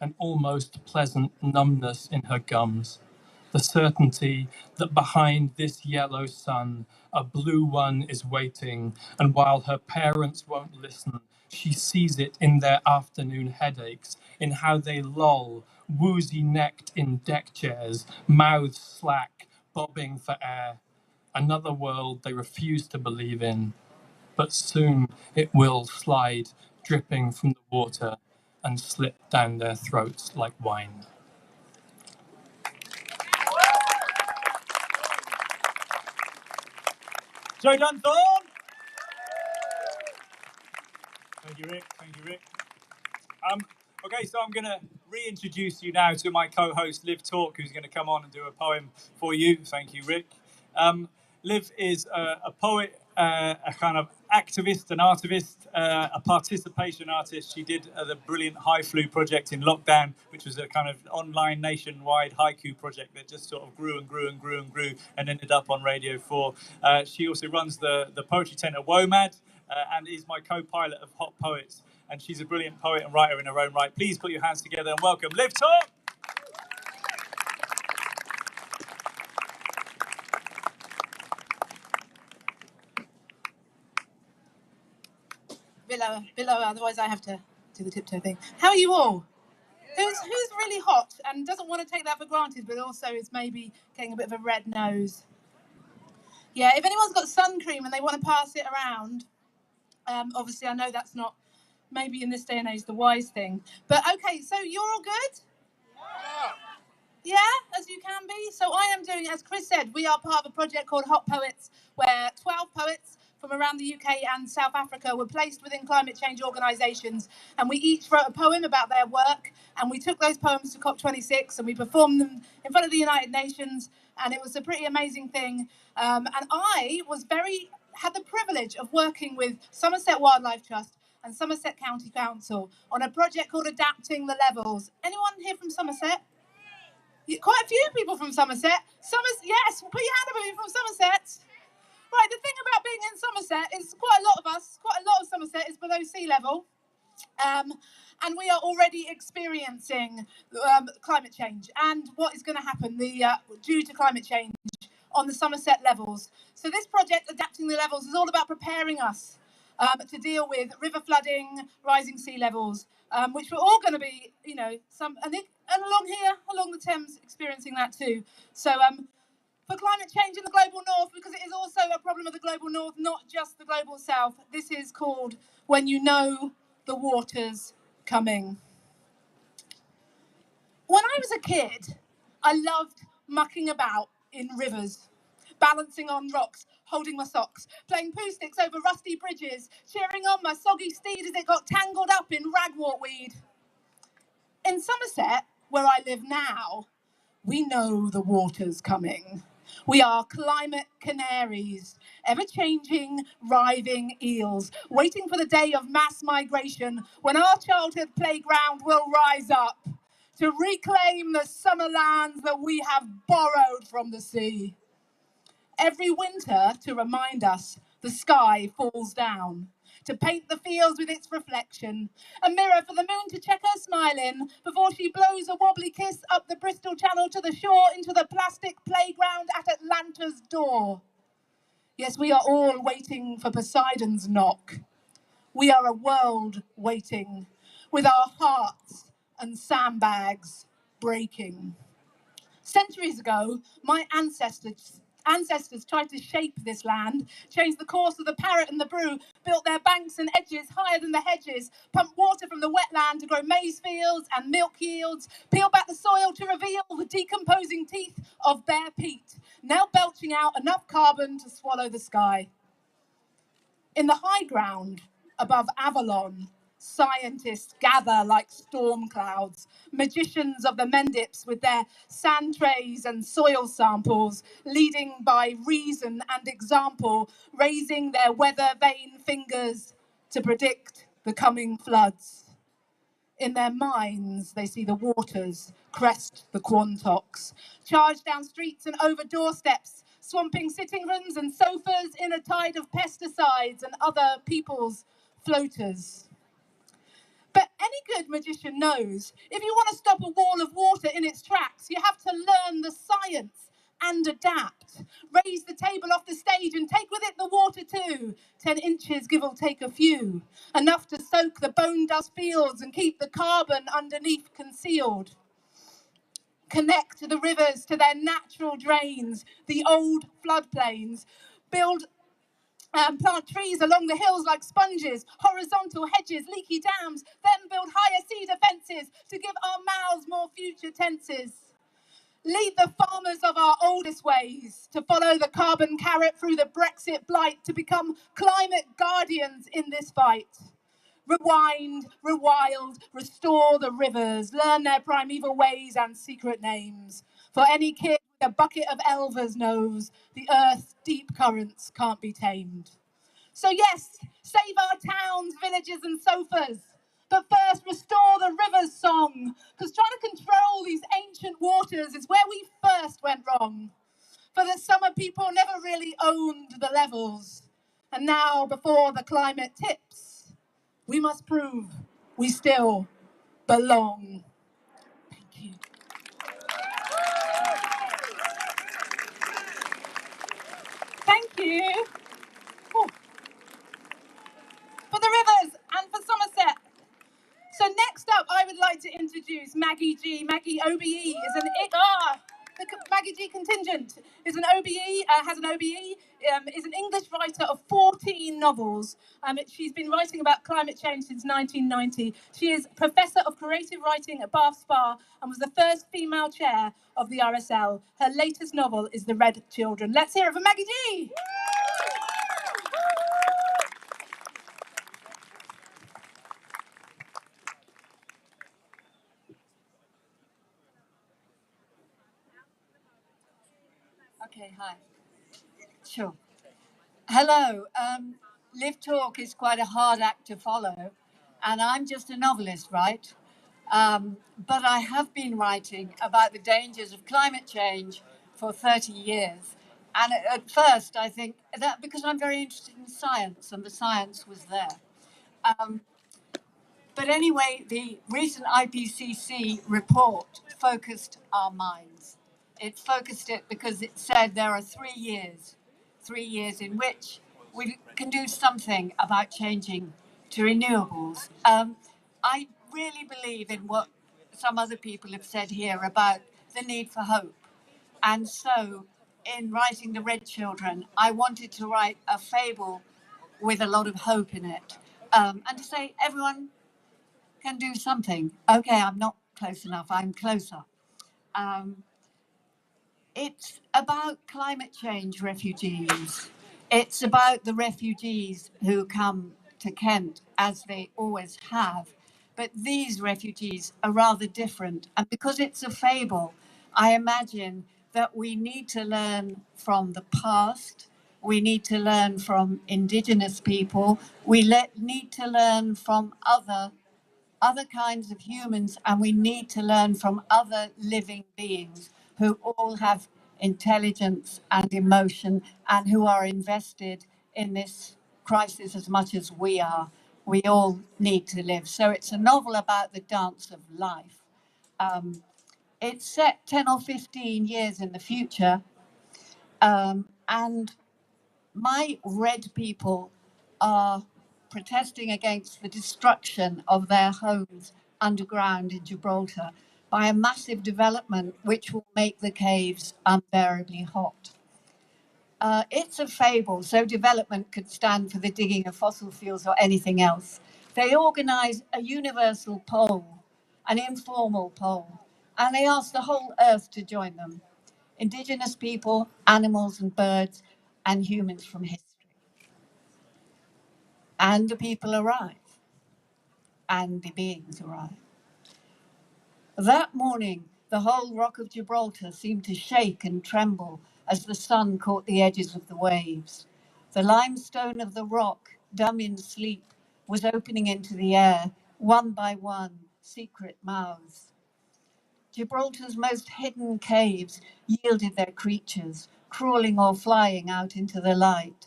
An almost pleasant numbness in her gums. The certainty that behind this yellow sun, a blue one is waiting, and while her parents won't listen, she sees it in their afternoon headaches, in how they loll, woozy-necked in deck chairs, mouths slack, bobbing for air. Another world they refuse to believe in, but soon it will slide, dripping from the water, and slip down their throats like wine. Joe Dunthorne! Thank you, Rick. Thank you, Rick. Okay, so I'm going to reintroduce you now to my co-host, Liv Talk, who's going to come on and do a poem for you. Thank you, Rick. Liv is a poet, a kind of activist, an artivist, a participation artist. She did the brilliant High Flu project in lockdown, which was a kind of online nationwide haiku project that just sort of grew and grew and grew and grew and ended up on Radio 4. She also runs the poetry tent at WOMAD and is my co-pilot of Hot Poets. And she's a brilliant poet and writer in her own right. Please put your hands together and welcome Liv Talk! Below, otherwise I have to do the tiptoe thing. How are you all? Who's really hot and doesn't want to take that for granted, but also is maybe getting a bit of a red nose? Yeah, if anyone's got sun cream and they want to pass it around, obviously I know that's not maybe in this day and age the wise thing. But okay, so you're all good? Yeah, as you can be. So I am doing, as Chris said, we are part of a project called Hot Poets, where 12 poets from around the UK and South Africa were placed within climate change organisations, and we each wrote a poem about their work, and we took those poems to COP26 and we performed them in front of the United Nations, and it was a pretty amazing thing. And I had the privilege of working with Somerset Wildlife Trust and Somerset County Council on a project called Adapting the Levels. Anyone here from Somerset? Quite a few people from Somerset. Yes, put your hand up if you're from Somerset. Right, the thing about being in Somerset is quite a lot of Somerset is below sea level. And we are already experiencing climate change and what is going to happen due to climate change on the Somerset levels. So this project, Adapting the Levels, is all about preparing us to deal with river flooding, rising sea levels, which we're all going to be, and along the Thames, experiencing that too. So for climate change in the global north, because it is also a problem of the global north, not just the global south, this is called When You Know the Water's Coming. When I was a kid, I loved mucking about in rivers, balancing on rocks, holding my socks, playing poo sticks over rusty bridges, cheering on my soggy steed as it got tangled up in ragwort weed. In Somerset, where I live now, we know the water's coming. We are climate canaries, ever-changing, writhing eels, waiting for the day of mass migration when our childhood playground will rise up to reclaim the summer lands that we have borrowed from the sea. Every winter, to remind us, the sky falls down, to paint the fields with its reflection, a mirror for the moon to check her smile in before she blows a wobbly kiss up the Bristol Channel to the shore into the plastic playground at Atlanta's door. Yes, we are all waiting for Poseidon's knock. We are a world waiting, with our hearts and sandbags breaking. Centuries ago, my ancestors tried to shape this land, change the course of the Parrett and the Brew, built their banks and edges higher than the hedges, pumped water from the wetland to grow maize fields and milk yields, peel back the soil to reveal the decomposing teeth of bare peat, now belching out enough carbon to swallow the sky. In the high ground above Avalon, scientists gather like storm clouds, magicians of the Mendips with their sand trays and soil samples, leading by reason and example, raising their weather vane fingers to predict the coming floods. In their minds, they see the waters crest the Quantocks, charge down streets and over doorsteps, swamping sitting rooms and sofas in a tide of pesticides and other people's floaters. But any good magician knows if you want to stop a wall of water in its tracks, you have to learn the science and adapt. Raise the table off the stage and take with it the water too. 10 inches, give or take a few. Enough to soak the bone dust fields and keep the carbon underneath concealed. Connect the rivers to their natural drains, the old floodplains. Plant trees along the hills like sponges, horizontal hedges, leaky dams, then build higher cedar fences to give our mouths more future tenses. Lead the farmers of our oldest ways to follow the carbon carrot through the Brexit blight to become climate guardians in this fight. Rewind, rewild, restore the rivers, learn their primeval ways and secret names. For any kid with a bucket of Elvers knows the earth's deep currents can't be tamed. So yes, save our towns, villages and sofas. But first, restore the river's song, because trying to control these ancient waters is where we first went wrong. For the summer people never really owned the levels. And now, before the climate tips, we must prove we still belong. Thank you. Thank you. Ooh. For the rivers and for Somerset. So next up, I would like to introduce Maggie G. Maggie OBE is the Maggie G contingent is an OBE, has an OBE, is an English writer of 14 novels. She's been writing about climate change since 1990. She is Professor of Creative Writing at Bath Spa and was the first female chair of the RSL. Her latest novel is The Red Children. Let's hear it for Maggie G. Okay, hi. Sure. Hello. Live Talk is quite a hard act to follow, and I'm just a novelist, right? But I have been writing about the dangers of climate change for 30 years. And at first, I think that because I'm very interested in science, and the science was there. Um, But anyway, the recent IPCC report focused our minds. It focused it because it said there are 3 years in which we can do something about changing to renewables. I really believe in what some other people have said here about the need for hope. And so, in writing The Red Children, I wanted to write a fable with a lot of hope in it. And to say, everyone can do something. Okay, I'm not close enough, I'm closer. Um, it's about climate change refugees. It's about the refugees who come to Kent, as they always have. But these refugees are rather different. And because it's a fable, I imagine that we need to learn from the past. We need to learn from indigenous people. We need to learn from other kinds of humans, and we need to learn from other living beings who all have intelligence and emotion and who are invested in this crisis as much as we are. We all need to live. So it's a novel about the dance of life. It's set 10 or 15 years in the future, and my red people are protesting against the destruction of their homes underground in Gibraltar by a massive development which will make the caves unbearably hot. It's a fable, so development could stand for the digging of fossil fuels or anything else. They organise a universal poll, an informal poll, and they ask the whole earth to join them. Indigenous people, animals and birds, and humans from history. And the people arrive, and the beings arrive. That morning, the whole rock of Gibraltar seemed to shake and tremble as the sun caught the edges of the waves. The limestone of the rock, dumb in sleep, was opening into the air, one by one, secret mouths. Gibraltar's most hidden caves yielded their creatures, crawling or flying out into the light.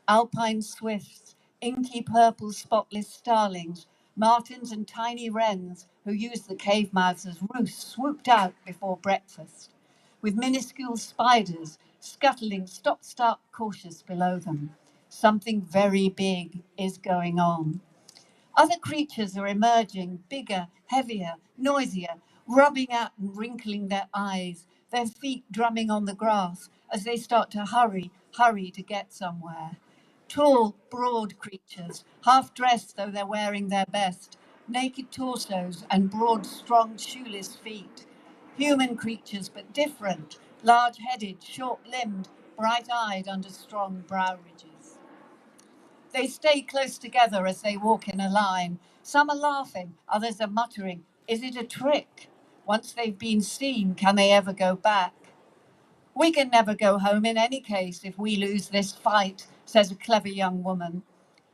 Alpine swifts, inky purple spotless starlings, martins and tiny wrens who used the cave mouths as roosts swooped out before breakfast, with minuscule spiders scuttling stop-start cautious below them. Something very big is going on. Other creatures are emerging, bigger, heavier, noisier, rubbing at and wrinkling their eyes, their feet drumming on the grass as they start to hurry to get somewhere. Tall, broad creatures, half dressed though they're wearing their best, naked torsos and broad, strong, shoeless feet. Human creatures, but different, large-headed, short-limbed, bright-eyed under strong brow ridges. They stay close together as they walk in a line. Some are laughing, others are muttering, is it a trick? Once they've been seen, can they ever go back? We can never go home in any case if we lose this fight, says a clever young woman.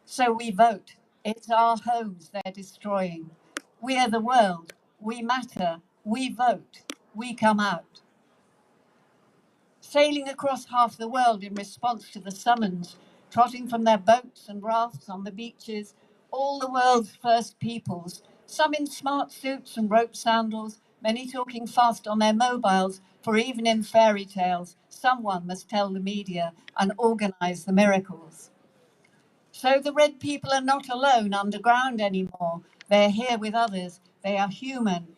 So we vote. It's our homes they're destroying. We are the world. We matter. We vote. We come out. Sailing across half the world in response to the summons, trotting from their boats and rafts on the beaches, all the world's first peoples, some in smart suits and rope sandals, many talking fast on their mobiles, for even in fairy tales, someone must tell the media and organize the miracles. So the red people are not alone underground anymore. They're here with others. They are human,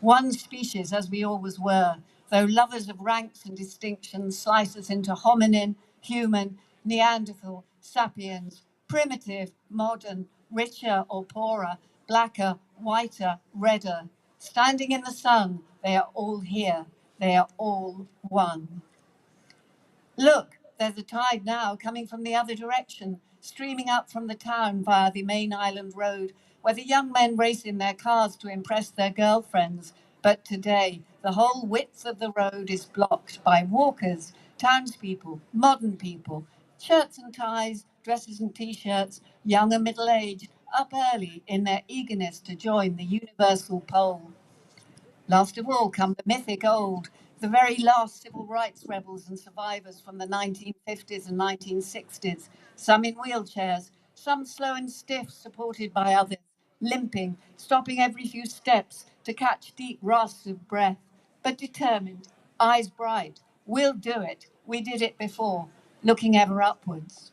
one species as we always were, though lovers of ranks and distinctions slice us into hominin, human, Neanderthal, sapiens, primitive, modern, richer or poorer, blacker, whiter, redder. Standing in the sun, they are all here. They are all one. Look, there's a tide now coming from the other direction, streaming up from the town via the main island road, where the young men race in their cars to impress their girlfriends, But today, the whole width of the road is blocked by walkers, townspeople, modern people, shirts and ties, dresses and t-shirts, young and middle-aged, up early in their eagerness to join the universal pole. Last of all come the mythic old, the very last civil rights rebels and survivors from the 1950s and 1960s, some in wheelchairs, some slow and stiff, supported by others, limping, stopping every few steps to catch deep rasps of breath, but determined, eyes bright, we'll do it, we did it before, looking ever upwards.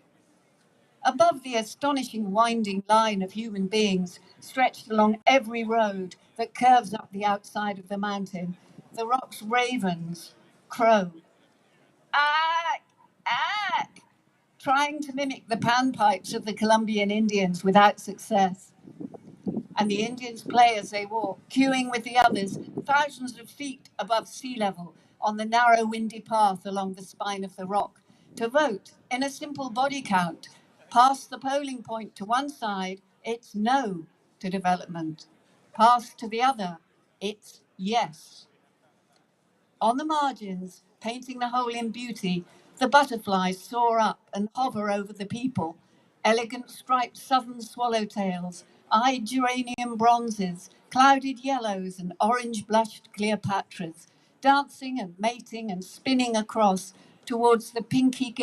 Above the astonishing winding line of human beings stretched along every road that curves up the outside of the mountain, the rock's ravens crow. Ack, ack, trying to mimic the panpipes of the Colombian Indians without success. And the Indians play as they walk, queuing with the others, thousands of feet above sea level on the narrow windy path along the spine of the rock, to vote in a simple body count. Past the polling point to one side, it's no to development. Past to the other, it's yes. On the margins, painting the whole in beauty, the butterflies soar up and hover over the people. Elegant striped southern swallowtails, eyed geranium bronzes, clouded yellows and orange blushed Cleopatras, dancing and mating and spinning across towards the pinky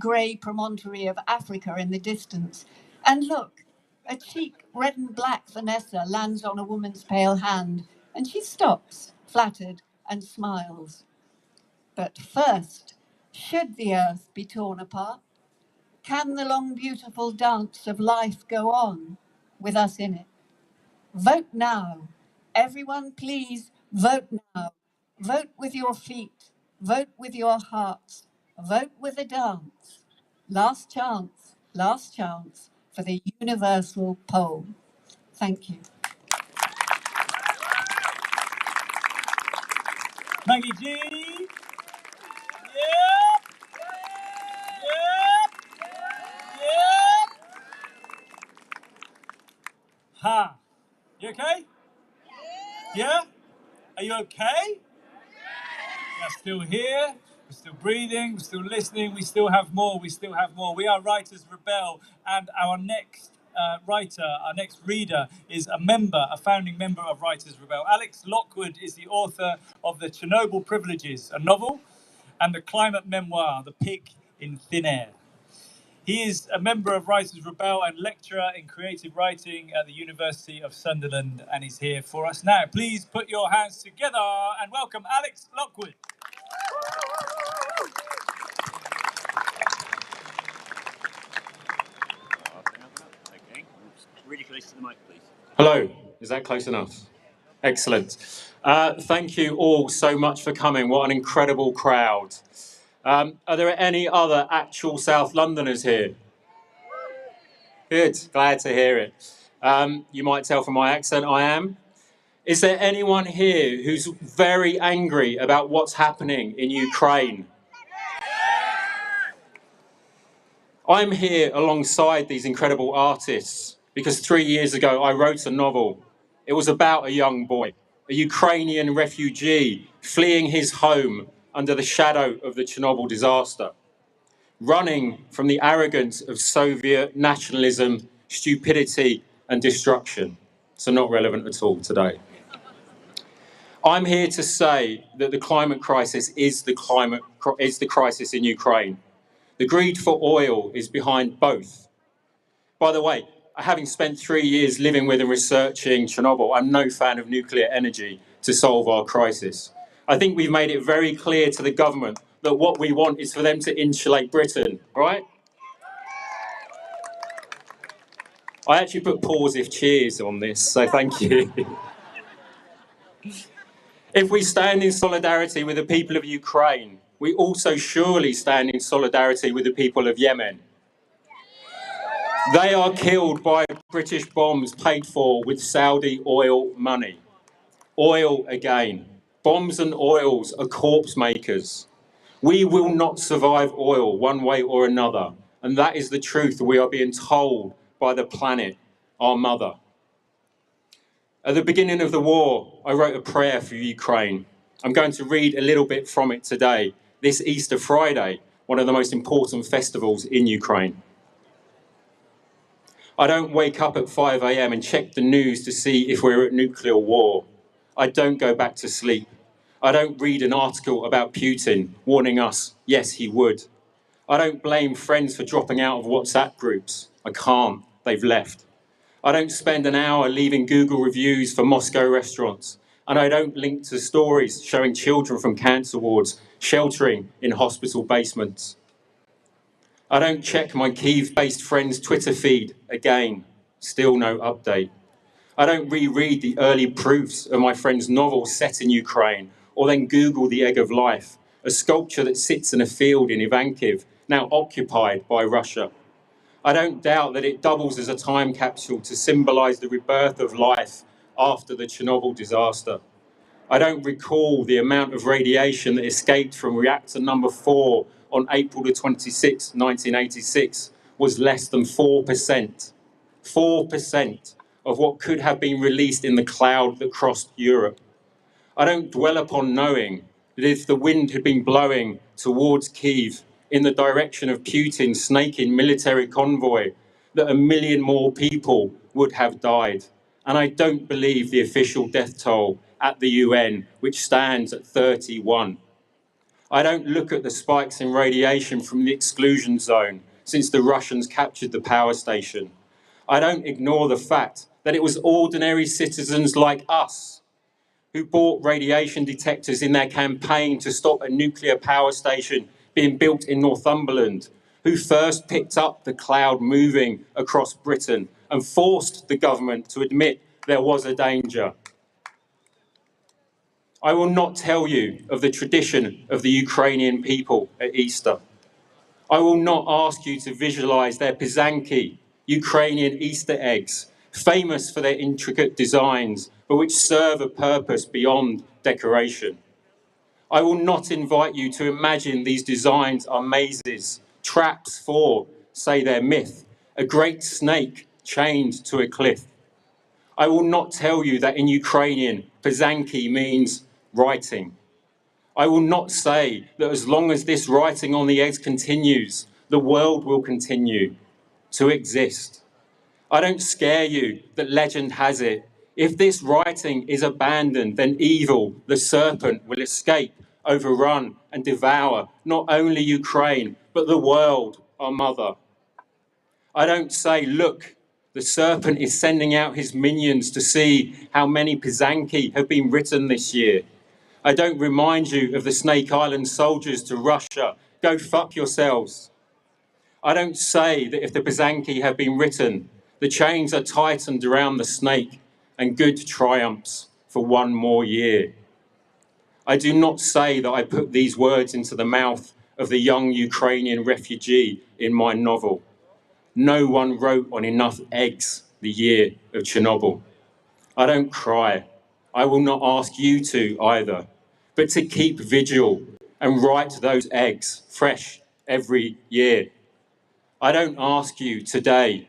grey promontory of Africa in the distance. And look, a cheek red and black Vanessa lands on a woman's pale hand, and she stops, flattered, and smiles. But first, should the earth be torn apart? Can the long, beautiful dance of life go on with us in it? Vote now. Everyone, please vote now. Vote with your feet. Vote with your hearts. Vote with a dance. Last chance for the universal poll. Thank you. Maggie G. Yep. Yep. Yep. Ha. You okay? Yeah? Are you okay? We're still here. We're still breathing. We're still listening. We still have more. We still have more. We are Writers Rebel, and our next writer, our next reader is a founding member of Writers Rebel. Alex Lockwood is the author of The Chernobyl Privileges, a novel, and the climate memoir, The Pig in Thin Air. He is a member of Writers Rebel and lecturer in creative writing at the University of Sunderland, and he's here for us now. Please put your hands together and welcome Alex Lockwood. Okay. Really close to the mic, please. Hello, is that close enough? Excellent. Thank you all so much for coming. What an incredible crowd. Are there any other actual South Londoners here? Good, glad to hear it. You might tell from my accent I am. Is there anyone here who's very angry about what's happening in Ukraine? I'm here alongside these incredible artists because 3 years ago I wrote a novel. It was about a young boy, a Ukrainian refugee fleeing his home under the shadow of the Chernobyl disaster, running from the arrogance of Soviet nationalism, stupidity and destruction. So not relevant at all today. I'm here to say that the climate crisis is the crisis in Ukraine. The greed for oil is behind both. By the way, having spent 3 years living with and researching Chernobyl, I'm no fan of nuclear energy to solve our crisis. I think we've made it very clear to the government that what we want is for them to insulate Britain, right? I actually put pause if cheers on this, so thank you. If we stand in solidarity with the people of Ukraine, we also surely stand in solidarity with the people of Yemen. They are killed by British bombs paid for with Saudi oil money. Oil again. Bombs and oils are corpse makers. We will not survive oil one way or another. And that is the truth we are being told by the planet, our mother. At the beginning of the war, I wrote a prayer for Ukraine. I'm going to read a little bit from it today, this Easter Friday, one of the most important festivals in Ukraine. I don't wake up at 5 a.m. and check the news to see if we're at nuclear war. I don't go back to sleep. I don't read an article about Putin warning us, yes, he would. I don't blame friends for dropping out of WhatsApp groups. I can't, they've left. I don't spend an hour leaving Google reviews for Moscow restaurants. And I don't link to stories showing children from cancer wards sheltering in hospital basements. I don't check my Kyiv-based friend's Twitter feed again. Still no update. I don't reread the early proofs of my friend's novel set in Ukraine, or then Google The Egg of Life, a sculpture that sits in a field in Ivankiv, now occupied by Russia. I don't doubt that it doubles as a time capsule to symbolise the rebirth of life after the Chernobyl disaster. I don't recall the amount of radiation that escaped from reactor number 4 on April the 26th, 1986, was less than 4%. 4% of what could have been released in the cloud that crossed Europe. I don't dwell upon knowing that if the wind had been blowing towards Kyiv in the direction of Putin's snaking military convoy, that 1 million more people would have died. And I don't believe the official death toll at the UN, which stands at 31. I don't look at the spikes in radiation from the exclusion zone since the Russians captured the power station. I don't ignore the fact that it was ordinary citizens like us who bought radiation detectors in their campaign to stop a nuclear power station being built in Northumberland, who first picked up the cloud moving across Britain and forced the government to admit there was a danger. I will not tell you of the tradition of the Ukrainian people at Easter. I will not ask you to visualize their Pysanky, Ukrainian Easter eggs, famous for their intricate designs, but which serve a purpose beyond decoration. I will not invite you to imagine these designs are mazes, traps for, say their myth, a great snake chained to a cliff. I will not tell you that in Ukrainian, Pysanky means writing. I will not say that as long as this writing on the eggs continues, the world will continue to exist. I don't scare you that legend has it. If this writing is abandoned, then evil, the serpent, will escape, overrun and devour not only Ukraine, but the world, our mother. I don't say, look, the serpent is sending out his minions to see how many Pysanky have been written this year. I don't remind you of the Snake Island soldiers to Russia. Go fuck yourselves. I don't say that if the Pysanky have been written, the chains are tightened around the snake and good triumphs for one more year. I do not say that I put these words into the mouth of the young Ukrainian refugee in my novel. No one wrote on enough eggs the year of Chernobyl. I don't cry. I will not ask you to either, but to keep vigil and write those eggs fresh every year. I don't ask you today,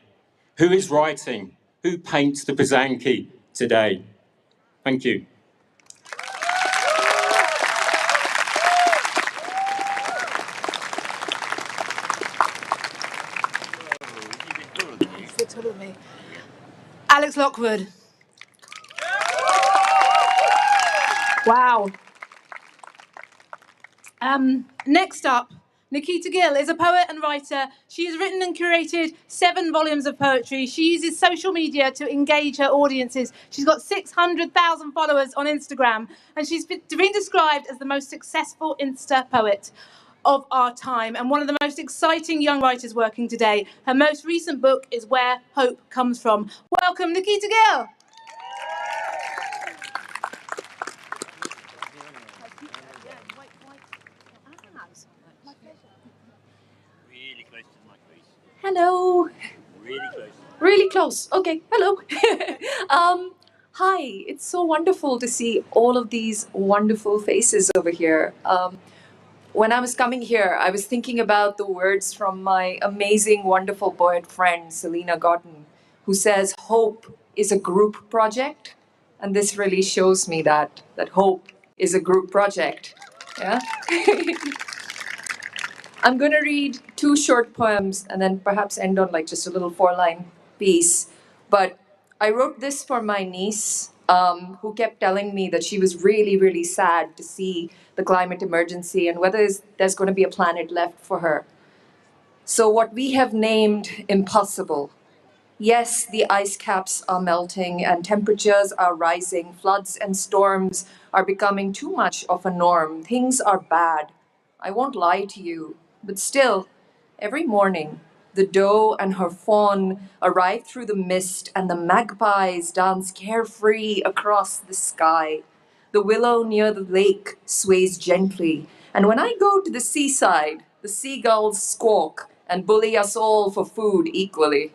who is writing, who paints the Pysanky today? Thank you. Alex Lockwood. Wow. Next up, Nikita Gill is a poet and writer. She has written and curated 7 volumes of poetry. She uses social media to engage her audiences. She's got 600,000 followers on Instagram, and she's been described as the most successful Insta poet of our time and one of the most exciting young writers working today. Her most recent book is Where Hope Comes From. Welcome, Nikita Gill. Really close to the mic, please. Hello. Really close. Really close. Okay. Hello. Hi. It's so wonderful to see all of these wonderful faces over here. When I was coming here, I was thinking about the words from my amazing, wonderful poet friend, Selena Gordon, who says, hope is a group project, And this really shows me that hope is a group project. Yeah. I'm going to read 2 short poems and then perhaps end on like just a little 4-line piece. But I wrote this for my niece, who kept telling me that she was really, really sad to see the climate emergency and whether there's going to be a planet left for her. So what we have named impossible. Yes, the ice caps are melting and temperatures are rising. Floods and storms are becoming too much of a norm. Things are bad. I won't lie to you. But still, every morning, the doe and her fawn arrive through the mist and the magpies dance carefree across the sky. The willow near the lake sways gently. And when I go to the seaside, the seagulls squawk and bully us all for food equally.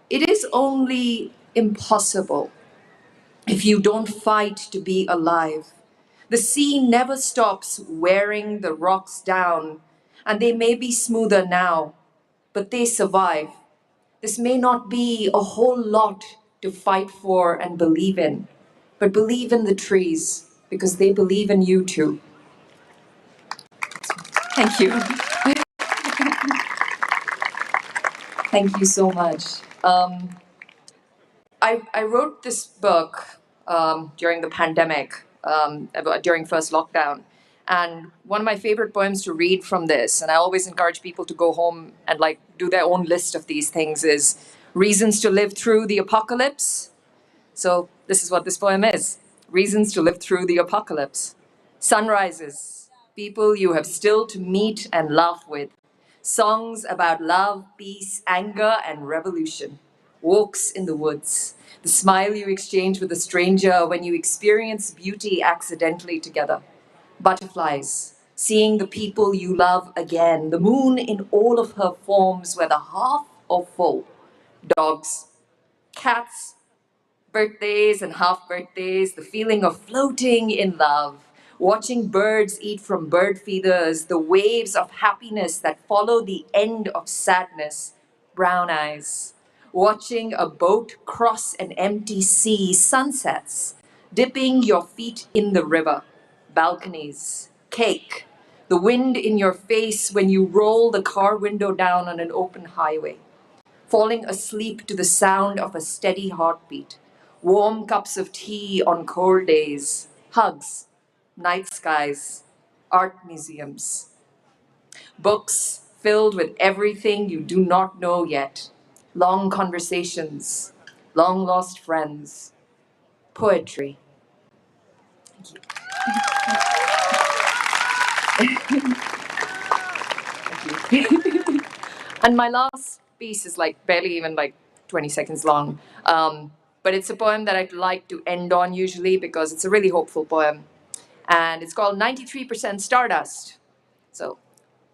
It is only impossible if you don't fight to be alive. The sea never stops wearing the rocks down, and they may be smoother now, but they survive. This may not be a whole lot to fight for and believe in, but believe in the trees, because they believe in you too. Thank you. Thank you so much. I wrote this book during the pandemic, during first lockdown. And one of my favorite poems to read from this, and I always encourage people to go home and like do their own list of these things, is Reasons to Live Through the Apocalypse. So this is what this poem is. Reasons to Live Through the Apocalypse. Sunrises, people you have still to meet and laugh with. Songs about love, peace, anger, and revolution. Walks in the woods. The smile you exchange with a stranger when you experience beauty accidentally together. Butterflies. Seeing the people you love again. The moon in all of her forms, whether half or full. Dogs. Cats. Birthdays and half birthdays, the feeling of floating in love, watching birds eat from bird feeders, the waves of happiness that follow the end of sadness, brown eyes, watching a boat cross an empty sea, sunsets, dipping your feet in the river, balconies, cake, the wind in your face when you roll the car window down on an open highway, falling asleep to the sound of a steady heartbeat, warm cups of tea on cold days, hugs, night skies, art museums, books filled with everything you do not know yet, long conversations, long lost friends, poetry. And my last piece is like barely even like 20 seconds long. But it's a poem that I'd like to end on usually because it's a really hopeful poem. And it's called 93% Stardust. So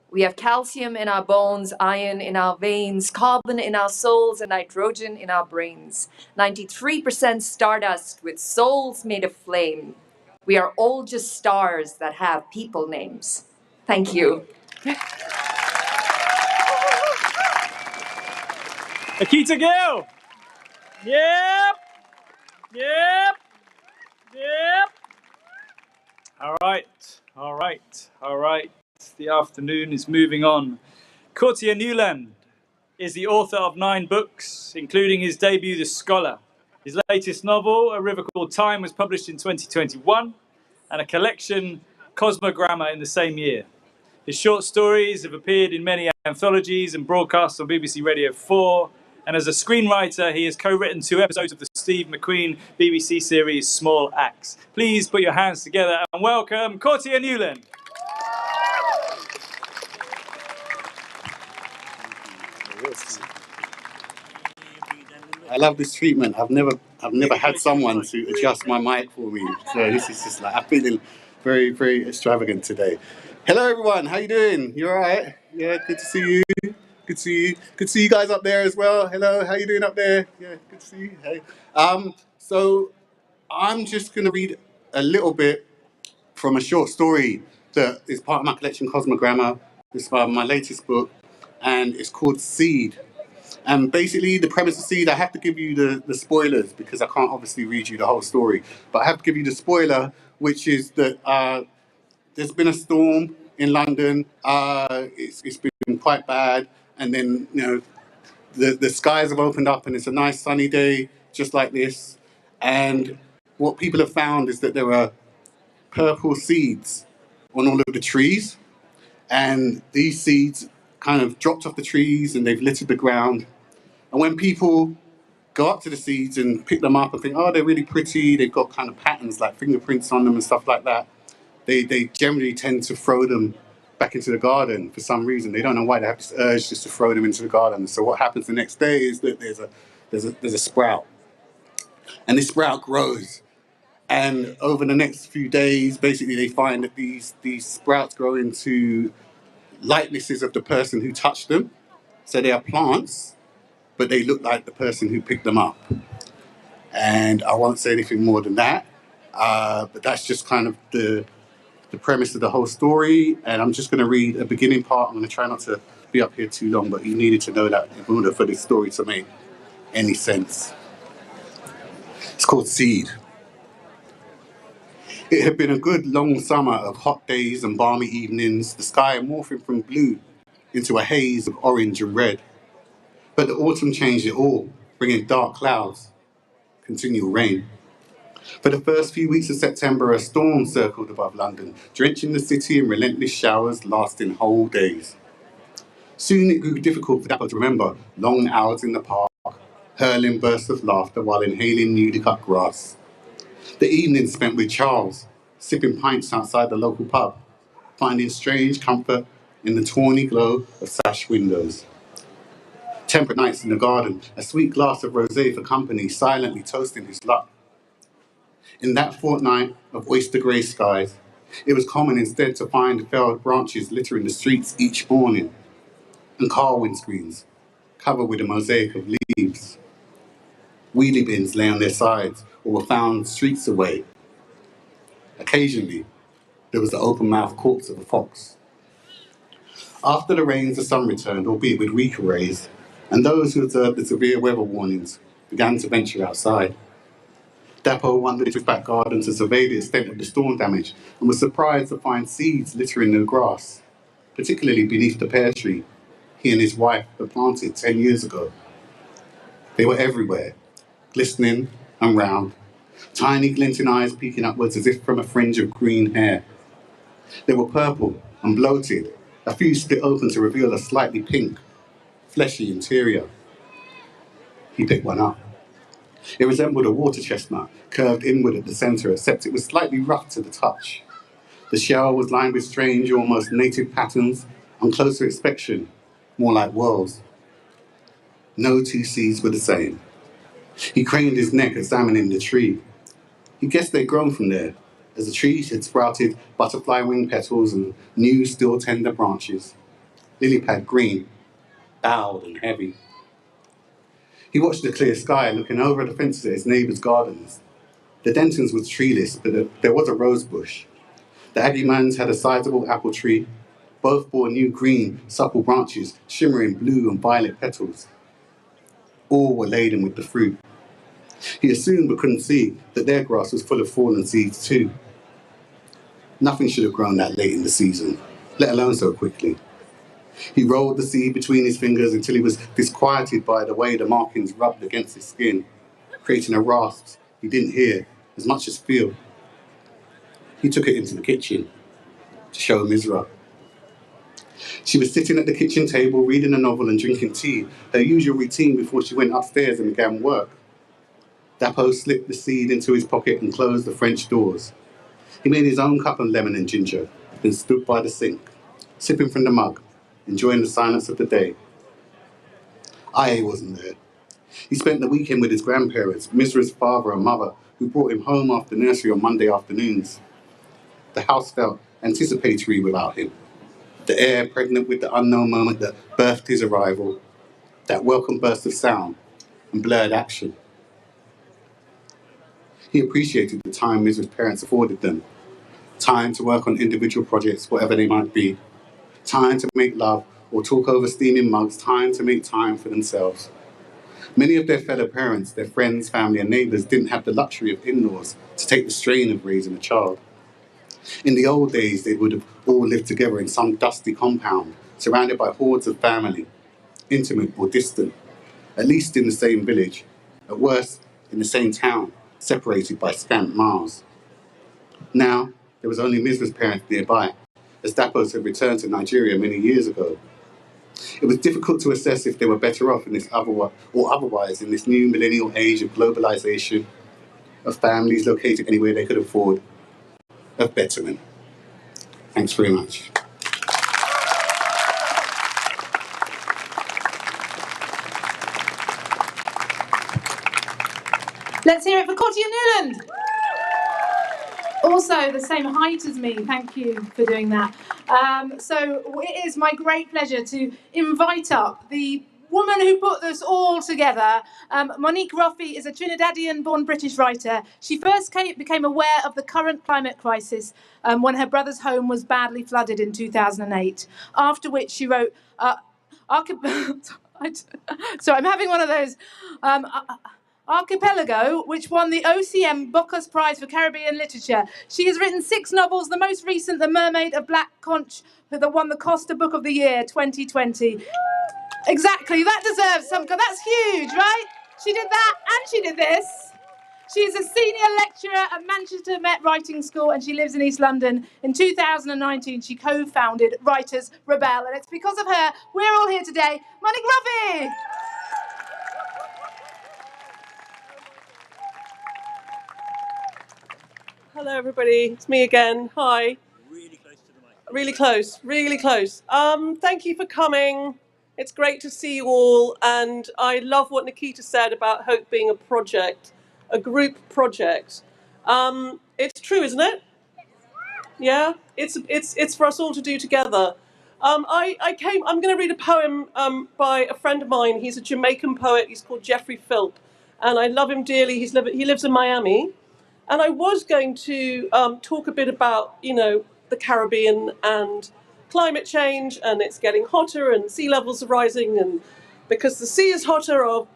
we have calcium in our bones, iron in our veins, carbon in our souls, and nitrogen in our brains. 93% stardust with souls made of flame. We are all just stars that have people names. Thank you. Akita Gill! Yep! Yep! Yep! All right. The afternoon is moving on. Courtier Newland is the author of 9 books, including his debut, The Scholar. His latest novel, A River Called Time, was published in 2021, and a collection, Cosmogramma, in the same year. His short stories have appeared in many anthologies and broadcast on BBC Radio 4, and as a screenwriter, he has co-written 2 episodes of the Steve McQueen BBC series Small Axe. Please put your hands together and welcome Courtier Newland. I love this treatment. I've never had someone to adjust my mic for me. So this is just like, I'm feeling very, very extravagant today. Hello everyone, how you doing? You all right? Yeah, good to see you. Good to see you. Good to see you guys up there as well. Hello, how you doing up there? Yeah, good to see you. Hey. So I'm just gonna read a little bit from a short story that is part of my collection, Cosmogramma. It's my latest book, and it's called Seed. And basically, the premise of Seed, I have to give you the spoilers because I can't obviously read you the whole story. But I have to give you the spoiler, which is that there's been a storm in London. It's been quite bad. And then, the skies have opened up and it's a nice sunny day, just like this. And what people have found is that there are purple seeds on all of the trees. And these seeds kind of dropped off the trees and they've littered the ground. And when people go up to the seeds and pick them up and think, oh, they're really pretty, they've got kind of patterns like fingerprints on them and stuff like that, they generally tend to throw them back into the garden for some reason. They don't know why they have this urge just to throw them into the garden. So what happens the next day is that there's a sprout. And this sprout grows. And over the next few days, basically they find that these sprouts grow into likenesses of the person who touched them. So they are plants, but they look like the person who picked them up. And I won't say anything more than that, but that's just kind of the premise of the whole story. And I'm just going to read a beginning part. I'm going to try not to be up here too long, but you needed to know that in order for this story to make any sense. It's called Seed. It had been a good long summer of hot days and balmy evenings, the sky morphing from blue into a haze of orange and red. But the autumn changed it all, bringing dark clouds, continual rain. For the first few weeks of September, a storm circled above London, drenching the city in relentless showers lasting whole days. Soon it grew difficult for Dapper to remember long hours in the park, hurling bursts of laughter while inhaling newly cut grass. The evenings spent with Charles, sipping pints outside the local pub, finding strange comfort in the tawny glow of sash windows. Temperate nights in the garden, a sweet glass of rosé for company, silently toasting his luck. In that fortnight of oyster-grey skies, it was common instead to find felled branches littering the streets each morning, and car windscreens covered with a mosaic of leaves. Wheelie bins lay on their sides or were found streets away. Occasionally, there was the open-mouthed corpse of a fox. After the rains, the sun returned, albeit with weaker rays, and those who observed the severe weather warnings began to venture outside. Dapo wandered into his back garden to survey the extent of the storm damage and was surprised to find seeds littering the grass, particularly beneath the pear tree he and his wife had planted 10 years ago. They were everywhere, glistening and round, tiny glinting eyes peeking upwards as if from a fringe of green hair. They were purple and bloated, a few split open to reveal a slightly pink, fleshy interior. He picked one up. It resembled a water chestnut, curved inward at the centre, except it was slightly rough to the touch. The shell was lined with strange, almost native patterns, on closer inspection, more like whorls. No two seeds were the same. He craned his neck, examining the tree. He guessed they'd grown from there, as the tree had sprouted butterfly wing petals and new, still tender branches. Lily pad green, bowed and heavy. He watched the clear sky, looking over the fences at his neighbours' gardens. The Dentons was treeless, but there was a rose bush. The Aggymans had a sizable apple tree. Both bore new green, supple branches, shimmering blue and violet petals. All were laden with the fruit. He assumed but couldn't see that their grass was full of fallen seeds too. Nothing should have grown that late in the season, let alone so quickly. He rolled the seed between his fingers until he was disquieted by the way the markings rubbed against his skin, creating a rasp he didn't hear as much as feel. He took it into the kitchen to show Misra. She was sitting at the kitchen table reading a novel and drinking tea, her usual routine before she went upstairs and began work. Dapo slipped the seed into his pocket and closed the French doors. He made his own cup of lemon and ginger, then stood by the sink, sipping from the mug, enjoying the silence of the day. Aye wasn't there. He spent the weekend with his grandparents, Misra's father and mother, who brought him home after nursery on Monday afternoons. The house felt anticipatory without him, the air pregnant with the unknown moment that birthed his arrival, that welcome burst of sound and blurred action. He appreciated the time Misra's parents afforded them, time to work on individual projects, whatever they might be, time to make love or talk over steaming mugs, time to make time for themselves. Many of their fellow parents, their friends, family and neighbours didn't have the luxury of in-laws to take the strain of raising a child. In the old days, they would have all lived together in some dusty compound, surrounded by hordes of family, intimate or distant, at least in the same village, at worst in the same town, separated by scant miles. Now, there was only Mizra's parents nearby, as Dapos had returned to Nigeria many years ago. It was difficult to assess if they were better off in this otherwise in this new millennial age of globalization, of families located anywhere they could afford, of betterment. Thanks very much. Let's hear it for Cotty and Newland. Also the same height as me, thank you for doing that. So it is my great pleasure to invite up the woman who put this all together. Monique Roffey is a Trinidadian-born British writer. She first became aware of the current climate crisis when her brother's home was badly flooded in 2008, after which she wrote... So I'm having one of those... Archipelago, which won the OCM Bocuse Prize for Caribbean Literature. She has written 6 novels, the most recent, The Mermaid of Black Conch, that won the Costa Book of the Year 2020. Exactly, that deserves some... That's huge, right? She did that and she did this. She is a senior lecturer at Manchester Met Writing School and she lives in East London. In 2019, she co-founded Writers Rebel, and it's because of her we're all here today. Monique Roffey! Hello, everybody. It's me again. Hi. Really close to the mic. Really close. Really close. Thank you for coming. It's great to see you all. And I love what Nikita said about Hope being a project, a group project. It's true, isn't it? Yeah. It's for us all to do together. I'm going to read a poem by a friend of mine. He's a Jamaican poet. He's called Jeffrey Philp, and I love him dearly. He lives in Miami. And I was going to talk a bit about, the Caribbean and climate change, and it's getting hotter and sea levels are rising, and because the sea is hotter, or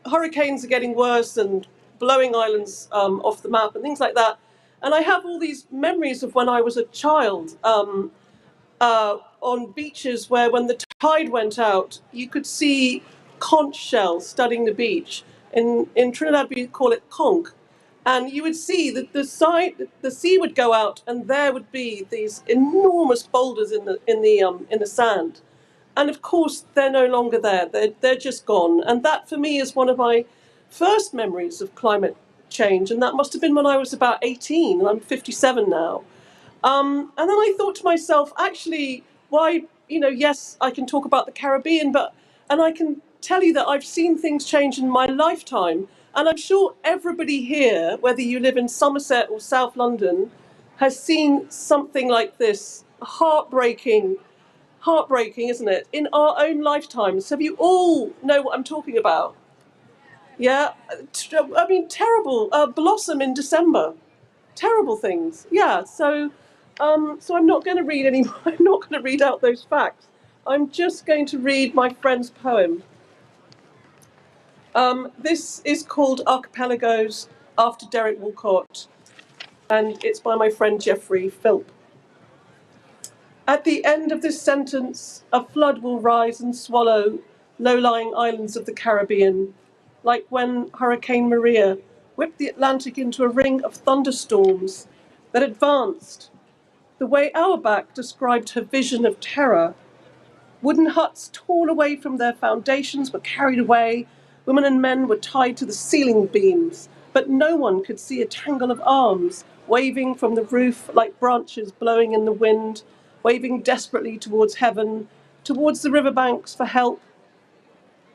hurricanes are getting worse and blowing islands off the map and things like that. And I have all these memories of when I was a child on beaches where when the tide went out, you could see conch shells studding the beach. In Trinidad, we call it conch. And you would see that the sea would go out, and there would be these enormous boulders in the sand. And of course, they're no longer there. They're just gone. And that, for me, is one of my first memories of climate change. And that must have been when I was about 18, and I'm 57 now. And then I thought to myself, actually, why? Yes, I can talk about the Caribbean, and I can tell you that I've seen things change in my lifetime. And I'm sure everybody here, whether you live in Somerset or South London, has seen something like this. Heartbreaking, isn't it? In our own lifetimes. Have you all know what I'm talking about? Yeah? I mean, terrible. Blossom in December. Terrible things. Yeah, so I'm not going to read any more. I'm not going to read out those facts. I'm just going to read my friend's poem. This is called Archipelagos after Derek Walcott, and it's by my friend Jeffrey Philp. At the end of this sentence, a flood will rise and swallow low-lying islands of the Caribbean, like when Hurricane Maria whipped the Atlantic into a ring of thunderstorms that advanced. The way Auerbach described her vision of terror, wooden huts torn away from their foundations were carried away. Women and men were tied to the ceiling beams, but no one could see a tangle of arms waving from the roof like branches blowing in the wind, waving desperately towards heaven, towards the riverbanks for help.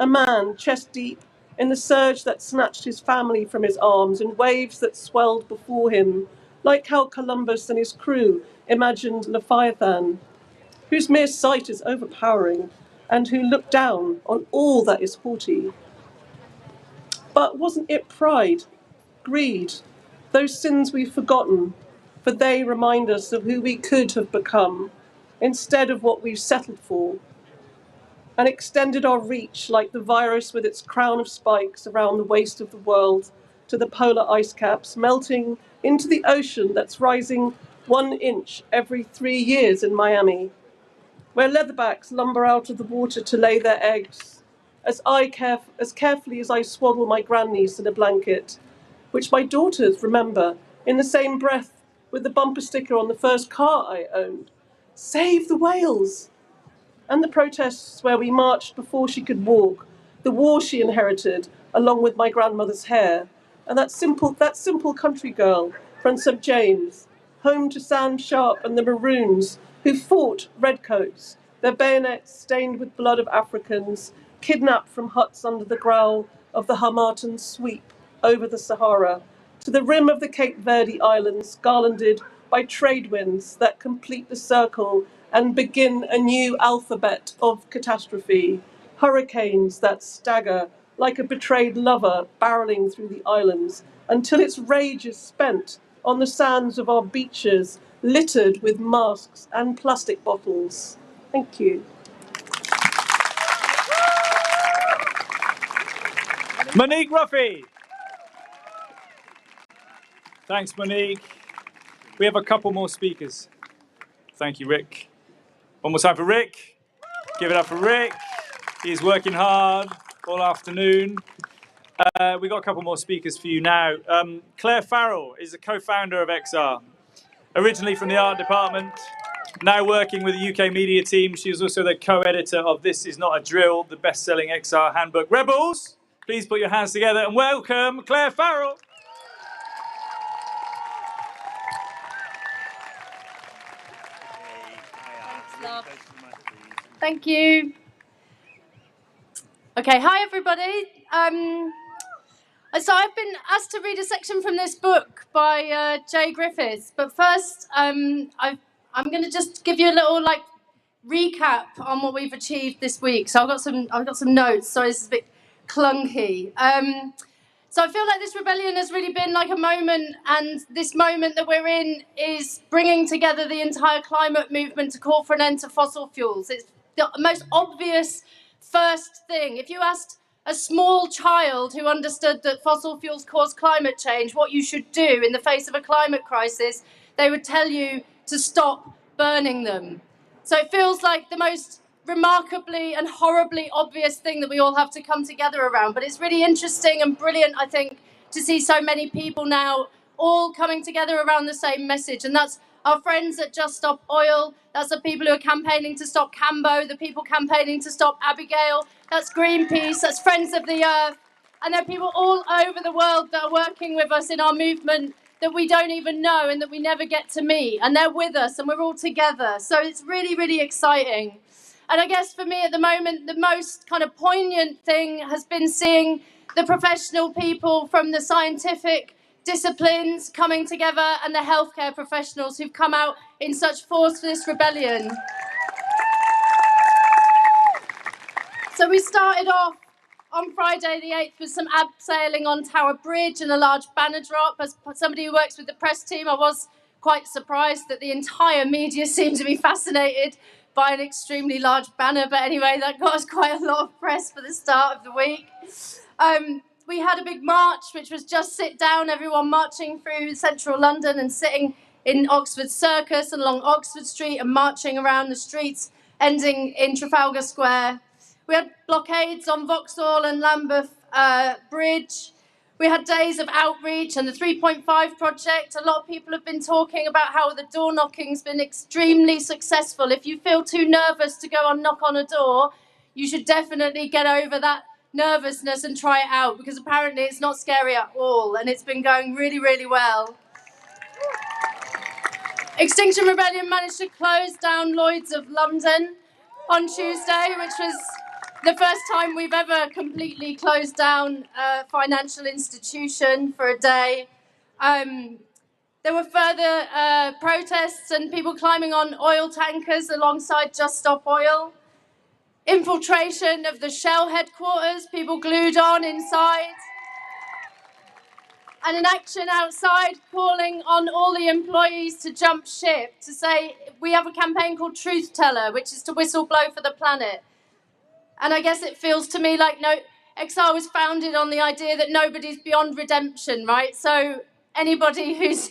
A man, chest deep, in the surge that snatched his family from his arms, in waves that swelled before him, like how Columbus and his crew imagined Leviathan, whose mere sight is overpowering, and who looked down on all that is haughty. But wasn't it pride, greed, those sins we've forgotten, for they remind us of who we could have become, instead of what we've settled for? and extended our reach like the virus with its crown of spikes around the waste of the world to the polar ice caps, melting into the ocean that's rising 1 inch every 3 years in Miami, where leatherbacks lumber out of the water to lay their eggs, as carefully as I swaddle my grandniece in a blanket, which my daughters remember in the same breath with the bumper sticker on the first car I owned. Save the whales! And the protests where we marched before she could walk, the war she inherited, along with my grandmother's hair, and that simple country girl from St. James, home to Sam Sharp and the Maroons, who fought redcoats, their bayonets stained with blood of Africans, kidnapped from huts under the growl of the Harmattan sweep over the Sahara, to the rim of the Cape Verde Islands, garlanded by trade winds that complete the circle and begin a new alphabet of catastrophe, hurricanes that stagger like a betrayed lover barreling through the islands until its rage is spent on the sands of our beaches, littered with masks and plastic bottles. Thank you. Monique Roffey. Thanks, Monique. We have a couple more speakers. Thank you, Rick. One more time for Rick. Give it up for Rick. He's working hard all afternoon. We've got a couple more speakers for you now. Claire Farrell is the co-founder of XR. Originally from the art department, now working with the UK media team. She was also the co-editor of This Is Not a Drill, the best-selling XR handbook. Rebels, please put your hands together and welcome Claire Farrell. Thank you. Okay, hi everybody. So I've been asked to read a section from this book by Jay Griffiths, but first I'm going to just give you a little recap on what we've achieved this week. So I've got some notes. Sorry, this is a bit clunky. So I feel like this rebellion has really been like a moment, and this moment that we're in is bringing together the entire climate movement to call for an end to fossil fuels. It's the most obvious first thing. If you asked a small child who understood that fossil fuels cause climate change what you should do in the face of a climate crisis, they would tell you to stop burning them. So it feels like the most remarkably and horribly obvious thing that we all have to come together around. But it's really interesting and brilliant, I think, to see so many people now all coming together around the same message. And that's our friends at Just Stop Oil. That's the people who are campaigning to stop Cambo, the people campaigning to stop Abigail. That's Greenpeace, that's Friends of the Earth. And there are people all over the world that are working with us in our movement that we don't even know and that we never get to meet. And they're with us and we're all together. So it's really, really exciting. And I guess for me at the moment, the most kind of poignant thing has been seeing the professional people from the scientific disciplines coming together and the healthcare professionals who've come out in such force for this rebellion. So we started off on Friday the 8th with some abseiling on Tower Bridge and a large banner drop. As somebody who works with the press team, I was quite surprised that the entire media seemed to be fascinated by an extremely large banner. But anyway, that got us quite a lot of press for the start of the week. We had a big march, which was just sit down, everyone marching through central London and sitting in Oxford Circus and along Oxford Street and marching around the streets, ending in Trafalgar Square. We had blockades on Vauxhall and Lambeth Bridge. We had days of outreach and the 3.5 project. A lot of people have been talking about how the door knocking's been extremely successful. If you feel too nervous to go and knock on a door, you should definitely get over that nervousness and try it out, because apparently it's not scary at all and it's been going really, really well. Extinction Rebellion managed to close down Lloyd's of London on Tuesday, which was the first time we've ever completely closed down a financial institution for a day. There were further protests and people climbing on oil tankers alongside Just Stop Oil. Infiltration of the Shell headquarters, people glued on inside. And an action outside calling on all the employees to jump ship, to say we have a campaign called Truth Teller, which is to whistle blow for the planet. And I guess it feels to me like XR was founded on the idea that nobody's beyond redemption, right? So anybody who's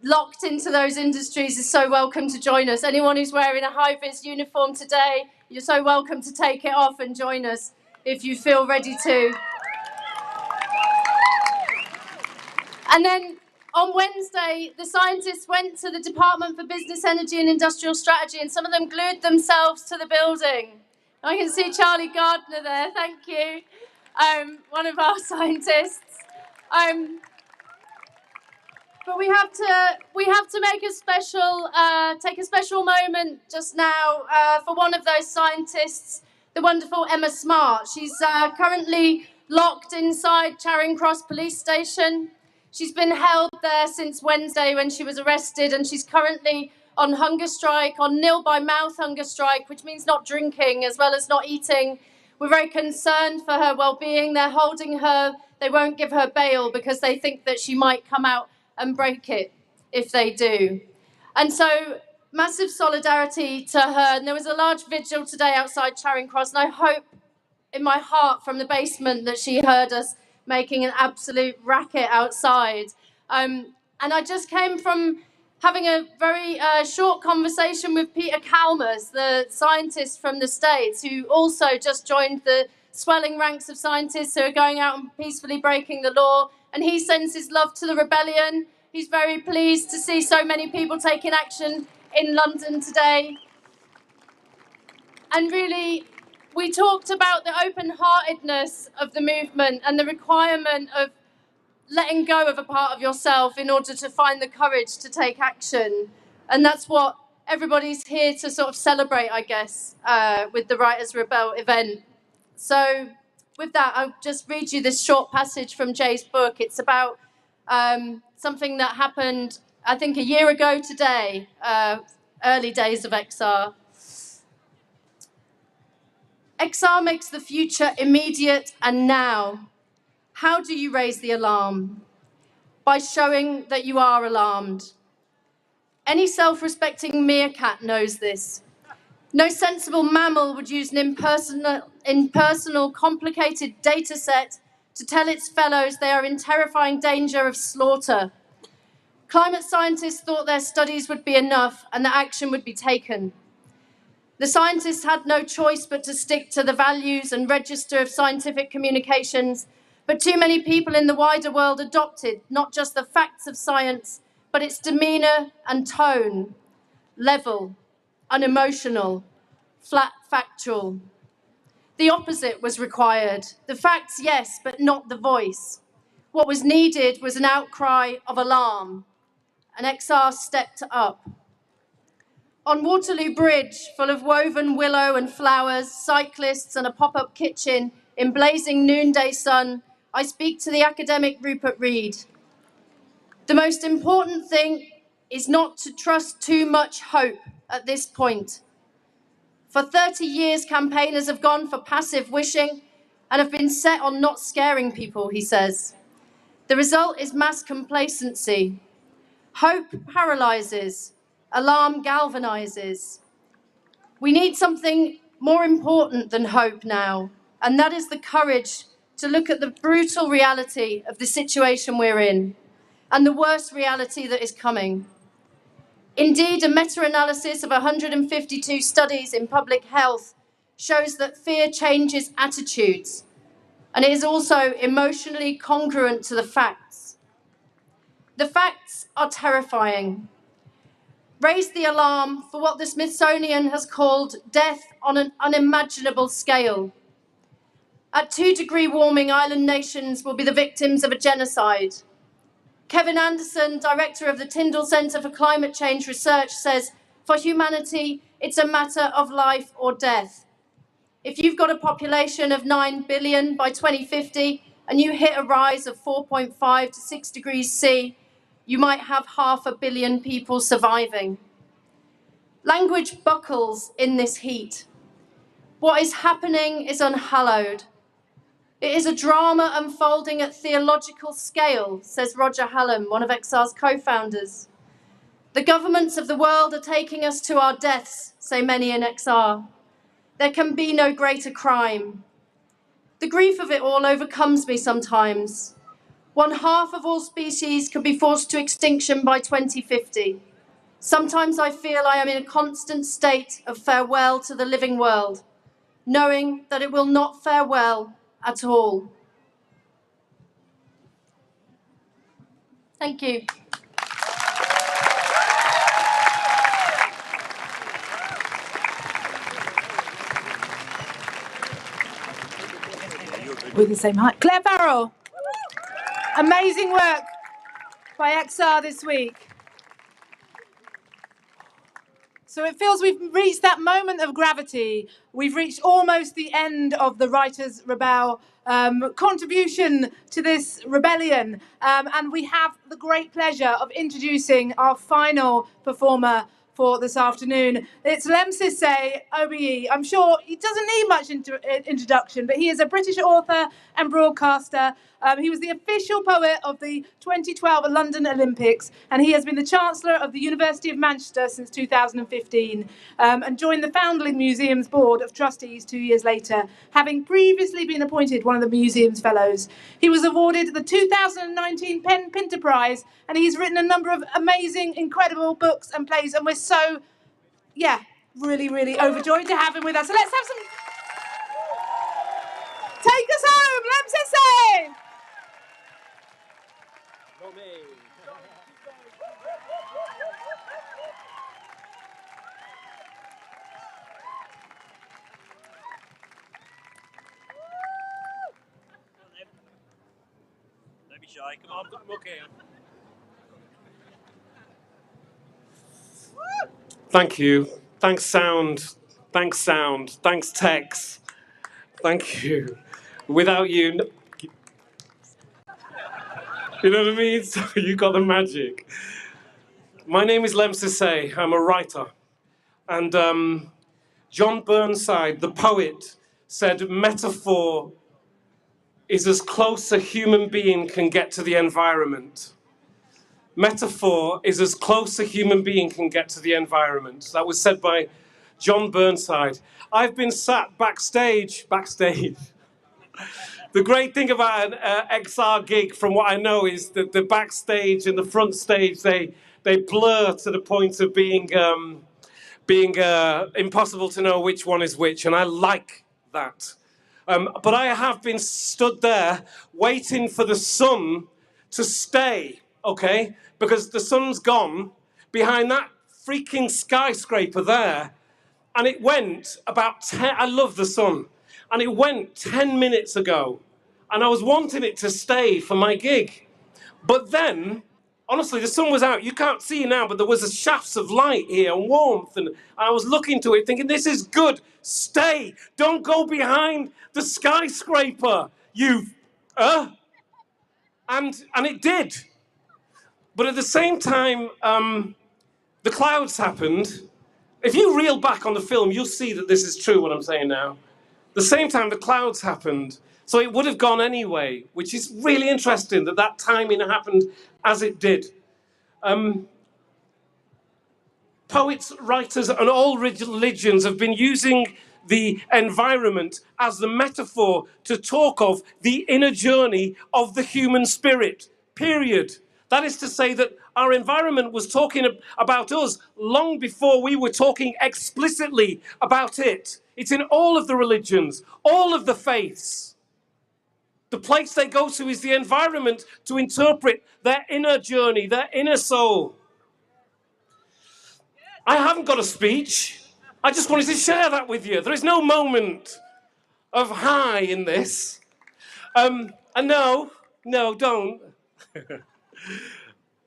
locked into those industries is so welcome to join us. Anyone who's wearing a high-vis uniform today, you're so welcome to take it off and join us if you feel ready to. And then on Wednesday, the scientists went to the Department for Business, Energy and Industrial Strategy, and some of them glued themselves to the building. I can see Charlie Gardner there, thank you, one of our scientists. But we have to make a special, take a special moment just now for one of those scientists, the wonderful Emma Smart. She's currently locked inside Charing Cross Police Station. She's been held there since Wednesday when she was arrested, and she's currently on hunger strike, on nil by mouth hunger strike, which means not drinking as well as not eating. We're very concerned for her well-being. They're holding her. They won't give her bail because they think that she might come out and break it if they do. And so massive solidarity to her. And there was a large vigil today outside Charing Cross, and I hope in my heart from the basement that she heard us making an absolute racket outside. And I just came from having a very short conversation with Peter Kalmus, the scientist from the States, who also just joined the swelling ranks of scientists who are going out and peacefully breaking the law. And he sends his love to the rebellion. He's very pleased to see so many people taking action in London today. And really, we talked about the open-heartedness of the movement and the requirement of letting go of a part of yourself in order to find the courage to take action. And that's what everybody's here to sort of celebrate, I guess, with the Writers Rebel event. So with that, I'll just read you this short passage from Jay's book. It's about something that happened, I think, a year ago today, early days of XR. XR makes the future immediate and now. How do you raise the alarm? By showing that you are alarmed. Any self-respecting meerkat knows this. No sensible mammal would use an impersonal, complicated data set to tell its fellows they are in terrifying danger of slaughter. Climate scientists thought their studies would be enough and that action would be taken. The scientists had no choice but to stick to the values and register of scientific communications, but too many people in the wider world adopted not just the facts of science, but its demeanour and tone, level, unemotional, flat factual. The opposite was required. The facts, yes, but not the voice. What was needed was an outcry of alarm, and XR stepped up. On Waterloo Bridge, full of woven willow and flowers, cyclists and a pop-up kitchen in blazing noonday sun, I speak to the academic Rupert Reed. The most important thing is not to trust too much hope at this point. For 30 years, campaigners have gone for passive wishing and have been set on not scaring people, he says. The result is mass complacency. Hope paralyzes. Alarm galvanizes. We need something more important than hope now, and that is the courage to look at the brutal reality of the situation we're in and the worst reality that is coming. Indeed, a meta-analysis of 152 studies in public health shows that fear changes attitudes, and it is also emotionally congruent to the facts. The facts are terrifying. Raise the alarm for what the Smithsonian has called death on an unimaginable scale. At 2-degree warming, island nations will be the victims of a genocide. Kevin Anderson, director of the Tyndall Centre for Climate Change Research, says, for humanity, it's a matter of life or death. If you've got a population of 9 billion by 2050 and you hit a rise of 4.5 to 6 degrees C, you might have 500 million people surviving. Language buckles in this heat. What is happening is unhallowed. It is a drama unfolding at theological scale, says Roger Hallam, one of XR's co-founders. The governments of the world are taking us to our deaths, say many in XR. There can be no greater crime. The grief of it all overcomes me sometimes. 1/2 of all species could be forced to extinction by 2050. Sometimes I feel I am in a constant state of farewell to the living world, knowing that it will not fare well at all. Thank you. With the same height. Claire Farrell. Amazing work by XR this week. So it feels we've reached that moment of gravity. We've reached almost the end of the Writers' Rebel contribution to this rebellion. And we have the great pleasure of introducing our final performer for this afternoon. It's Lemn Sissay, OBE. I'm sure he doesn't need much introduction, but he is a British author and broadcaster. He was the official poet of the 2012 London Olympics, and he has been the Chancellor of the University of Manchester since 2015, and joined the Foundling Museum's Board of Trustees 2 years later, having previously been appointed one of the museum's fellows. He was awarded the 2019 Penn Pinter Prize, and he's written a number of amazing, incredible books and plays, and we're so, really, really overjoyed to have him with us. So let's have some... Take us home, Lemn Sissay! Don't be shy. Come on, I'm okay. Thank you. Thanks, sound. Thanks, sound. Thanks, Tex. Thank you. Without you, you know what I mean? So you got the magic. My name is Lemn Sissay. I'm a writer. And John Burnside, the poet, said metaphor is as close a human being can get to the environment. Metaphor is as close a human being can get to the environment. That was said by John Burnside. I've been sat backstage. The great thing about an XR gig, from what I know, is that the backstage and the front stage, they blur to the point of being impossible to know which one is which, and I like that. But I have been stood there waiting for the sun to stay, okay? Because the sun's gone behind that freaking skyscraper there, and it went about 10, I love the sun, and it went 10 minutes ago, and I was wanting it to stay for my gig. But then, honestly, the sun was out. You can't see now, but there was a shafts of light here and warmth, and I was looking to it thinking, this is good. Stay. Don't go behind the skyscraper, and it did. But at the same time, the clouds happened. If you reel back on the film, you'll see that this is true, what I'm saying now. The same time, the clouds happened. So it would have gone anyway, which is really interesting that timing happened as it did. Poets, writers, and all religions have been using the environment as the metaphor to talk of the inner journey of the human spirit, period. That is to say that our environment was talking about us long before we were talking explicitly about it. It's in all of the religions, all of the faiths. The place they go to is the environment to interpret their inner journey, their inner soul. I haven't got a speech. I just wanted to share that with you. There is no moment of high in this. And no, don't.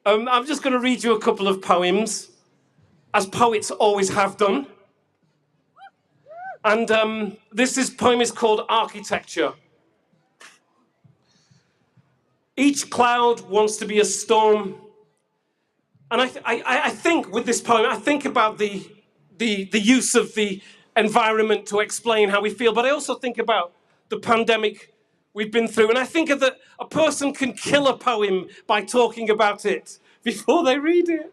I'm just going to read you a couple of poems, as poets always have done. And this poem is called Architecture. Each cloud wants to be a storm. And I think with this poem, I think about the use of the environment to explain how we feel, but I also think about the pandemic we've been through. And I think that a person can kill a poem by talking about it before they read it.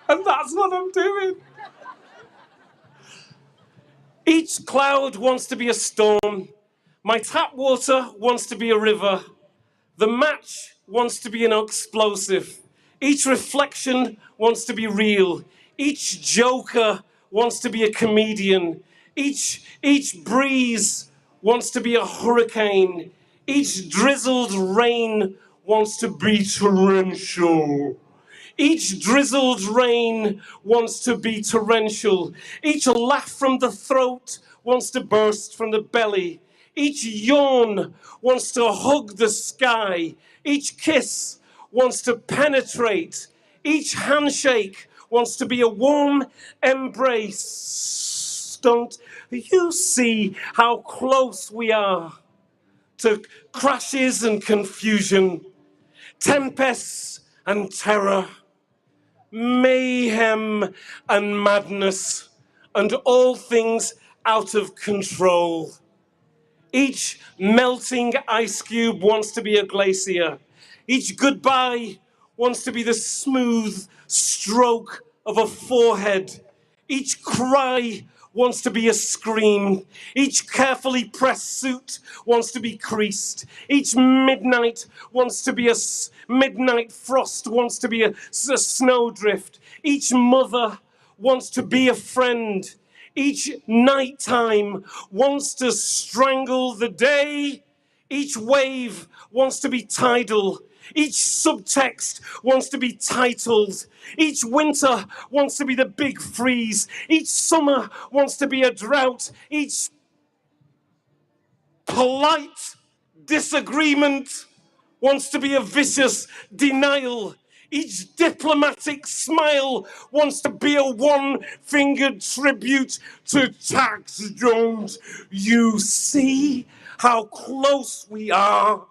And that's what I'm doing. Each cloud wants to be a storm. My tap water wants to be a river. The match wants to be an explosive. Each reflection wants to be real. Each joker wants to be a comedian. Each breeze wants to be a hurricane. Each drizzled rain wants to be torrential. Each drizzled rain wants to be torrential. Each laugh from the throat wants to burst from the belly. Each yawn wants to hug the sky. Each kiss wants to penetrate. Each handshake wants to be a warm embrace. Don't you see how close we are to crashes and confusion, tempests and terror, mayhem and madness, and all things out of control? Each melting ice cube wants to be a glacier. Each goodbye wants to be the smooth stroke of a forehead. Each cry wants to be a scream. Each carefully pressed suit wants to be creased. Each midnight wants to be a midnight frost, wants to be a snowdrift. Each mother wants to be a friend. Each nighttime wants to strangle the day. Each wave wants to be tidal. Each subtext wants to be titled. Each winter wants to be the big freeze. Each summer wants to be a drought. Each polite disagreement wants to be a vicious denial. Each diplomatic smile wants to be a one-fingered tribute to tax. Don't you see how close we are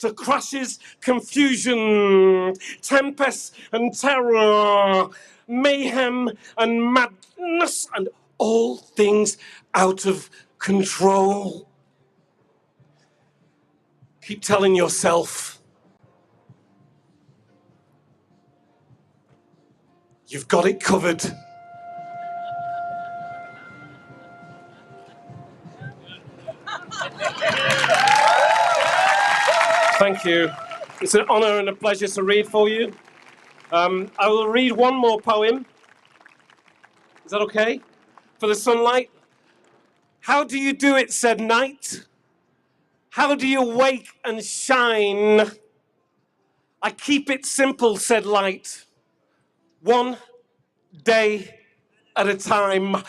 to crashes, confusion, tempests and terror, mayhem and madness, and all things out of control? Keep telling yourself you've got it covered. Thank you. It's an honor and a pleasure to read for you. I will read one more poem. Is that okay? For the sunlight. How do you do it, said night? How do you wake and shine? I keep it simple, said light. One day at a time.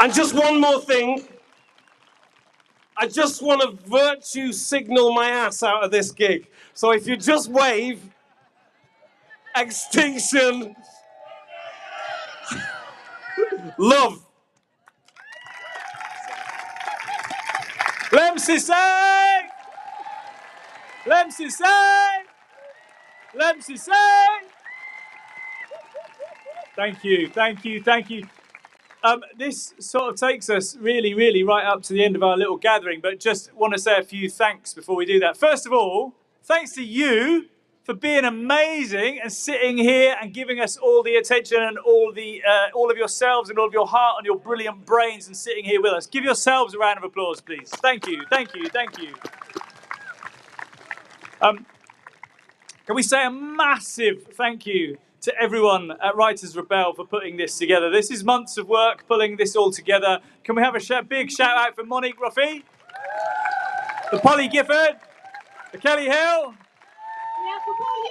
And just one more thing. I just want to virtue signal my ass out of this gig. So if you just wave, Extinction, love. Lemn Sissay! Lemn Sissay! Lemn Sissay! Thank you, thank you, thank you. This sort of takes us really, really right up to the end of our little gathering, but just want to say a few thanks before we do that. First of all, thanks to you for being amazing and sitting here and giving us all the attention and all of yourselves and all of your heart and your brilliant brains and sitting here with us. Give yourselves a round of applause, please. Thank you, thank you, thank you. Can we say a massive thank you to everyone at Writers Rebel for putting this together. This is months of work pulling this all together. Can we have a big shout out for Monique Roffey, the Polly Gifford, the Kelly Hill. Yeah, for Paul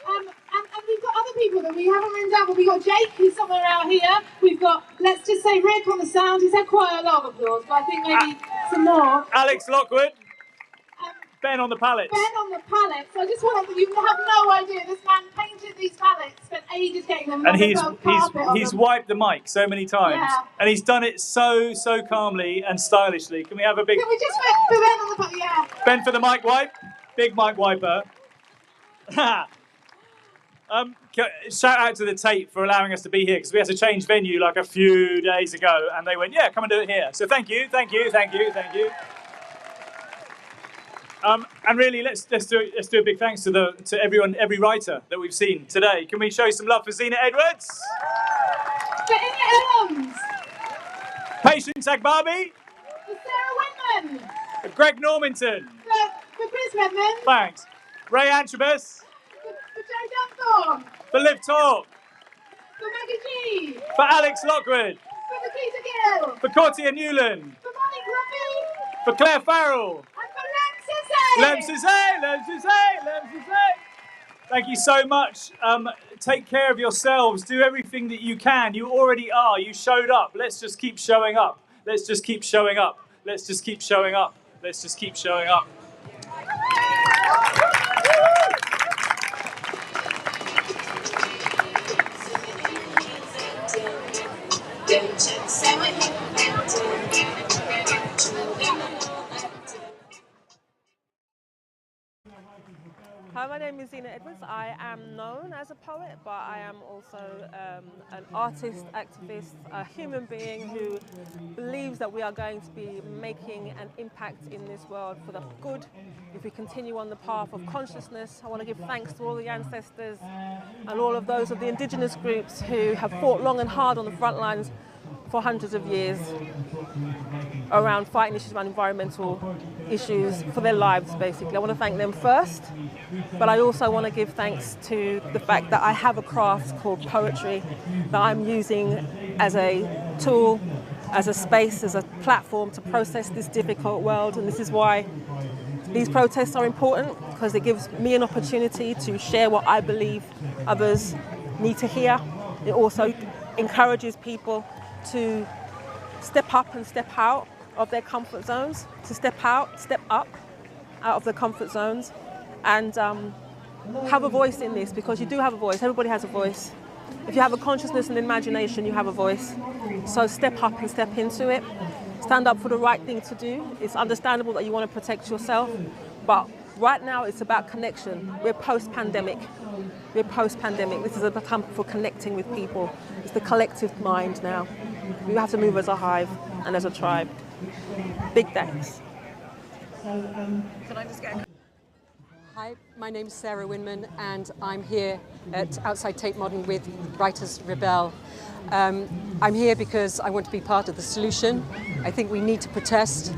Ewan. And we've got other people that we haven't written down, but we've got Jake, who's somewhere out here. We've got, let's just say, Rick on the sound. He's had quite a lot of applause, but I think maybe some more. Alex Lockwood. Ben on the pallets. Ben on the pallets. So I just want to, you have no idea. This man painted these pallets, spent ages getting them, and he's wiped the mic so many times, yeah. And he's done it so calmly and stylishly. Can we have a big? Can we just make Ben on the yeah? Ben for the mic wipe, big mic wiper. Shout out to the Tate for allowing us to be here because we had to change venue like a few days ago, and they went, yeah, come and do it here. So thank you, thank you, thank you, thank you. And really, let's do a big thanks to everyone, every writer that we've seen today. Can we show some love for Zena Edwards? For Inna Elms. Patience Agbabi. For Sarah Whitman. For Greg Normington. For Chris Redmond. Thanks. Ray Antrobus. For Joe Dunthorne. For Liv Talk. For Maggie G. For Alex Lockwood. For Nikita Gill. For Cortia Newland. For Monique Roffey. For Claire Farrell. And for Lemn Sissay. Lemn Sissay. Lemn Sissay. Thank you so much. Take care of yourselves. Do everything that you can. You already are. You showed up. Let's just keep showing up. Let's just keep showing up. Let's just keep showing up. Let's just keep showing up. Hi, my name is Zena Edwards. I am known as a poet, but I am also an artist, activist, a human being who believes that we are going to be making an impact in this world for the good if we continue on the path of consciousness. I want to give thanks to all the ancestors and all of those of the indigenous groups who have fought long and hard on the front lines for hundreds of years around fighting issues around environmental issues for their lives, basically. I want to thank them first, but I also want to give thanks to the fact that I have a craft called poetry that I'm using as a tool, as a space, as a platform to process this difficult world. And this is why these protests are important, because it gives me an opportunity to share what I believe others need to hear. It also encourages people to step up and step out of their comfort zones, to step up out of their comfort zones and have a voice in this, because you do have a voice. Everybody has a voice. If you have a consciousness and imagination, you have a voice. So step up and step into it. Stand up for the right thing to do. It's understandable that you want to protect yourself, but right now it's about connection. We're post-pandemic. We're post-pandemic. This is a time for connecting with people. It's the collective mind now. We have to move as a hive and as a tribe. Big thanks. Can I just get... Hi, my name is Sarah Winman and I'm here outside Tate Modern with Writers Rebel. I'm here because I want to be part of the solution. I think we need to protest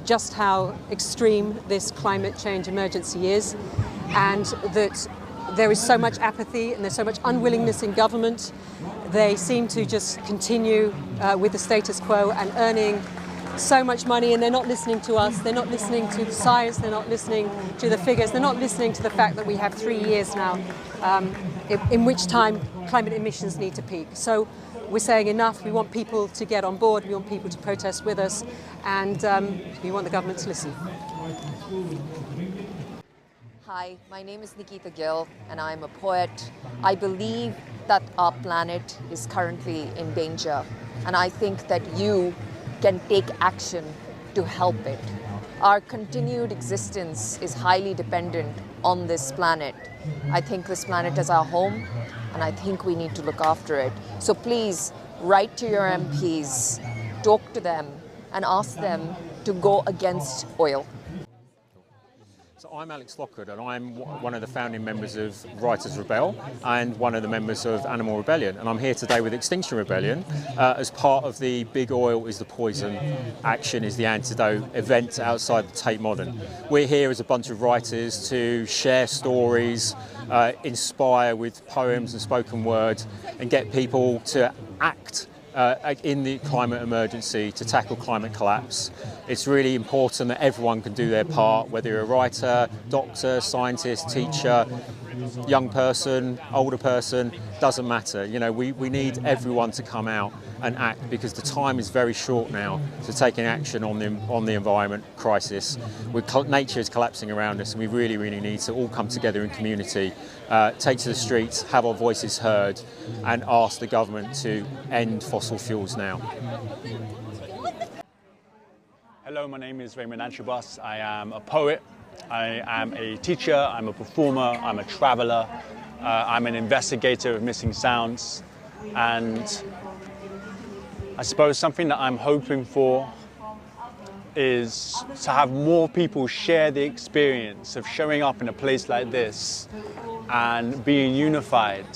just how extreme this climate change emergency is, and that there is so much apathy and there's so much unwillingness in government. They seem to just continue with the status quo and earning so much money, and they're not listening to us, they're not listening to the science, they're not listening to the figures, they're not listening to the fact that we have 3 years now in which time climate emissions need to peak. So we're saying enough. We want people to get on board, we want people to protest with us, and we want the government to listen. Hi, my name is Nikita Gill and I'm a poet. I believe that our planet is currently in danger, and I think that you can take action to help it. Our continued existence is highly dependent on this planet. I think this planet is our home, and I think we need to look after it. So please write to your MPs, talk to them, and ask them to go against oil. So I'm Alex Lockwood, and I'm one of the founding members of Writers Rebel and one of the members of Animal Rebellion. And I'm here today with Extinction Rebellion as part of the Big Oil is the Poison, Action is the Antidote event outside the Tate Modern. We're here as a bunch of writers to share stories, inspire with poems and spoken word, and get people to act in the climate emergency to tackle climate collapse. It's really important that everyone can do their part, whether you're a writer, doctor, scientist, teacher, young person, older person, doesn't matter. You know, we need everyone to come out and act, because the time is very short now to taking action on the environment crisis. Nature is collapsing around us, and we really, really need to all come together in community, take to the streets, have our voices heard, and ask the government to end fossil fuels now. Hello, my name is Raymond Antrobus. I am a poet, I am a teacher, I'm a performer, I'm a traveller, I'm an investigator of missing sounds, and I suppose something that I'm hoping for is to have more people share the experience of showing up in a place like this and being unified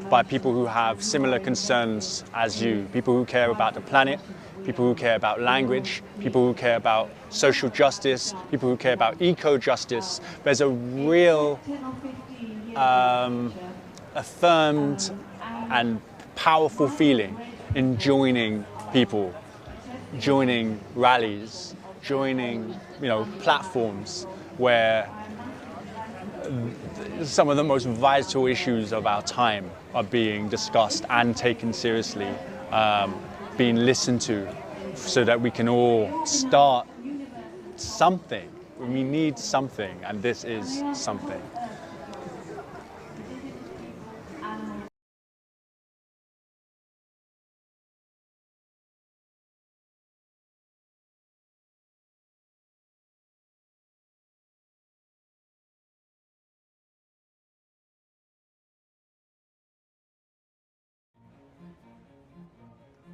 by people who have similar concerns as you, people who care about the planet, people who care about language, people who care about social justice, people who care about eco-justice. There's a real affirmed and powerful feeling in joining people, joining rallies, joining, platforms where some of the most vital issues of our time are being discussed and taken seriously, being listened to, so that we can all start something. We need something, and this is something.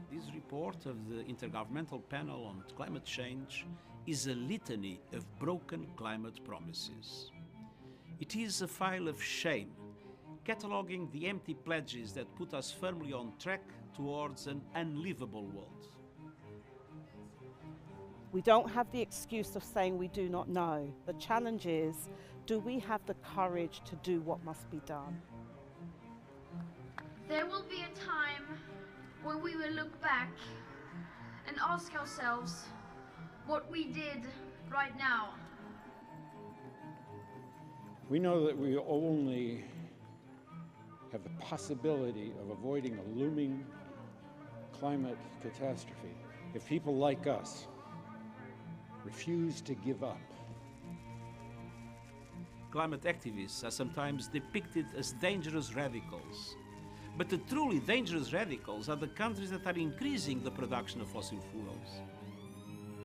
This report of the Intergovernmental Panel on Climate Change is a litany of broken climate promises. It is a file of shame, cataloguing the empty pledges that put us firmly on track towards an unlivable world. We don't have the excuse of saying we do not know. The challenge is, do we have the courage to do what must be done? There will be a time when we will look back and ask ourselves what we did right now. We know that we only have the possibility of avoiding a looming climate catastrophe if people like us refuse to give up. Climate activists are sometimes depicted as dangerous radicals. But the truly dangerous radicals are the countries that are increasing the production of fossil fuels.